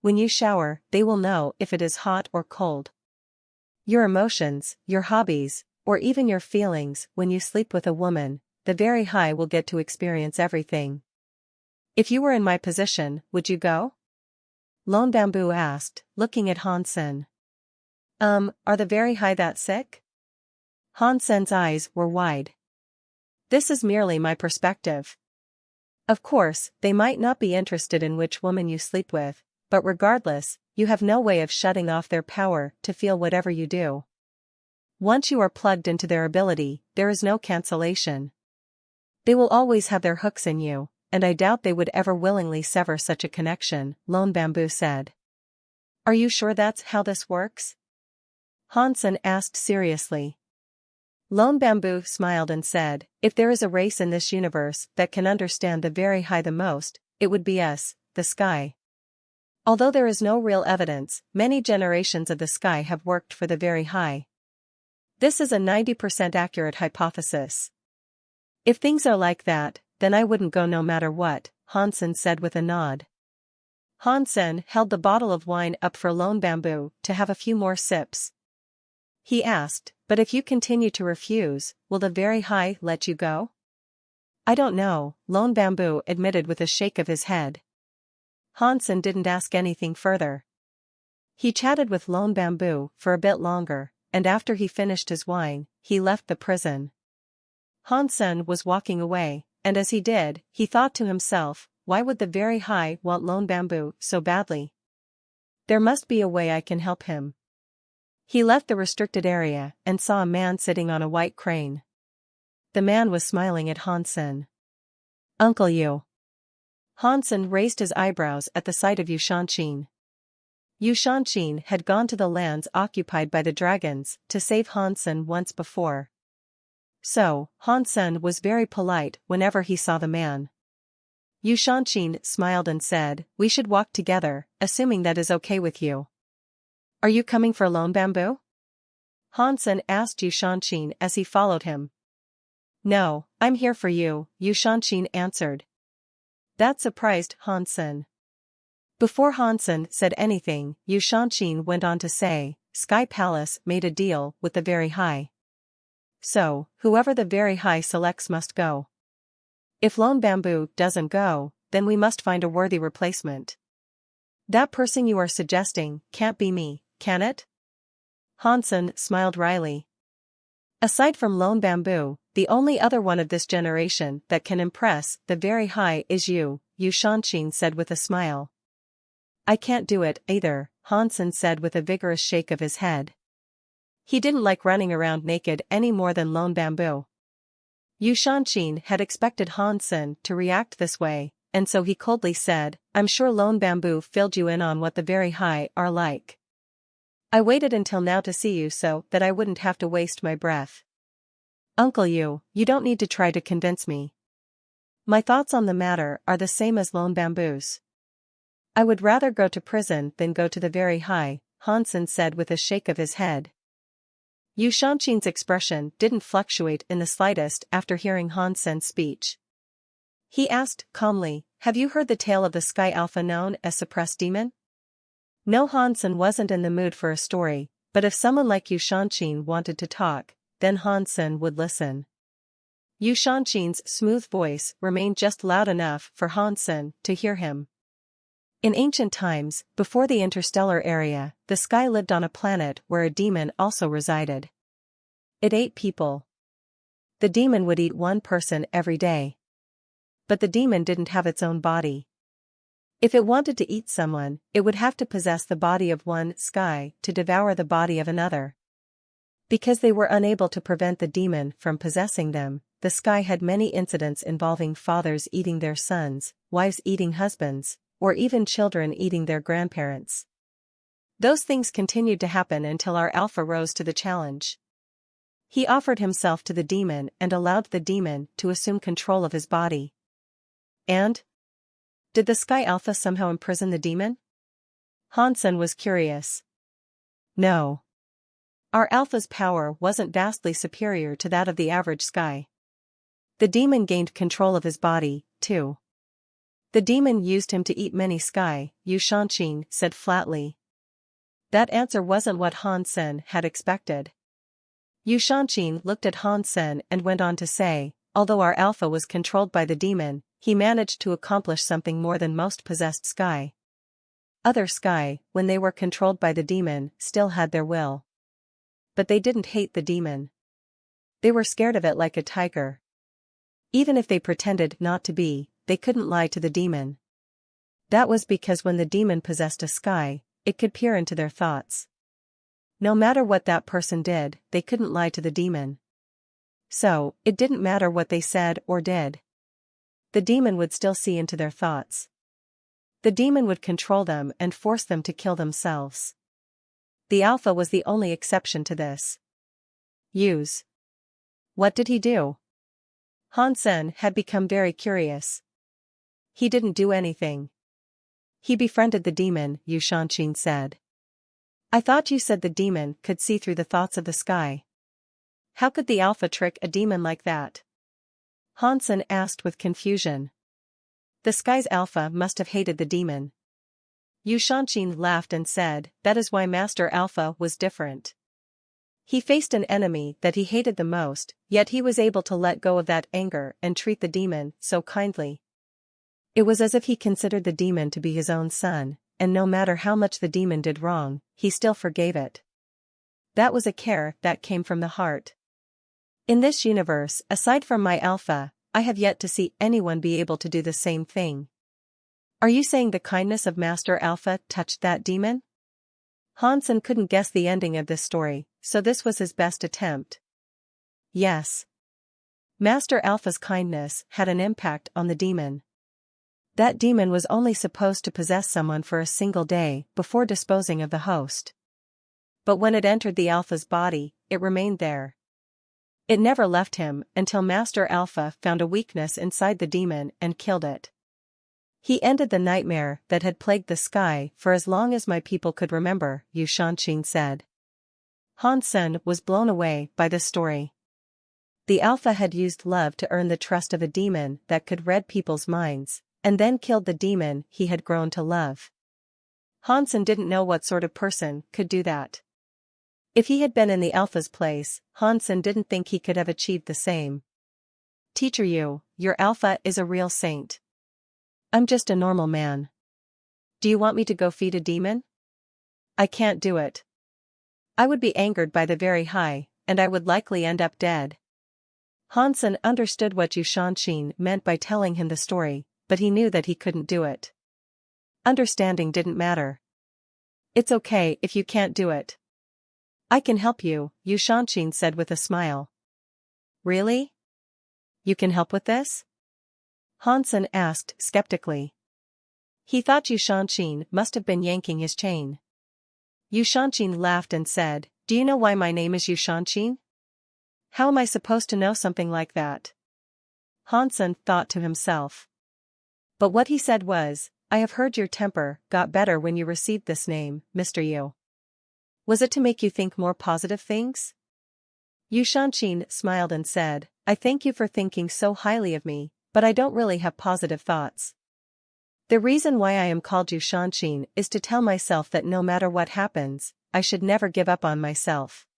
When you shower, they will know if it is hot or cold. Your emotions, your hobbies, or even your feelings when you sleep with a woman, the Very High will get to experience everything. If you were in my position, would you go? Lone Bamboo asked, looking at Hansen. Are the Very High that sick? Hansen's eyes were wide. This is merely my perspective. Of course, they might not be interested in which woman you sleep with, but regardless, you have no way of shutting off their power to feel whatever you do. Once you are plugged into their ability, there is no cancellation. They will always have their hooks in you, and I doubt they would ever willingly sever such a connection, Lone Bamboo said. Are you sure that's how this works? Hansen asked seriously. Lone Bamboo smiled and said, if there is a race in this universe that can understand the Very High the most, it would be us, the sky. Although there is no real evidence, many generations of the sky have worked for the Very High. This is a 90% accurate hypothesis. If things are like that, then I wouldn't go no matter what, Hansen said with a nod. Hansen held the bottle of wine up for Lone Bamboo to have a few more sips. He asked, but if you continue to refuse, will the Very High let you go? I don't know, Lone Bamboo admitted with a shake of his head. Hansen didn't ask anything further. He chatted with Lone Bamboo for a bit longer, and after he finished his wine, he left the prison. Hansen was walking away, and as he did, he thought to himself, why would the Very High want Lone Bamboo so badly? There must be a way I can help him. He left the restricted area and saw a man sitting on a white crane. The man was smiling at Hansen. Uncle Yu. Hansen raised his eyebrows at the sight of Yu Shanshin. Yu Shanshin had gone to the lands occupied by the dragons to save Hansen once before. So, Hansen was very polite whenever he saw the man. Yu Shanshin smiled and said, we should walk together, assuming that is okay with you. Are you coming for Lone Bamboo? Hansen asked Yu Shanshin as he followed him. No, I'm here for you, Yu Shanshin answered. That surprised Hansen. Before Hansen said anything, Yu Shanshin went on to say, Sky Palace made a deal with the Very High. So, whoever the Very High selects must go. If Lone Bamboo doesn't go, then we must find a worthy replacement. That person you are suggesting can't be me, can it? Hansen smiled wryly. Aside from Lone Bamboo, the only other one of this generation that can impress the Very High is you, Yu Shanshin said with a smile. I can't do it either, Hansen said with a vigorous shake of his head. He didn't like running around naked any more than Lone Bamboo. Yu Shanshin had expected Hansen to react this way, and so he coldly said, I'm sure Lone Bamboo filled you in on what the Very High are like. I waited until now to see you so that I wouldn't have to waste my breath. Uncle Yu, you don't need to try to convince me. My thoughts on the matter are the same as Lone Bamboo's. I would rather go to prison than go to the Very High, Hansen said with a shake of his head. Yu Shanshin's expression didn't fluctuate in the slightest after hearing Hansen's speech. He asked calmly, have you heard the tale of the Sky Alpha known as Suppressed Demon? No, Hansen wasn't in the mood for a story, but if someone like Yu Shanshin wanted to talk, then Hansen would listen. Yu Shanshin's smooth voice remained just loud enough for Hansen to hear him. In ancient times, before the interstellar area, the sky lived on a planet where a demon also resided. It ate people. The demon would eat one person every day. But the demon didn't have its own body. If it wanted to eat someone, it would have to possess the body of one sky to devour the body of another. Because they were unable to prevent the demon from possessing them, the sky had many incidents involving fathers eating their sons, wives eating husbands, or even children eating their grandparents. Those things continued to happen until our alpha rose to the challenge. He offered himself to the demon and allowed the demon to assume control of his body. And? Did the Sky Alpha somehow imprison the demon? Hansen was curious. No. Our Alpha's power wasn't vastly superior to that of the average Sky. The demon gained control of his body, too. The demon used him to eat many Sky, Yu Shanshin said flatly. That answer wasn't what Hansen had expected. Yu Shanshin looked at Hansen and went on to say, although our Alpha was controlled by the demon, he managed to accomplish something more than most possessed Sky. Other Sky, when they were controlled by the demon, still had their will. But they didn't hate the demon. They were scared of it like a tiger. Even if they pretended not to be, they couldn't lie to the demon. That was because when the demon possessed a Sky, it could peer into their thoughts. No matter what that person did, they couldn't lie to the demon. So, it didn't matter what they said or did. The demon would still see into their thoughts. The demon would control them and force them to kill themselves. The Alpha was the only exception to this. Use. What did he do? Hansen had become very curious. He didn't do anything. He befriended the demon, Yu Shanshin said. I thought you said the demon could see through the thoughts of the Sky. How could the Alpha trick a demon like that? Hansen asked with confusion. The Sky's Alpha must have hated the demon. Yu Shanshin laughed and said, that is why Master Alpha was different. He faced an enemy that he hated the most, yet he was able to let go of that anger and treat the demon so kindly. It was as if he considered the demon to be his own son, and no matter how much the demon did wrong, he still forgave it. That was a care that came from the heart. In this universe, aside from my Alpha, I have yet to see anyone be able to do the same thing. Are you saying the kindness of Master Alpha touched that demon? Hansen couldn't guess the ending of this story, so this was his best attempt. Yes. Master Alpha's kindness had an impact on the demon. That demon was only supposed to possess someone for a single day before disposing of the host. But when it entered the Alpha's body, it remained there. It never left him until Master Alpha found a weakness inside the demon and killed it. He ended the nightmare that had plagued the Sky for as long as my people could remember, Yu Shanshin said. Hansen was blown away by this story. The Alpha had used love to earn the trust of a demon that could read people's minds, and then killed the demon he had grown to love. Hansen didn't know what sort of person could do that. If he had been in the Alpha's place, Hansen didn't think he could have achieved the same. Teacher Yu, your Alpha is a real saint. I'm just a normal man. Do you want me to go feed a demon? I can't do it. I would be angered by the very high, and I would likely end up dead. Hansen understood what Yu Shanshin meant by telling him the story, but he knew that he couldn't do it. Understanding didn't matter. It's okay if you can't do it. I can help you, Yu Shanshin said with a smile. Really? You can help with this? Hansen asked skeptically. He thought Yu Shanshin must have been yanking his chain. Yu Shanshin laughed and said, do you know why my name is Yu Shanshin? How am I supposed to know something like that? Hansen thought to himself. But what he said was, I have heard your temper got better when you received this name, Mr. Yu. Was it to make you think more positive things? Yu Shanshin smiled and said, I thank you for thinking so highly of me, but I don't really have positive thoughts. The reason why I am called Yushanshin is to tell myself that no matter what happens, I should never give up on myself.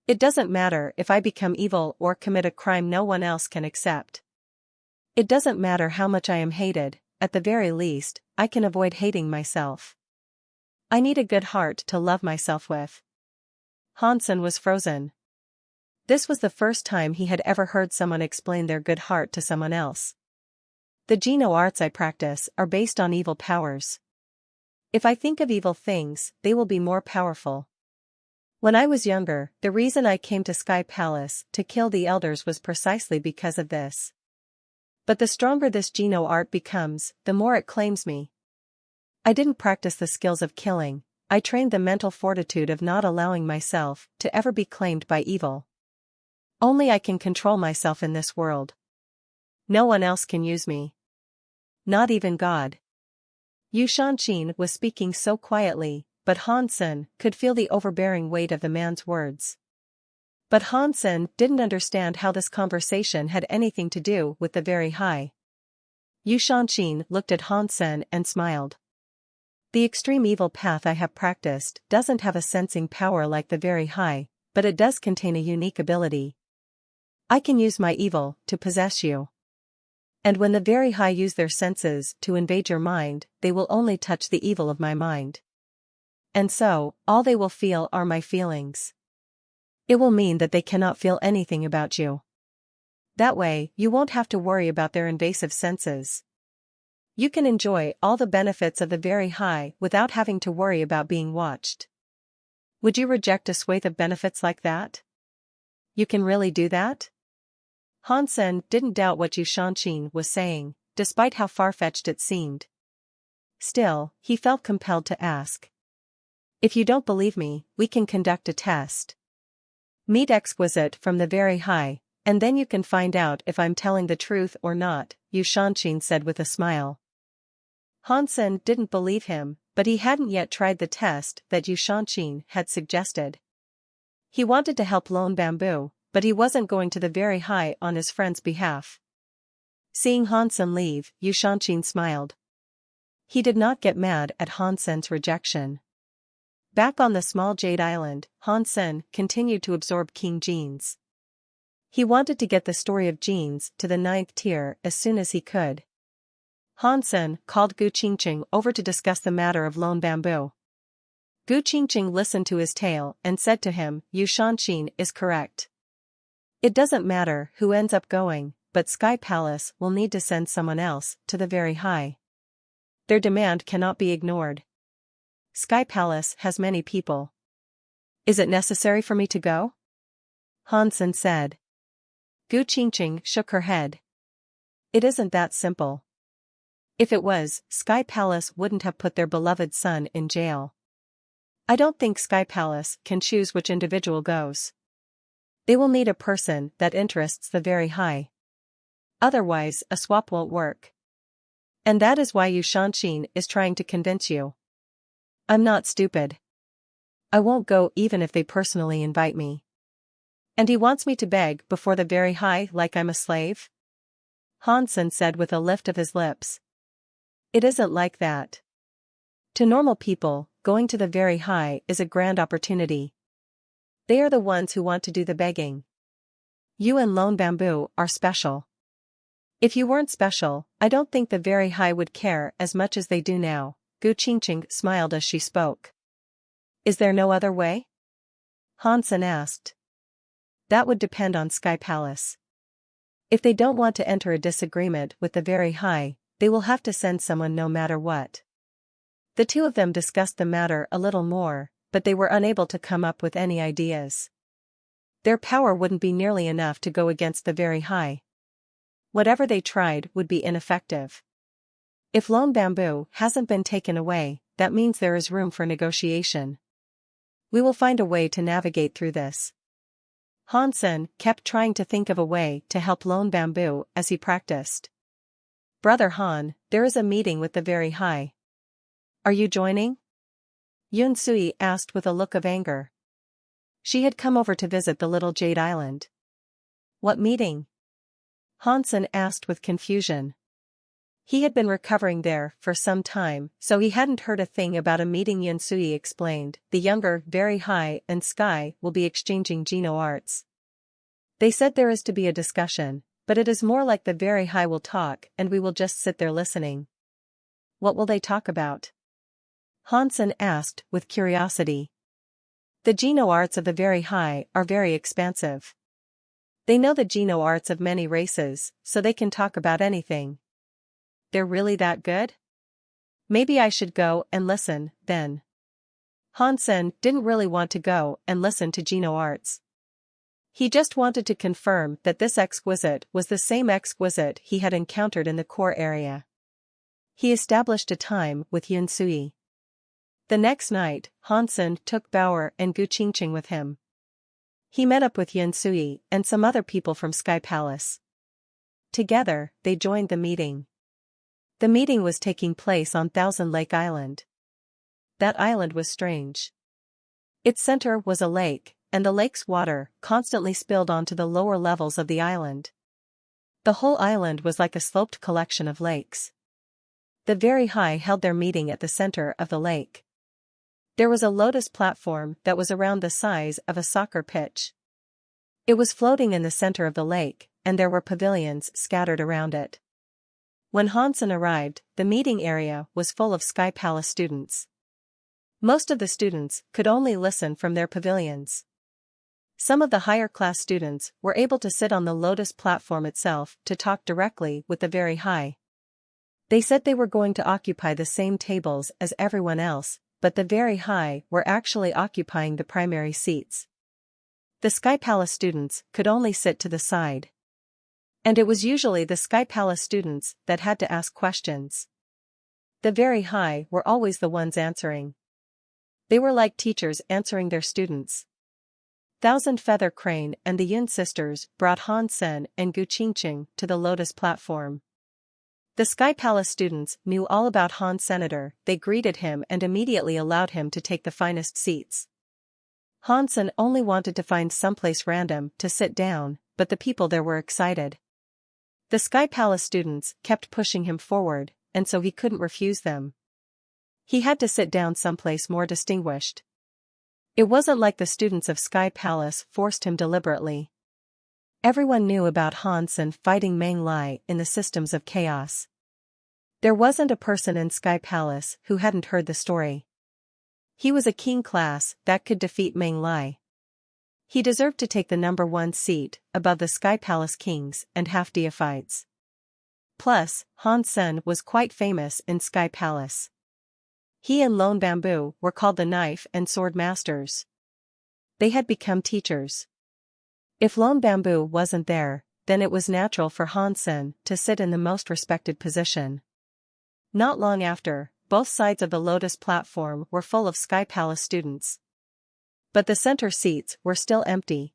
It doesn't matter if I become evil or commit a crime no one else can accept. It doesn't matter how much I am hated, at the very least, I can avoid hating myself. I need a good heart to love myself with. Hansen was frozen. This was the first time he had ever heard someone explain their good heart to someone else. The Geno arts I practice are based on evil powers. If I think of evil things, they will be more powerful. When I was younger, the reason I came to Sky Palace to kill the elders was precisely because of this. But the stronger this Geno art becomes, the more it claims me. I didn't practice the skills of killing, I trained the mental fortitude of not allowing myself to ever be claimed by evil. Only I can control myself in this world. No one else can use me. Not even God. Yushanshin was speaking so quietly, but Hansen could feel the overbearing weight of the man's words. But Hansen didn't understand how this conversation had anything to do with the very high. Yushanshin looked at Hansen and smiled. The extreme evil path I have practiced doesn't have a sensing power like the very high, but it does contain a unique ability. I can use my evil to possess you. And when the very high use their senses to invade your mind, they will only touch the evil of my mind. And so, all they will feel are my feelings. It will mean that they cannot feel anything about you. That way, you won't have to worry about their invasive senses. You can enjoy all the benefits of the very high without having to worry about being watched. Would you reject a swathe of benefits like that? You can really do that? Hansen didn't doubt what Yushanshin was saying, despite how far-fetched it seemed. Still, he felt compelled to ask. If you don't believe me, we can conduct a test. Meet Exquisite from the very high, and then you can find out if I'm telling the truth or not, Yushanshin said with a smile. Hansen didn't believe him, but he hadn't yet tried the test that Yushanshin had suggested. He wanted to help Lone Bamboo, but he wasn't going to the very high on his friend's behalf. Seeing Hansen leave, Yushanshin smiled. He did not get mad at Hansen's rejection. Back on the small jade island, Hansen continued to absorb King Genes. He wanted to get the story of Genes to the 9th tier as soon as he could. Hansen called Gu Qingqing over to discuss the matter of Lone Bamboo. Gu Qingqing listened to his tale and said to him, Yushanshin is correct. It doesn't matter who ends up going, but Sky Palace will need to send someone else to the very high. Their demand cannot be ignored. Sky Palace has many people. Is it necessary for me to go? Hansen said. Gu Qingqing shook her head. It isn't that simple. If it was, Sky Palace wouldn't have put their beloved son in jail. I don't think Sky Palace can choose which individual goes. They will need a person that interests the very high. Otherwise, a swap won't work. And that is why Yushanshin is trying to convince you. I'm not stupid. I won't go even if they personally invite me. And he wants me to beg before the very high like I'm a slave? Hansen said with a lift of his lips. It isn't like that. To normal people, going to the very high is a grand opportunity. They are the ones who want to do the begging. You and Lone Bamboo are special. If you weren't special, I don't think the very high would care as much as they do now. Gu Qingqing smiled as she spoke. Is there no other way? Hansen asked. That would depend on Sky Palace. If they don't want to enter a disagreement with the very high, they will have to send someone no matter what. The two of them discussed the matter a little more, but they were unable to come up with any ideas. Their power wouldn't be nearly enough to go against the very high. Whatever they tried would be ineffective. If Lone Bamboo hasn't been taken away, that means there is room for negotiation. We will find a way to navigate through this. Hansen kept trying to think of a way to help Lone Bamboo as he practiced. Brother Han, there is a meeting with the very high. Are you joining? Yun Sui asked with a look of anger. She had come over to visit the little jade island. What meeting? Hansen asked with confusion. He had been recovering there for some time, so he hadn't heard a thing about a meeting. Yunsui explained, the younger, very high, and Sky will be exchanging Geno arts. They said there is to be a discussion, but it is more like the very high will talk and we will just sit there listening. What will they talk about? Hansen asked with curiosity. The Geno arts of the very high are very expansive. They know the Geno arts of many races, so they can talk about anything. They're really that good? Maybe I should go and listen, then. Hansen didn't really want to go and listen to Geno arts. He just wanted to confirm that this exquisite was the same exquisite he had encountered in the core area. He established a time with Yunsui. The next night, Hansen took Bauer and Gu Qingqing with him. He met up with Yunsui and some other people from Sky Palace. Together, they joined the meeting. The meeting was taking place on Thousand Lake Island. That island was strange. Its center was a lake, and the lake's water constantly spilled onto the lower levels of the island. The whole island was like a sloped collection of lakes. The very high held their meeting at the center of the lake. There was a lotus platform that was around the size of a soccer pitch. It was floating in the center of the lake, and there were pavilions scattered around it. When Hansen arrived, the meeting area was full of Sky Palace students. Most of the students could only listen from their pavilions. Some of the higher-class students were able to sit on the lotus platform itself to talk directly with the very high. They said they were going to occupy the same tables as everyone else, but the very high were actually occupying the primary seats. The Sky Palace students could only sit to the side. And it was usually the Sky Palace students that had to ask questions. The very high were always the ones answering. They were like teachers answering their students. Thousand Feather Crane and the Yun sisters brought Hansen and Gu Qingqing to the lotus platform. The Sky Palace students knew all about Han Senator. They greeted him and immediately allowed him to take the finest seats. Hansen only wanted to find someplace random to sit down, but the people there were excited. The Sky Palace students kept pushing him forward, and so he couldn't refuse them. He had to sit down someplace more distinguished. It wasn't like the students of Sky Palace forced him deliberately. Everyone knew about Hansen fighting Meng Lai in the Systems of Chaos. There wasn't a person in Sky Palace who hadn't heard the story. He was a king class that could defeat Meng Lai. He deserved to take the number 1 seat above the Sky Palace kings and half-deifites. Plus, Hansen was quite famous in Sky Palace. He and Lone Bamboo were called the Knife and Sword Masters. They had become teachers. If Lone Bamboo wasn't there, then it was natural for Hansen to sit in the most respected position. Not long after, both sides of the lotus platform were full of Sky Palace students. But the center seats were still empty.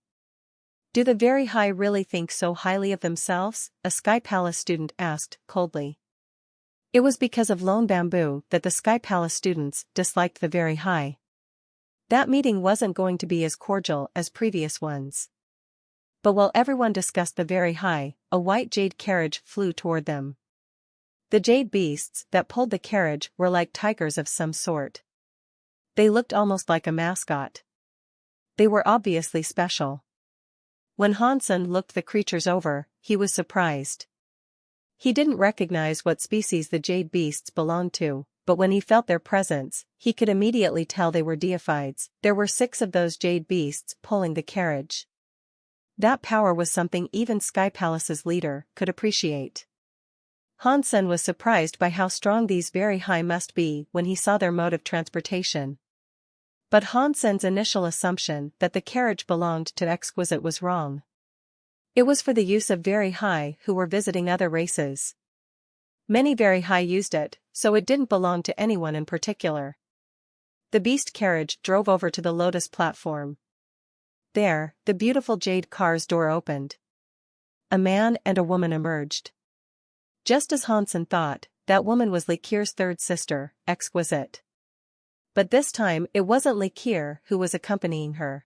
Do the very high really think so highly of themselves? A Sky Palace student asked coldly. It was because of Lone Bamboo that the Sky Palace students disliked the very high. That meeting wasn't going to be as cordial as previous ones. But while everyone discussed the very high, a white jade carriage flew toward them. The jade beasts that pulled the carriage were like tigers of some sort. They looked almost like a mascot. They were obviously special. When Hansen looked the creatures over, he was surprised. He didn't recognize what species the jade beasts belonged to, but when he felt their presence, he could immediately tell they were deifieds. There were 6 of those jade beasts pulling the carriage. That power was something even Sky Palace's leader could appreciate. Hansen was surprised by how strong these very high must be when he saw their mode of transportation. But Hansen's initial assumption that the carriage belonged to Exquisite was wrong. It was for the use of very high who were visiting other races. Many very high used it, so it didn't belong to anyone in particular. The beast carriage drove over to the lotus platform. There, the beautiful jade car's door opened. A man and a woman emerged. Just as Hansen thought, that woman was Likir's third sister, Exquisite. But this time it wasn't Likir who was accompanying her.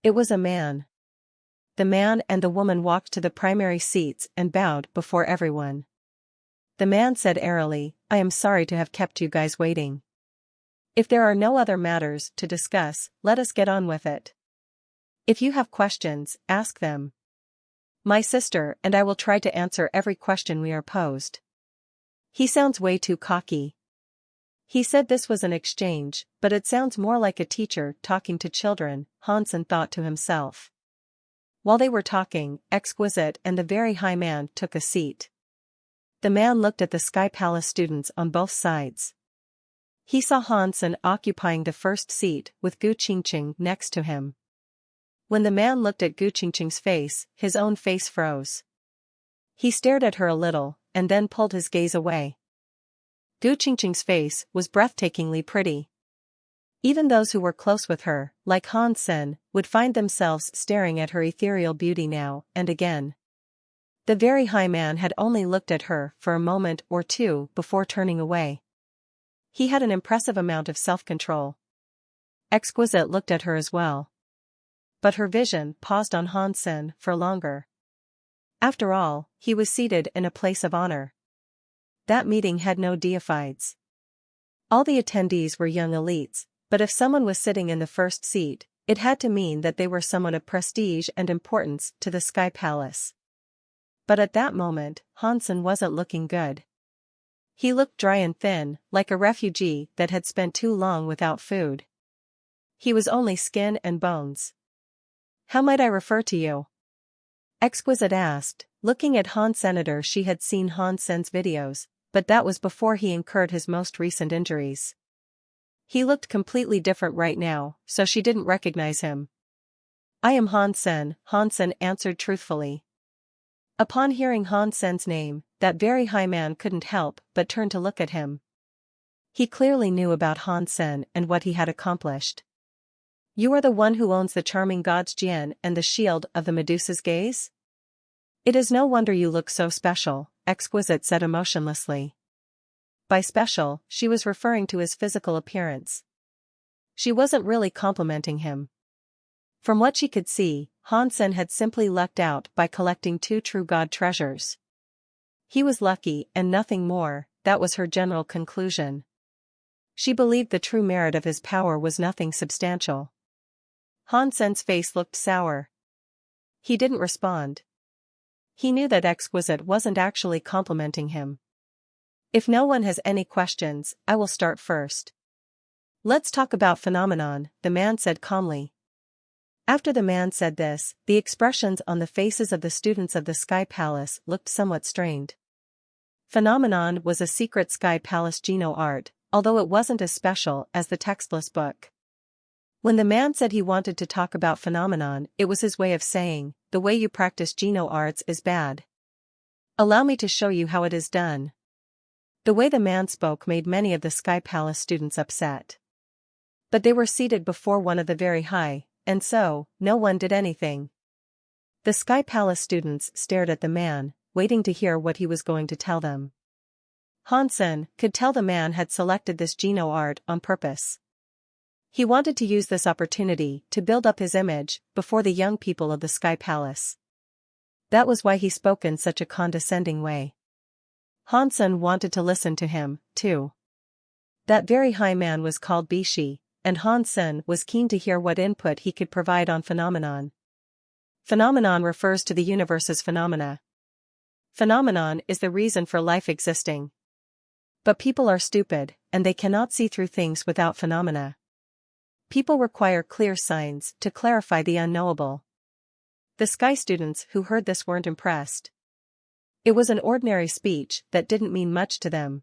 It was a man. The man and the woman walked to the primary seats and bowed before everyone. The man said airily, I am sorry to have kept you guys waiting. If there are no other matters to discuss, let us get on with it. If you have questions, ask them. My sister and I will try to answer every question we are posed. He sounds way too cocky. He said this was an exchange, but it sounds more like a teacher talking to children, Hansen thought to himself. While they were talking, Exquisite and the very high man took a seat. The man looked at the Sky Palace students on both sides. He saw Hansen occupying the first seat with Gu Qingqing next to him. When the man looked at Gu Qingqing's face, his own face froze. He stared at her a little, and then pulled his gaze away. Gu Qingqing's face was breathtakingly pretty. Even those who were close with her, like Hansen, would find themselves staring at her ethereal beauty now and again. The very high man had only looked at her for a moment or two before turning away. He had an impressive amount of self-control. Exquisite looked at her as well. But her vision paused on Hansen for longer. After all, he was seated in a place of honor. That meeting had no deifieds. All the attendees were young elites, but if someone was sitting in the first seat, it had to mean that they were someone of prestige and importance to the Sky Palace. But at that moment, Hansen wasn't looking good. He looked dry and thin, like a refugee that had spent too long without food. He was only skin and bones. How might I refer to you? Exquisite asked, looking at Han Senator. She had seen Hansen's videos, but that was before he incurred his most recent injuries. He looked completely different right now, so she didn't recognize him. I am Hansen answered truthfully. Upon hearing Hansen's name, that very high man couldn't help but turn to look at him. He clearly knew about Hansen and what he had accomplished. You are the one who owns the charming god's Jian and the shield of the Medusa's gaze? It is no wonder you look so special, Exquisite said emotionlessly. By special, she was referring to his physical appearance. She wasn't really complimenting him. From what she could see, Hansen had simply lucked out by collecting 2 true god treasures. He was lucky and nothing more, that was her general conclusion. She believed the true merit of his power was nothing substantial. Hansen's face looked sour. He didn't respond. He knew that Exquisite wasn't actually complimenting him. If no one has any questions, I will start first. Let's talk about phenomenon, the man said calmly. After the man said this, the expressions on the faces of the students of the Sky Palace looked somewhat strained. Phenomenon was a secret Sky Palace Geno art, although it wasn't as special as the textless book. When the man said he wanted to talk about phenomenon, it was his way of saying, the way you practice Geno arts is bad. Allow me to show you how it is done. The way the man spoke made many of the Sky Palace students upset. But they were seated before one of the very high, and so, no one did anything. The Sky Palace students stared at the man, waiting to hear what he was going to tell them. Hansen could tell the man had selected this Geno art on purpose. He wanted to use this opportunity to build up his image before the young people of the Sky Palace. That was why he spoke in such a condescending way. Hansen wanted to listen to him, too. That very high man was called Bishi, and Hansen was keen to hear what input he could provide on phenomenon. Phenomenon refers to the universe's phenomena. Phenomenon is the reason for life existing. But people are stupid, and they cannot see through things without phenomena. People require clear signs to clarify the unknowable. The Sky students who heard this weren't impressed. It was an ordinary speech that didn't mean much to them.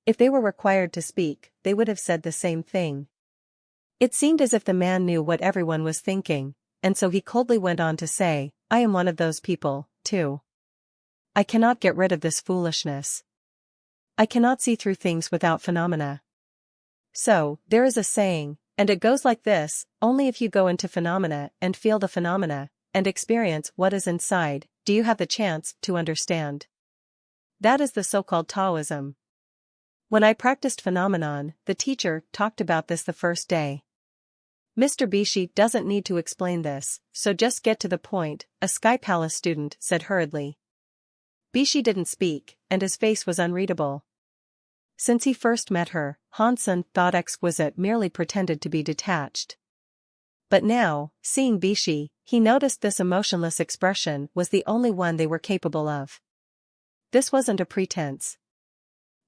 If they were required to speak, they would have said the same thing. It seemed as if the man knew what everyone was thinking, and so he coldly went on to say, I am one of those people, too. I cannot get rid of this foolishness. I cannot see through things without phenomena. So, there is a saying, and it goes like this, only if you go into phenomena and feel the phenomena, and experience what is inside, do you have the chance to understand. That is the so-called Taoism. When I practiced phenomenon, the teacher talked about this the first day. Mr. Bishi doesn't need to explain this, so just get to the point, a Sky Palace student said hurriedly. Bishi didn't speak, and his face was unreadable. Since he first met her, Hansen thought exquisite merely pretended to be detached. But now, seeing Bishi, he noticed this emotionless expression was the only one they were capable of. This wasn't a pretense.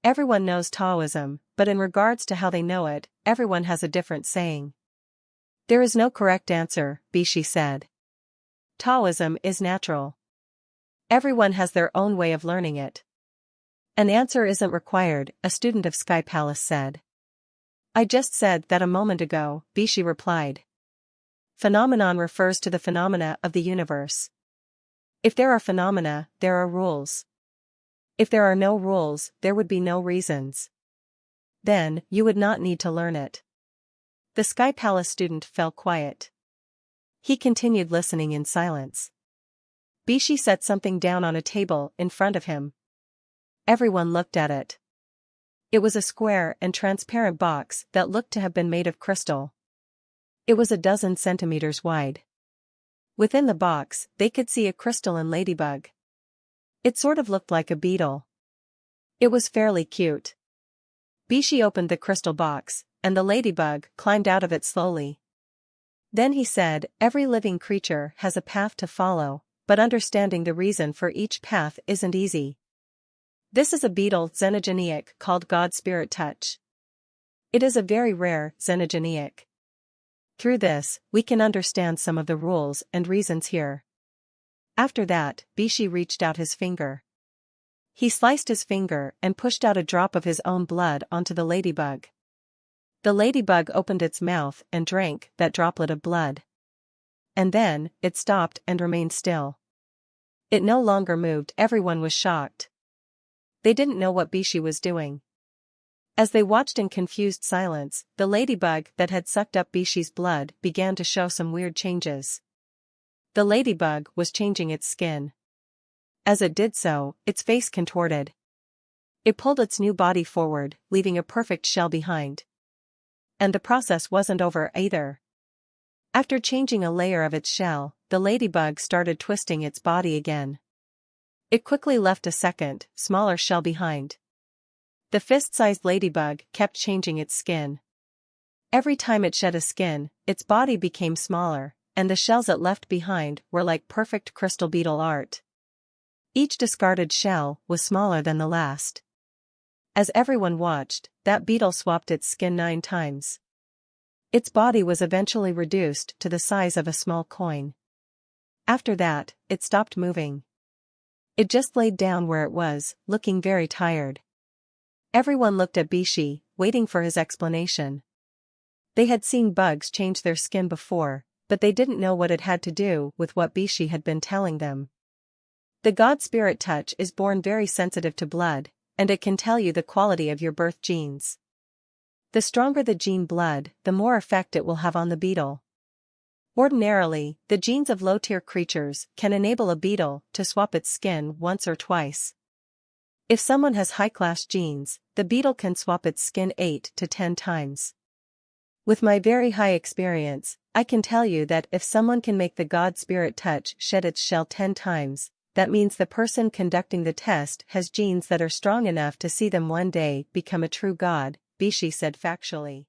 Everyone knows Taoism, but in regards to how they know it, everyone has a different saying. There is no correct answer, Bishi said. Taoism is natural. Everyone has their own way of learning it. An answer isn't required, a student of Sky Palace said. I just said that a moment ago, Bishi replied. Phenomenon refers to the phenomena of the universe. If there are phenomena, there are rules. If there are no rules, there would be no reasons. Then, you would not need to learn it. The Sky Palace student fell quiet. He continued listening in silence. Bishi set something down on a table in front of him. Everyone looked at it. It was a square and transparent box that looked to have been made of crystal. It was 12 centimeters wide. Within the box, they could see a crystalline ladybug. It sort of looked like a beetle. It was fairly cute. Bishi opened the crystal box, and the ladybug climbed out of it slowly. Then he said, every living creature has a path to follow, but understanding the reason for each path isn't easy. This is a beetle xenogeneic called God Spirit Touch. It is a very rare xenogeneic. Through this, we can understand some of the rules and reasons here. After that, Bishi reached out his finger. He sliced his finger and pushed out a drop of his own blood onto the ladybug. The ladybug opened its mouth and drank that droplet of blood. And then, it stopped and remained still. It no longer moved. Everyone was shocked. They didn't know what Bishi was doing. As they watched in confused silence, the ladybug that had sucked up Bishi's blood began to show some weird changes. The ladybug was changing its skin. As it did so, its face contorted. It pulled its new body forward, leaving a perfect shell behind. And the process wasn't over either. After changing a layer of its shell, the ladybug started twisting its body again. It quickly left a second, smaller shell behind. The fist-sized ladybug kept changing its skin. Every time it shed a skin, its body became smaller, and the shells it left behind were like perfect crystal beetle art. Each discarded shell was smaller than the last. As everyone watched, that beetle swapped its skin 9 times. Its body was eventually reduced to the size of a small coin. After that, it stopped moving. It just laid down where it was, looking very tired. Everyone looked at Bishi, waiting for his explanation. They had seen bugs change their skin before, but they didn't know what it had to do with what Bishi had been telling them. The God Spirit Touch is born very sensitive to blood, and it can tell you the quality of your birth genes. The stronger the gene blood, the more effect it will have on the beetle. Ordinarily, the genes of low-tier creatures can enable a beetle to swap its skin once or twice. If someone has high-class genes, the beetle can swap its skin 8 to 10 times. With my very high experience, I can tell you that if someone can make the God Spirit Touch shed its shell 10 times, that means the person conducting the test has genes that are strong enough to see them one day become a true god, Bishi said factually.